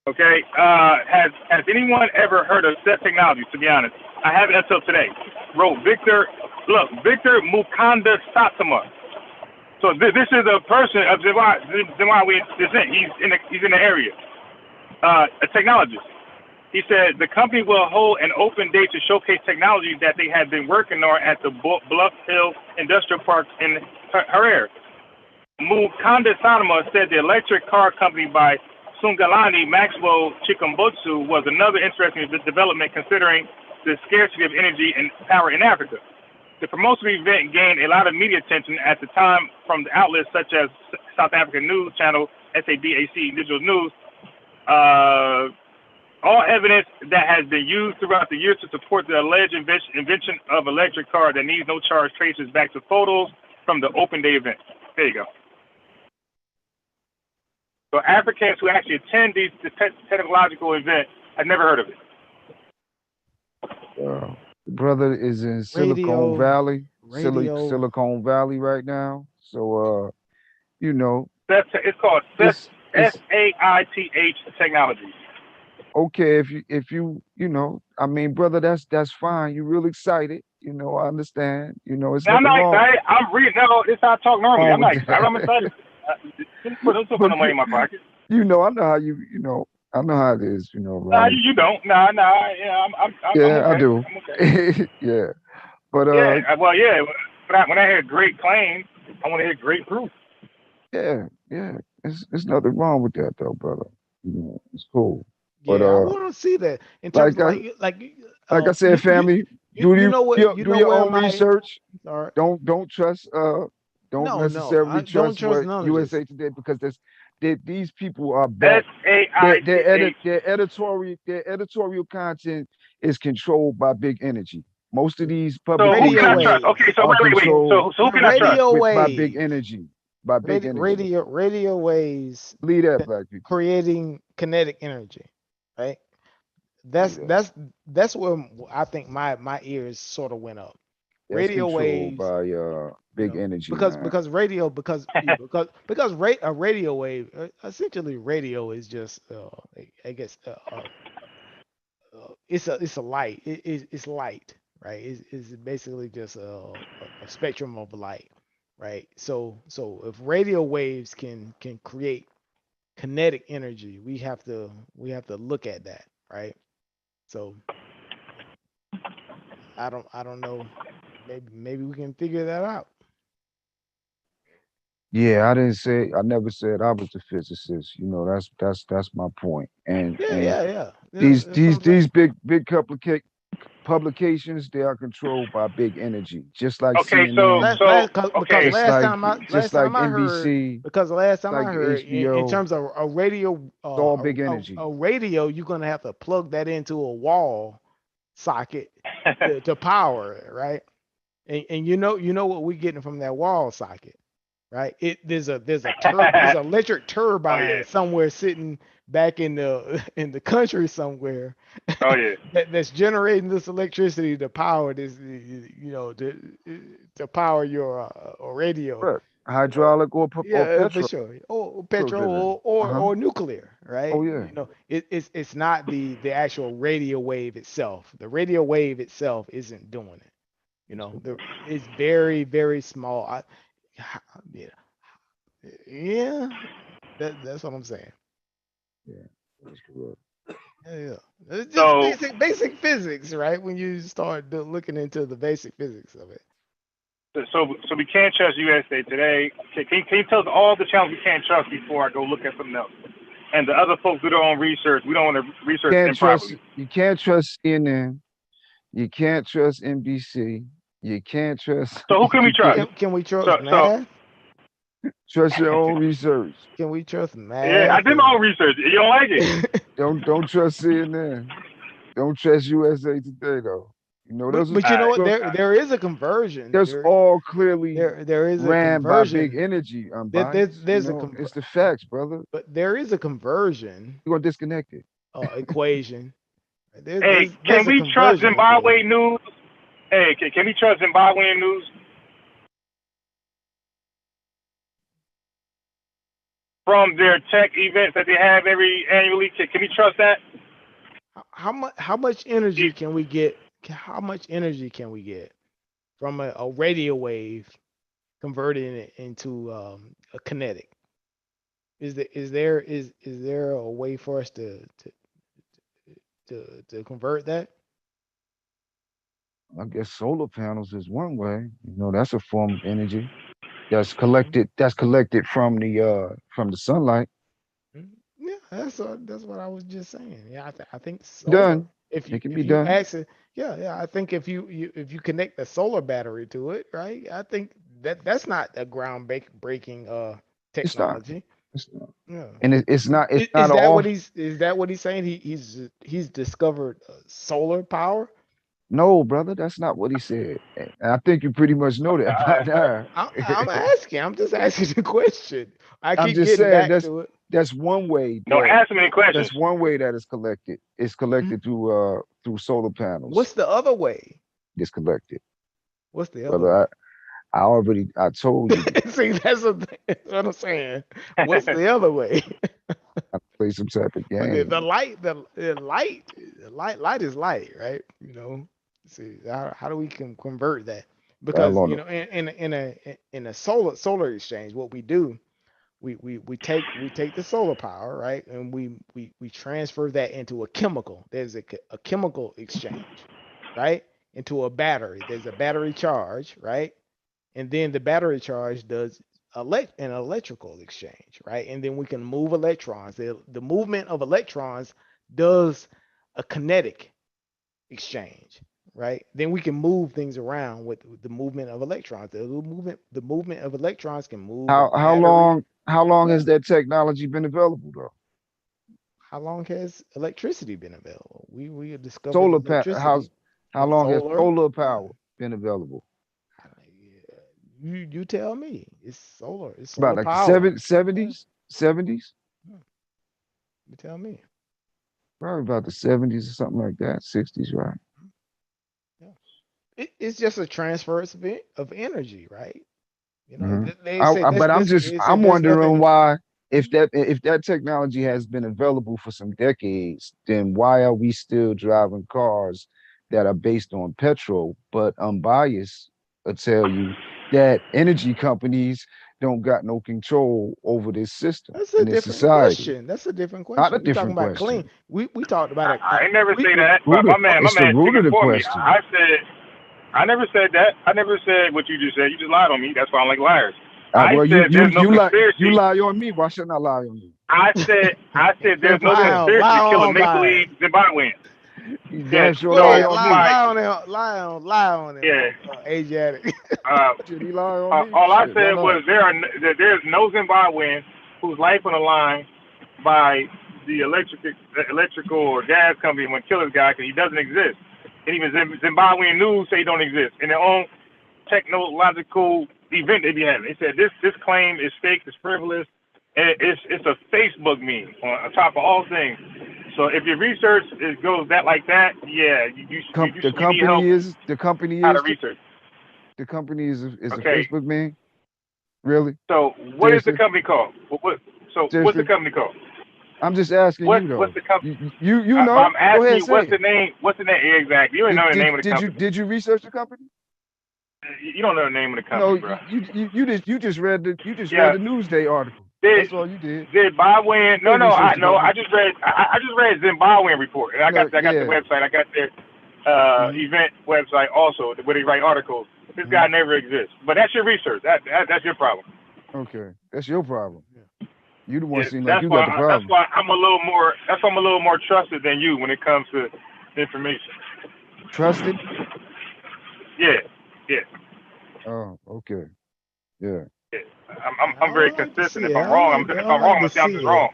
Okay, has anyone ever heard of Seth Technologies? To be honest, I haven't until today. Wrote Victor Mukanda Satama. So this is a person of Zimbabwean descent. He's in the area. A technologist. He said the company will hold an open day to showcase technology that they have been working on at the Bluff Hill Industrial Park in Harare. Mukanda Satama said the electric car company by Sungalani Maxwell Chikumbutsu was another interesting development considering the scarcity of energy and power in Africa. The promotional event gained a lot of media attention at the time from the outlets such as South African News Channel, SABAC Digital News. All evidence that has been used throughout the years to support the alleged invention of electric car that needs no charge traces back to photos from the open day event. There you go. So Africans who actually attend these technological events have never heard of it. The brother is in Silicon Valley, Silicon Valley right now. So, you know, it's called SAITH Technologies. Okay, if you know, I mean, brother, that's fine. You're real excited. You know, I understand. You know, it's I'm not nothing wrong. excited. I'm reading. No, this is how I talk normally. I'm not excited. I'm excited. Don't put no money in my pocket. You know, I know how you know. I know how it is. You know, Nah, right? you don't. Nah. Yeah, I'm okay. I do. I'm okay. Yeah, but yeah. Well, yeah. When I hear great claims, I want to hear great proof. yeah. It's nothing wrong with that though, brother. You know, it's cool. Yeah, But I want to see that in terms of like I said, family. Do your own research. Sorry. Don't trust. Don't necessarily don't trust trust what none of USA this. Today because these people are bad. Their editorial content is controlled by big energy. Most of these publications Okay, so wait. So who can I trust? By big energy. By big energy. Radio waves. Leave that, black people. Creating kinetic energy, right? That's where I think my ears sort of went up. That's radio waves by big energy. Because radio a radio wave essentially radio is just I guess it's a light. It's light, right? It's basically just a spectrum of light, right? So if radio waves can create kinetic energy, we have to look at that, right? So I don't know. Maybe we can figure that out. Yeah, I never said I was a physicist. You know, that's my point. And yeah. These big publications, they are controlled by big energy, just like CNN, because last time I NBC, heard, because last time like I heard HBO, in terms of a radio, it's all big energy. A radio, you're gonna have to plug that into a wall socket to power it, right? And you know what we're getting from that wall socket. right? There's an electric turbine yeah. somewhere sitting back in the in the country somewhere Oh yeah. that's generating this electricity to power this, you know, to power your radio. Correct. Hydraulic or or Yeah, for petrol sure. Or driven. petrol or nuclear, right? Oh yeah. You know, it's not the actual radio wave itself. The radio wave itself isn't doing it. You know, it's very, very small. Yeah, yeah. That's what I'm saying. Yeah. That's correct. Yeah. It's just So basic physics, right? When you start looking into the basic physics of it. so we can't trust USA Today. Can you tell us all the channels we can't trust before I go look at something else? And the other folks do their own research. We don't want to research Can't trust. improperly. You can't trust CNN. You can't trust NBC. You can't trust. So who can we trust? Can we trust So math? Trust your own research. Can we trust math? yeah, I did my own research. You don't like it? Don't trust CNN. Don't trust USA Today though. You know those. But you know what? Alright. There is a conversion. That's all clearly There is a ran by conversion. big energy. There's a It's the facts, brother. But there is a conversion You're gonna disconnect it. equation. Hey, There's can a we trust conversion Zimbabwe equation. news? Hey, can we trust Zimbabwean news? From their tech events that they have annually, can we trust that? How much energy can we get? How much energy can we get from a radio wave, converting it into a kinetic? Is there a way for us to convert that? I guess solar panels is one way. You know, that's a form of energy that's collected. That's collected from the sunlight. Yeah, that's what I was just saying. Yeah, I think Done. If you It can be if you done. access, yeah, I think if you connect the solar battery to it, right? I think that's not a breaking It's not. technology. It's not. Yeah. And it's not. It's Is not that all. what is that what he's saying? He's discovered solar power. No, brother, that's not what he said. And I think you pretty much know that by now. I'm asking. I'm just asking the question. I I'm keep just getting saying back to it. that's one way. Don't that- ask me any questions. That's one way that is collected. It's collected through solar panels. What's the other way? It's collected. What's the other way? Brother, I told you See, that's what I'm saying. What's the other way? I play some type of Okay, game. the light is light, right? You know, see how do we convert that? Because Well, you know, in a solar exchange, what we do, we take the solar power, right, and we transfer that into a chemical. There's a chemical exchange, right, into a battery. There's a battery charge, right, and then the battery charge does an electrical exchange, right, and then we can move electrons. The movement of electrons does a kinetic exchange, right? Then we can move things around with the movement of electrons. The movement of electrons can move. a battery. How long has that technology been available though? How long has electricity been available? We discovered Solar power. electricity. How long has Solar? solar power been available? You tell me. It's solar. It's About solar like power. the 70s? You tell me. Probably about the 70s or something like that. 60s, right? It's just a transference of energy, right? You know, Mhm. they I- say I- but I'm this- they say I'm there's wondering nothing- why, if that technology has been available for some decades, then why are we still driving cars that are based on petrol? But unbiased will tell you that energy companies don't got no control over this system That's a in this different society. question. That's a different Not question. a We talking different about question. clean. We talked about it. I never we- say that. root My of- man it's the root of speaking the for me. question. I never said that. I never said what you just said. You just lied on me. That's why I'm like liars. Well, I said there's no conspiracy. you lie on me. Why shouldn't I lie on you? I said there's no Lie on- conspiracy lie to kill a on make by believe Zimbabwean. You Yeah, damn sure so, lie Yeah, on my- me. lie on it. Yeah. Asiatic. Should he lie on me? All I Shit, said why was not? there's no Zimbabwean whose life on the line by the electrical or gas company when kill this guy because he doesn't exist. And even Zimbabwean news say he don't exist. In their own technological event they be having. They said this claim is fake, it's frivolous, and it's a Facebook meme on top of all things. So if your research goes that like that, yeah, The you need help company how to is research. the company is a Okay. Facebook man. Really? So what is the Seriously? company called? So what's the Seriously? company called? I'm just asking you What's though. the company? You know? I'm Go asking ahead, you say what's the it. name? What's the name? Yeah, exactly. You don't know the name of the company. Did you research the company? You don't know the name of the No, company, bro. you just read the Yeah. Newsday article. Did That's all you did. Zimbabwean? You didn't No, research the I company. just read. I just read Zimbabwean report, and I No, got the yeah. website. I got their Mhm. event website also, where they write articles. This guy never exists, but that's your research. That's your problem. Okay, that's your problem. You the one Yeah, seem like you got the that's problem. why I'm a little more. That's why I'm a little more trusted than you when it comes to information. Trusted? Yeah, yeah, Oh, okay. Yeah. yeah. I'm very I like to consistent. see If it. I'm wrong, I if I'm like wrong, I'm to gonna say I'm see just it. wrong.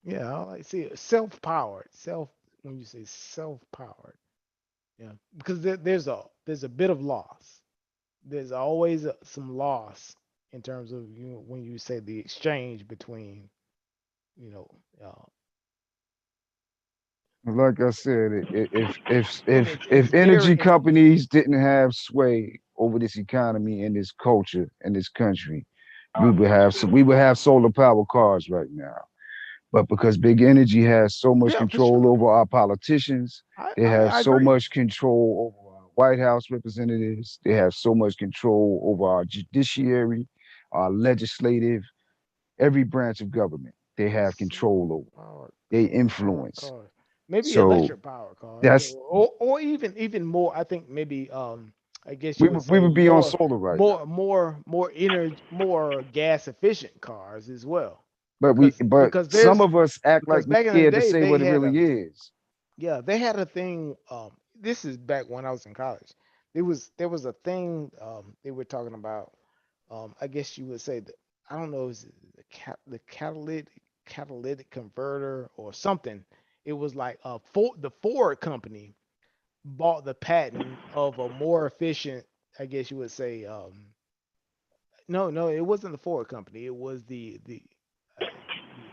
Yeah, I like to see it. Self-powered. When you say self-powered, yeah, because there's a bit of loss. There's always some loss in terms of when you say the exchange between you know uh, Like I said, and it's if energy very companies didn't have sway over this economy and this culture and this country, we would have solar power cars right now. But because big energy has so much yeah, for control sure. over our politicians, they have I so agree. much control over our White House representatives, they have so much control over our judiciary, our legislative, every branch of government. They have control over. They Solar power influence. cars, maybe So electric power cars, that's or even more. I think maybe I guess you we would would we say would be on solar right now. more energy, more gas efficient cars as well. But Because some of us act like because we back in the scared to day say they what it had really is. they had a thing. This is back when I was in college. There was a thing they were talking about. I guess you would say that I don't know is it the catalytic converter or something. It was like the Ford company bought the patent of a more efficient. I guess you would say no, it wasn't the Ford company. It was uh,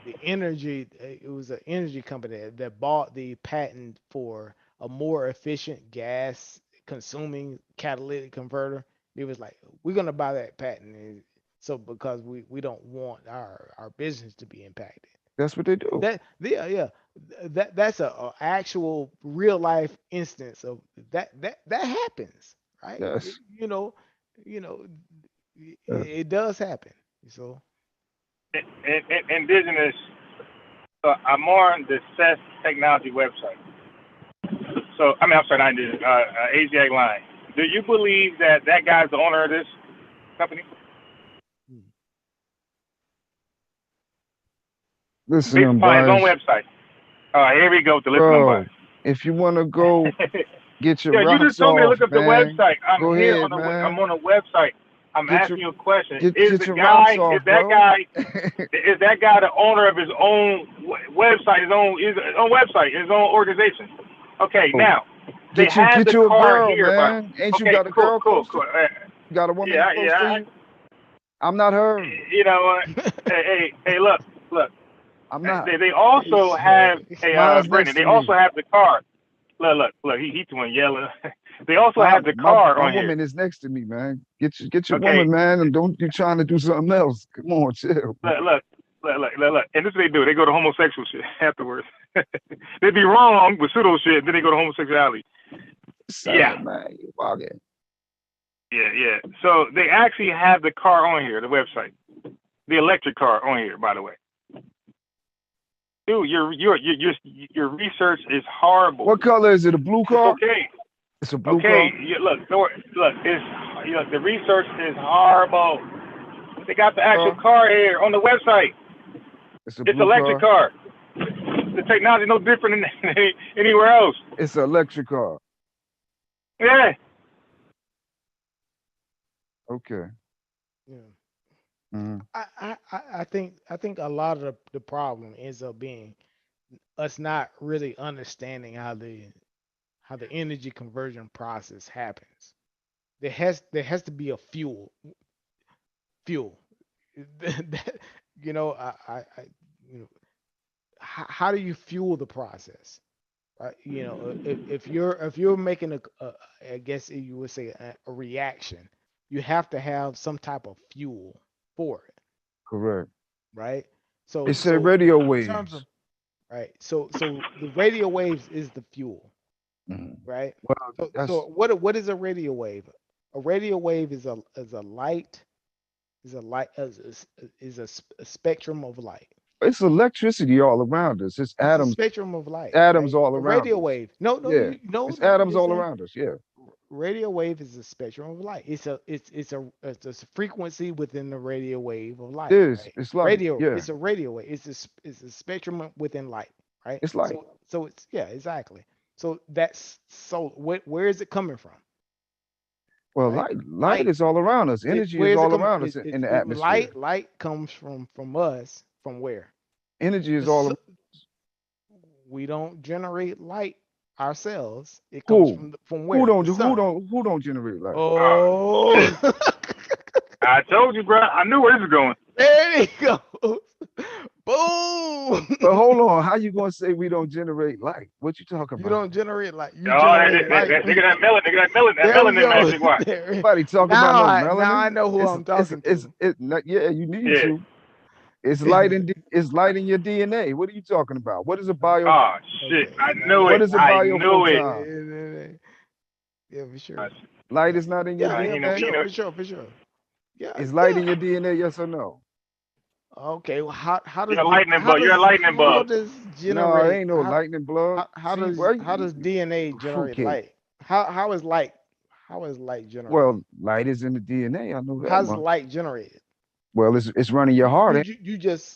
the energy. It was an energy company that bought the patent for a more efficient gas consuming catalytic converter. It was like we're gonna buy that patent, so because we don't want our business to be impacted. That's what they do. Yeah, that's a actual real life instance of that happens, right? Yes. You know, Uh, it does happen. So Indigenous. I'm on the CES Technology website. So I mean, I'm sorry, not Indigenous. Asiatic Line. Do you believe that guy's the owner of this company? listen, Based upon his own Bias, website. Here we go with the lithium bro. bias. If you want to go get your Yeah, you just rocks told me to off, look up the man, website. I'm go here ahead, I'm man. on a website. I'm Get your asking you a question. get your rocks off, bro. Is that guy the owner of his own website, his own website, his own organization? Okay, Oh, now they have get the you a car girl, here, but man. Ain't you okay, got a girl close to cool. you? You got a woman Yeah, close to yeah. you? I'm not her. You know what? Hey, look. I'm not. They also have Mine's Brendan. next They to also me. have the car. Look. He's doing yellow. They also My have the car my on here. woman is next to me, man. Get your Okay, woman, man, and don't you trying to do something else. Come on, chill. look. And this is what they do. They go to homosexual shit afterwards. They be wrong with pseudo shit, then they go to homosexuality. Yeah, Saying, man, you bugging. yeah. So they actually have the car on here, the website, the electric car on here, by the way. Dude, your research is horrible. What color is it? A blue It's car? okay. It's a blue Okay, car. look. It's the research is horrible. They got the actual car here on the website. It's a It's blue electric car. The technology is no different than anywhere else. It's an electric car. Yeah. Okay. yeah. Mhm. I think a lot of the problem ends up being us not really understanding how the energy conversion process happens. there has to be a fuel. That- you know, you know, how do you fuel the process? Right? You know, if you're making I guess you would say a reaction, you have to have some type of fuel for it, Correct. right? So It said so radio in terms of waves. right, so the radio waves is the fuel, Mhm. right? Well, So that's what is a radio wave? A radio wave is a light a spectrum of light. it's electricity all around us. It's It's a atoms, spectrum of light, atoms right? all A around radio us. wave. No, no, Yeah, you no, it's no. atoms all Listen, around us. Yeah, radio wave is a spectrum of light. It's a frequency within the radio wave of it light, is. right? It's light. Radio, Yeah, it's a radio wave. It's a spectrum within light, right? it's light. So it's yeah, exactly. So that's so where is it coming from, Well, right? light Light. is all around us. Energy Where is is it all coming? around us in the atmosphere. Light comes from us from where? Energy is The all su- we don't generate light ourselves. It comes who from who where? don't The who sun. don't who don't generate light. Oh, Shit. I told you, bro. I knew where this was going. there he goes. Boom. But hold on, how you gonna say we don't generate light? What you talking You about? don't generate light. You Oh, generate light. nigga, that There we melanin go. magic. Why? There. Nobody talking about Now no I melanin. know who I'm talking to. Yeah, you need Yeah. to. It's light in it's light in your DNA. What are you talking about? What is a bio? Oh shit! Okay. I Now, knew now, What it. is a now, I knew it. biophoton? yeah, for sure. Light Yeah, is not in your yeah, He yeah, know, for he DNA. sure, know. for sure, for sure. Yeah, Is light yeah. in your DNA? Yes or no? Okay, well, how does You're a lightning how bug. You're a does lightning how bug. does No, it generate ain't no lightning blood. See, where how does DNA generate fruitcake? light? How is light generated? Well, light is in the DNA. I know that How's much. light generated? Well, it's running your heart.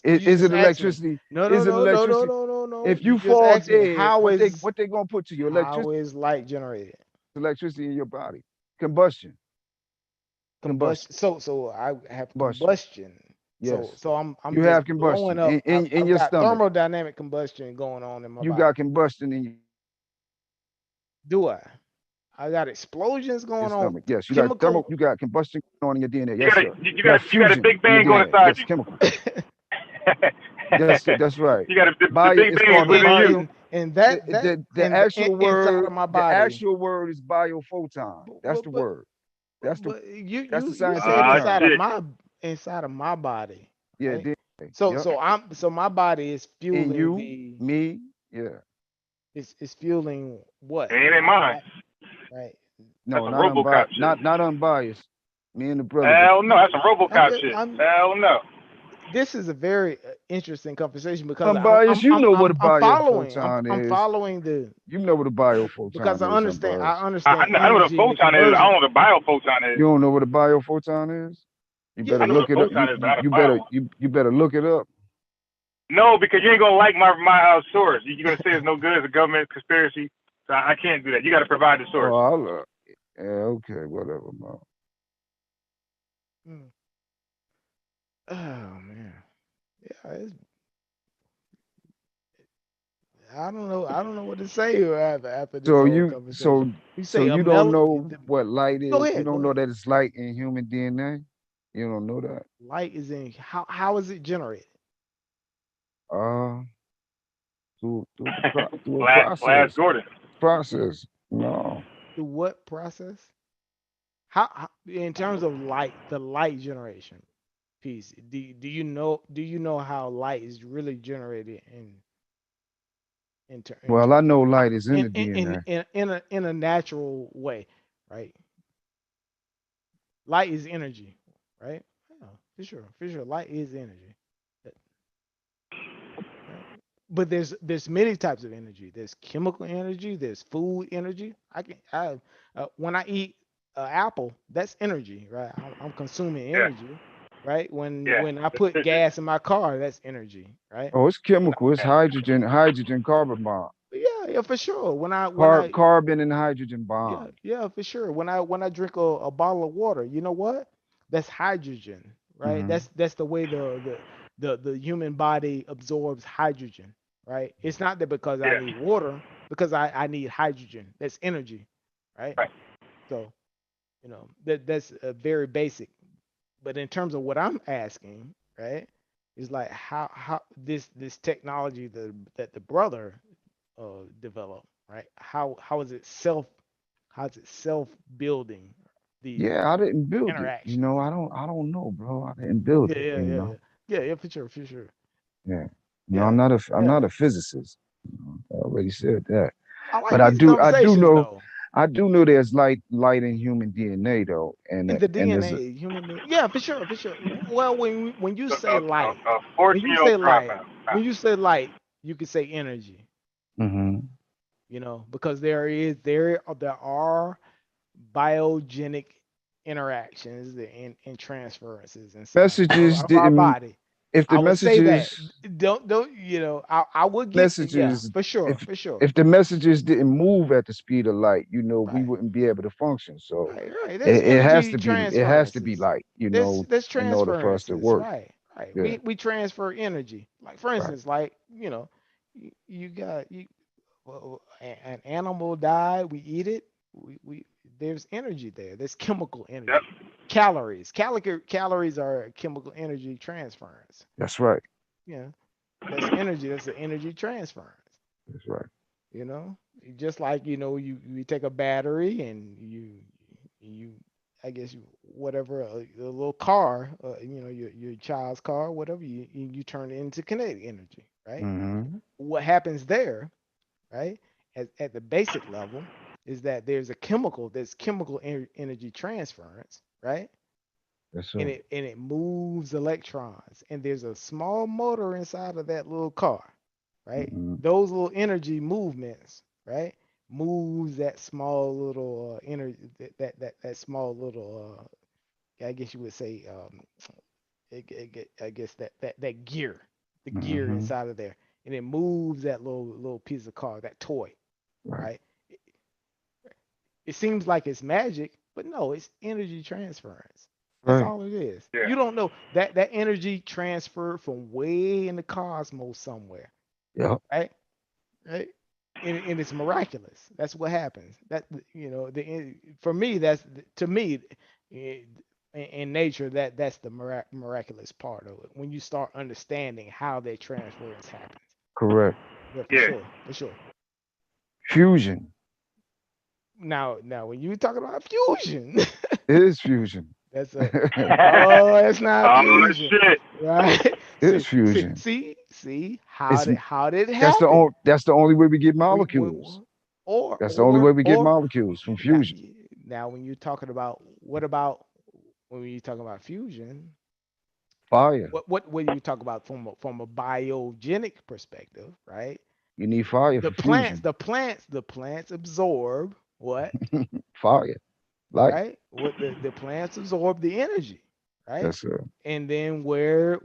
You Is just it asked me. electricity? No, no, Is it no, no, no, electricity? no, no, no. If You you just fall asked me dead, what they gonna put to you? how Electricity, is light generated? electricity in your body, combustion, Combustion. So I have combustion. combustion. So Yes, so I'm you just have blowing combustion up. in I've your got stomach. thermodynamic combustion going on in my You body. got combustion in Do I? I got explosions your going on. stomach. Yes, you got Chemical. you got combustion going on in your DNA. You Yes, got a sir. you You got got a you got a fusion big in your bang going DNA. inside Yes, you. chemical. That's right. You got the Bio, big it's bang is called a within bio. you. And that The actual inside word, of my body. is biophoton. That's the But word. That's the but you that's the you you scientific said Ah term. shit. inside of my body, Yeah, right? DNA. So Yep. so my body is In fueling you, me, yeah. is fueling what? It ain't in mine. Right. That's No, some not RoboCop unbiased. shit. Not unbiased. Me and the brother. Hell no, that's some I'm RoboCop just shit. I'm Hell no. this is a very interesting conversation because Unbiased, you know what a I'm following. biophoton I'm is. following the You know what a because biophoton is, I unbiased. understand I know what a energy photon is. I conversion. don't know what a biophoton You is. don't know what a biophoton is? You Yeah, better I know yeah. what look a it up. photon is, but not a You bio better one. you better look it up. No, because you ain't gonna like my source. You're gonna say it's no good. It's a government conspiracy. So I can't do that. You got to provide the source. Oh, I'll, yeah, okay, whatever, man. Mm. Oh man. Yeah, I don't know what to say after this So whole you conversation. so You so say a you don't mel know what light go is. You ahead, don't go know ahead. that it's light in human DNA. You don't know that. Light is in how is it generated? Uh, through through a Flash process. Gordon. Process. No. Through what process? How in terms of light, the light generation piece, do you know how light is really generated in Well, I terms of know light is in the DNA. in a natural way, right? Light is energy, right? Yeah, for sure, for sure. Light is energy. Right? But there's many types of energy. There's chemical energy. There's food energy. When I eat an apple, that's energy, right? I'm consuming Yeah, energy, right? yeah. When I put gas in my car, that's energy, right? Oh, it's When chemical. It's hydrogen carbon bond. yeah, for sure. When I Carbon and hydrogen yeah, bond. yeah, for sure. When I drink a bottle of water, you know what? That's hydrogen, right? Hmm. That's the way the human body absorbs hydrogen, right? It's not that because I Yeah. need water, because I need hydrogen. That's energy, right? Right. So That's very basic. But in terms of what I'm asking, right, is like how this technology that the brother developed, right? How is it self building these Yeah, I didn't build it. interactions? I don't know, bro. I didn't build Yeah, it, yeah, yeah, yeah, yeah, yeah, for sure, Yeah. yeah, I'm yeah. not a physicist. I already said that. I like But these I do conversations know though. there's light in human DNA though. In the And there's a DNA, human being. Yeah, for sure, for sure. Well, when you say light, A when you 14-year-old say light, dropout. when you say light, you could say energy. mhm. Because there are biogenic interactions and transferences inside Messages of our didn't body. if the I would say that. messages Don't I would get, yeah, messages for sure, if for sure. if the messages didn't move at the speed of light, we Right, wouldn't be able to function. So right, right. There's energy it has to be transferences. light, There's in order for us to transferences, work. right, right. Yeah, We transfer energy. Like for right. instance, like you got an animal died, we eat it. We There's energy there. There's chemical Yep. energy. Calories are chemical energy transference. That's right. Yeah, that's energy. That's the energy transference. That's right. You know, just like you take a battery and you I guess whatever a little car, your child's car, whatever you turn it into kinetic energy, right? Mm-hmm. What happens there, right? At the basic level, is that there's chemical energy transference, right? That's And right. it moves electrons, and there's a small motor inside of that little car, right? Mm-hmm. Those little energy movements, right, moves that small little energy, that small little I guess you would say, I guess that gear, the gear Mm-hmm. inside of there, and it moves that little piece of car, that toy, Right. right? It seems like it's magic, but no, it's energy transference. That's Right. all it is. Yeah. You don't know that energy transferred from way in the cosmos somewhere, Yeah. right? Right? And it's miraculous. That's what happens. That for me, that's to me, eh, in nature, that's the miraculous part of it. When you start understanding how that transference happens. Correct. Yeah, for Yeah. sure, for sure. Fusion Now, when you talk about fusion, is fusion. that's that's not Oh fusion, shit. right? Is fusion. See It's how did it happen? that's the only way we get We molecules. or That's the only way we get or molecules from now, fusion. now when you're talking about what about when you talking about fusion, Fire. what do you talk about from a biogenic perspective, right? You need fire The for plants, fusion. the plants absorb what, Fire. Light. right? What the plants absorb the energy, right? That's And then where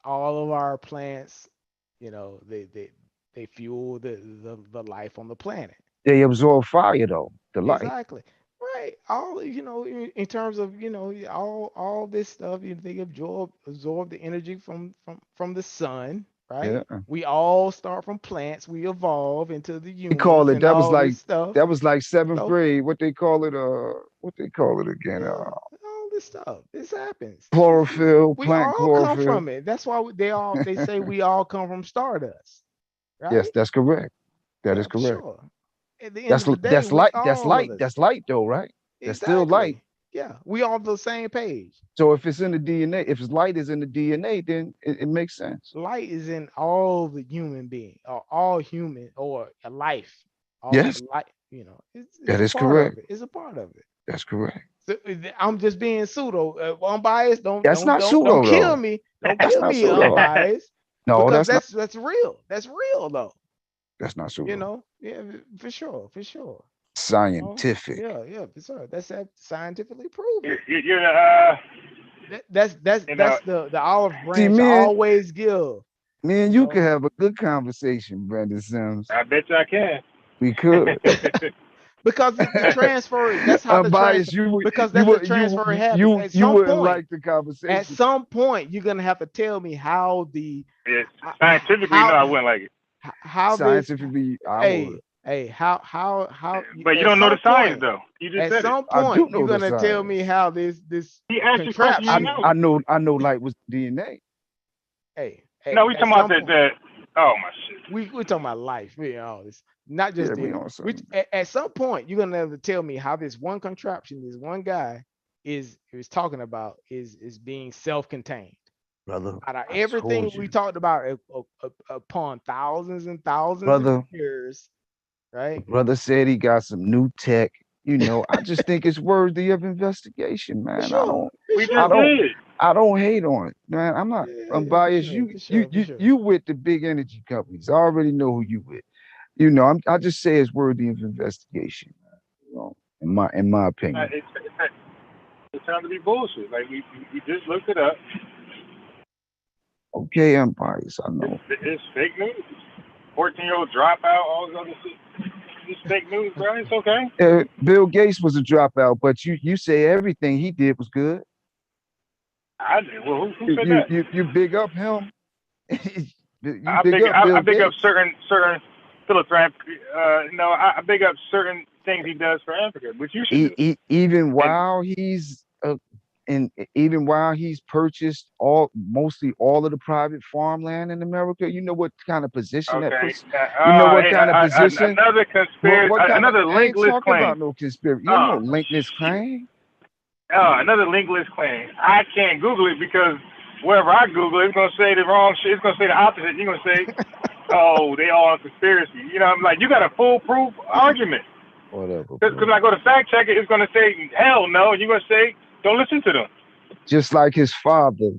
all of our plants, they fuel the life on the planet. they absorb fire though. The light. Exactly. Right. All in terms of all this stuff, they absorb the energy from the sun, right? Yeah. We all start from plants. We evolve into the We call humans it and all this stuff. that was like seventh So grade. What they call it again? yeah, all this stuff. This happens. Chlorophyll, We plant all come chlorophyll. from it. That's why they say we all come from stardust, Yes, right? that's correct. That is Yeah, for correct. sure. At the end of the day, That's we light. That's all of light. us. That's light though, right? That's still light. Exactly. Yeah, we on the same page. So if it's in the DNA, if it's light is in the DNA, then it makes sense. Light is in all the human being, or all human, or a life. All Yes, light, it's that a is part of correct. it. It's a part of it. That's correct. So, I'm just being pseudo, unbiased. Don't That's not don't pseudo kill though. me. Don't That's kill not me, pseudo. unbiased, No, because that's not. that's real. That's real though. That's not pseudo. Yeah, for sure, for sure. Scientific. Yeah, for sure. That's scientifically proven. You're That's you know the olive See, branch I always give. me and You you could know, have a good conversation, Brandon Sims. I bet you I can. We could. because the transfer. That's how the Unbiased, transfer. Because that's the transfer happens. At you some wouldn't point, like the conversation. at some point, you're gonna have to tell me how Yes. Scientifically, no, I how wouldn't like it. how this. Scientifically, I Hey, would. Hey, how But you at don't know the some science point, though. You just at said it. some I do point, you're know the gonna tell me science. how this He asked you a question, you I didn't contraption. know. I know light was DNA. Hey, No, we at talking about some point, that. Oh my shit. we're talking about life, all this, not Yeah, just we DNA. on Which something. at some point you're gonna have to tell me how this one contraption, this one guy is talking about is being self-contained. Brother, Out of I everything told we you. talked about upon thousands and thousands of Brother, years, the right? brother said he got some new tech. I just think it's worthy of investigation, For man. sure, for We I just sure. don't, did. I don't hate on it, man. I'm not Yeah, for unbiased. sure, for sure, for sure. You with the big energy companies. I already know who you with. I just say it's worthy of investigation, man. In my opinion. It's time to be bullshit. Like we just looked it up. Okay, I'm biased. I know. It's fake news. 14-year-old dropout, all this other shit. It's fake news, bro. It's okay. Bill Gates was a dropout, but you say everything he did was good. I did. Well, who said that? You big up him. You I big big up Bill I big up Gates. certain philanthropy. No, I big up certain things he does for Africa, which you should do. Even while he's and even while he's purchased mostly all of the private farmland in America, you know what kind of position that Okay. puts. You know what kind of position. Another conspiracy. What kind of? Another I ain't linkless talking claim. about no conspiracy. You Oh, know, linkless shit. claim. Another linkless claim. I can't Google it because wherever I Google it, it's gonna say the wrong shit. It's gonna say the opposite. You're gonna say, "Oh, they all in conspiracy." I'm like, you got a foolproof argument. Whatever. Because when I go to fact check it, it's gonna say, "Hell no," and you're gonna say, "Don't listen to them." Just like his father.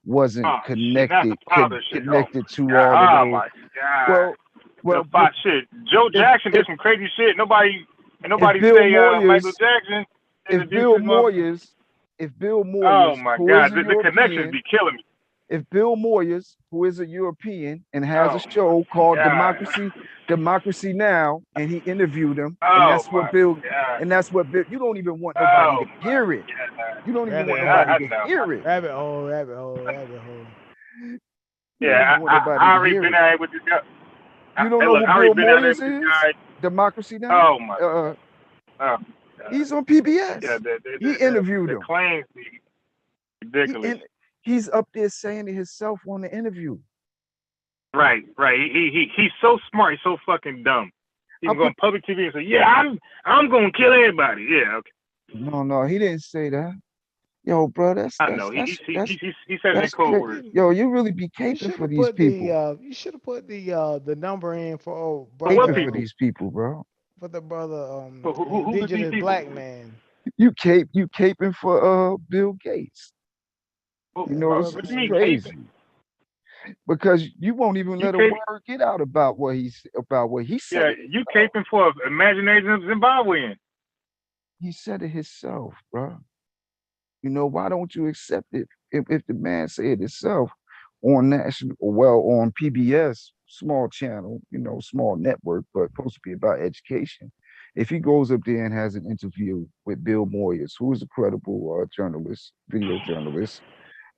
Wasn't Oh shit, not the connected father shit. connected to God. all of Oh those. my god. Well, The shit. Joe Jackson did some crazy shit. Nobody Bill say Michael Moyers, Jackson if introduced this motherfucker. Bill Oh Moyers, my who god, is a the connections European, be killing me. if Bill Moyers, who is a European and has Oh a show called god. Democracy Now, and he interviewed him, and Oh that's my what Bill, god. you don't even want nobody Oh to my hear it. god. You don't even Rabbit want hole, nobody I to know. hear it. rabbit hole, rabbit hole. You don't Yeah, even want nobody I to already hear been it. at it with this guy. You don't Hey, know look, who I already Bill been at it Moyers with this is? guy. Democracy Now? Oh my. Oh god. He's on Yeah, PBS. He interviewed the him. claims be ridiculous. He's up there saying it himself on the interview. Right. He's so smart. He's so fucking dumb. He can go on public TV and say, "Yeah, I'm gonna kill everybody." Yeah, okay. No, he didn't say that. Yo, bro, I know. He said it in code words. Yo, you really be You caping should for have these put people. you should have put the number in for For what Caping people? for these people, bro. for the brother Who's these indigenous people? black man. You caping for Bill Gates. What This do is you mean crazy. caping? Because you won't even You let a cape- word get out about what he said. Yeah, you caping for imaginary Zimbabwean. He said it himself, bro. Why don't you accept it if the man said it himself on on PBS, small channel, small network, but supposed to be about education. If he goes up there and has an interview with Bill Moyers, who is a credible journalist, video journalist,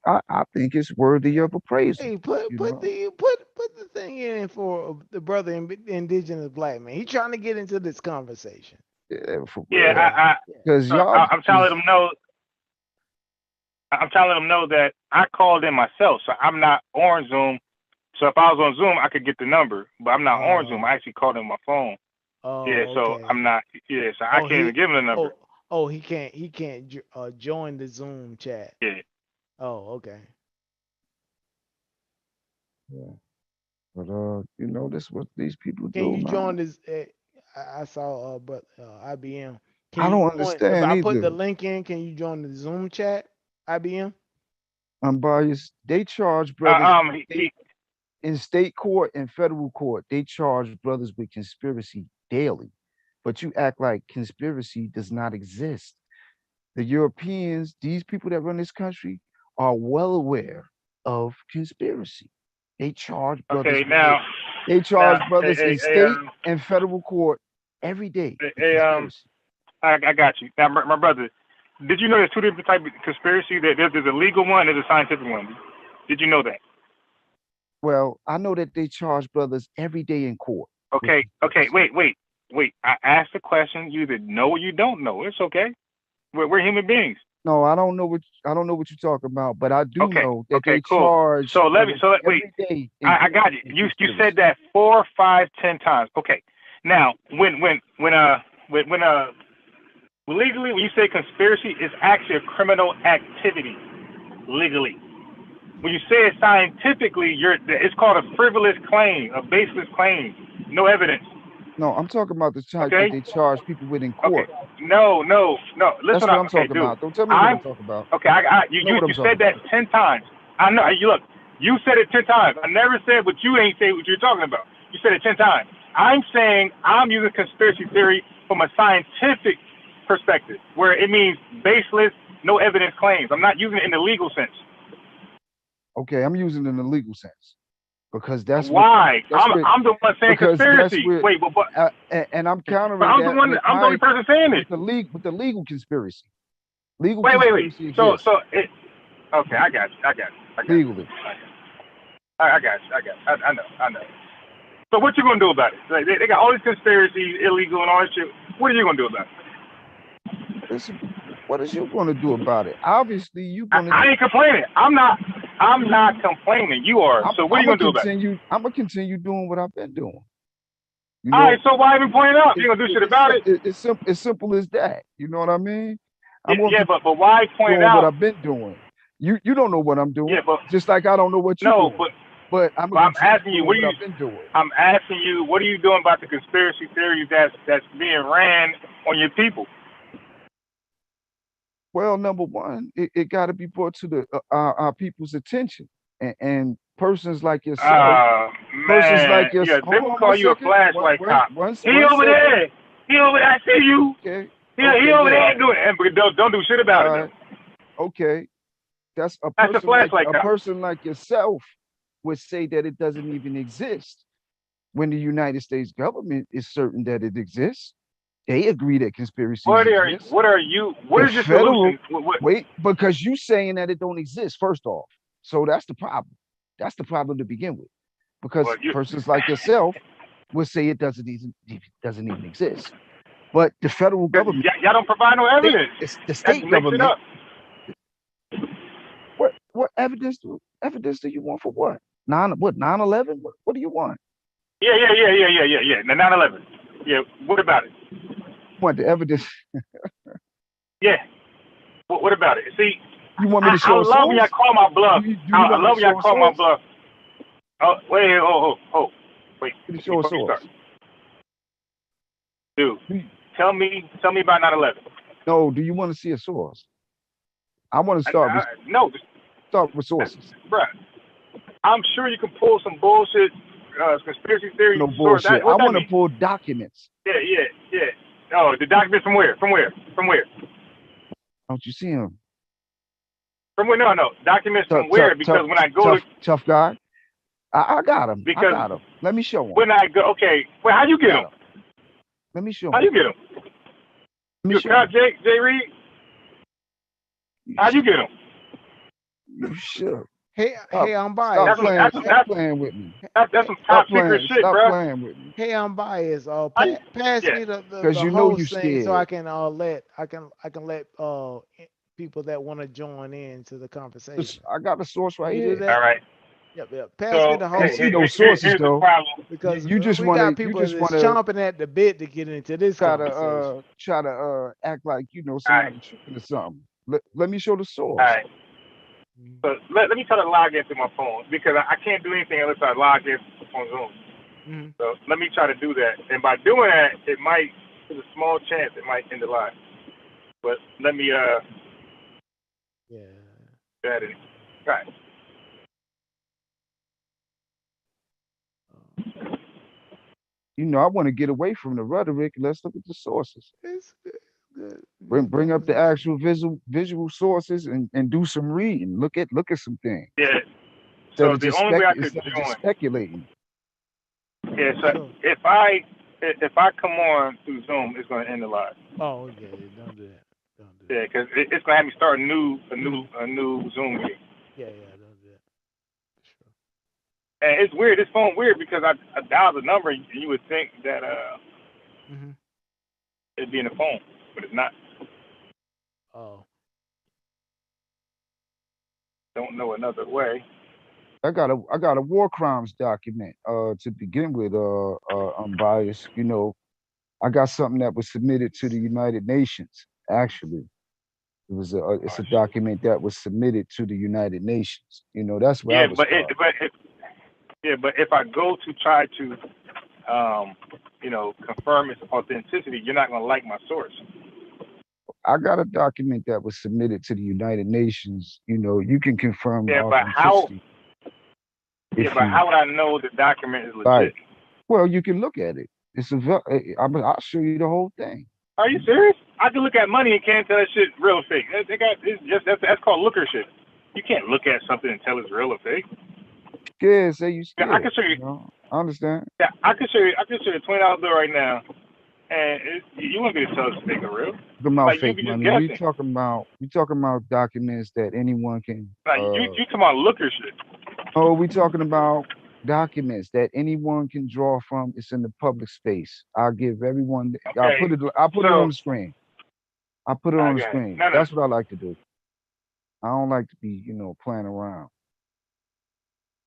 I think it's worthy of appraisal. Hey, put the thing in for the brother indigenous black man. He trying to get into this conversation. Yeah, Because I'm telling them no. I'm telling them no that I called in myself, so I'm not on Zoom. So if I was on Zoom, I could get the number, but I'm not on Zoom. I actually called in my phone. Yeah, so Okay. I'm not. Yeah, so I can't even give him the number. He can't join the Zoom chat. Yeah. Oh, okay. Yeah. But that's what these people do. Can you man. join this? I saw, but IBM. I don't understand if I either. put the link in, can you join the Zoom chat? IBM. I'm biased. They charge brothers in state court and federal court. They charge brothers with conspiracy daily, but you act like conspiracy does not exist. The Europeans, these people that run this country, are well aware of conspiracy. They charge brothers. Okay, now they charge brothers in state and federal court every day. I got you. Now, my brother, did you know there's two different types of conspiracy? There's a legal one and there's a scientific one. Did you know that? Well, I know that they charge brothers every day in court. Okay, wait. I asked the question. You either know or you don't know. It's okay. We're human beings. No, I don't know what you're talking about, but I do Okay, know that okay, they cool. charge So let me. almost So let wait. every day I got you. in You said conspiracy. that 4, 5, 10 times. Okay. Now, when legally, when you say conspiracy, it's actually a criminal activity legally. When you say it scientifically, it's called a frivolous claim, a baseless claim, no evidence. No, I'm talking about the type that Okay. they charge people with in Okay. court. No. That's Listen what up. I'm Okay, talking dude. about. Don't tell me what I'm I'm talking about. okay. I know what I'm You talking said that about. 10 times. I know. You look. You said it 10 times. I never said what you ain't say what you're talking about. You said it 10 times. I'm saying I'm using conspiracy theory from a scientific perspective, where it means baseless, no evidence claims. I'm not using it in the legal sense. Okay, I'm using it in the legal sense because that's what Why? that's what I'm the one saying because that's conspiracy. what Wait, but and I'm but countering I'm the that one. with I'm the only my person saying it. with the legal conspiracy. Legal Wait. conspiracy So exists it. Okay, I got you. legally. I got you. I know. So what you gonna do about it? Like, they got all these conspiracies, illegal and all that shit. What are you gonna do about it? Listen, what is you going to do about it? Obviously, you're going to. I ain't complaining. I'm not complaining. You are. So what are you gonna do about it? I'm gonna continue doing what I've been doing. You All know, right. So why even point it up? You gonna do shit about it? it's simple as that. You know what I mean? I'm gonna Yeah, continue but why point it doing what out? I've been doing. You don't know what I'm doing, Yeah, but just like I don't know what you're no, doing. But I'm but gonna I'm continue asking you, doing what are what you? I've been doing. I'm asking you, what are you doing about the conspiracy theories that's being ran on your people? Well, number one, it got to be brought to the our people's attention, and persons like yourself, persons Man, like your. yeah, they Hold will on one call you a second. flashlight cop. He One over second. there. He over there. I see you. Okay. He Okay. over Yeah. there doing it. But don't do shit about it All though. right. Okay. That's That's a flashlight a cop. person like yourself would say that it doesn't even exist when the United States government is certain that it exists. They agree that conspiracies exist. What are you? What The is your federal solution? What? wait, because you saying that it don't exist, first off. So that's the problem. That's the problem to begin with. Because Well, you. persons like yourself would say it doesn't even exist. But the federal government, Y'all don't provide no evidence. it's the That state makes it government. up. What evidence do you want for what? 9/11? What do you want? Yeah. The 9/11. Yeah. What about it? Want the evidence? Yeah. What about it? See, You want me to I show a love when y'all source? call my bluff. Do you I want me love to when y'all show a call my source? bluff. Oh, wait, wait. To show a Before you start, source. dude, Do you- tell me about 9/11. No, do you want to see a source? I want to No, start with sources. bruh. I'm sure you can pull some bullshit conspiracy theory No source. bullshit. What I that want to mean? pull documents. Yeah. Oh, the document from where? From where? Don't you see them? From where? No. Documents from where? Because when I go to tough guy. I got him. I because got him. Let me show him. when I go, okay. Well, how you get them? Let me show How him. you get them? Let me You show caught him. Jay Reed? How you get them? You should. Hey, Stop, I'm stop biased. playing with me. That's some top secret shit, Stop bro. playing with me. Hey, I'm biased. Pass Yeah. me the Because you know you host thing so I scared. can let people that want to join in to the conversation. I got the source right You do here. that? All right. Yep. Pass me So the You host see those sources here's the though. problem. because You just we want got to. You people just that's want to chomping at the bit to get into this conversation. try to act like you know All somebody right. tripping or something. Let me show the source. All right. So let me try to log into my phone because I can't do anything unless I log in on Zoom. Mm-hmm. So let me try to do that. And by doing that, there's a small chance it might end the live. But let me Yeah. add it. All right. You know, I want to get away from the rhetoric. Let's look at the sources. It's good. Bring up the actual visual sources and do some reading. Look at some things. Yeah. So the only way I could instead of just join. speculating. Yeah. So if I come on through Zoom, it's going to end the live. Oh yeah, don't do that. Yeah, because it's going to have me start a new Zoom meeting. Yeah, don't do that. Sure. And it's weird. This phone weird because I dialed the number and you would think that Hmm. it'd be in the phone, but it's not. Oh, Don't know another way. I got a war crimes document to begin with, unbiased. You know, I got something that was submitted to the United Nations, actually. It's Oh, a shit. document that was submitted to the United Nations. You know, that's where I Yeah, was but start. but if I go to try to confirm its authenticity, you're not gonna like my source. I got a document that was submitted to the United Nations. You know, you can confirm the Yeah, but how? authenticity Yeah, if but you how would I know the document is like. legit? Well, you can look at it. I'll show you the whole thing. Are you serious? I can look at money and can't tell that shit real or fake. That's called looker shit. You can't look at something and tell it's real or fake. Scared, say you Yeah, I scared. can show you. You know, I understand. Yeah, I can show you. I can show you a $20 bill right now, and you won't be able to tell it's fake or real. Talking about Like you'll fake be just money. We guessing. talking about documents that anyone can. Like you talking about looker shit. Oh, we talking about documents that anyone can draw from. It's in the public space. I'll give everyone. I'll Okay, put it. I'll put it on so the screen. I'll put it on the okay, screen. no. That's what I like to do. I don't like to be, playing around.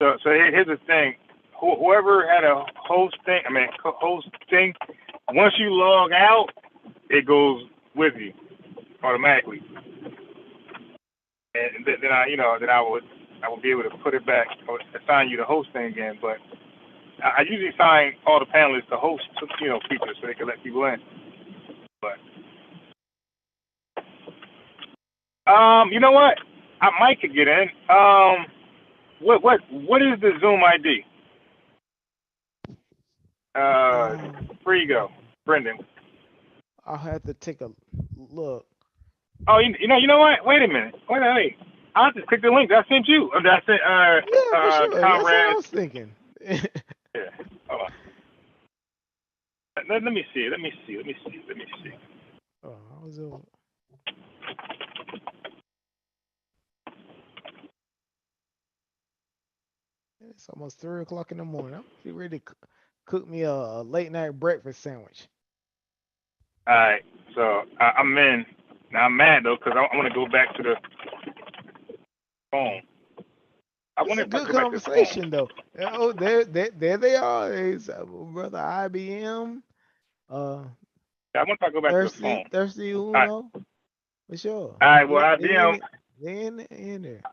So here's the thing. Whoever had a host thing, once you log out, it goes with you automatically. And then I would be able to put it back or assign you the host thing again. But I usually assign all the panelists to host, people so they can let people in. But you know what? I might could get in. What is the Zoom ID? Where you go, Brendan? I'll have to take a look. Oh, you know what? Wait a minute. Wait. I'll just click the link that I sent you. That I sent Yeah, for sure. That's what I comrade. was thinking. Yeah. Hold on. Let me see. Let me see. Oh, I was over. It's almost 3 o'clock in the morning. I'm getting ready to cook me a late night breakfast sandwich. All right. So I'm in. Now I'm mad though because I want to go back to the phone. I It's wonder a if I good go back to the phone. conversation though. Oh, there they are. It's brother IBM. I wonder if I go back to the phone. Thirsty All right. Uno. For sure. All right. Well, IBM. They in there.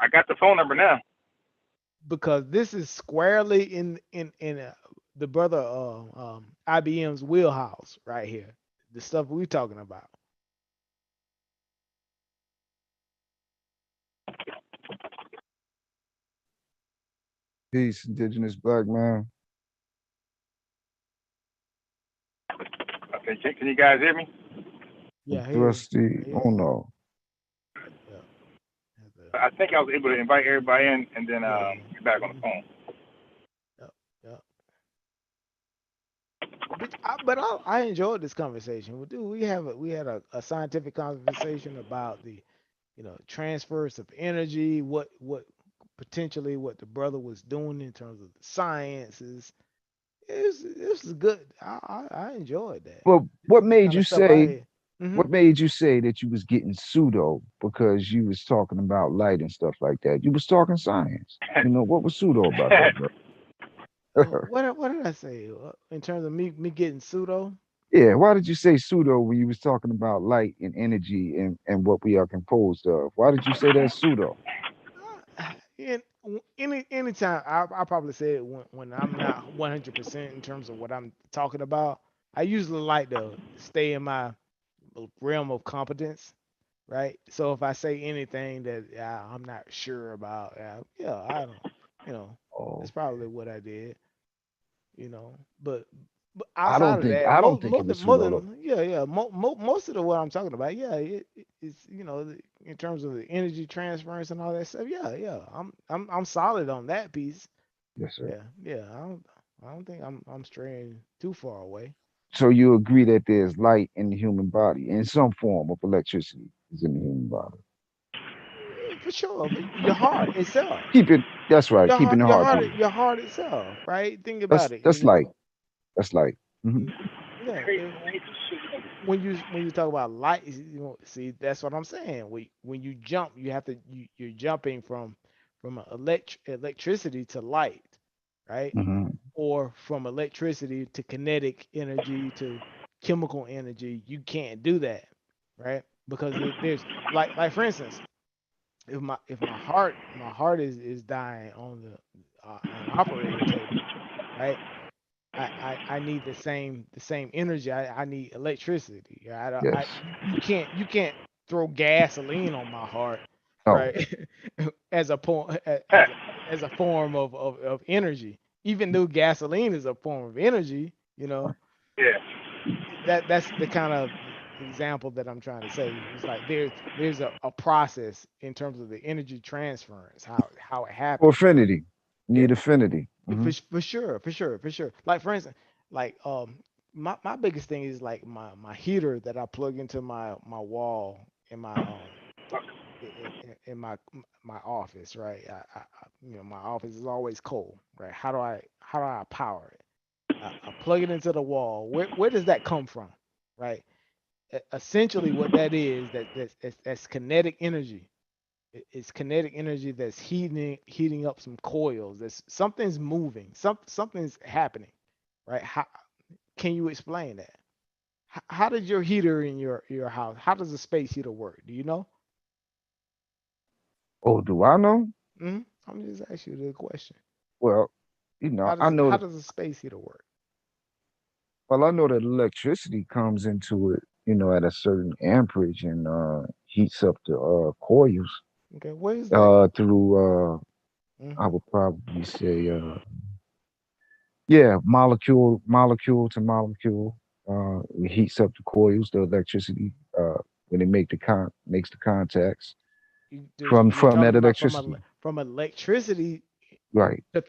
I got the phone number now. Because this is squarely in the brother IBM's wheelhouse right here. The stuff we're talking about. Peace, indigenous black man. Okay. Can you guys hear me? Yeah, Thirsty Uno. Yeah. I think I was able to invite everybody in and then get back on the phone. But I enjoyed this conversation. We had a scientific conversation about the transfers of energy, what potentially what the brother was doing in terms of the sciences. It was good. I enjoyed that. Well, what made Kind you of stuff I say? had. Mhm. What made you say that you was getting pseudo because you was talking about light and stuff like that? You was talking science. What was pseudo about that, bro? What did I say in terms of me getting pseudo? Yeah, why did you say pseudo when you was talking about light and energy and what we are composed of? Why did you say that pseudo? And anytime I probably say it when I'm not 100% in terms of what I'm talking about. I usually like to stay in my realm of competence, right? So if I say anything that I'm not sure about, I don't, Oh, that's probably what I did, But I outside don't of think that, I don't think it was more pseudo though. than most of the what I'm talking about, it's in terms of the energy transference and all that stuff. Yeah, I'm solid on that piece. Yes, sir. Yeah. I don't think I'm straying too far away. So you agree that there's light in the human body, in some form of electricity is in the human body. for sure. But your heart itself, Keep it. That's right. Keeping the heart beating. your heart itself, right? Think about it. That's light. That's light. Mm, yeah. When you talk about light, see, that's what I'm saying. When you jump, you have to you're jumping from electricity to light, right? Hmm. Or from electricity to kinetic energy to chemical energy. You can't do that, right? Because there's like for instance, if my heart is dying on the an operating table, right? I need the same energy. I need electricity. Yes. You can't throw gasoline on my heart, No. right? as a point as a form of energy. Even though gasoline is a form of energy, Yeah. that's the kind of example that I'm trying to say. It's like there's a process in terms of the energy transference, how it For happens. affinity. Yeah. Need affinity. Hmm. For sure, for sure, for sure. Like for instance, like my biggest thing is like my heater that I plug into my wall in my in my office, right? My office is always cold, right? How do I power it? I plug it into the wall. Where does that come from, right? Essentially, what that is that's kinetic energy. It's kinetic energy that's heating up some coils. That's something's moving. Something's happening, right? How can you explain that? How does your heater in your house? How does a space heater work? Do you know? Oh, do I know? I'm just asking you the question. Well, I know How that. does a space heater work? Well, I know that electricity comes into it, at a certain amperage and heats up the coils Okay, where is that? through I Mm-hmm. would probably say yeah, molecule to molecule. It heats up the coils, the electricity when it makes the contacts You're from that talking about electricity. from electricity Right. to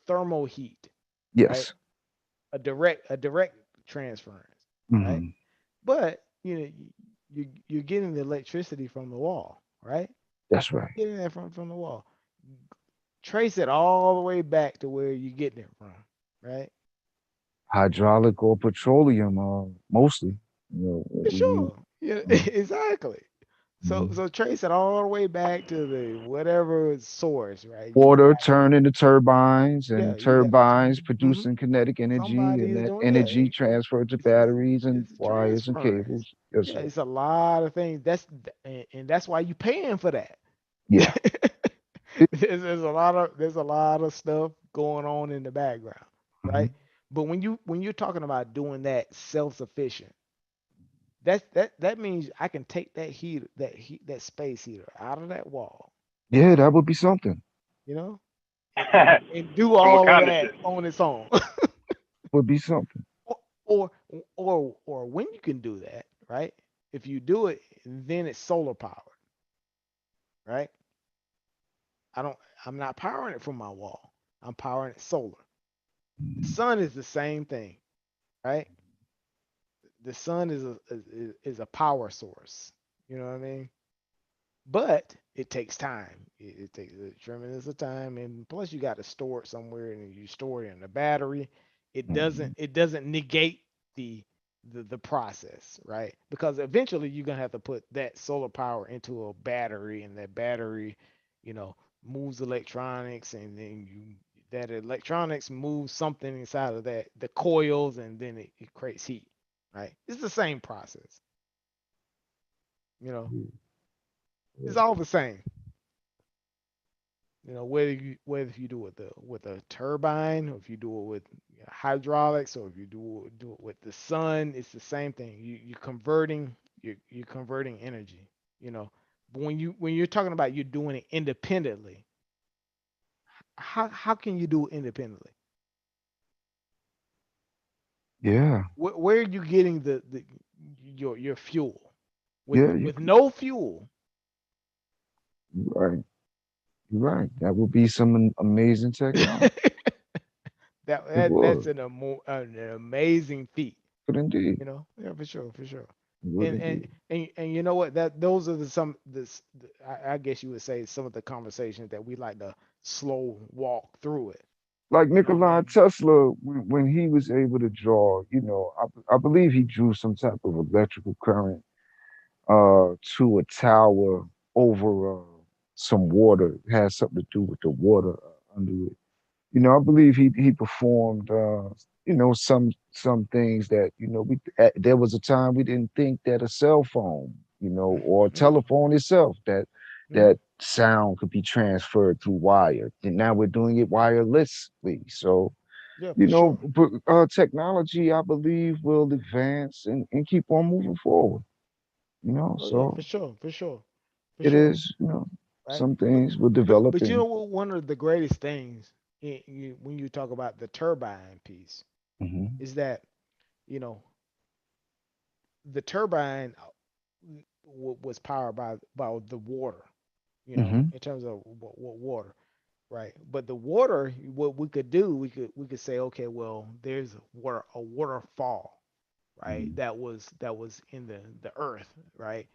thermal heat, right? Yes. A direct transference, right? Hmm. But you're getting the electricity from the wall, right? That's right. Getting that from the wall. Trace it all the way back to where you're getting it from, right? Hydraulic or petroleum, mostly. For We use. sure. Yeah, Mhm. exactly. So Mhm. so trace it all the way back to the whatever source, right? You Water got turning the turbines, yeah, and you got turbines hmm producing kinetic energy, somebody and is that doing energy transferred to batteries and it's a wires and transference. cables. Yes, Yeah, sir. it's a lot of things. And that's why you paying for that. Yeah. It- There's a lot of stuff going on in the background, right? mhm. But when you're talking about doing that self-sufficient, that means I can take that space heater out of that wall, Yeah, that would be something. you know, and do From all of Wakanda that shit. on its own. Would be something. or, or or when you can do that, right? If you do it, then it's solar powered, right? I don't I'm not powering it from my wall. I'm powering it solar. The Mhm. sun is the same thing, right? The sun is a power source. You know what I mean? But it takes time. It takes a tremendous of time, and plus you got to store it somewhere, and you store it in a battery. Mhm. It doesn't negate the the process, right? Because eventually you're gonna have to put that solar power into a battery, and that battery, you know, moves electronics, and then that electronics moves something inside of that the coils, and then it creates heat, right? It's the same process, you know. It's all the same. You know, whether you do it with a turbine, or if you do it with hydraulics, or if you do it with the sun, it's the same thing. You're converting energy. You know, but when you're talking about you're doing it independently, how can you do it independently? Yeah. Where are you getting the your fuel? Yeah. You With no fuel, you're right. You're right. That would be some amazing technology. It that's would. an amazing feat. But indeed. You know, yeah, for sure, for sure. Really and do. and you know what, that those are I guess you would say some of the conversations that we like to slow walk through it. Like You know what I Nikola mean? Tesla, when he was able to draw, I believe he drew some type of electrical current to a tower over some water. It has something to do with the water under it. I believe he performed some things that there was a time we didn't think that a cell phone, or a Mm, telephone itself, that mm, sound could be transferred through wire. And now we're doing it wirelessly. So, yeah, for sure. but technology, I believe, will advance and keep on moving forward. Oh yeah, for So sure, for sure, for it sure. is, Right? some things will develop But you know and what? One of the greatest things when you talk about the turbine piece hmm is that you know the turbine was powered by the water. hmm In terms of water, right? But the water, what we could do, we could say, okay, well, there's a waterfall, right? hmm That was in the earth, right?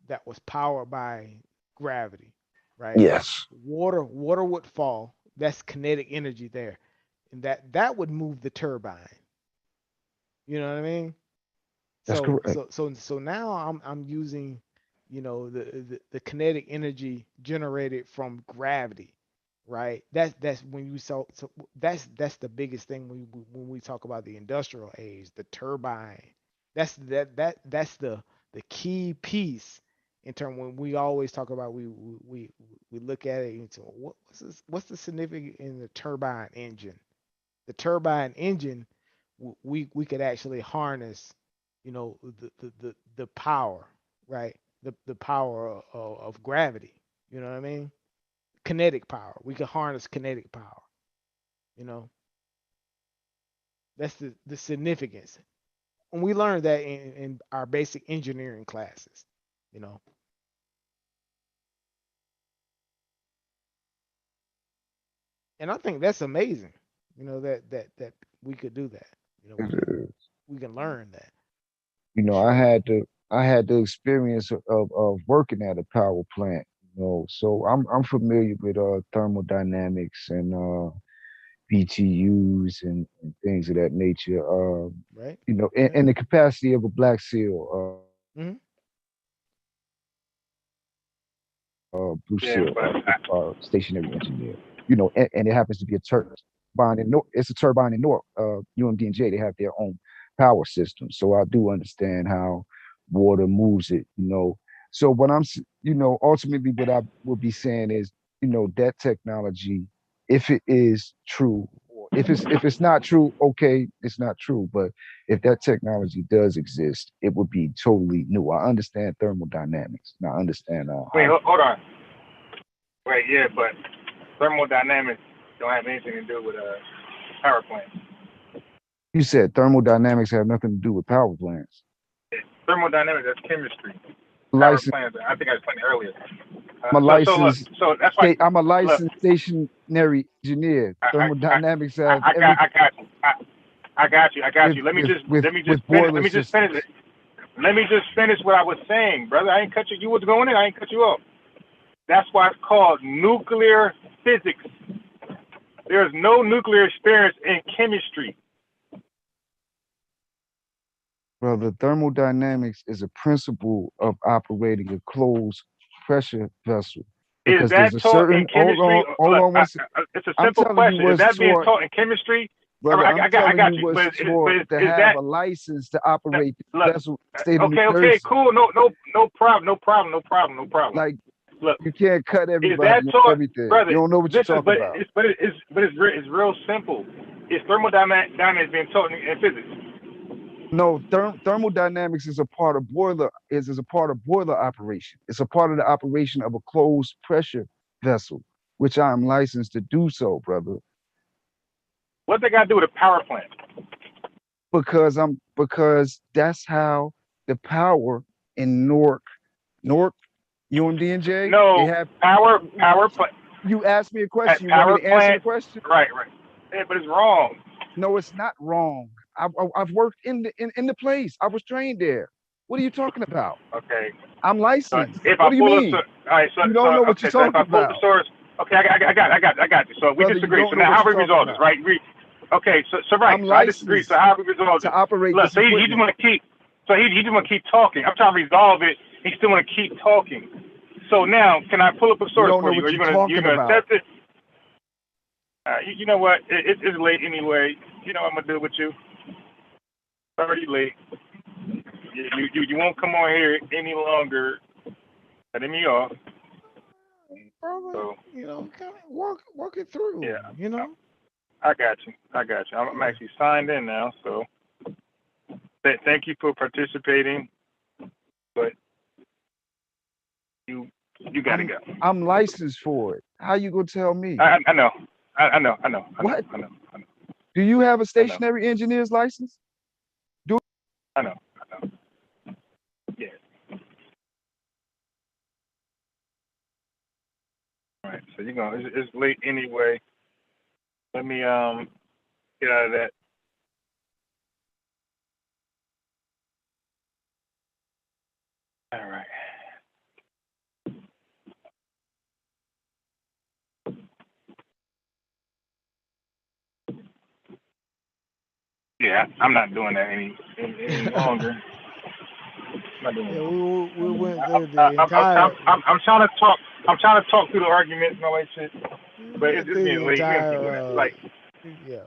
That was powered by gravity, right? yes, Water would fall. That's kinetic energy there, and that would move the turbine. You know what I mean? that's correct. So now I'm using, the kinetic energy generated from gravity, right? That's when you so that's the biggest thing when we talk about the industrial age, the turbine. That's the key piece in terms when we always talk about we look at it into what's the significance in the turbine engine. The turbine engine, we could actually harness, the power, right? The power of gravity. You know what I mean? Kinetic power. We could harness kinetic power. You know, that's the significance. And we learned that in our basic engineering classes. You know, and I think that's amazing. That we could do that. We can learn that You for know, I sure. had the I had the experience of working at a power plant, so I'm familiar with thermodynamics and BTUs and things of that nature. Right? Right? And the capacity of a Black SEAL, Hmm. Blue Yeah, SEAL, but stationary engineer. And it happens to be a turbine in North. It's a turbine in North. UMD&J, they have their own power system, so I do understand how water moves it. So what ultimately what I would be saying is, that technology, if it is true, or if it's not true, okay, it's not true. But if that technology does exist, it would be totally new. I understand thermodynamics, and I understand wait, how hold on. Wait, yeah, but thermodynamics don't have anything to do with power plants. you said thermodynamics have nothing to do with power plants. Thermodynamics, that's chemistry. Power License, plants, I think I explained it earlier. I'm a So look, licensed so that's why state. I'm a look, licensed stationary engineer. I I Thermodynamics have I everything got you. I got you. I got with you. Let me with just with let me just with finish. Let boiler me just finish it. systems. Let me just finish what I was saying, brother. I ain't cut you. You was going in. I ain't cut you off. That's why it's called nuclear physics. There's no nuclear experience in chemistry. Brother, thermodynamics is a principle of operating a closed pressure vessel Is because that there's a taught in certain. chemistry? Hold Look, on one second. it's a I'm simple telling you question. Is what's that being taught, taught in chemistry? All brother. right, I'm I telling got you you. what's But taught to is have that a license to operate this look? vessel. State of New Okay, Jersey. cool. No problem. No problem. Like Look, you can't cut is that everybody on taught, everything. brother? You don't know what you're This is, talking about. it's real simple. It's thermodynamics being taught in physics. No, thermodynamics is a part of boiler is a part of boiler operation. It's a part of the operation of a closed pressure vessel, which I am licensed to do so, brother. What they got to do with a power plant? Because that's how the power in Newark, UMD&J, they No, have. power plant, You asked me a question. You want me power to answer the plant. question? Right. Yeah, but it's wrong. No, it's not wrong. I've worked in the place. I was trained there. What are you talking about? Okay. I'm So licensed. if What I do you pull a mean? source, all right. You don't know what Okay. you're So if I talking pull the about, source, okay, I got you. So we brother. You disagree. don't So know now what how you're we talking resolve this, about. right? Okay. So right. I'm So I disagree. So licensed how we resolve to this? operate Look. this So he just equipment. want to keep. So he just want to keep talking. I'm trying to resolve it. He still want to keep talking. So now, can I pull up a You source don't for know you? what Are you you're gonna talking about. accept it? You know what? It's late anyway. You know what I'm gonna do with you. It's already late. You won't come on here any longer. Cutting me off. Brother, So you know, kind of work it through. yeah, You know. I got you. I'm Yeah. actually signed in now. So thank you for participating, but you gotta go. I'm licensed for it. How you gonna tell me? I know. I know. What? I know. Do you have a stationary engineer's license? I know. Yeah. All right. So you're gonna. It's late anyway. Let me get out of that. All right. Yeah, I'm not doing that any longer. I'm not doing Yeah, that. we went through the entire. I'm trying to talk. I'm trying to talk through the arguments and all that shit. We But it's went just through the being late. You can't keep entire. doing that. Like, Yeah.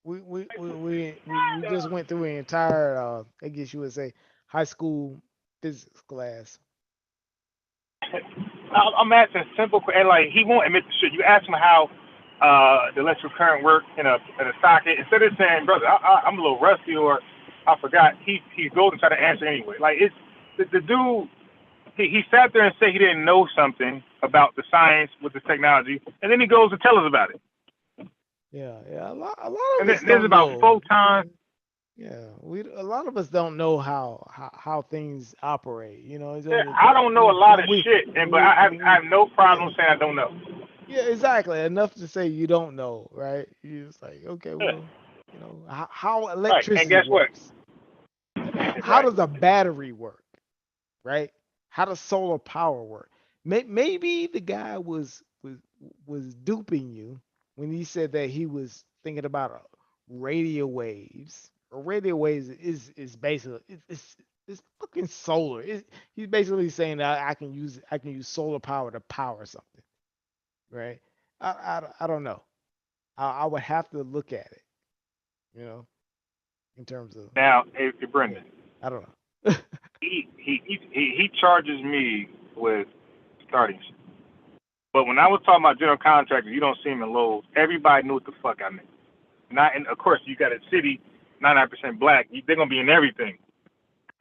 We just went through the entire. I guess you would say high school physics class. I'm asking simple, and like he won't admit the shit. You ask him how the electrical current works in a socket. Instead of saying, "Brother, I'm a little rusty," or "I forgot," he goes and try to answer anyway. Like it's the dude. He sat there and said he didn't know something about the science with the technology, and then he goes to tell us about it. Yeah. A lot of And us there's don't about know. 4 times. Yeah, a lot of us don't know how things operate. You know, I don't know a lot of we, shit, but I have no problem yeah, saying I don't know. yeah, exactly. Enough to say you don't know, right? You just like, okay, Yeah. well, you know, how Right, and electricity guess what? works. How Right. does a battery work, right? How does solar power work? Maybe the guy was duping you when he said that he was thinking about radio waves. Radio waves is basically it's fucking solar. He's basically saying that I can use solar power to power something, right? I don't know. I would have to look at it, you know, in terms of Now, hey yeah. Brendan, I don't know. he charges me with starting shit. But when I was talking about general contractors, you don't see him in Lowe's. Everybody knew what the fuck I meant. Not, and of course, you got a city, 99% black. They're gonna be in everything,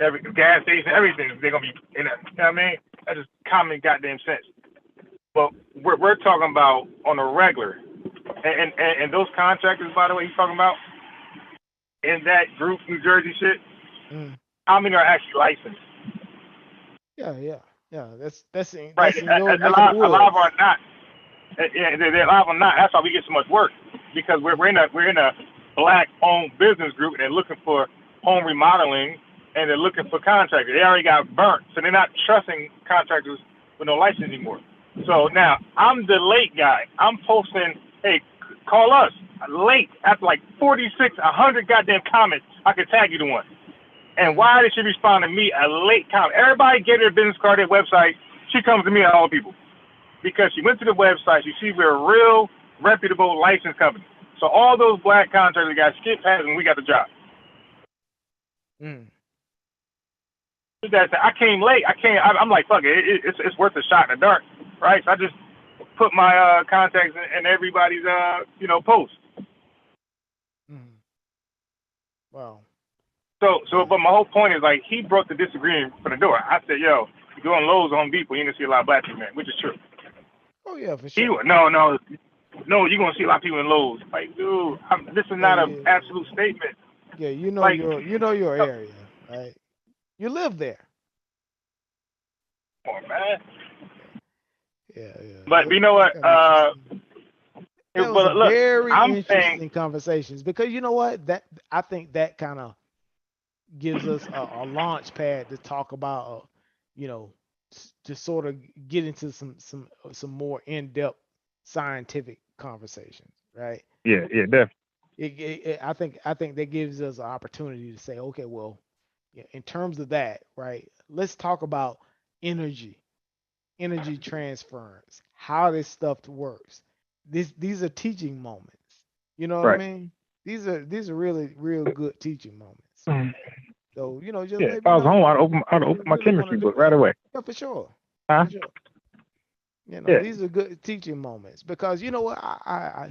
every gas station, everything. They're gonna be in it. You know what I mean? That's just common goddamn sense. But we're talking about on a regular, and those contractors, by the way, he's talking about in that group, New Jersey shit. How many are actually licensed? Yeah. That's in Right. your A neck lot of the of them woods. are not. Yeah, a lot of them not. That's why we get so much work because we're in a black-owned business group and they're looking for home remodeling and they're looking for contractors. They already got burnt, so they're not trusting contractors with no license anymore. So now I'm the late guy. I'm posting, hey, call us late after like 46, 100 goddamn comments. I could tag you to one. And why did she respond to me a late comment? Everybody get their business card, their website. She comes to me at all people. Because she went to the website, she sees we're a real reputable licensed company. So all those black contractors got skip past and we got the job. I came late. I'm like, fuck it. It's worth a shot in the dark, right? So I just put my contacts in everybody's post. Wow. So, but my whole point is like he brought the disagreement for the door. I said, yo, you go in Lowe's, Home Depot, you're gonna see a lot of black people, man, which is true. Oh yeah, for sure. No, you're gonna see a lot of people in Lowe's. Like, dude, this is not an absolute statement. Yeah, you know like, your area, right? You live there. Come on, man. Yeah. But you know what? It was very interesting conversations because you know what, that I think that kind of gives us a launch pad to talk about, you know, to sort of get into some more in-depth scientific conversations, right? Yeah, yeah, definitely. I think that gives us an opportunity to say, okay, well, yeah, in terms of that, right? Let's talk about energy, energy transference, how this stuff works. These are teaching moments. You know what I Right. mean? These are really real good teaching moments. Mhm. So, just Yeah, if let me I was know home, I'd when you open my really want to chemistry do book right that. away. Yeah, for sure. Huh? For sure. Yeah. These are good teaching moments because you know what uh,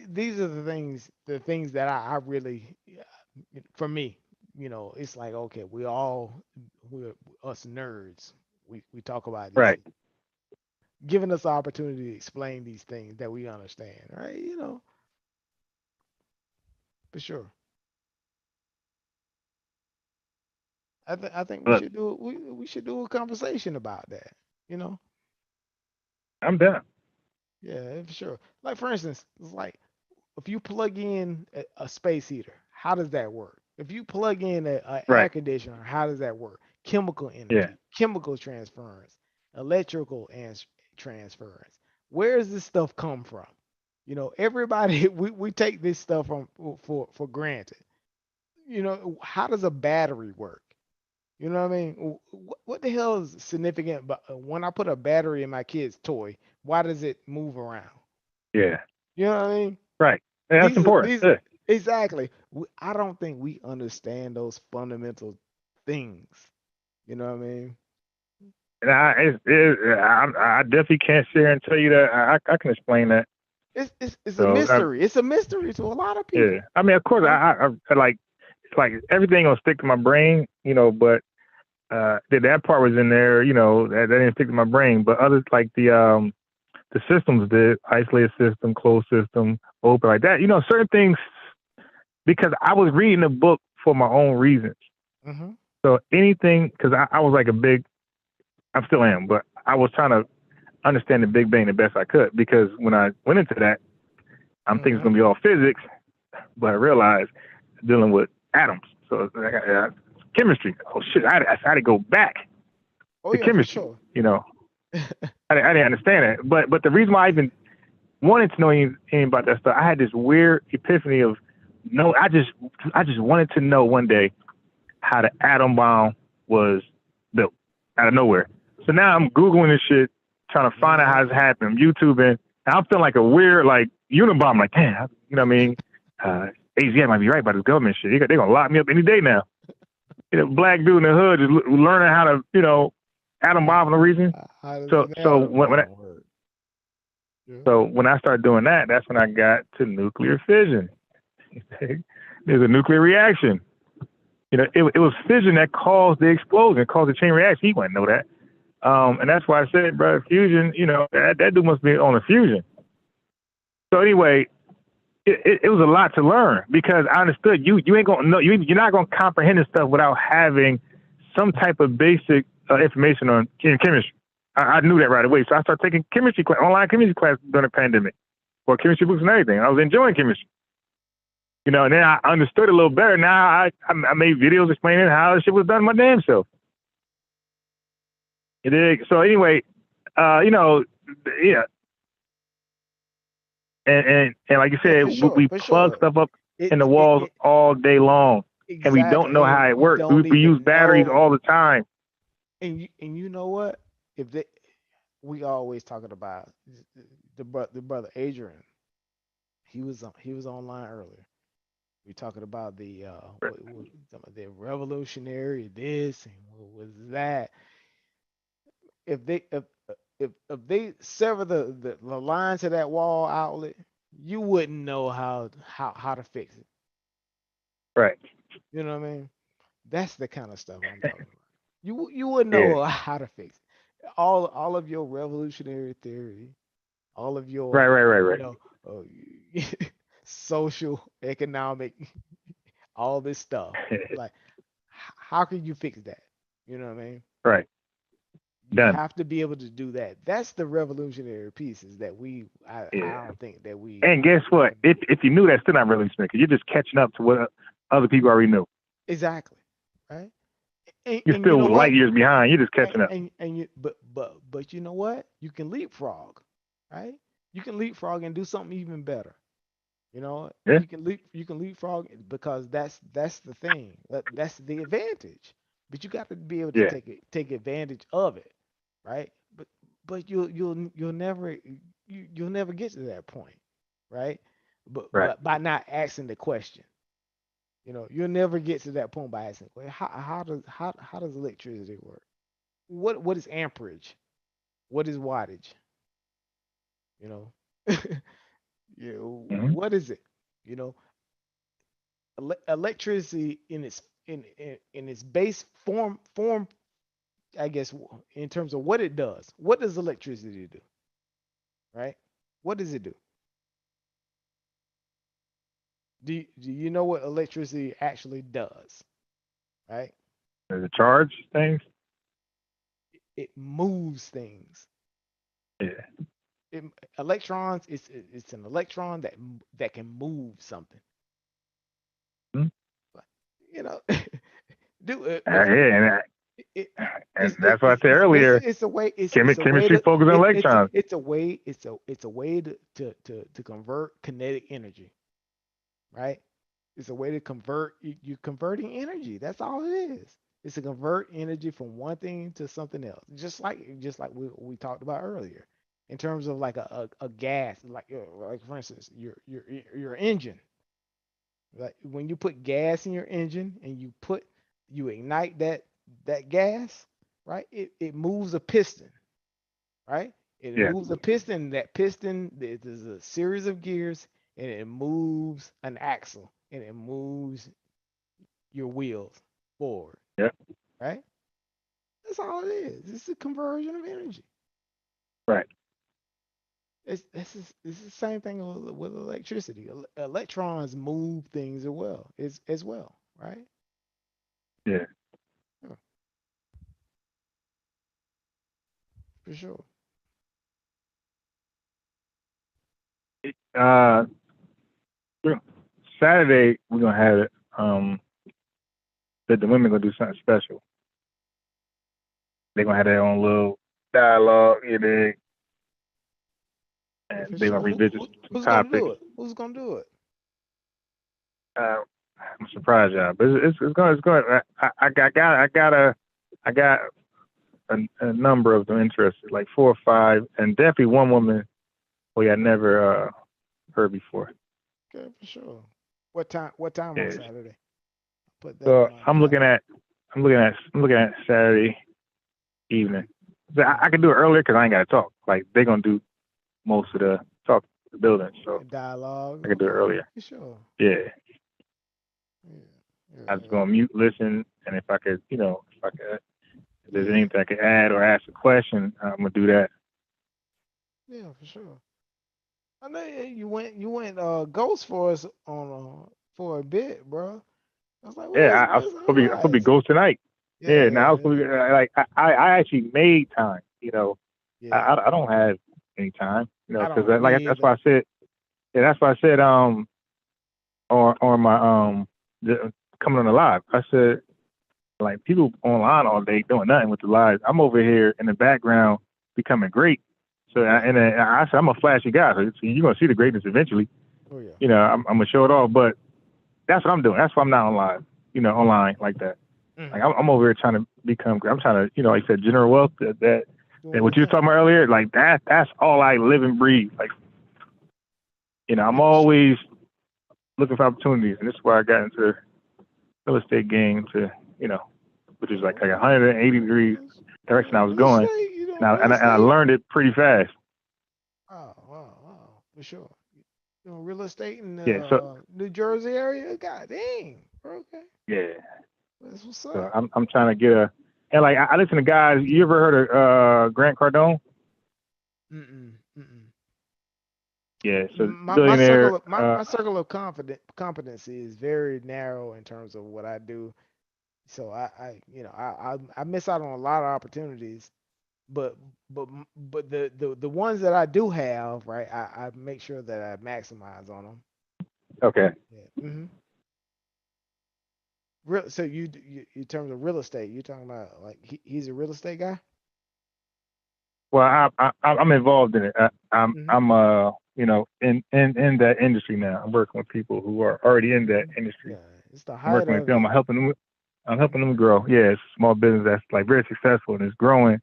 these are the things that I really, for me, it's like, okay, we're us nerds. We talk about these Right. things, giving us the opportunity to explain these things that we understand, right? For sure. I think we Look, should we should do a conversation about that. You know, I'm down. yeah, for sure. Like for instance, it's like if you plug in a space heater, how does that work? If you plug in a air Right. conditioner, how does that work? Chemical Yeah. energy, chemical transference, electrical transference. Where does this stuff come from? Everybody we take this stuff for granted. How does a battery work? You know what I mean? What the hell is significant? But when I put a battery in my kid's toy, why does it move around? Yeah. You know what I mean? Right. Yeah, that's These are important. these Yeah. exactly. I don't think we understand those fundamental things. You know what I mean? And I definitely can't sit here and tell you that. I can explain that. It's a So mystery. It's a mystery to a lot of yeah. people. I mean, of course, Right? I like it's like everything gonna stick to my brain, but that part was in there, that didn't stick to my brain. But others like the systems did, isolated system, closed system, open, like that. Certain things, because I was reading the book for my own reasons. Mm-hmm. So anything, because I was like I still am, but I was trying to understand the Big Bang the best I could, because when I went into that, I'm thinking it's Mm-hmm. going to be all physics, but I realized dealing with atoms. So it's like, chemistry. Oh shit, I had to go back Oh to yeah, for chemistry. sure. I didn't understand it. But the reason why I even wanted to know anything about that stuff, I had this weird epiphany of no, I just wanted to know one day how the atom bomb was built out of nowhere. So now I'm Googling this shit, trying to find out how Mm-hmm. this happened. I'm YouTubing, and I'm feeling like a weird, like, Unabomber. Like, damn, you know what I mean? AZI might be right about this government shit. They're going to lock me up any day now. Black dude in the hood just learning how to, atom bomb for no reason. How does So, an so atom when, when I, bomb work? Yeah. so when I started doing that, that's when I got to nuclear fission. There's a nuclear reaction. It was fission that caused the explosion, caused the chain reaction. He wouldn't know that. And that's why I said, bro, fusion, that dude must be on a fusion. So anyway, it was a lot to learn, because I understood you ain't gonna know, you're not gonna comprehend this stuff without having some type of basic information on chemistry. I knew that right away. So I started taking chemistry class, online chemistry class during the pandemic, or chemistry books and everything. I was enjoying chemistry. And then I understood it a little better. Now I made videos explaining how this shit was done my damn self. So anyway, yeah. And like you Yeah, said, for sure, we for plug sure. stuff up in It, the it, walls it all day long, and we don't know exactly, how and it we works. We, don't we use even batteries all know. the time. And you know what? If they, we always talking about the brother Adrian. He was online earlier. We talking about the revolutionary this and what was that. If they if they sever the line to that wall outlet, you wouldn't know how to fix it. Right. You know what I mean? That's the kind of stuff I'm talking about. You wouldn't Yeah. know how to fix it. All of your revolutionary theory, all of your Right. Right. Right. you Right. know uh, social, economic, all this stuff. Like, how can you fix that? You know what I mean? Right. You Done. have to be able to do that. That's the revolutionary pieces that I Yeah. don't think that we And guess what? we If you knew that, still not really, because you're just catching up to what other people already know. Exactly. Right. And You're you still know what? light years behind. You're just catching up. And you but you know what? You can leapfrog, right? You can leapfrog and do something even better. You know, Yeah. you can leapfrog because that's the thing. That's the advantage. But you got to be able to Yeah. take advantage of it, right? But you'll never you'll never get to that point, right? Right. But by not asking the question, you'll never get to that point by asking, well, how does electricity work? What is amperage? What is wattage? You know, Hmm. what is it? You know, electricity in its base form, I guess, in terms of what it does. What does electricity do? Right? What does it do? Do you know what electricity actually does? Right? There's a charge things. It moves things. Yeah. Electrons, it's an electron that can move something. Hmm. You know, Yeah, it, and that's what I said earlier. it's a way Chemistry focuses on electrons. it's a way to convert kinetic energy, right? It's a way to convert you converting energy. That's all it is. It's to convert energy from one thing to something else. Just like we talked about earlier, in terms of like a gas, like for instance your engine. Like when you put gas in your engine and you ignite that gas, right? It moves a piston, right? It Yeah. moves a piston. That piston, there's a series of gears, and it moves an axle, and it moves your wheels forward, Yeah. right? That's all it is. It's a conversion of energy. Right. It's the same thing with electricity. Electrons move things as well, right? Yeah. Yeah, for sure. Uh, Saturday we're gonna have it. That the women gonna do something special. They're gonna have their own little dialogue, and Yeah, they're for gonna sure. revisit some Who's gonna topics. do it? Who's gonna do it? I'm surprised, y'all, but it's going. I got a number of them interested, like 4 or 5, and definitely one woman who I never heard before. Okay, for sure. What time? What time on Yes. Saturday? Put that So on my I'm looking at Saturday evening. So I can do it earlier because I ain't got to talk. Like they're gonna do most of the talk in the building, so dialogue. I can do it Okay, earlier. for sure. Yeah. Yeah. I was gonna mute, listen, and if there's Yeah. anything I could add or ask a question, I'm gonna do that. Yeah, for sure. I know you went ghost for us on for a bit, bro. I was like, Yeah, I was where's supposed to be Elias? ghost tonight. Yeah, now I was Yeah, supposed to be, like I actually made time. yeah. I don't have any time. I Because don't. Me that's either. why I said. Yeah, that's why I said on my coming on the live. I said like people online all day doing nothing with the lives. I'm over here in the background becoming great. So and I said I'm a flashy guy. So you're gonna see the greatness eventually. Oh yeah. I'm gonna show it off. But that's what I'm doing. That's why I'm not online. Online like that. Like I'm over here trying to become. I'm trying to, like I said, general wealth. That what you were talking about earlier. Like that's all I live and breathe. Like I'm always looking for opportunities, and this is why I got into the real estate game. Which is like 180 degrees direction I was going, and I learned it pretty fast. Oh, wow, for sure. Real estate in Yeah. So New Jersey area. God dang. Okay. yeah. That's what's So up. I'm trying to get and like I listen to guys. You ever heard of Grant Cardone? Mm-mm. Yeah. So My billionaire. circle of competency is very narrow in terms of what I do. So I miss out on a lot of opportunities, but the ones that I do have, right, I make sure that I maximize on them. Okay. Yeah. So you in terms of real estate, you're talking about like he's a real estate guy. Well, I'm involved in it. Hmm. I'm in that industry now. I'm working with people who are already in that industry. Yeah, it's the I'm height working with of them. it. I'm helping them grow. Yeah, it's a small business that's like very successful and it's growing.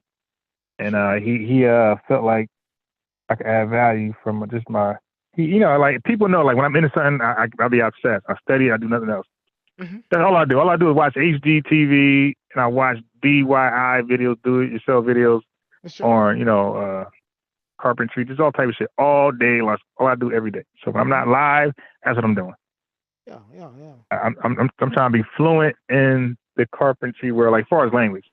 And he felt like I could add value from just my like people know like when I'm into something I'll be obsessed. I study. I do nothing else. Hmm. That's all I do. All I do is watch HGTV and I watch DIY videos, do it yourself videos Sure. on carpentry, just all type of shit all day. Like all I do every day. So when I'm not live, that's what I'm doing. Yeah, yeah, yeah. I'm trying to be fluent in the carpentry world, like far as language.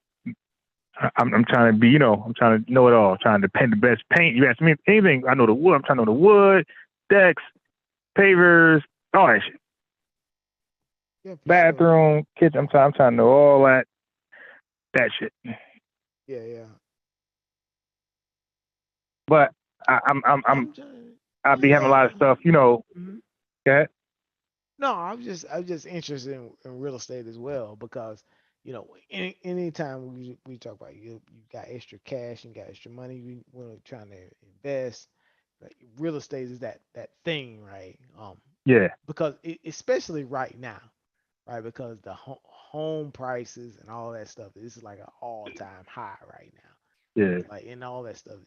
I'm trying to be, I'm trying to know it all. I'm trying to paint the best paint. You ask me anything, I know the wood. I'm trying to know the wood, decks, pavers, all that shit. Yeah, for sure. Bathroom, kitchen. I'm trying to know all that shit. Yeah, yeah. But I'll be having a lot of stuff, Mhm. Okay. No, I'm just interested in real estate as well because anytime we talk about you got extra cash and got extra money you want to trying to invest, like real estate is that thing, right? Yeah. Because especially right now, right? Because the home prices and all that stuff is like an all-time high right now. Yeah. Like and all that stuff.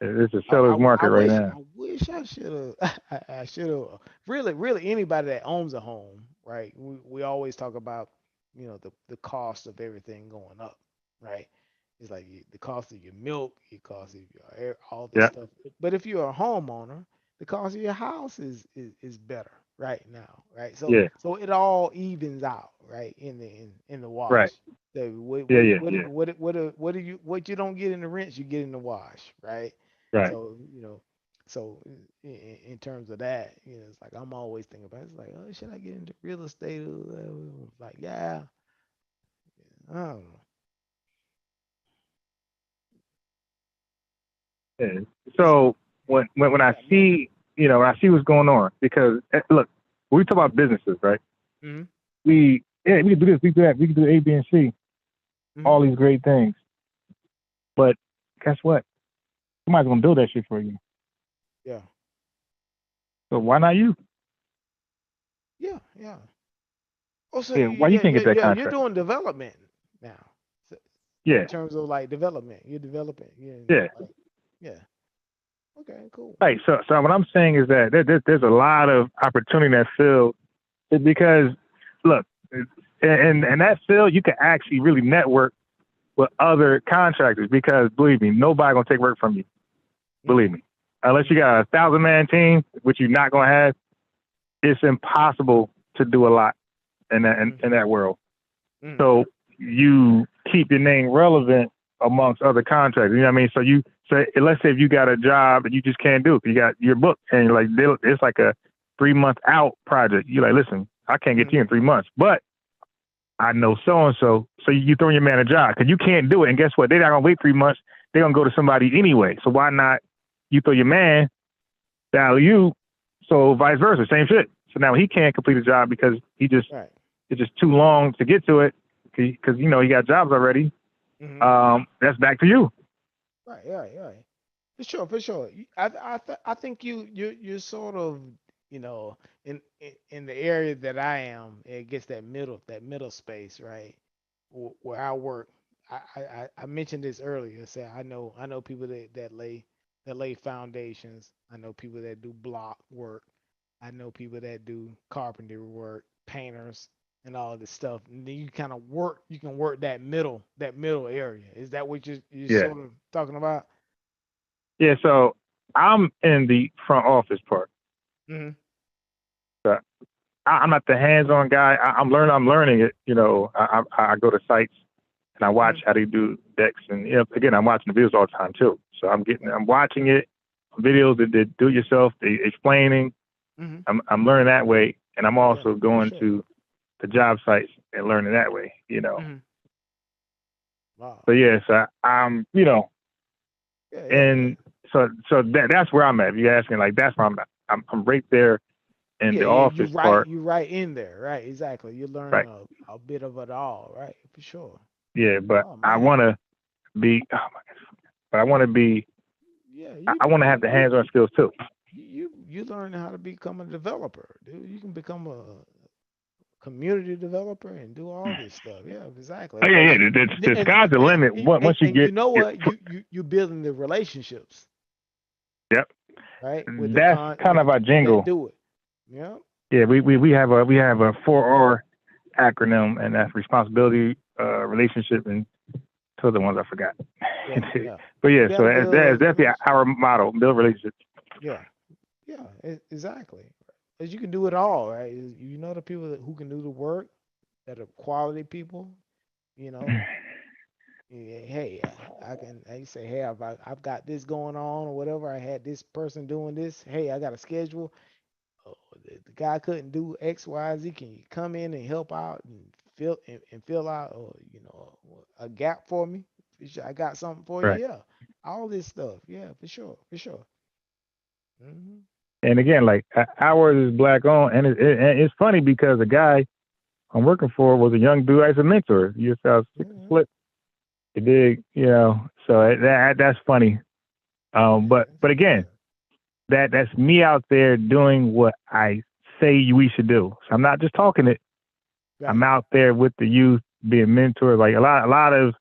It's a seller's market right now. I wish I should have. I should have. Really, anybody that owns a home, right? We always talk about, the cost of everything going up, right? It's like the cost of your milk, the cost of your all this Yeah. stuff. But if you're a homeowner, the cost of your house is better right now, right? So Yeah. so it all evens out, right? In the wash. Right. So Yeah. what you don't get in the rents, you get in the wash, right? Right. So in terms of that, it's like I'm always thinking about it. It's like, oh, should I get into real estate? Like, yeah, I don't know. Yeah. So when I see when I see what's going on, because look, when we talk about businesses, right? Mm-hmm. We can do this, we can do that, we can do A, B, and C, Mm-hmm. all these great things. But guess what? Somebody's gonna build that shit for you. Yeah. So why not you? Yeah, yeah. Also, Yeah, why you can't get that you're contract? doing development now. So, Yeah. in terms of like development, you're developing. Yeah. Yeah. Okay, cool. Right. So what I'm saying is that there's a lot of opportunity in that field because look, in that field you can actually really network with other contractors because believe me, nobody gonna take work from you. Believe me, unless you got a 1,000-man team, which you're not gonna have, it's impossible to do a lot in that world. Mm-hmm. So you keep your name relevant amongst other contractors. You know what I mean? So you say, let's say if you got a job and you just can't do it, you got your book and you're like, it's like a 3-month out project. You're like, listen, I can't get to you in 3 months, but I know so-and-so. So you throw your man a job because you can't do it. And guess what? They're not going to wait 3 months. They're going to go to somebody anyway. So why not you throw your man, value, so vice versa, same shit. So now he can't complete a job because it's just too long to get to it because, he got jobs already. Mm-hmm. That's back to you. Right. For sure. I think you're sort of, in the area that I am, it gets that middle space, right? Where I work. I mentioned this earlier. Say I know people that lay foundations. I know people that do block work. I know people that do carpentry work, painters, and all this stuff. And then you kind of you can work that middle area. Is that what you're sort of talking about? Yeah, so I'm in the front office part. Mm-hmm. So I'm not the hands-on guy. I'm learning it. I go to sites and I watch how they do decks, and again, I'm watching the videos all the time too. So I'm watching it, videos that they do it yourself, they explaining. Mm-hmm. I'm learning that way, and I'm also going to the job sites and learning that way. Mm-hmm. Wow. So so I'm and so that's where I'm at. If you're asking, like, that's where I'm at. I'm right there and Yeah, the yeah, you office part. right in there, right? Exactly. You're Right. learning a bit of it all, right? For sure. Yeah, but Oh I man. want to be. Oh my God. But I want to be. Yeah, I want to have the hands-on skills too. you learn how to become a developer, dude. You can become a community developer and do all this stuff. Yeah, exactly. Oh yeah, Because yeah. The sky's the limit. Once you and you get know your what? You building the relationships, yep. right? With That's kind with the of our people that jingle. do it. Yeah. Yeah, we have a 4R acronym, and that's responsibility, relationship, and two other ones I forgot. Yeah, yeah. But You yeah, so gotta that's build definitely relationships. our motto: build relationships. Yeah, yeah, exactly. Because you can do it all, right? You know the people who can do the work, that are quality people. You know, yeah, hey, I can. I say, hey, I've got this going on or whatever. I had this person doing this. Hey, I got a schedule. Oh, the guy couldn't do X, Y, Z. Can you come in and help out and fill out, or a gap for me? I got something for you. Right. Yeah, all this stuff. Yeah, for sure, for sure. Hmm. And again, like ours is black owned, and it's funny because the guy I'm working for was a young dude. I was a mentor. You just have flip. You dig, So that's funny. But again, that's me out there doing what I say we should do. So I'm not just talking it. Right. I'm out there with the youth, being mentor, like a lot of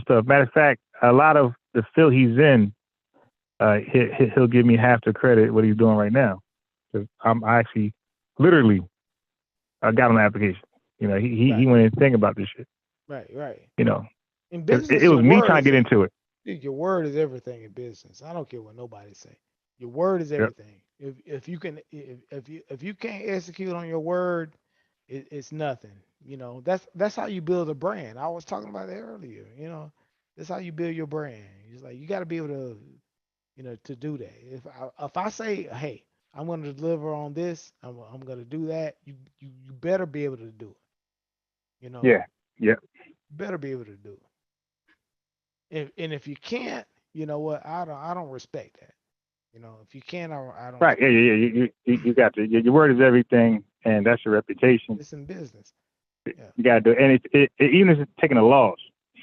stuff. Matter of fact, a lot of the field he's in, he'll give me half the credit what he's doing right now. 'Cause I actually, literally, I got on the application. He went in thinking about this shit. Right, right. You know, In 'cause business, it your was me word trying to get is into it. dude, your word is everything in business. I don't care what nobody say. Your word is Yep. everything. If you can if you can't execute on your word, it's nothing. That's how you build a brand. I was talking about that earlier. That's how you build your brand. It's like you got to be able to to do that. If I say, hey, I'm going to deliver on this, I'm going to do that. You better be able to do it. Yeah. Yep. Better be able to do it. And if you can't, you know what? I don't respect that. If you can't, I don't Right. Yeah. respect Yeah. Yeah. You got to. Your word is everything, and that's your reputation. it. It's in business. Yeah. You got to do it, and even if it's taking a loss,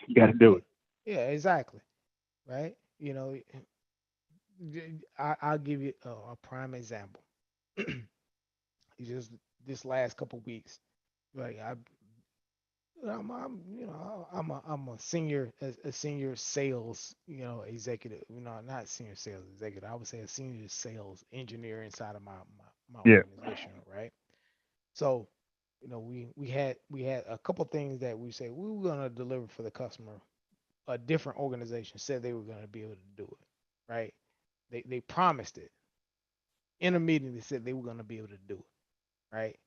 you got to do it. Yeah, exactly. Right. I'll give you a prime example. Just this last couple weeks, like I'm a senior senior sales executive, not senior sales executive. I would say a senior sales engineer inside of my Yeah. organization, right? So we had a couple things that we said we were gonna deliver for the customer. A different organization said they were gonna be able to do it, right? They promised it in a meeting. They said they were gonna be able to do it, right?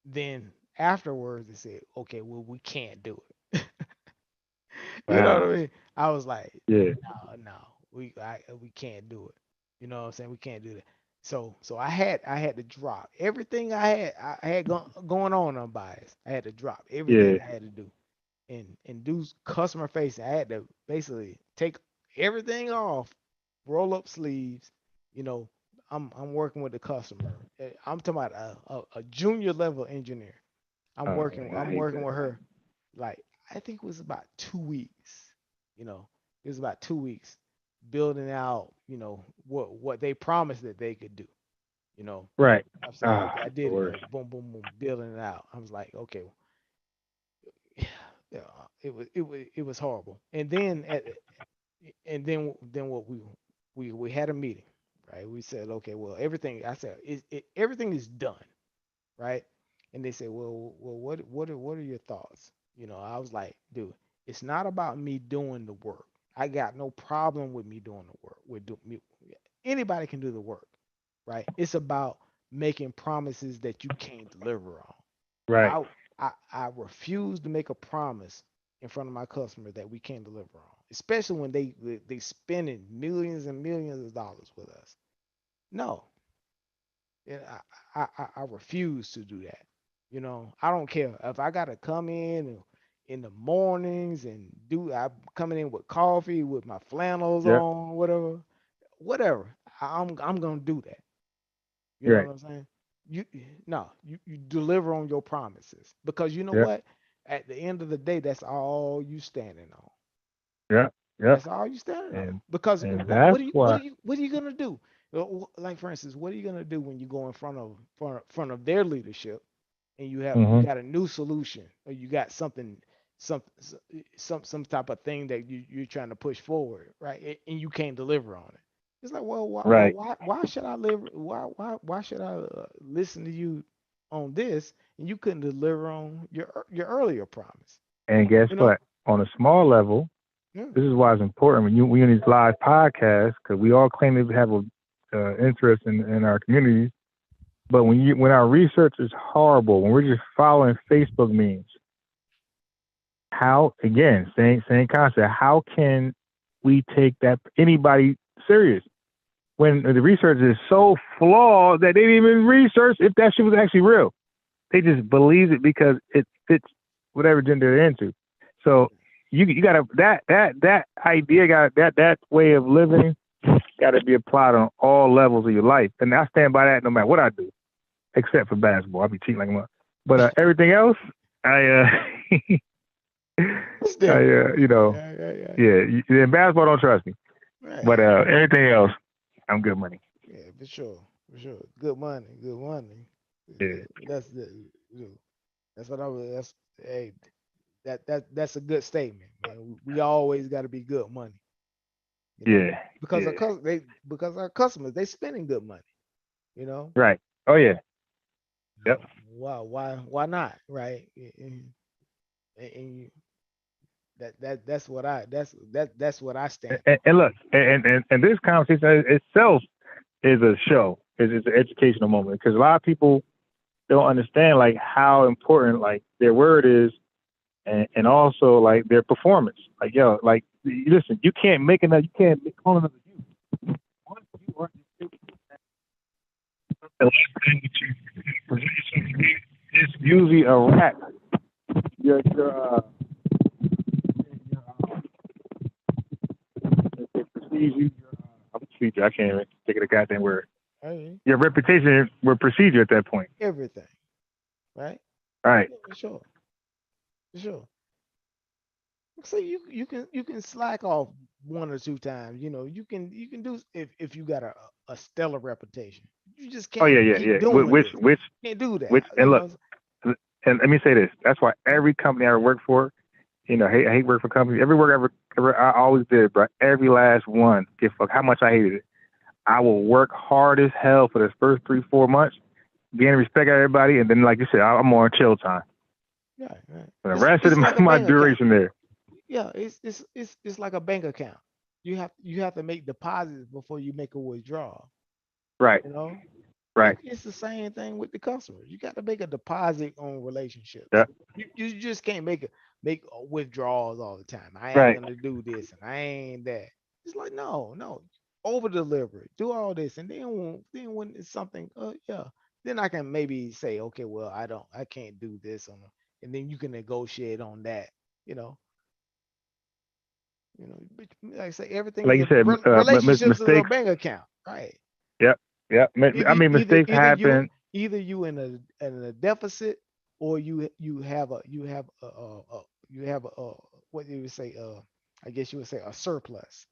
Then afterwards they said, okay, well we can't do it. You know what Wow. I mean? I was like, Yeah. no, we can't do it. You know what I'm saying? We can't do that. So I had to drop everything I had going on bias. I had to drop everything Yeah. I had to do and do customer facing. I had to basically take everything off, roll up sleeves. You know, I'm working with the customer. I'm talking about a junior level engineer. I'm Oh, working man, I I'm hate working that. with her like I think it was about 2 weeks. It was about 2 weeks building out, what they promised that they could do. You know, Right. I said, Ah, okay, I the did it. worst. Boom, boom, boom, building it out. I was like, okay, yeah, it was horrible. And then what we had a meeting, right? We said, okay, well, everything. I said, everything is done, right? And they said, well, what are your thoughts? I was like, dude, it's not about me doing the work. I got no problem with me doing the work. Anybody can do the work, right? It's about making promises that you can't deliver on. Right. I refuse to make a promise in front of my customer that we can't deliver on, especially when they spending millions and millions of dollars with us. No, and I refuse to do that. I don't care if I gotta come in the mornings and I'm coming in with coffee with my flannels Yep. on, whatever. I'm gonna do that. You know Right. what I'm saying? you no, you deliver on your promises because you know Yep. what? At the end of the day, that's all you standing on. Yep. Yep. That's all you standing on. And Because and what that's are you why. what are you gonna do? Like for instance, what are you gonna do when you go in front of their leadership and you Hmm. got a new solution or you got some some type of thing that you're trying to push forward, right? And you can't deliver on it. It's like, well, Right. why should I live? Why should I listen to you on this and you couldn't deliver on your earlier promise? And guess You know? what? On a small level, Yeah. this is why it's important when you in these live podcasts because we all claim to have a interest in our communities. But when our research is horrible, when we're just following Facebook memes, how again same concept? How can we take that anybody serious when the research is so flawed that they didn't even research if that shit was actually real? They just believe it because it fits whatever gender they're into. So you gotta that idea got that way of living got to be applied on all levels of your life, and I stand by that no matter what I do, except for basketball. I be cheating like a mother. But everything else, It's I different. you know, Yeah. yeah. In basketball, don't trust me. Right. But everything else, I'm good money. Yeah, for sure. For sure. Good money. Good money. Yeah, That's the that's what I was that's hey that's a good statement, man. We always got to be good money, you know, yeah, because yeah. because our customers they spending good money, you know. Right. Oh yeah. Yep. Why not, right? And that's what that's what I stand And look, and this conversation itself is a show. It's an educational moment because a lot of people don't understand like how important like their word is and also like their performance. Like yo, like listen, you can't make another you can't call another you. Once you are the last thing that you present yourself to be is usually a rap. Your it precedes you. I'm procedure. I can't even think of the goddamn word. hey, Your reputation will precede you at that point. everything, right? All right. Yeah, for sure, for sure. So you can slack off one or two times. You know, you can do if you got a stellar reputation. You just Oh yeah, can't yeah, keep yeah. doing this. Can't do Which, that. You and look, know. and let me say this. That's why every company I ever worked for, I hate work for companies. Every work ever I always did, bro. Every last one. Give a fuck how much I hated it. I will work hard as hell for the first 3-4 months, gain respect of everybody, and then like you said, I'm on chill time. Yeah, right. For the rest of It's like a my bank account. duration there. Yeah, it's like a bank account. You have to make deposits before you make a withdrawal. Right, You know, right. it's the same thing with the customer. You got to make a deposit on relationships. Yeah, You just can't make withdrawals all the time. I ain't right. gonna do this and I ain't that. It's like no, over deliver it, do all this, and then when it's something, yeah, then I can maybe say, okay, well, I can't do this and then you can negotiate on that. You know, but like I say, everything Like is you said, relationships is a mistakes. bank account, right? Yep, yep. I mean, mistakes Either you happen. in a deficit or you have you have what you would say I guess you would say a surplus.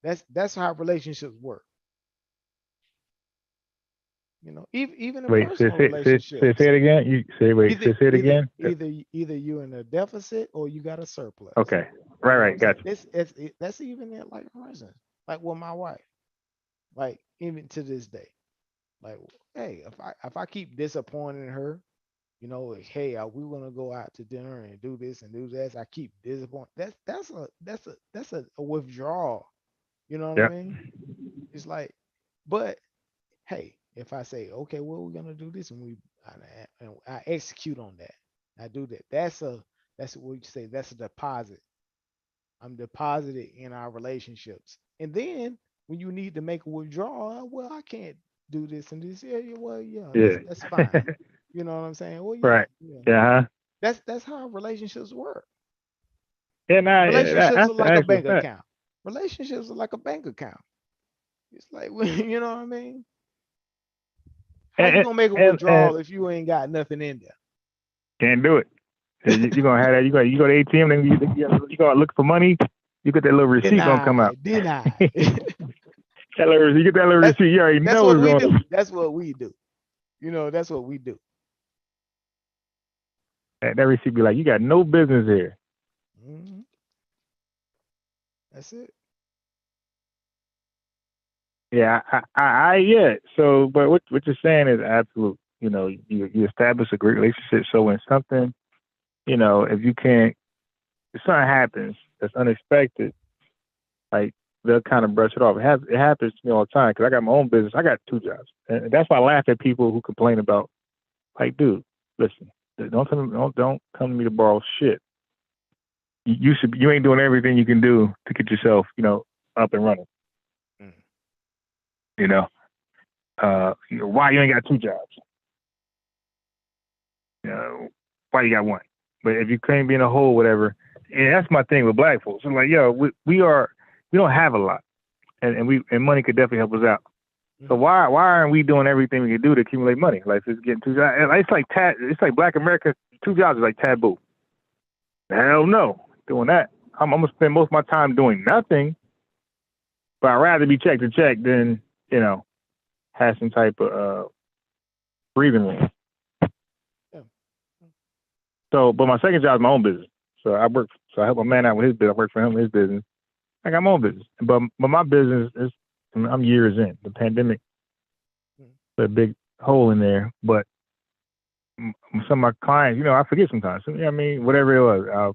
That's how relationships work. You know, even in Wait, personal relationships, say it again. You say wait, say it again. either you in a deficit or you got a surplus. Okay, You know what right, I'm saying? gotcha. That's even it. Like for instance, like with my wife, like even to this day, like hey, if I keep disappointing her, you know, like, hey, we want to go out to dinner and do this and do that. I keep disappointing. That's a withdrawal. You know what I Yep. mean? It's like, but hey, if I say, okay, well, we're gonna do this, and I execute on that, I do that. That's what you say. That's a deposit. I'm deposited in our relationships, and then when you need to make a withdrawal, well, I can't do this and this. Yeah, well, yeah, Yeah. that's fine. You know what I'm saying? Well, yeah, Right. yeah. Yeah. Huh? That's how relationships work. Yeah. Nah. Yeah, Relationships that's are the like a actual bank fact. account. Relationships are like a bank account. It's like you know what I mean? How you And, gonna make a and withdrawal if you ain't got nothing in there? can't do it. You're gonna have that. You go to ATM and you go look for money. You get that little receipt gonna come out. Deny. That little, you get that little That's receipt. You already that's know what what's we going do. on. That's what we do. You know, that's what we do. That receipt be like, you got no business here. Mhm. That's it. Yeah, yeah. So, but what you're saying is absolute. You know, you establish a great relationship. So when something, you know, if something happens that's unexpected, like they'll kind of brush it off. It happens to me all the time because I got my own business. I got 2 jobs, and that's why I laugh at people who complain about, like, dude, listen, don't come to me to borrow shit. You ain't doing everything you can do to get yourself, you know, up and running. Mm. You know, why you ain't got 2 jobs? You know, why you got 1? But if you can't be in a hole, whatever, and that's my thing with black folks. I'm like, yo, we don't have a lot, and money could definitely help us out. So why aren't we doing everything we can do to accumulate money? Like just getting 2 jobs. It's like Black America. 2 jobs is like taboo. Hell no, doing that. I'm gonna spend most of my time doing nothing. But I'd rather be check to check than, you know, have some type of breathing room. Yeah. So, but my second job is my own business. So I help my man out with his business. I work for him with his business. I got my own business. But my business is, I'm years in. The pandemic put a big hole in there. But some of my clients, you know, I forget sometimes. You know what I mean? Whatever it was,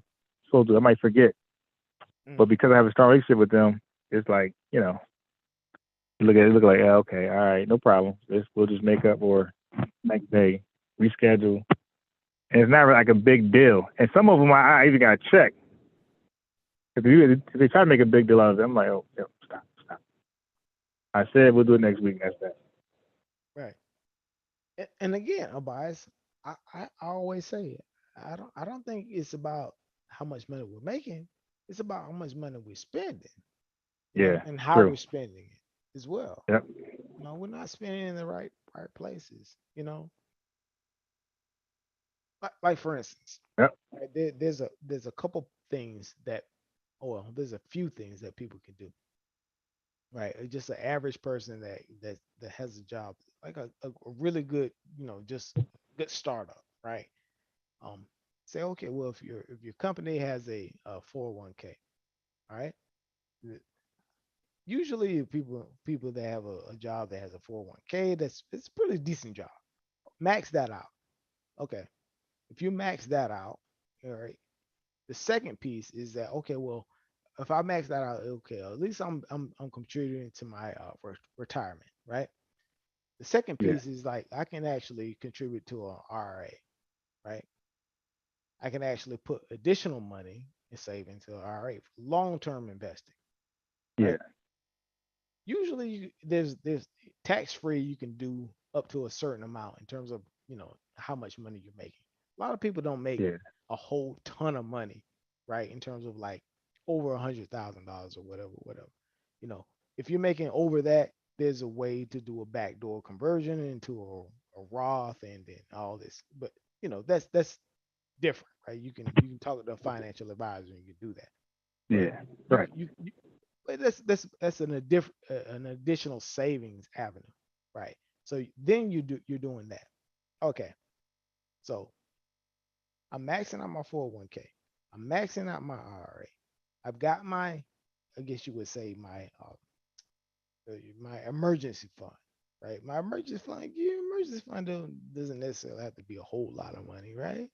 I might forget. But because I have a strong relationship with them, it's like, you know, you look like, yeah, okay, all right, no problem. We'll just make up or next day, reschedule. And it's not really like a big deal. And some of them I even got to check. If they try to make a big deal out of it, I'm like, oh, yo, stop. I said we'll do it next week. That's that. Right. And again, Abias, I always say it. I don't think it's about how much money we're making. It's about how much money we're spending. You know, Yeah, and how true. we're spending it as well. Yep. You know, we're not spending in the right places. You know, like for instance, Yep. right, there's a couple things that, well, there's a few things that people can do. Right, just an average person that has a job, like a really good, you know, just good startup, right? Um, Say, okay, well, if your company has a 401k, all right. Usually people that have a job that has a 401k, it's a pretty decent job. Max that out. Okay. If you max that out, all right. The second piece is that, okay, well, if I max that out, okay, at least I'm contributing to my retirement, right? The second Yeah. piece is like I can actually contribute to an IRA, right? I can actually put additional money and save into an IRA for long-term investing, Yeah. right? Usually there's tax free you can do up to a certain amount in terms of, you know, how much money you're making. A lot of people don't make Yeah. a whole ton of money, right? In terms of like over $100,000 or whatever. You know, if you're making over that, there's a way to do a backdoor conversion into a Roth and then all this. But you know, that's different, right? You can talk to a financial advisor and you can do that. But Yeah. Right. but that's an additional savings avenue, right? So then you're doing that. Okay, so I'm maxing out my 401k. I'm maxing out my IRA. I've got my, I guess you would say my emergency fund, right? My emergency fund, doesn't necessarily have to be a whole lot of money, right?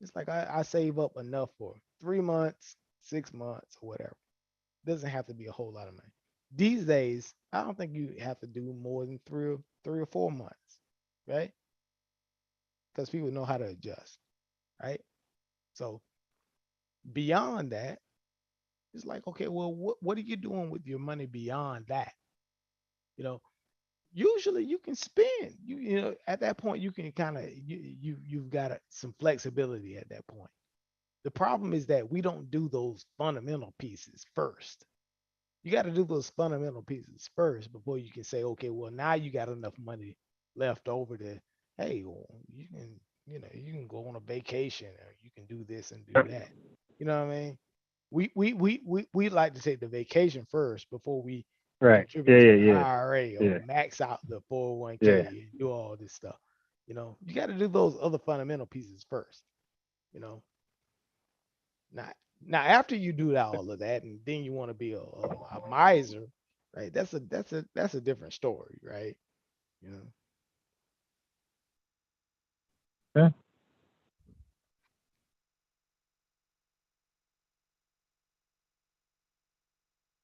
It's like I save up enough for 3 months, 6 months, or whatever. Doesn't have to be a whole lot of money. These days, I don't think you have to do more than 3 or 4 months, right? Because people know how to adjust, right? So beyond that, it's like, okay, well, what are you doing with your money beyond that? You know, usually you can spend. You know, at that point, you can kind of you've got some flexibility at that point. The problem is that we don't do those fundamental pieces first. You got to do those fundamental pieces first before you can say, okay, well, now you got enough money left over to, hey, well, you can go on a vacation or you can do this and do that. You know what I mean? We like to take the vacation first before we Right. contribute Yeah, to yeah, the yeah. IRA or Yeah. max out the 401k Yeah. and do all this stuff. You got to do those other fundamental pieces first. You know, now, now after you do all of that, and then you want to be a miser, right? That's a different story, right? You know, Yeah.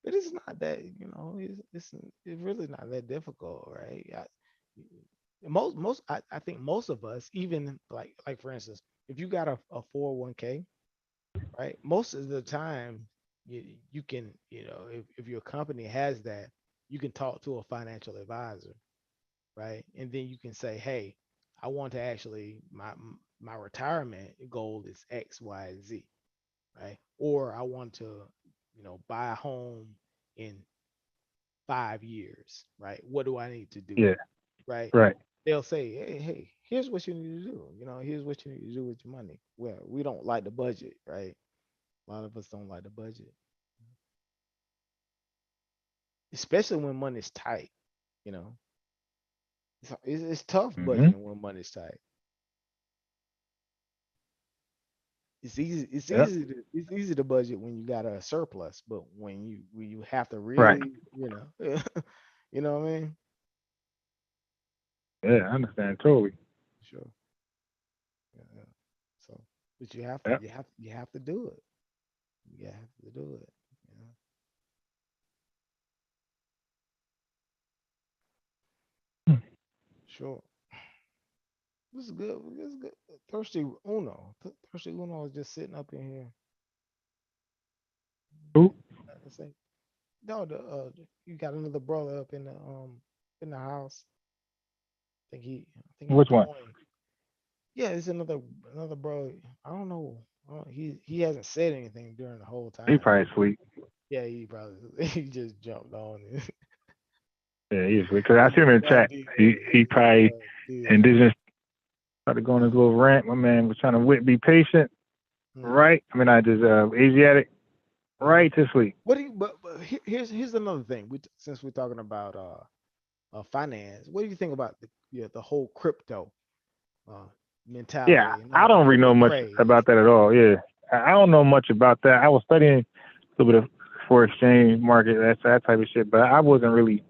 but it's not that, it's really not that difficult, right? I think most of us, even like for instance, if you got a 401k, right? Most of the time, you can, if your company has that, you can talk to a financial advisor, right? And then you can say, hey, I want to actually my retirement goal is X, Y, and Z, right? Or I want to, buy a home in 5 years, right? What do I need to do, Yeah. right? Right. They'll say, hey, here's what you need to do. Here's what you need to do with your money. Well, we don't like the budget, right? A lot of us don't like the budget, especially when money's tight. You know, it's tough Mm-hmm. budgeting when money's tight. It's easy. Yep. It's easy to budget when you got a surplus, but when you have to Right. really, you know what I mean? Yeah, I understand totally. Sure. Yeah, yeah. So, but you have to, Yep. you have to do it. You have to do it. You know? Hmm. Sure. This is good. This is good. Thirsty Uno. Thirsty Uno is just sitting up in here. Who? I say, no, you got another brother up in the house. I think he Which one? joined. Yeah, it's another brother. I don't know. He hasn't said anything during the whole He time. probably sleep. Yeah, he probably he just jumped on it. Yeah, he's because I He see him in the that chat. dude, He probably dude. indigenous started going his little rant. My man was trying to be patient, Mhm, right? I mean, I just Asiatic, mhm. right to sleep. What do you? But here's another thing. Since we're talking about finance, what do you think about the whole crypto uh Yeah, mentality and I all the don't really know crypto much craze? about that at all. Yeah, I don't know much about that. I was studying a little bit of for exchange market, that type of shit, but I wasn't really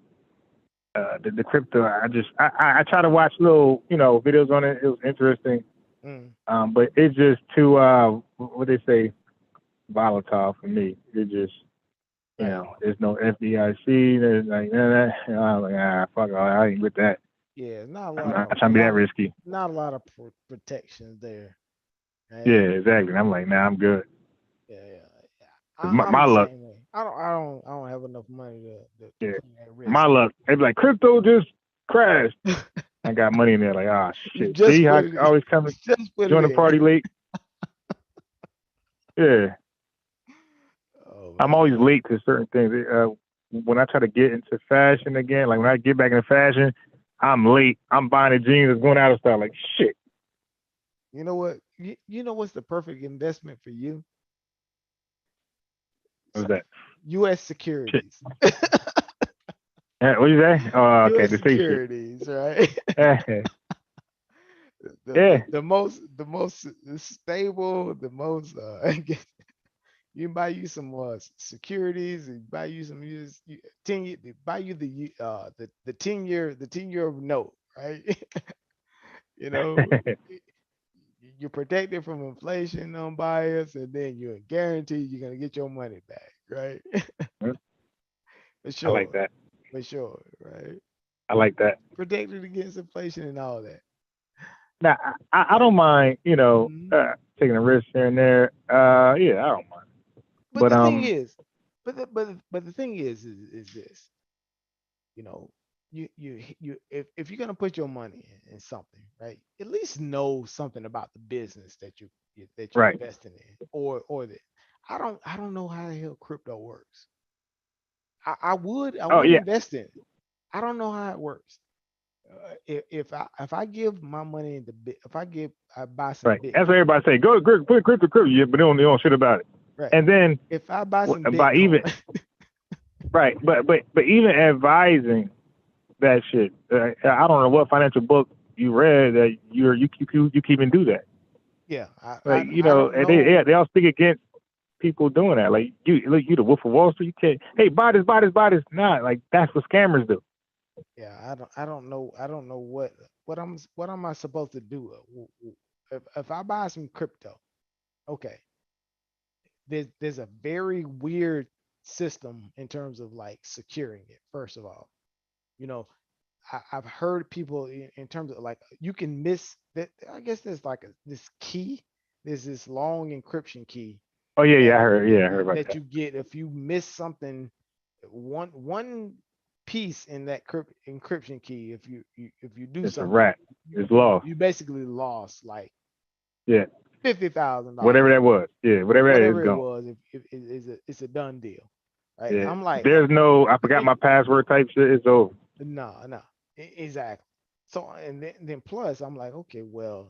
the crypto. I try to watch little videos on it. It was interesting, Mm, but it's just too what they say volatile for me. It just right. there's no FDIC. There's like none of that. I'm like fuck all. I ain't with that. Yeah, not a I'm lot not of trying to be that risky. not a lot of protections there, Yeah, right? exactly. I'm like, nah, I'm good. Yeah, yeah, yeah. 'Cause I'm my the luck, same way. I don't have enough money to yeah, put in that my risk. luck. They be like, crypto just crashed. I got money in there. Like, ah, You shit. just See how put I it. always come to Just put it join the in. party late? Yeah, Oh I'm man. always late to certain things. When I try to get into fashion again, like when I get back into fashion, I'm late. I'm buying the jeans that's going out of style. Like, shit. You know what? You know what's the perfect investment for you? What's that? U.S. Shit. securities. What you say? Oh, okay. U.S. The safe shit. securities, right? Yeah. The most stable, the most you can buy you some securities, and buy you some US 10 year, they buy you the 10-year note, right? you know, you're protected from inflation on bias, and then you're guaranteed you're gonna get your money back, right? For I like sure, that. for sure, right? I like that. Protected against inflation and all that. Now, I don't mind, Mhm. taking a risk here and there. Yeah, I don't mind. But But the thing is, but the thing is this, you know, if you're gonna put your money in something, right? At least know something about the business that you're right. investing in, or that I don't know how the hell crypto works. I Oh would yeah. invest in it. I don't know how it works. If I give my money into I buy some Right. That's what Bitcoin, everybody say. Go to crypto. Yeah, but they don't shit about it. right? And then If I buy some by even Bitcoin, right, but even advising that shit. I don't know what financial book you read that you can even do that. yeah, Like I don't and know. they all speak against people doing that. Like you the Wolf of Wall Street. You can't. Hey, buy this, buy this, buy this. Nah, like that's what scammers do. Yeah, I don't know. I don't know what am I supposed to do? If I buy some crypto, okay, there's a very weird system in terms of like securing it. First of all, you know, I've heard people in terms of like you can miss that. I guess there's like this key. There's this long encryption key Oh yeah, that I heard about that that. you get if you miss something. One piece in that encryption key. If you do It's a something, rat. It's lost. you basically lost like Yeah, $50,000. whatever that was. Yeah, whatever that is Whatever it gone. was, if it's a done deal, right? Yeah, I'm like, there's no I forgot my password type shit. It's over. no, exactly. So and then plus, I'm like, okay, well,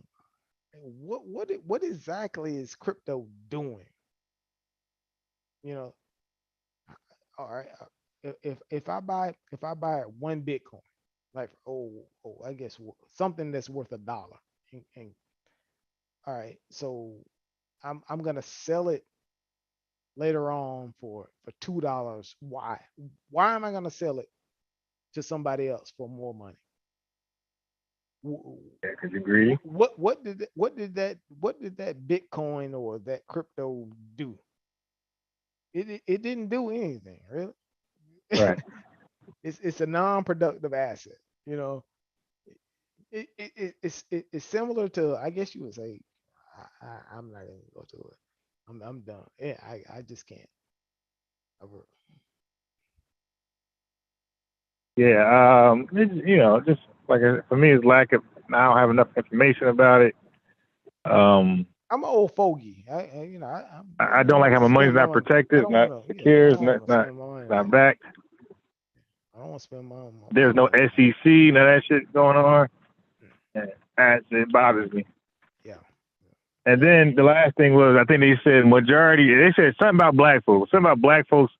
what exactly is crypto doing? You know, all right. If I buy one Bitcoin, like I guess something that's worth $1, and all right, so I'm gonna sell it later on for $2. Why? Why am I gonna sell it to somebody else for more money? Yeah, because you're greedy. What did that Bitcoin or that crypto do? It didn't do anything really. Right. It's a non-productive asset. You know, it's similar to, I guess you would say, I'm not gonna go to it. I'm done. Yeah, I just can't. Yeah. Just like for me, it's lack of. I don't have enough information about it. I'm an old fogey. I I don't don't like want how to my money's spend my not money. I protected, don't not want to. Yeah, I secured, don't want to spend my money not like that. backed. I don't want to spend my There's no money. SEC, none of that shit going on. And it bothers me. Yeah. And then the last thing was, I think they said majority. They said something about black folks. Something about black folks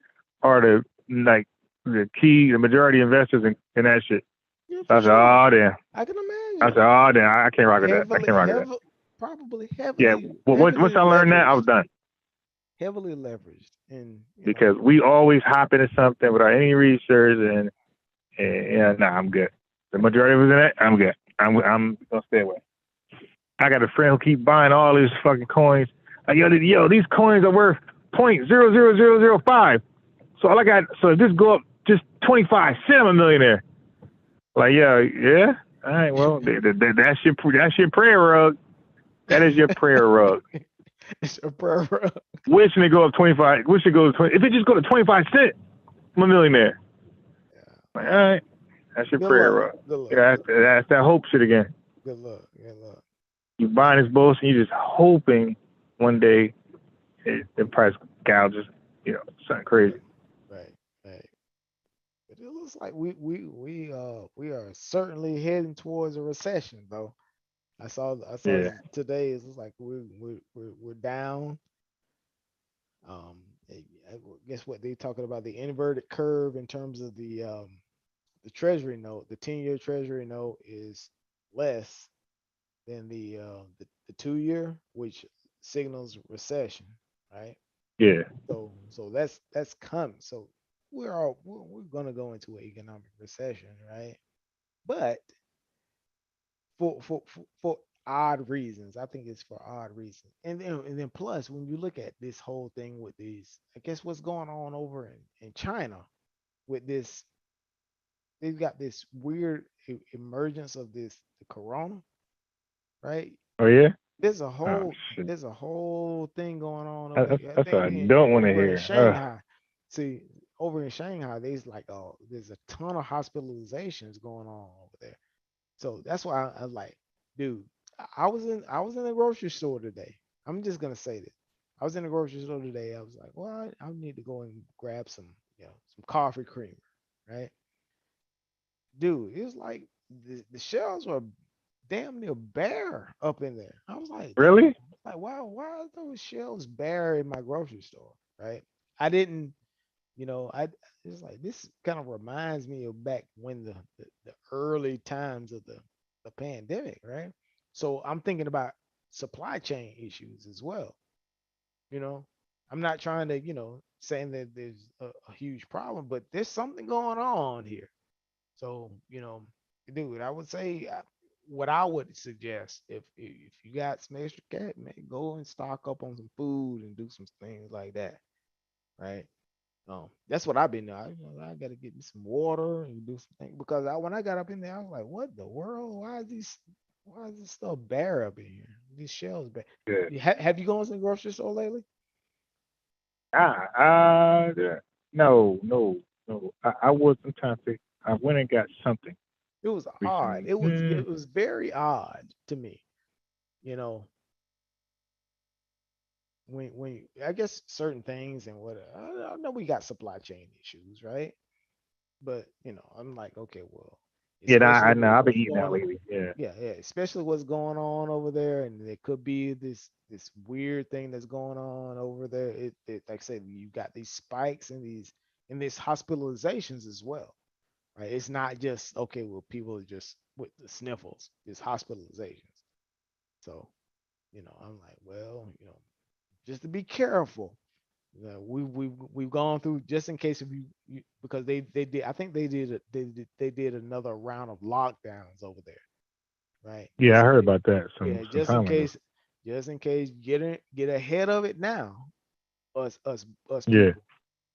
are the key, the majority investors in that shit. Yeah, So I for said, sure. oh damn. I can I said, imagine. oh damn. I can't rock with that. I Heavily, can't rock with that. probably Yeah. heavily, Well, once heavily I learned that, I was leveraged, done heavily leveraged, and because we always hop into something without any research, and yeah, nah, I'm good. The majority was in it. I'm good. I'm gonna stay away. I got a friend who keep buying all these fucking coins. Like, yo, these coins are worth 0.00005. So all I got, so if this go up just 25 cents, I'm a millionaire. Like, yeah. All right, well, that's your prayer rug. That is your prayer rug. it's a prayer rug. Wishing it go up 25. Wish it goes 20. If it just go to 25 cents, I'm a millionaire. Yeah. Like, all right, that's your Good prayer luck. rug. Good luck. Yeah, that's that hope shit again. Good luck. Good luck. You buying this bullshit, you just hoping one day the price gouges, something crazy. Right. But it looks like we are certainly heading towards a recession, though. I saw Yeah. today. It's like we're down. I guess what they talking about, the inverted curve in terms of the treasury note. The 10-year treasury note is less than the 2-year, which signals recession, right? Yeah. So that's coming. So we're gonna go into an economic recession, right? But for odd reasons. I think it's for odd reasons. And then plus when you look at this whole thing with these, I guess what's going on over in China with this, they've got this weird emergence of the corona, right? Oh yeah. There's a Oh whole shit. there's a whole thing going on over That's here. I that's what think I don't want to over in hear. Shanghai. See, over in Shanghai, there's a ton of hospitalizations going on over there. So that's why I like, dude. I was in the grocery store today. I'm just gonna say this. I was in the grocery store today. I was like, well, I need to go and grab some coffee creamer, right? Dude, it was like the shells were damn near bare up in there. I was like, Really? like, wow, why are those shells bare in my grocery store? Right? I didn't, I it's like this kind of reminds me of back when the early times of the pandemic, right? So I'm thinking about supply chain issues as well. You know, I'm not trying to, saying that there's a huge problem, but there's something going on here. So, dude, I would say what I would suggest if you got some extra cash, man, go and stock up on some food and do some things like that, right? That's what I've been doing. I got to get me some water and do something because when I got up in there, I was like, "What the world? Why is this stuff bare up in here? These shells bare." Yeah. Have you gone to the grocery store lately? Yeah. No. I was sometimes I went and got something It was odd. recently. It was very odd to me. You know, when I guess certain things and what I know we got supply chain issues, right? But I'm like, okay, well, Yeah, nah, I especially know. with I've been what's eating that going on. lately. Yeah. Yeah, especially what's going on over there, and there could be this weird thing that's going on over there. It like I said, you got these spikes and these hospitalizations as well, right? It's not just okay, well, people are just with the sniffles, it's hospitalizations. So, I'm like, well, just to be careful. We've gone through just in case if because they did I think they did another round of lockdowns over there, right? Yeah, I heard about that Yeah, some time ago. just in case, get ahead of it now. Us Yeah. people,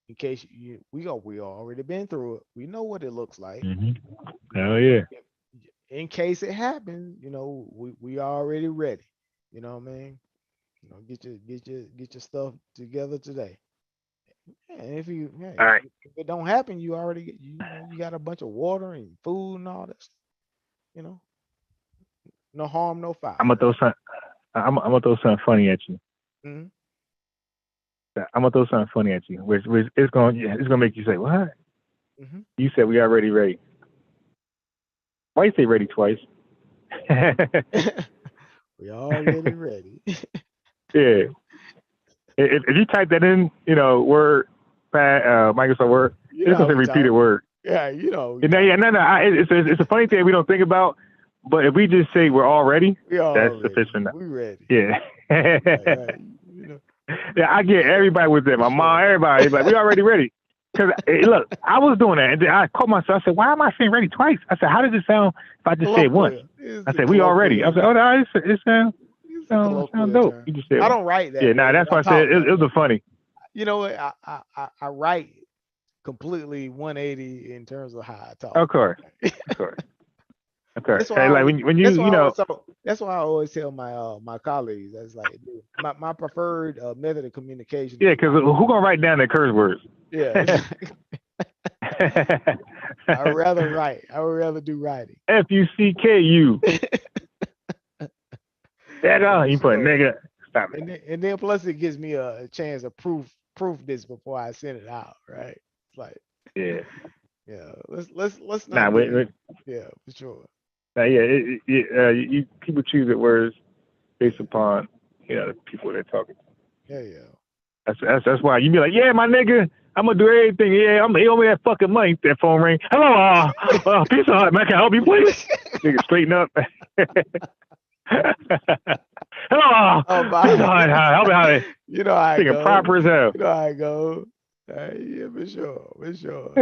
in case we already been through it. We know what it looks like. Hell yeah. In case it happens, we already ready. You know what I mean? Get your stuff together today. Yeah, and All right. if it don't happen, you already you got a bunch of water and food and all that. You know, no harm, no foul. I'm gonna throw some. I'm gonna throw something funny at you. Mhm. I'm gonna throw something funny at you, which it's gonna make you say, "What?" Mhm. You said we already ready. Why you say ready twice? We already ready. Yeah. If you type that in, Word, Microsoft Word, You know it's gonna how say we repeated talk. word. Yeah, you know how we And talk. yeah, no. It's a funny thing we don't think about, but if we just say we're all ready, We all that's ready. sufficient. We ready. Yeah. Right. Yeah, I get everybody with them. For My mom, sure. everybody. Like, we already ready. Because, look, I was doing that, and then I caught myself. I said, why am I saying ready twice? I said, how does it sound if I just say it once? Colloquial. It's I the said, we all ready. I colloquial said, term. oh, no, it It's a sound colloquial dope. term. You just said I one. don't write Yeah, that way, that's but I why I said talk that it was way. a funny. You know what? I write completely 180 in terms of how I talk. Of course. That's why Hey, I like always, when you, that's why I always tell my colleagues, that's like, dude, my preferred method of communication yeah, is because writing. who gonna write down the curse words? Yeah, I'd rather write. I would rather do writing. FUCKU. Nigga, you put Sure. nigga. Stop it. And then plus it gives me a chance to proof this before I send it out, right? It's like, Yeah. yeah, let's Nah, not do that. Yeah, for sure. You people choose the words based upon the people they're talking to. Yeah. That's why you be like, yeah, my nigga, I'm gonna do everything. Yeah, I'm he owe me that fucking money. That phone ring. Hello, peace out, man. Can I help you, please? Nigga, straighten up. Hello, Oh, peace out. Help me out. You know how it Thinking goes. proper as hell. You know how it goes. Yeah, for sure.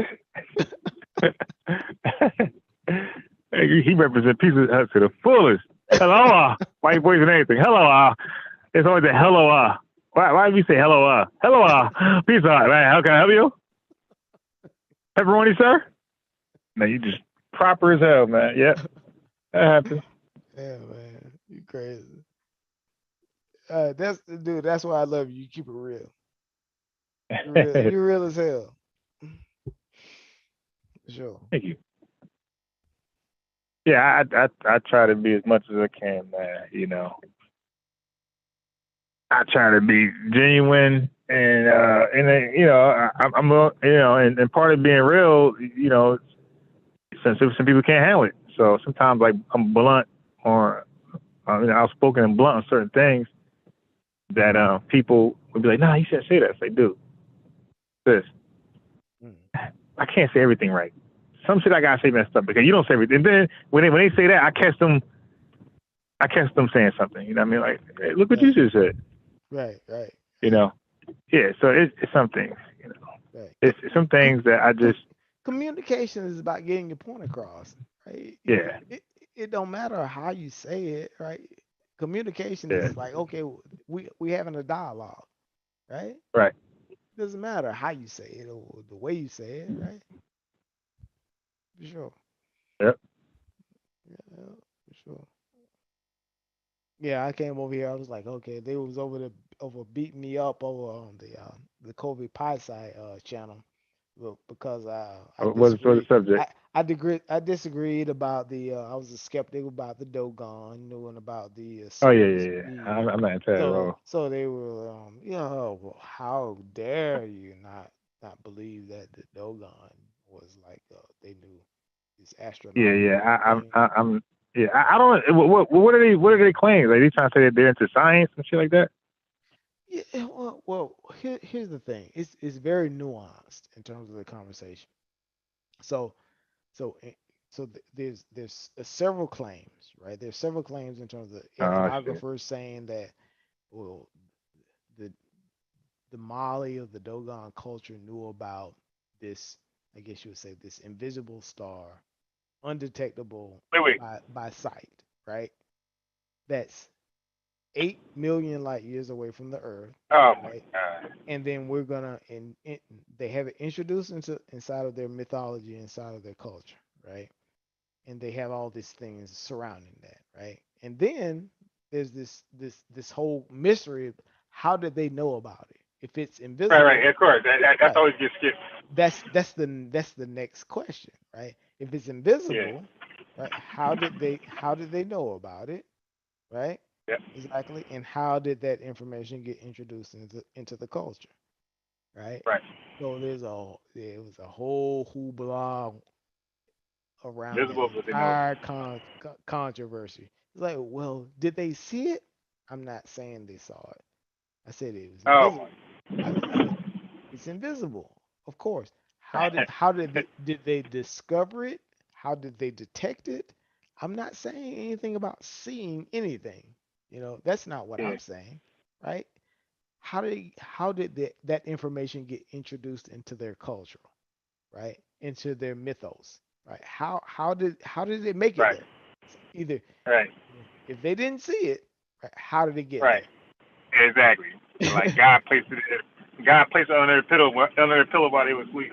Hey, he represents peace to the fullest. Hello, white boys and anything. Hello, it's always a hello. Why do you say hello? Hello, peace out, man. How can I help you? Pepperoni, sir? No, you just proper as hell, man. Yep, that happens. Yeah, man, you crazy. That's why I love you. You keep it real. You're real as hell. For sure. Thank you. Yeah, I try to be as much as I can, man. I try to be genuine, and I'm and part of being real, some people can't handle it. So sometimes like I'm blunt or outspoken and blunt on certain things that people would be like, nah, you shouldn't say that. It's like, dude, this I can't say everything right. Some shit I gotta say messed up because you don't say everything. And then when they say that, I catch them saying something. You know what I mean? Like, hey, look what you just said. Right. You know? Yeah. So it's some things. You know, Right. it's some things that I just Communication is about getting your point across, right? yeah. It don't matter how you say it, right? Communication Yeah. is like, okay, we having a dialogue, right? Right. It doesn't matter how you say it or the way you say it, right? For sure. Yep. Yeah, for sure. Yeah, I came over here. I was like, okay, they was over beating me up over on the Kobe Pi side channel, because I What's the disagreed. subject? I disagreed about I was a skeptic about the Dogon, and about the Oh yeah, Sirius yeah, yeah. B. I'm not into that at all. So they were, well, how dare you not believe that the Dogon was like they knew this Yeah, astronomical yeah. thing. I'm yeah. I don't. What are they claiming? Like they trying to say that they're into science and shit like that? Yeah, well, here's the thing. It's very nuanced in terms of the conversation. So so eh, there's several claims, right? There's several claims in terms of Oh shit. ethnographers saying that, well, the the Mali of the Dogon culture knew about this, I guess you would say, this invisible star, undetectable Wait. by sight, right? That's 8 million light years away from the Earth, Oh my right? God. And then we're gonna they have it introduced inside of their mythology, inside of their culture, right? And they have all these things surrounding that, right? And then there's this whole mystery of how did they know about it? If it's invisible, Right. Of course. That's right? always gets skipped. That's the next question, right? If it's Yeah. invisible, right? How did they know about it, right? Yep. Exactly. And how did that information get introduced into the culture, right? Right. So there was a whole hoopla around that Visible, but they know. entire controversy. It's like, well, did they see it? I'm not saying they saw it. I said it was Oh invisible. my. I said it's invisible. Of course. Did they discover it? How did they detect it? I'm not saying anything about seeing anything. That's not what Yeah. I'm saying, right? How did that information get introduced into their culture, right? Into their mythos, right? How did it make it Right. there? Either Right. if they didn't see it, right, how did it get Right. Exactly. Like there? God placed it. God placed it under their pillow while they were asleep.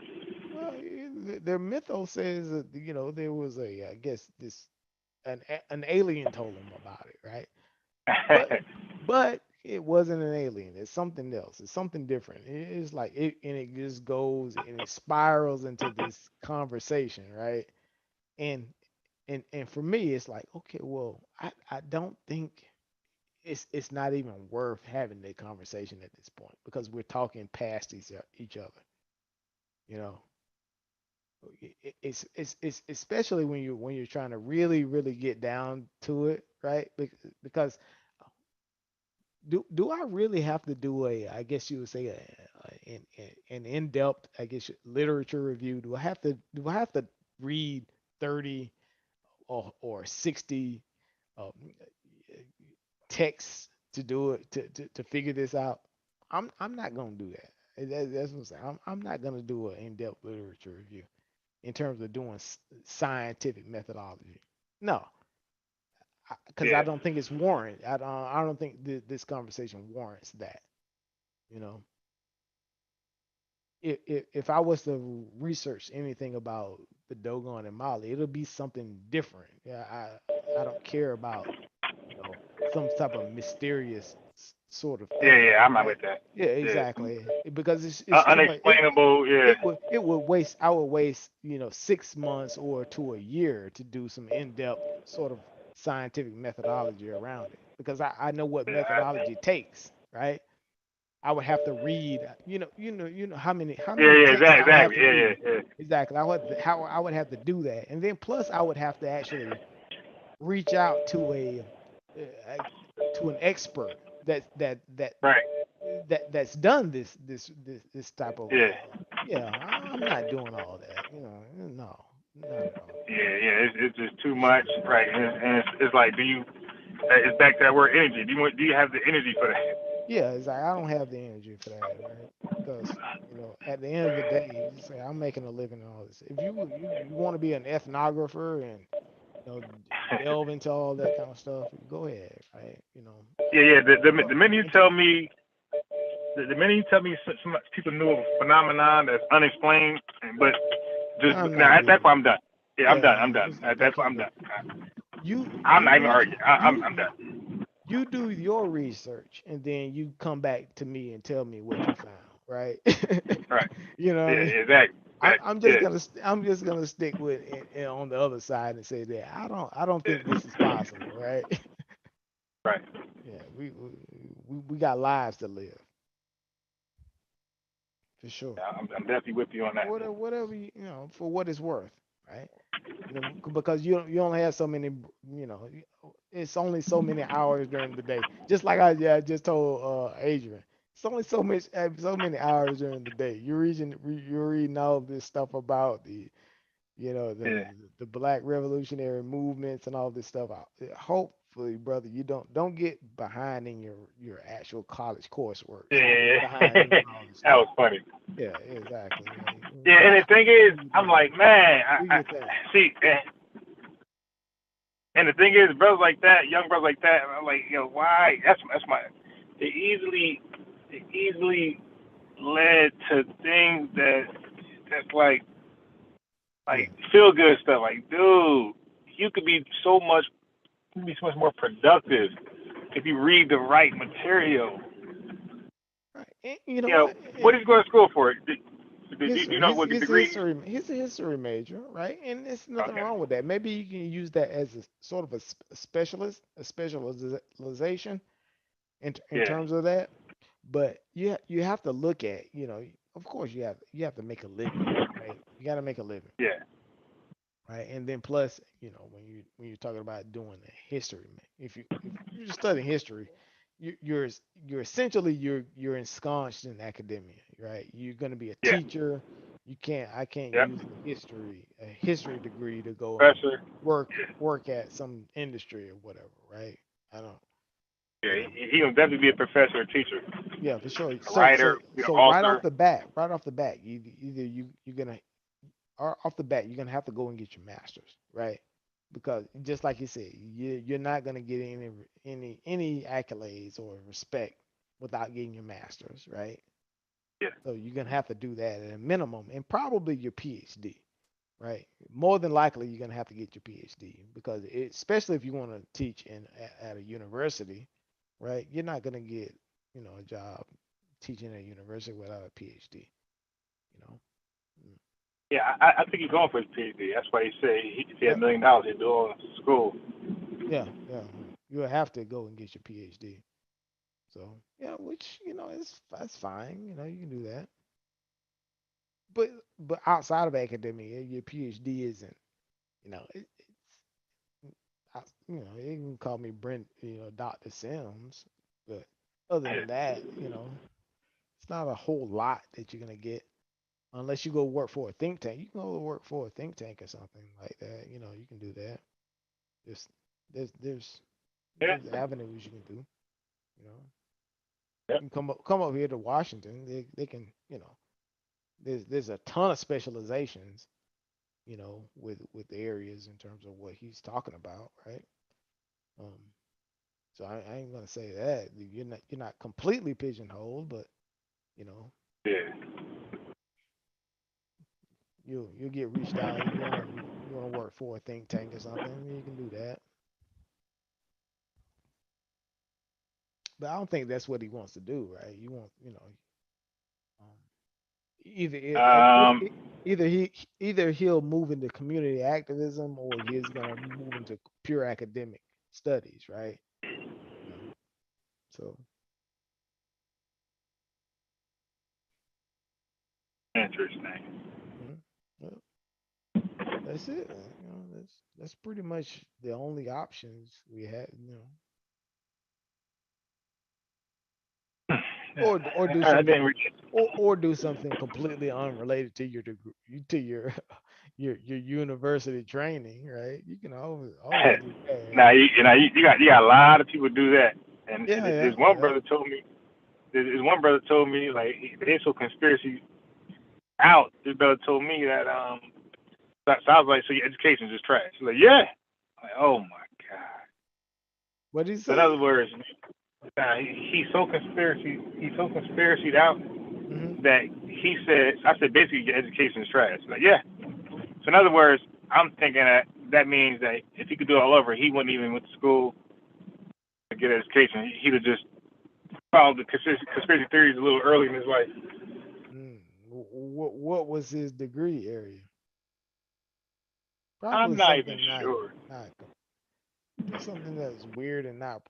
Well, their mythos says that there was I guess an alien told them about it, right? But it wasn't an alien. It's something else. It's something different. It's like and it just goes and it spirals into this conversation, right? And and for me, it's like, okay, well, I don't think it's not even worth having the conversation at this point because we're talking past each other, you know. It's especially when you're trying to really get down to it, right? Because do I really have to do I guess you would say an in-depth, I guess, literature review? Do I have to read 30 or 60 um, texts to do it to figure this out? I'm not gonna do that. That's what I'm saying. I'm not gonna do an in-depth literature review in terms of doing scientific methodology. No, because I Yeah. don't think it's warrant. I don't think this conversation warrants that. You know, if I was to research anything about the Dogon and Mali, it'll be something different. Yeah, I don't care about some type of mysterious sort of thing, Yeah. I'm not right? with that. Yeah, Yeah. exactly. Because it's too much. Unexplainable. Yeah. It would waste. I would waste 6 months or to a year to do some in-depth sort of scientific methodology around it because I know what Yeah. methodology takes, right? I would have to read, you know how Yeah, many yeah, texts I would have exactly. to Yeah, yeah, read. yeah. Exactly. I would have to do that. And then plus I would have to actually reach out uh, to an expert Right. that's done this type of Yeah. yeah, I'm not doing all that, no, not at all. Yeah, yeah. It's just too much. Right. And it's like, do you? It's back to that word energy. Do you have the energy for that? Yeah, it's like I don't have the energy for that, right? Because at the end of the day, you say I'm making a living and all this. If you want to be an ethnographer and delve into all that kind of stuff, go ahead, right? Yeah, yeah. But The minute you into tell me, the minute you tell me some people knew of a phenomenon that's unexplained, but just I'm now not at that dealing point with I'm done. Yeah, I'm done. yeah, I'm done. it's At like I that point can't I'm do done. I'm you not even arguing. I'm you done. you do your research and then you come back to me and tell me what you found, right? Right. You know what Yeah, I mean? exactly. Exactly. Yeah. I'm just gonna stick with it on the other side and say that I don't think Yeah. this is possible, right? Right. Yeah, we got lives to live for sure. Yeah, I'm definitely with you on that. Whatever for what it's worth, right? Because you only have so many, it's only so many hours during the day. Just like I just told Adrian, it's only so many hours during the day. You're reading all this stuff about you know the Yeah. the black revolutionary movements and all this stuff. Hopefully, brother, you don't get behind in your actual college coursework. Yeah, Don't get yeah, behind yeah. in all this That stuff. was funny. Yeah, exactly. Yeah, and the thing is, Do I'm your like, man, do I your thing. see, and the thing is, brothers like that, young brothers like that, I'm like, why? That's my. It easily led to things that's Yeah. like feel good stuff. Like, dude, you could be so much more productive if you read the right material. Right. And you know You know, what? what did you go to school for? Do you History. know what the degree? He's a history major, right? And there's nothing Okay. wrong with that. Maybe you can use that as a sort of a specialization in Yeah. terms of that. But you have to look at, of course you have to make a living, right? You got to make a living, Yeah. right? And then plus, when you're talking about doing a history, if you're just studying history, you're essentially you're ensconced in academia, right? You're going to be a Yeah. teacher. I can't Yep. use a history degree to go and Professor. Yeah. work at some industry or whatever, right? I don't, Yeah. you know. He'll definitely be a professor or teacher, Yeah, for sure. a So writer, so so author. right off the bat, either you're gonna or off the bat you're gonna have to go and get your master's, right? Because just like you said, you're not gonna get any accolades or respect without getting your master's, right? Yeah. So you're gonna have to do that at a minimum, and probably your PhD, right? More than likely, you're gonna have to get your PhD because especially if you want to teach at a university, right? You're not gonna get a job teaching at a university without a PhD. You know. Mm. Yeah. I think he's going for his PhD. That's why he said if he had Yeah, $1 million, he'd do all in school. yeah. You'll have to go and get your PhD. So yeah, which that's fine. You can do that. But outside of academia, your PhD isn't. You can call me Brent, Dr. Sims, but other than that, it's not a whole lot that you're gonna get unless you go work for a think tank. You can go work for a think tank or something like that. You can do that. There's there's there's Yeah. there's avenues you can do. You know, Yeah. you can come up here to Washington. They can, there's a ton of specializations, with areas in terms of what he's talking about, right? Um, so I ain't gonna say that you're not completely pigeonholed, but you know Yeah. you'll get reached out. You wanna work for a think tank or something, you can do that. But I don't think that's what he wants to do, right? You want, um, either Um. either either he'll move into community activism or he's gonna move into pure academic studies, right? You know, so Interesting. Well, that's it. You know, that's pretty much the only options we had. You know, or do I something didn't read or do something completely unrelated to your degree, to your your university training, right? You can always do that. now you got a lot of people do that, and Yeah, yeah, there's one yeah. brother told me like they're so conspiracy out. This brother told me that so I was like, so your education is just trash. He's like, yeah. I'm like, oh my god. What did he So in say? other words, he's so conspiracied out Hmm. that he said, I said basically your education is trash. Like, yeah. So in other words, I'm thinking that means that if he could do it all over, he wouldn't even went to school to get education. He'd have just followed the conspiracy theories a little early in his life. What was his degree area? I'm Probably not even something sure. just something that's weird and not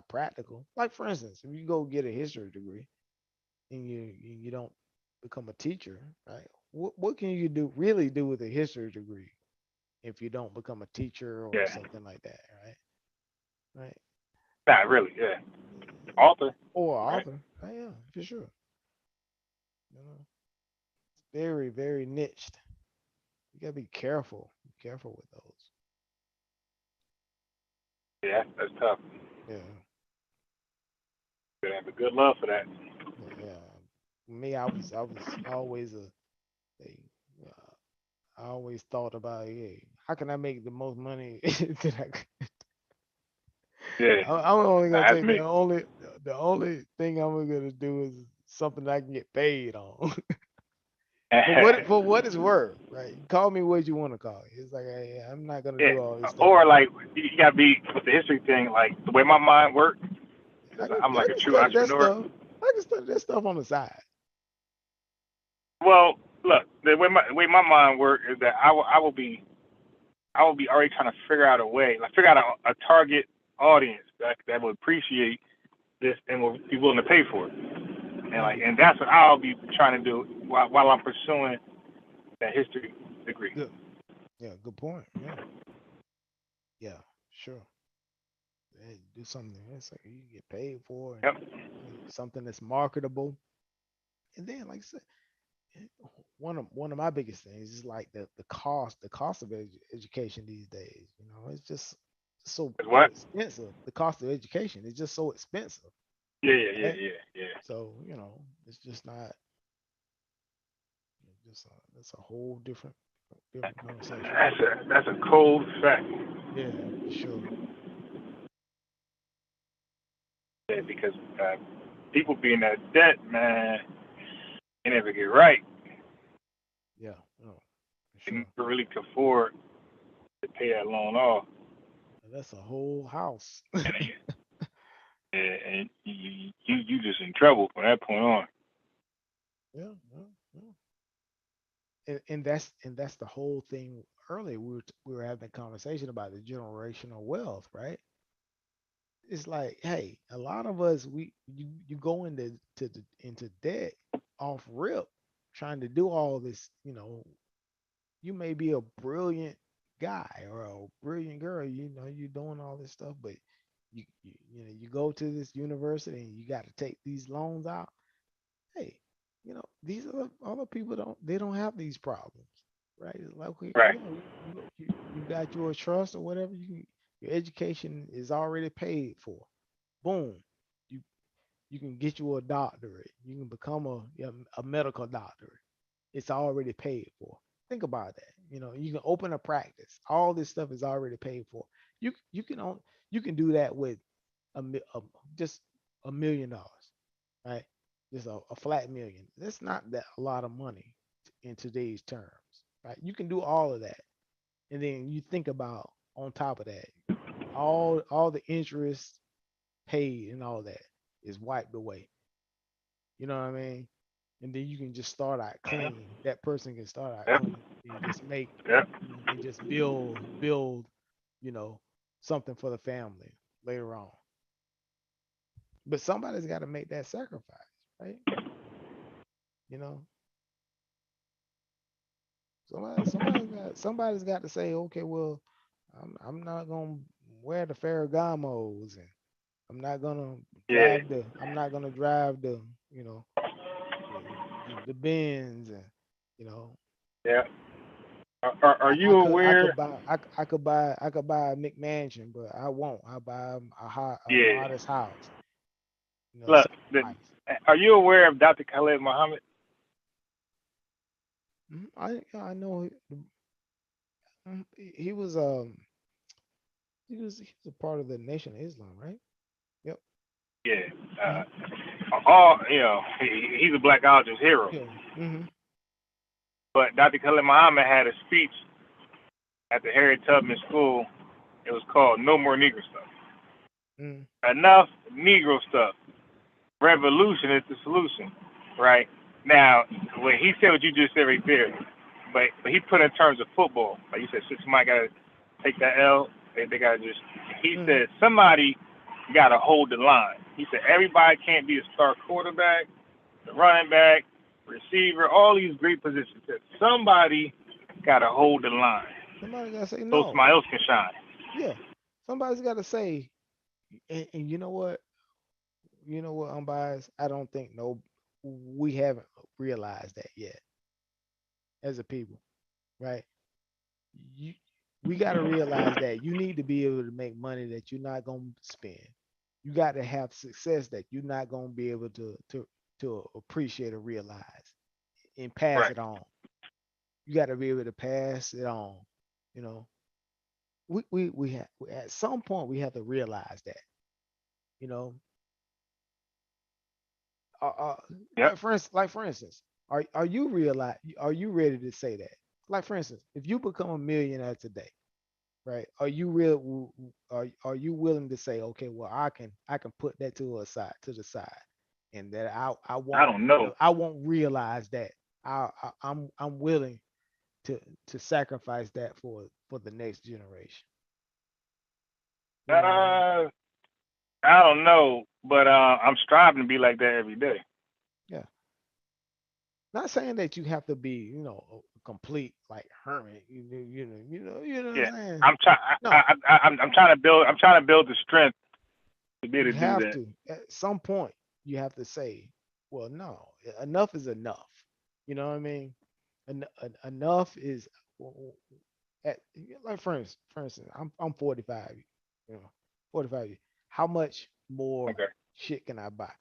practical. Like for instance, if you go get a history degree and you don't become a teacher, right? What can you really do with a history degree if you don't become a teacher or Yeah. something like that, right? Right. Not really, yeah. Author. Or Right. author. Oh, yeah, for sure. You know, very, very niched. You gotta be careful. Be careful with those. Yeah, that's tough. Yeah. You have a good love for that. Yeah. Me, I was always a I always thought about, hey, how can I make the most money that I could? Yeah. I'm only gonna That's take me. the only thing I'm gonna do is something I can get paid on. For what it's worth, right? Call me what you want to call it. It's like, hey, I'm not gonna Yeah. do all this stuff. Or like you gotta be with the history thing, like the way my mind works, because I'm I like a can true study that entrepreneur. stuff. I can study that stuff on the side. Well, look, the way my mind works is that I will be already trying to figure out a way, like figure out a target audience that will appreciate this and will be willing to pay for it. And that's what I'll be trying to do while I'm pursuing that history degree. Good. Yeah, good point. Yeah. Yeah, sure. Hey, do something that's like you get paid for and Yep. something that's marketable. And then, like I said, one of my biggest things is like the cost of education these days. You know, it's just so Is so what? expensive. The cost of education is just so expensive, right? Yeah. So it's just not. Just that's a whole different conversation. That's a cold fact. Yeah, for sure. Yeah, because people be in that debt, man, they never get right. Yeah, no, for They sure. never really can afford to pay that loan off. That's a whole house. And and you just in trouble from that point on. Yeah, yeah, yeah. And that's the whole thing. Earlier, we were having a conversation about the generational wealth, right? It's like, hey, a lot of us you go into debt off rip, trying to do all this. You may be a brilliant guy or a brilliant girl. You're doing all this stuff, but you go to this university and you got to take these loans out. Hey, these other people don't have these problems, right? It's like, okay, Right. yeah, you got your trust or whatever. Your education is already paid for. Boom, you you can get you a doctorate. You can become a medical doctorate. It's already paid for. Think about that. You can open a practice. All this stuff is already paid for. You can do that with just $1 million, right? Just a flat million. That's not that a lot of money in today's terms, right? You can do all of that, and then you think about on top of that, all the interest paid and all that is wiped away. You know what I mean? And then you can just start out clean. That person can start out Yep. clean and just make Yep. and just build, you know, something for the family later on. But somebody's got to make that sacrifice, right? You know, Somebody's got to say, okay, well, I'm not gonna wear the Ferragamos, and Yeah, I'm not gonna drive the, you know, the Benz, and you know, yeah. Are you I aware? could buy I could buy a McMansion, but I won't. I buy a Yeah. modest house, you know, Look, something nice. are you aware of Dr. Khalid Muhammad? I know he was he was a part of the Nation of Islam, right? Yep. Yeah. Hmm. All he's a Black Algebra hero. Yeah. Hmm. But Dr. Khalid Muhammad had a speech at the Harriet Tubman School. It was called "No More Negro Stuff." Mm. Enough Negro stuff. Revolution is the solution, right? Now, when he said what you just said right there, but he put it in terms of football. Like you said, somebody got to take that L. They got to just. He Hmm. said somebody got to hold the line. He said everybody can't be a star quarterback, the running back, receiver, all these great positions. He said somebody got to hold the line Somebody gotta say so no. somebody else can shine. Yeah. Somebody's gotta say, and you know what? You know what, unbiased? I don't think we haven't realized that yet as a people, right? You We gotta realize that you need to be able to make money that you're not gonna spend. You got to have success that you're not gonna be able to appreciate or realize and pass Right. it on. You got to be able to pass it on. You know, we have at some point we have to realize that. You know, uh, uh, Yep. like for instance, are you ready to say that? Like for instance, if you become a millionaire today, right? Are you willing to say, okay, well, I can put that to the side, and that I don't know. I won't realize that I'm willing to sacrifice that for the next generation. You know what I mean? Uh, I don't know, but I'm striving to be like that every day. Yeah. Not saying that you have to be, a complete like hermit. You know what Yeah, I'm saying? I'm trying. No, I'm trying to build. I'm trying to build the strength to be you able to do have that. to at some point you have to say, well, no, enough is enough. You know what I mean? Enough is at, like for instance, I'm 45. You know, 45. How much more Okay. shit can I buy?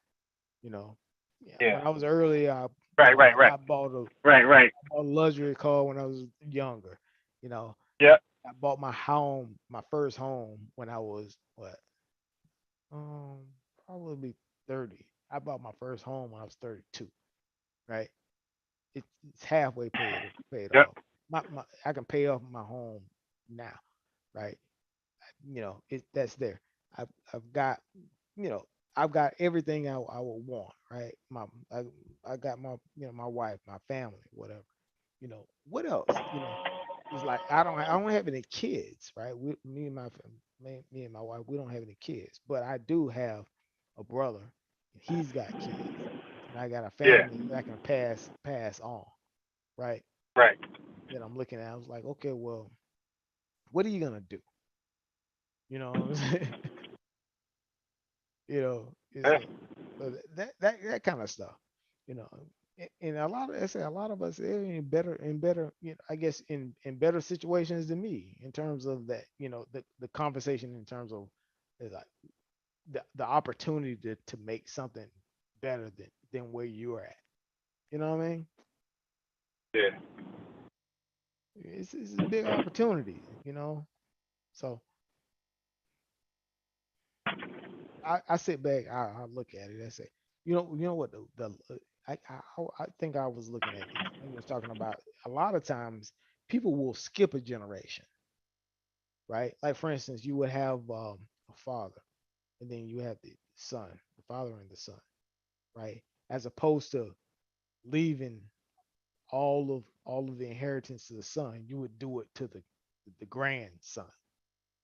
You know, yeah. Yeah. When I was early, Right. Right. Right. I bought Right. Right. a luxury car when I was younger. You know, I, Yeah. I bought my first home when I was what, um, probably 30. I bought my first home when I was 32. Right, it's halfway paid Yep. off. I can pay off my home now. Right, that's there. I've got, you know, I've got everything I would want, right? I got my, my wife, my family, whatever. What else? It's like I don't have any kids, right? Me and me and my wife, we don't have any kids, but I do have a brother, and he's got kids, and I got a Yeah. family that I can pass on, right? Right. That I'm looking at. I was like, okay, well, what are you gonna do? You know what I'm saying? It's Yeah. so that kind of stuff, you know. And I say a lot of us are in better, I guess in better situations than me in terms of that, the conversation in terms of like the opportunity to make something better than where you're at. You know what I mean? Yeah. It's a big opportunity, you know. So I sit back, I look at it, I say, you know what I think I was looking at this. I was talking about a lot of times people will skip a generation, right? Like for instance, you would have a father, and then you have the son, the father and the son, right? As opposed to leaving all of the inheritance to the son, you would do it to the grandson,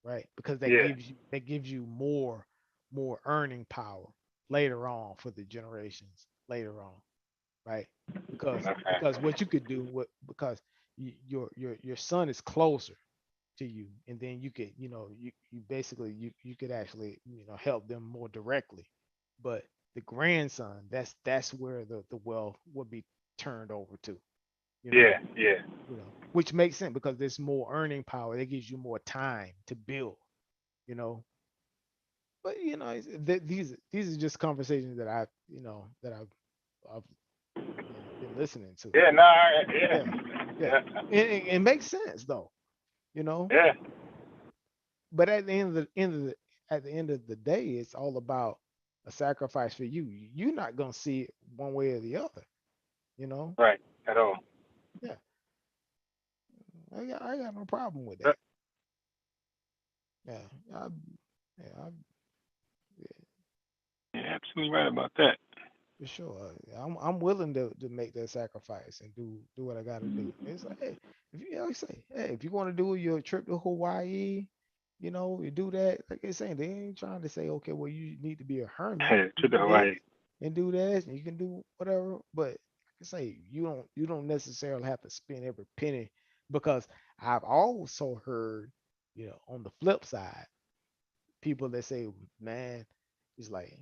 right? Because Yeah. that gives you more earning power later on for the generations later on, right? Because Okay. what you could do, because your son is closer to you, and then you could, you basically you could actually, help them more directly. But the grandson, that's where the wealth would be turned over to, you know, Yeah, yeah, which makes sense because there's more earning power. That gives you more time to build, you know. But these are just conversations that I've been listening to. yeah. No, yeah, Yeah, yeah. yeah, It makes sense though, you know. yeah. But at the end of the day, it's all about a sacrifice for you. You're not gonna see it one way or the other, you know. Right, at all. Yeah, I got no problem with Uh, that. Yeah, yeah, Yeah, absolutely right about that. for sure. I'm willing to make that sacrifice and do what I got to do. It's like, hey, if you always say, hey, if you want to do your trip to Hawaii, you do that. Like they're saying, they ain't trying to say, okay, well, you need to be a hermit. You to the do this Hawaii. and do that, and you can do whatever. But like I say, you don't necessarily have to spend every penny because I've also heard, on the flip side, people that say, man, it's like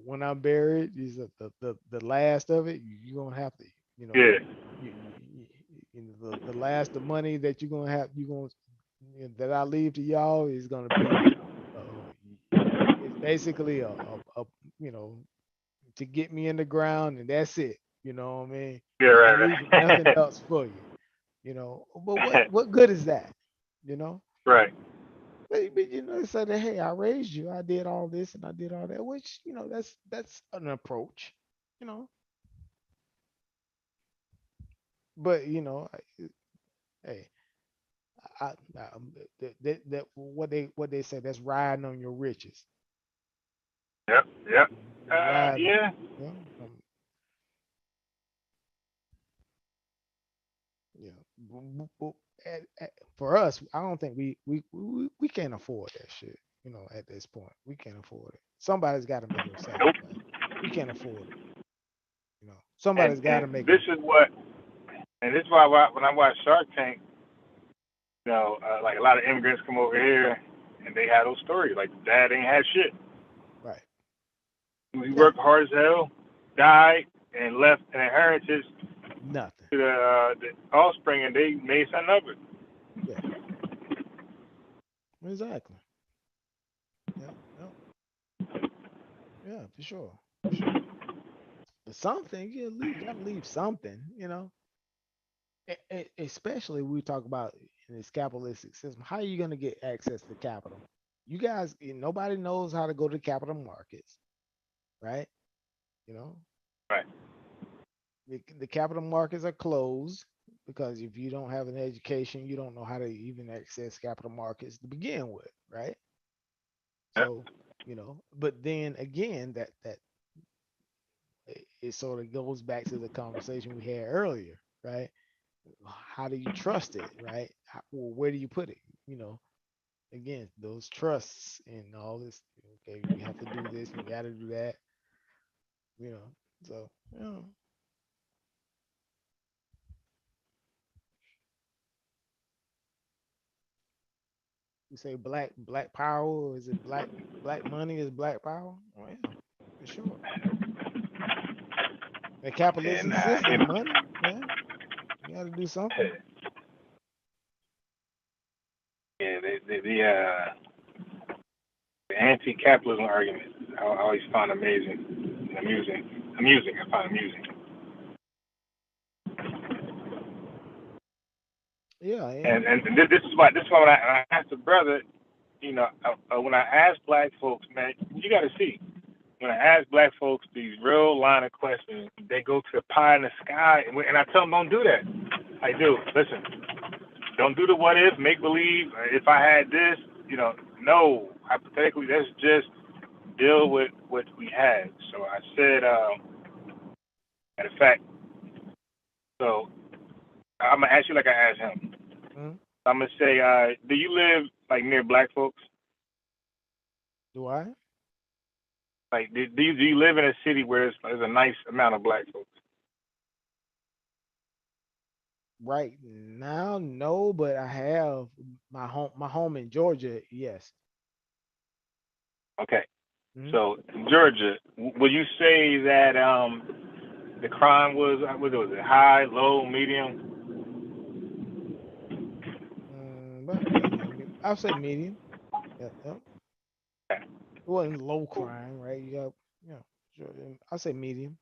when I'm buried, is the last of it. You're gonna have to, you know, Yeah, the last of money that you're gonna that I leave to y'all is gonna be, it's basically a you know to get me in the ground and that's it. You know what I mean? yeah, I right, ain't leaving nothing right, else for you. But what good is that? You know? right. But they said that, hey, I raised you, I did all this and I did all that, which that's an approach, you know. But hey, that what they say, that's riding on your riches. Yep, yep. You're riding, Yeah. you know. Yeah. For us, I don't think we can't afford that shit. At this point, we can't afford it. Somebody's got to make a Nope. sacrifice. We can't afford it. And Somebody's got to make this a. is what, and this is why when I watch Shark Tank, like a lot of immigrants come over here, and they have those stories. Like dad ain't had shit. Right. He Yeah. worked hard as hell, died, and left an inheritance Nothing. to the offspring, and they made something of it. Yeah. Exactly. Yeah. Yeah. Yeah. For sure. For sure. But something you gotta leave something. Especially we talk about in this capitalistic system. How are you gonna get access to capital? You guys, nobody knows how to go to capital markets, right? You know, Right. the capital markets are closed because if you don't have an education, you don't know how to even access capital markets to begin with, right? Yep. So, but then again, that it sort of goes back to the conversation we had earlier, right? How do you trust it, right? Well, where do you put it? Again, those trusts and all this. Okay, you have to do this, and you got to do that. You know, so you say black power, or is it black money is black power? Oh yeah, for sure. The And capitalistic system, money, yeah, you got to do something. yeah, the anti-capitalism argument I always find amazing, and amusing. I find amusing. Yeah, And this is why when I asked the brother, when I ask black folks, man, you got to see when I ask black folks these real line of questions, they go to the pie in the sky, and I tell them don't do that. I do. Listen, don't do the what if, make believe. If I had this, no, hypothetically, let's just deal with what we had. So I said, matter of fact, so I'm gonna ask you like I asked him. mhm. I'm gonna say, do you live like near black folks? Do I? Like, do you live in a city where there's a nice amount of black folks? Right now, no, but I have my home in Georgia, yes. Okay. Mhm. So Georgia, would you say that the crime was it high, low, medium? But I'll say medium. Yeah, yeah. Okay, It wasn't low cool. crime, right? You got, sure. I'll say medium.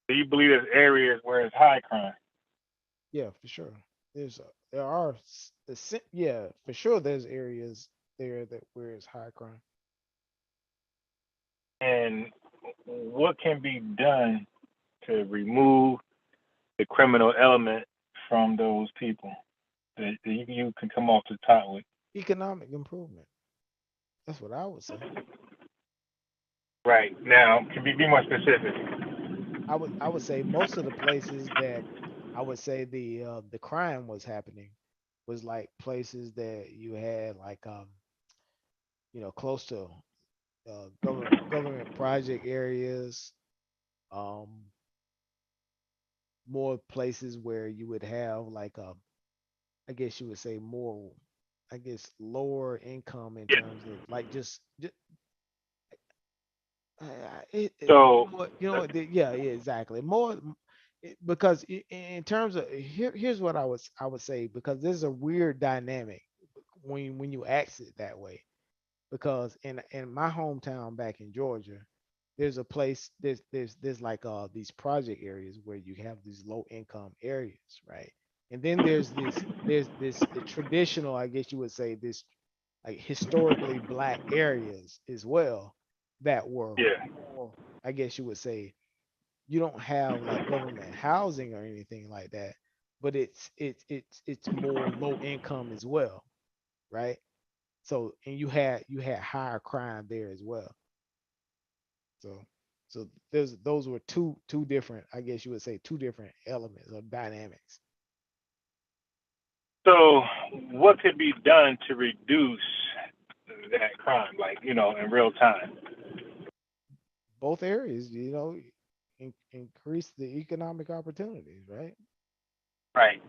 Do you believe there's areas where it's high crime? Yeah, for sure. There are yeah, for sure. There's areas there that where it's high crime. And what can be done to remove the criminal element from those people that you can come off the top with? Economic improvement. That's what I would say. Right. Now, can you be more specific? I would say most of the places that I would say the crime was happening was like places that you had like close to government project areas, um more places where you would have like I guess you would say more, I guess lower income in Yeah. terms of like just you So, know what, yeah, yeah, exactly, more because in terms of here's what I would say, because there's a weird dynamic when you ask it that way, because in my hometown back in Georgia, there's a place there's like these project areas where you have these low income areas, right? And then there's the traditional, I guess you would say, this like historically black areas as well that were yeah. more, I guess you would say, you don't have like government housing or anything like that, but it's more low income as well, right? So and you had higher crime there as well. So there's those were two different, I guess you would say, two different elements or dynamics. So, what could be done to reduce that crime, like in real time? Both areas, increase the economic opportunities, right? Right.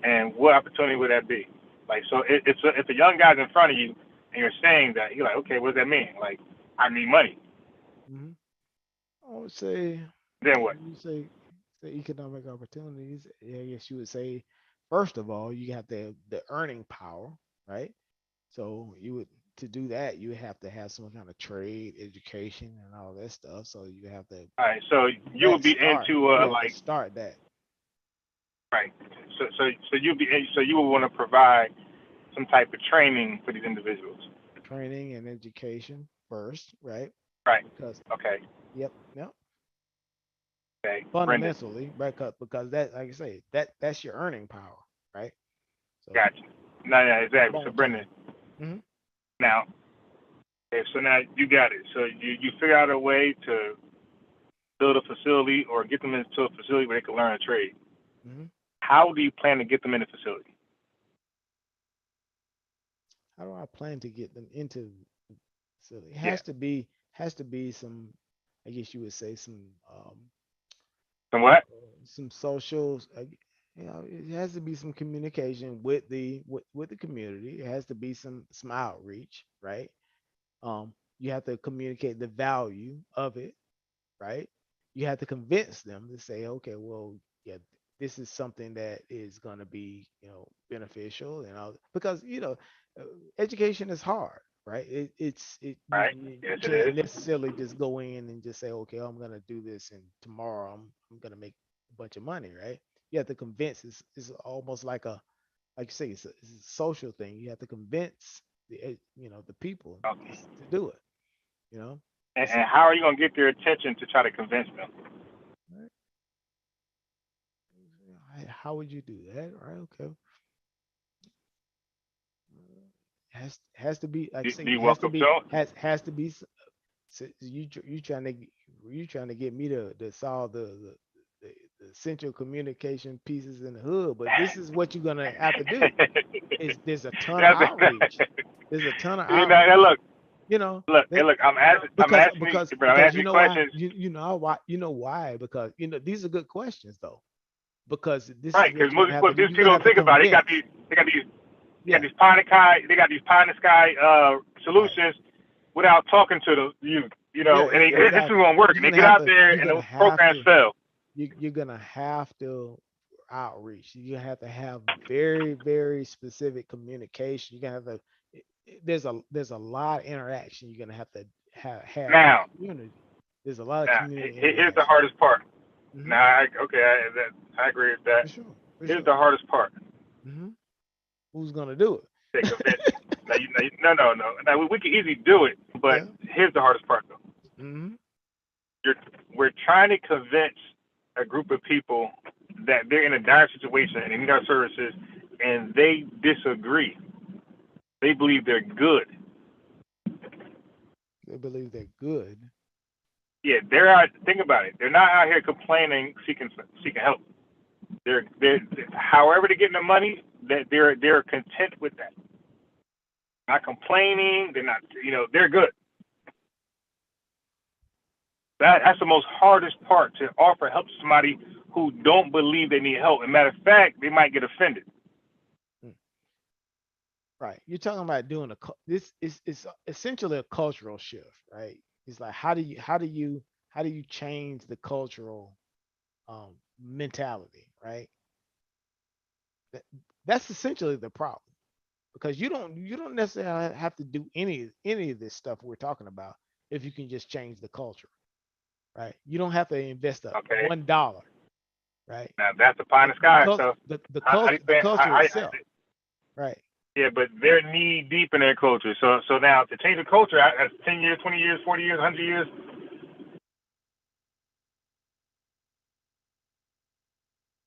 And what opportunity would that be? Like, so if a young guy's in front of you and you're saying that, you're like, okay, what does that mean? Like, I need money. hmm I would say, Then what? you say the economic opportunities. I guess you would say, first of all, you have the earning power, right? So you would, to do that, you have to have some kind of trade, education, and all that stuff. So you have to All right. So you would that be start. into You have to like, start that. right. So you would want to provide some type of training for these individuals. Training and education first, right? Right. Because Okay. yep, Okay. Brendan. fundamentally, right? Because that, like I say, that's your earning power, right? So Gotcha. No, yeah, exactly. So long Brendan, term. hmm now, okay, so now you got it. So you figure out a way to build a facility or get them into a facility where they can learn a trade. hmm How do you plan to get them in the facility? How do I plan to get them into the facility? It Yeah. has to be some, I guess you would say, Somewhat. some socials. It has to be some communication with the community. It has to be some outreach, right? You have to communicate the value of it, right? You have to convince them to say, okay, well, yeah, this is something that is going to be, beneficial, and all, because uh, education is hard, right? You, Right. you Yes, you it can't is. necessarily just go in and just say, okay, I'm going to do this, and tomorrow I'm going to make a bunch of money, right? You have to convince. It's almost like you say, it's a social thing. You have to convince the people Okay. to do it. You know, it's And how are you gonna get their attention to try to convince them? right. How would you do that? Right? Okay. Has to be, like I say, Do you has walk to up to be them? has to be. So you trying to get me to solve the, the central communication pieces in the hood, but this is what you're gonna have to do. Is there's a ton of outreach. There's a ton of Hey, outreach. look, You know hey, that look. I'm because asking because you, but I'm because asking you you know why questions. you know why, because these are good questions though. because this Right, is what because you're most gonna have to do. these You're people gonna don't have to think about it. convince. They got these Yeah, these pie in the sky, pie in the sky right. solutions without talking to the youth. Yeah, And this is exactly. gonna work. You're And they gonna get have out to. there You're and gonna those have programs to. fail. You're gonna have to outreach. You have to have very, very specific communication. You're gonna have to. There's a lot of interaction. You're gonna have to have with the Now, community. There's a lot of now community here's the interaction. hardest part. Hmm. Now, I agree with that. For sure. For Here's the sure. hardest part. Hmm. Who's gonna do They it? convince. No. Now we can easily do it, but Yeah. here's the hardest part though. Hmm. We're trying to convince a group of people that they're in a dire situation and they need our services, and they disagree. They believe they're good. They believe they're good. Yeah, they're out. Think about it. They're not out here complaining, seeking help. They're however they're getting the money, that they're content with that. Not complaining. They're not. They're good. That's the most hardest part, to offer help to somebody who don't believe they need help. And matter of fact, they might get offended. Mm. Right. You're talking about doing this is essentially a cultural shift, right? It's like how do you change the cultural mentality, right? That, that's essentially the problem, because you don't necessarily have to do any of this stuff we're talking about if you can just change the culture, right? You don't have to invest Okay. $1, right? Now that's the pie in the sky stuff. How do you The say? culture itself, right? Yeah, but they're knee deep in their culture. So now to change the culture, that's 10 years, 20 years, 40 years, 100 years.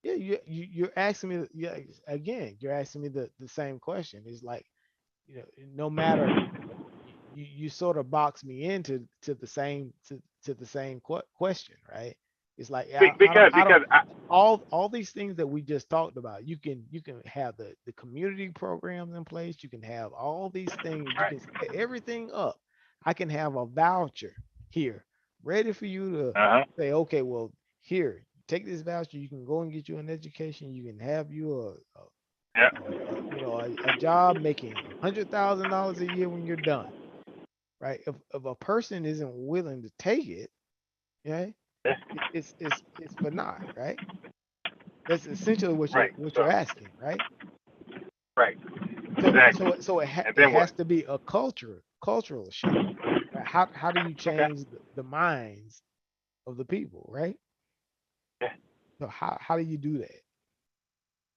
Yeah, you're asking me. Yeah, again, you're asking me the same question. It's like, no matter, you sort of box me into to the same question, right? It's like Because all these things that we just talked about. You can have the community programs in place. You can have all these things. You can set everything up. I can have a voucher here ready for you to say, okay, well, here, take this voucher. You can go and get you an education. You can have you a job making $100,000 a year when you're done, right? If a person isn't willing to take it, right, it's for naught, right? That's essentially what right. you're asking, right? Right. So Exactly. so And it then has what? to be a cultural shift. Right? How do you Okay. change the minds of the people, right? Yeah. So how do you do that?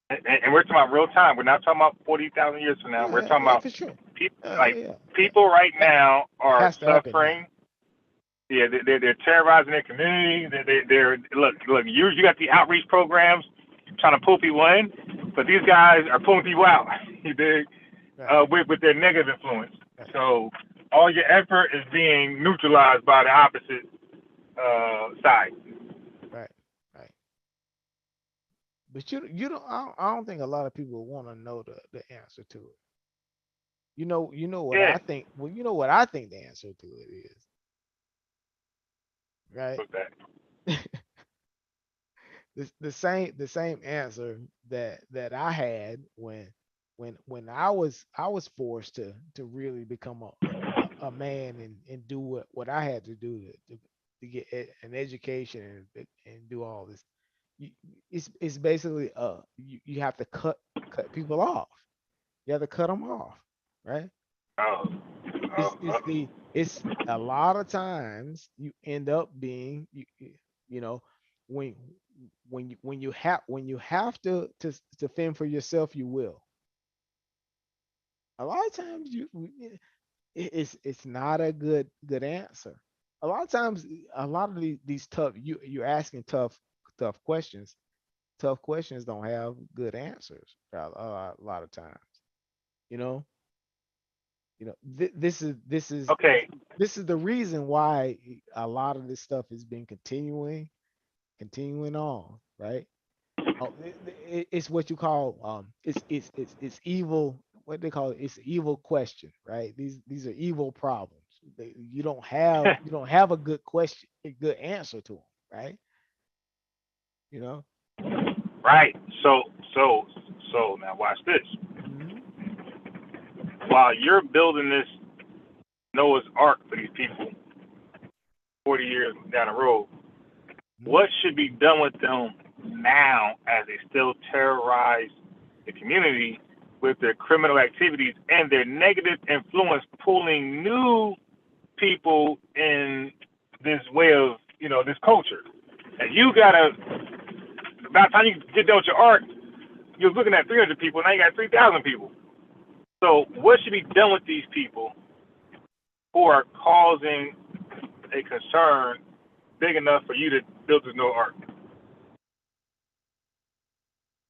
And we're talking about real time. We're not talking about 40,000 years from now. We're talking Yeah, about for sure. people. Yeah. People right now are Has to happen suffering. now. Yeah, they're terrorizing their community. They're look. You got the outreach programs trying to pull people in, but these guys are pulling people out. You dig? Right. With their negative influence. Right. So all your effort is being neutralized by the opposite side. Right. Right. But you don't I don't think a lot of people want to know the answer to it. You know what Yeah. I think. Well, you know what I think the answer to it is, right? With that. The same answer that I had when I was forced to really become a man and do what I had to do to get an education and do all this. It's basically you have to cut people off. You have to cut them off, right? Oh. It's a lot of times you end up being you know when when you have to fend for yourself, you will. A lot of times it's not a good answer. A lot of times, a lot of these tough you're asking tough questions. Tough questions don't have good answers a lot of times. You know, this is Okay. this is the reason why a lot of this stuff has been continuing on, right? Oh, it's what you call it's evil. What they call it? It's evil question, right? These are evil problems. You don't have a good question, a good answer to them, right? You know. Right. So now watch this. Mhm. While you're building this Noah's Ark for these people 40 years down the road, what should be done with them now as they still terrorize the community with their criminal activities and their negative influence pulling new people in this way of, this culture? And you gotta, by the time you get done with your art, you're looking at 300 people, now you got 3,000 people. So what should be done with these people who are causing a concern big enough for you to build this Noah Ark?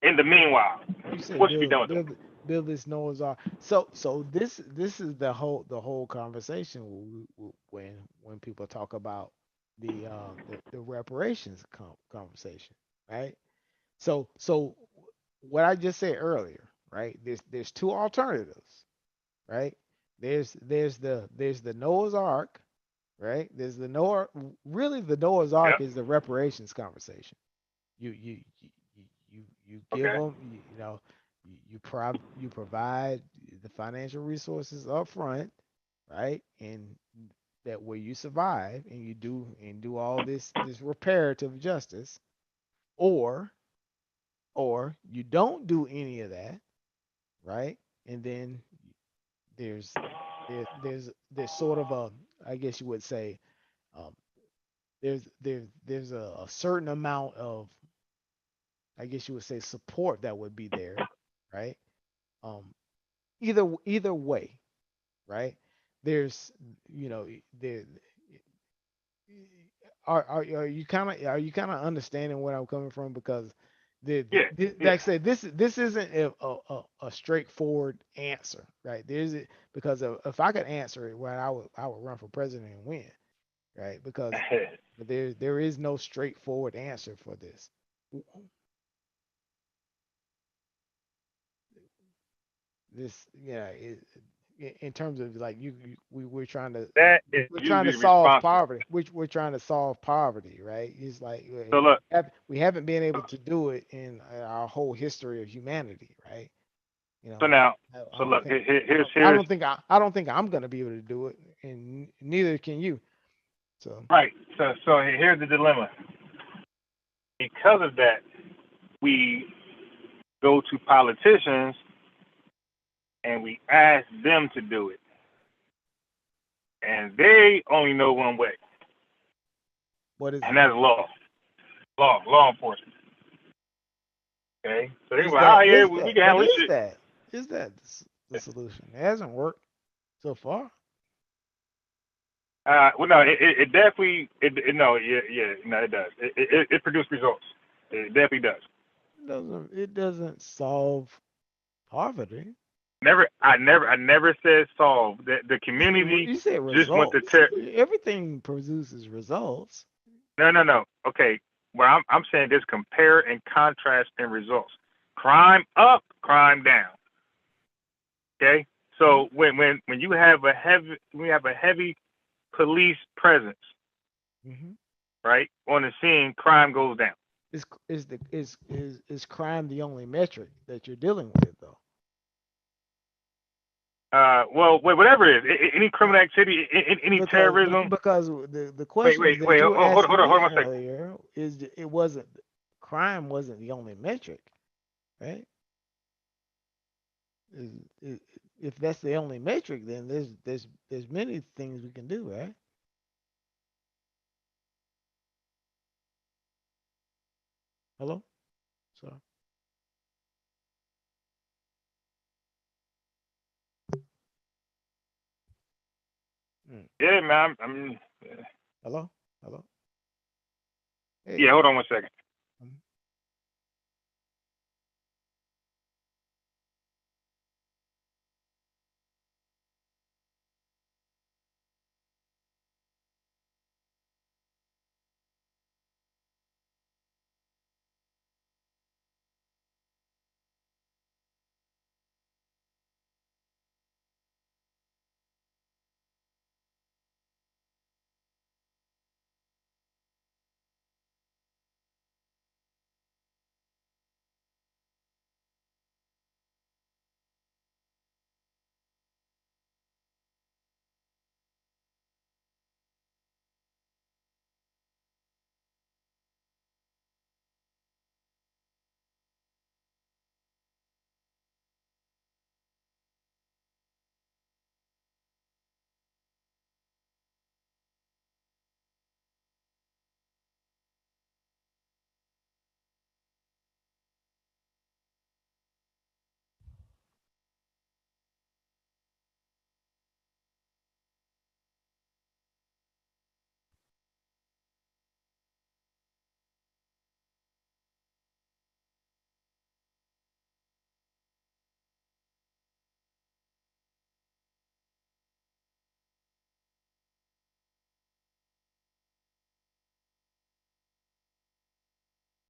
In the meanwhile, You say what should be done with them? build this Noah's Ark. So this is the whole conversation when people talk about the reparations conversation, right? So what I just said earlier, right? There's two alternatives, right? There's the Noah's Ark, right? There's the Noah. Really, the Noah's Ark Yep. is the reparations conversation. You give Okay. them, you provide the financial resources up front, right? And that way you survive and you do all this reparative justice, or you don't do any of that, right? And then there's there's sort of a, I guess you would say, um, there's a certain amount of, I guess you would say, support that would be there, right? Um, either way, right? There's, there are you kind of understanding where I'm coming from? Because Yeah. like I said, this isn't a straightforward answer, right? Because if I could answer it, well, I would run for president and win, right? Because there is no straightforward answer for this. This, in terms of like we're trying to That is usually solve responsible. poverty, which we're trying to solve poverty, right? It's like So look, we haven't been able to do it in our whole history of humanity, right? so now, I so don't look, think here's I don't think I'm gonna be able to do it, and neither can you. So right. So here's the dilemma. Because of that, we go to politicians and we ask them to do it, and they only know one way, what is and that's law enforcement. Okay, so they is go, oh that yeah, we can but handle this shit. is that the solution? It hasn't worked so far. Well, no, it definitely, no, yeah, no, it does. It produced results. It definitely does. It doesn't solve poverty. I never said solve. The community You said just went to results. tear. Everything produces results. No. Okay, well, I'm saying there's compare and contrast in results. Crime up, crime down. Okay, so when you have a heavy police presence, Hmm. right, on the scene, crime goes down. Is crime the only metric that you're dealing with, though? Well, whatever it is, any criminal activity, any terrorism. Because the questions that Wait. you were Hold asking on, me hold on 1 second. earlier is it wasn't crime wasn't the only metric, right? If that's the only metric, then there's many things we can do, right? Hello, so mm, Yeah, man. hello, hello. Hey, Yeah. Hold on 1 second.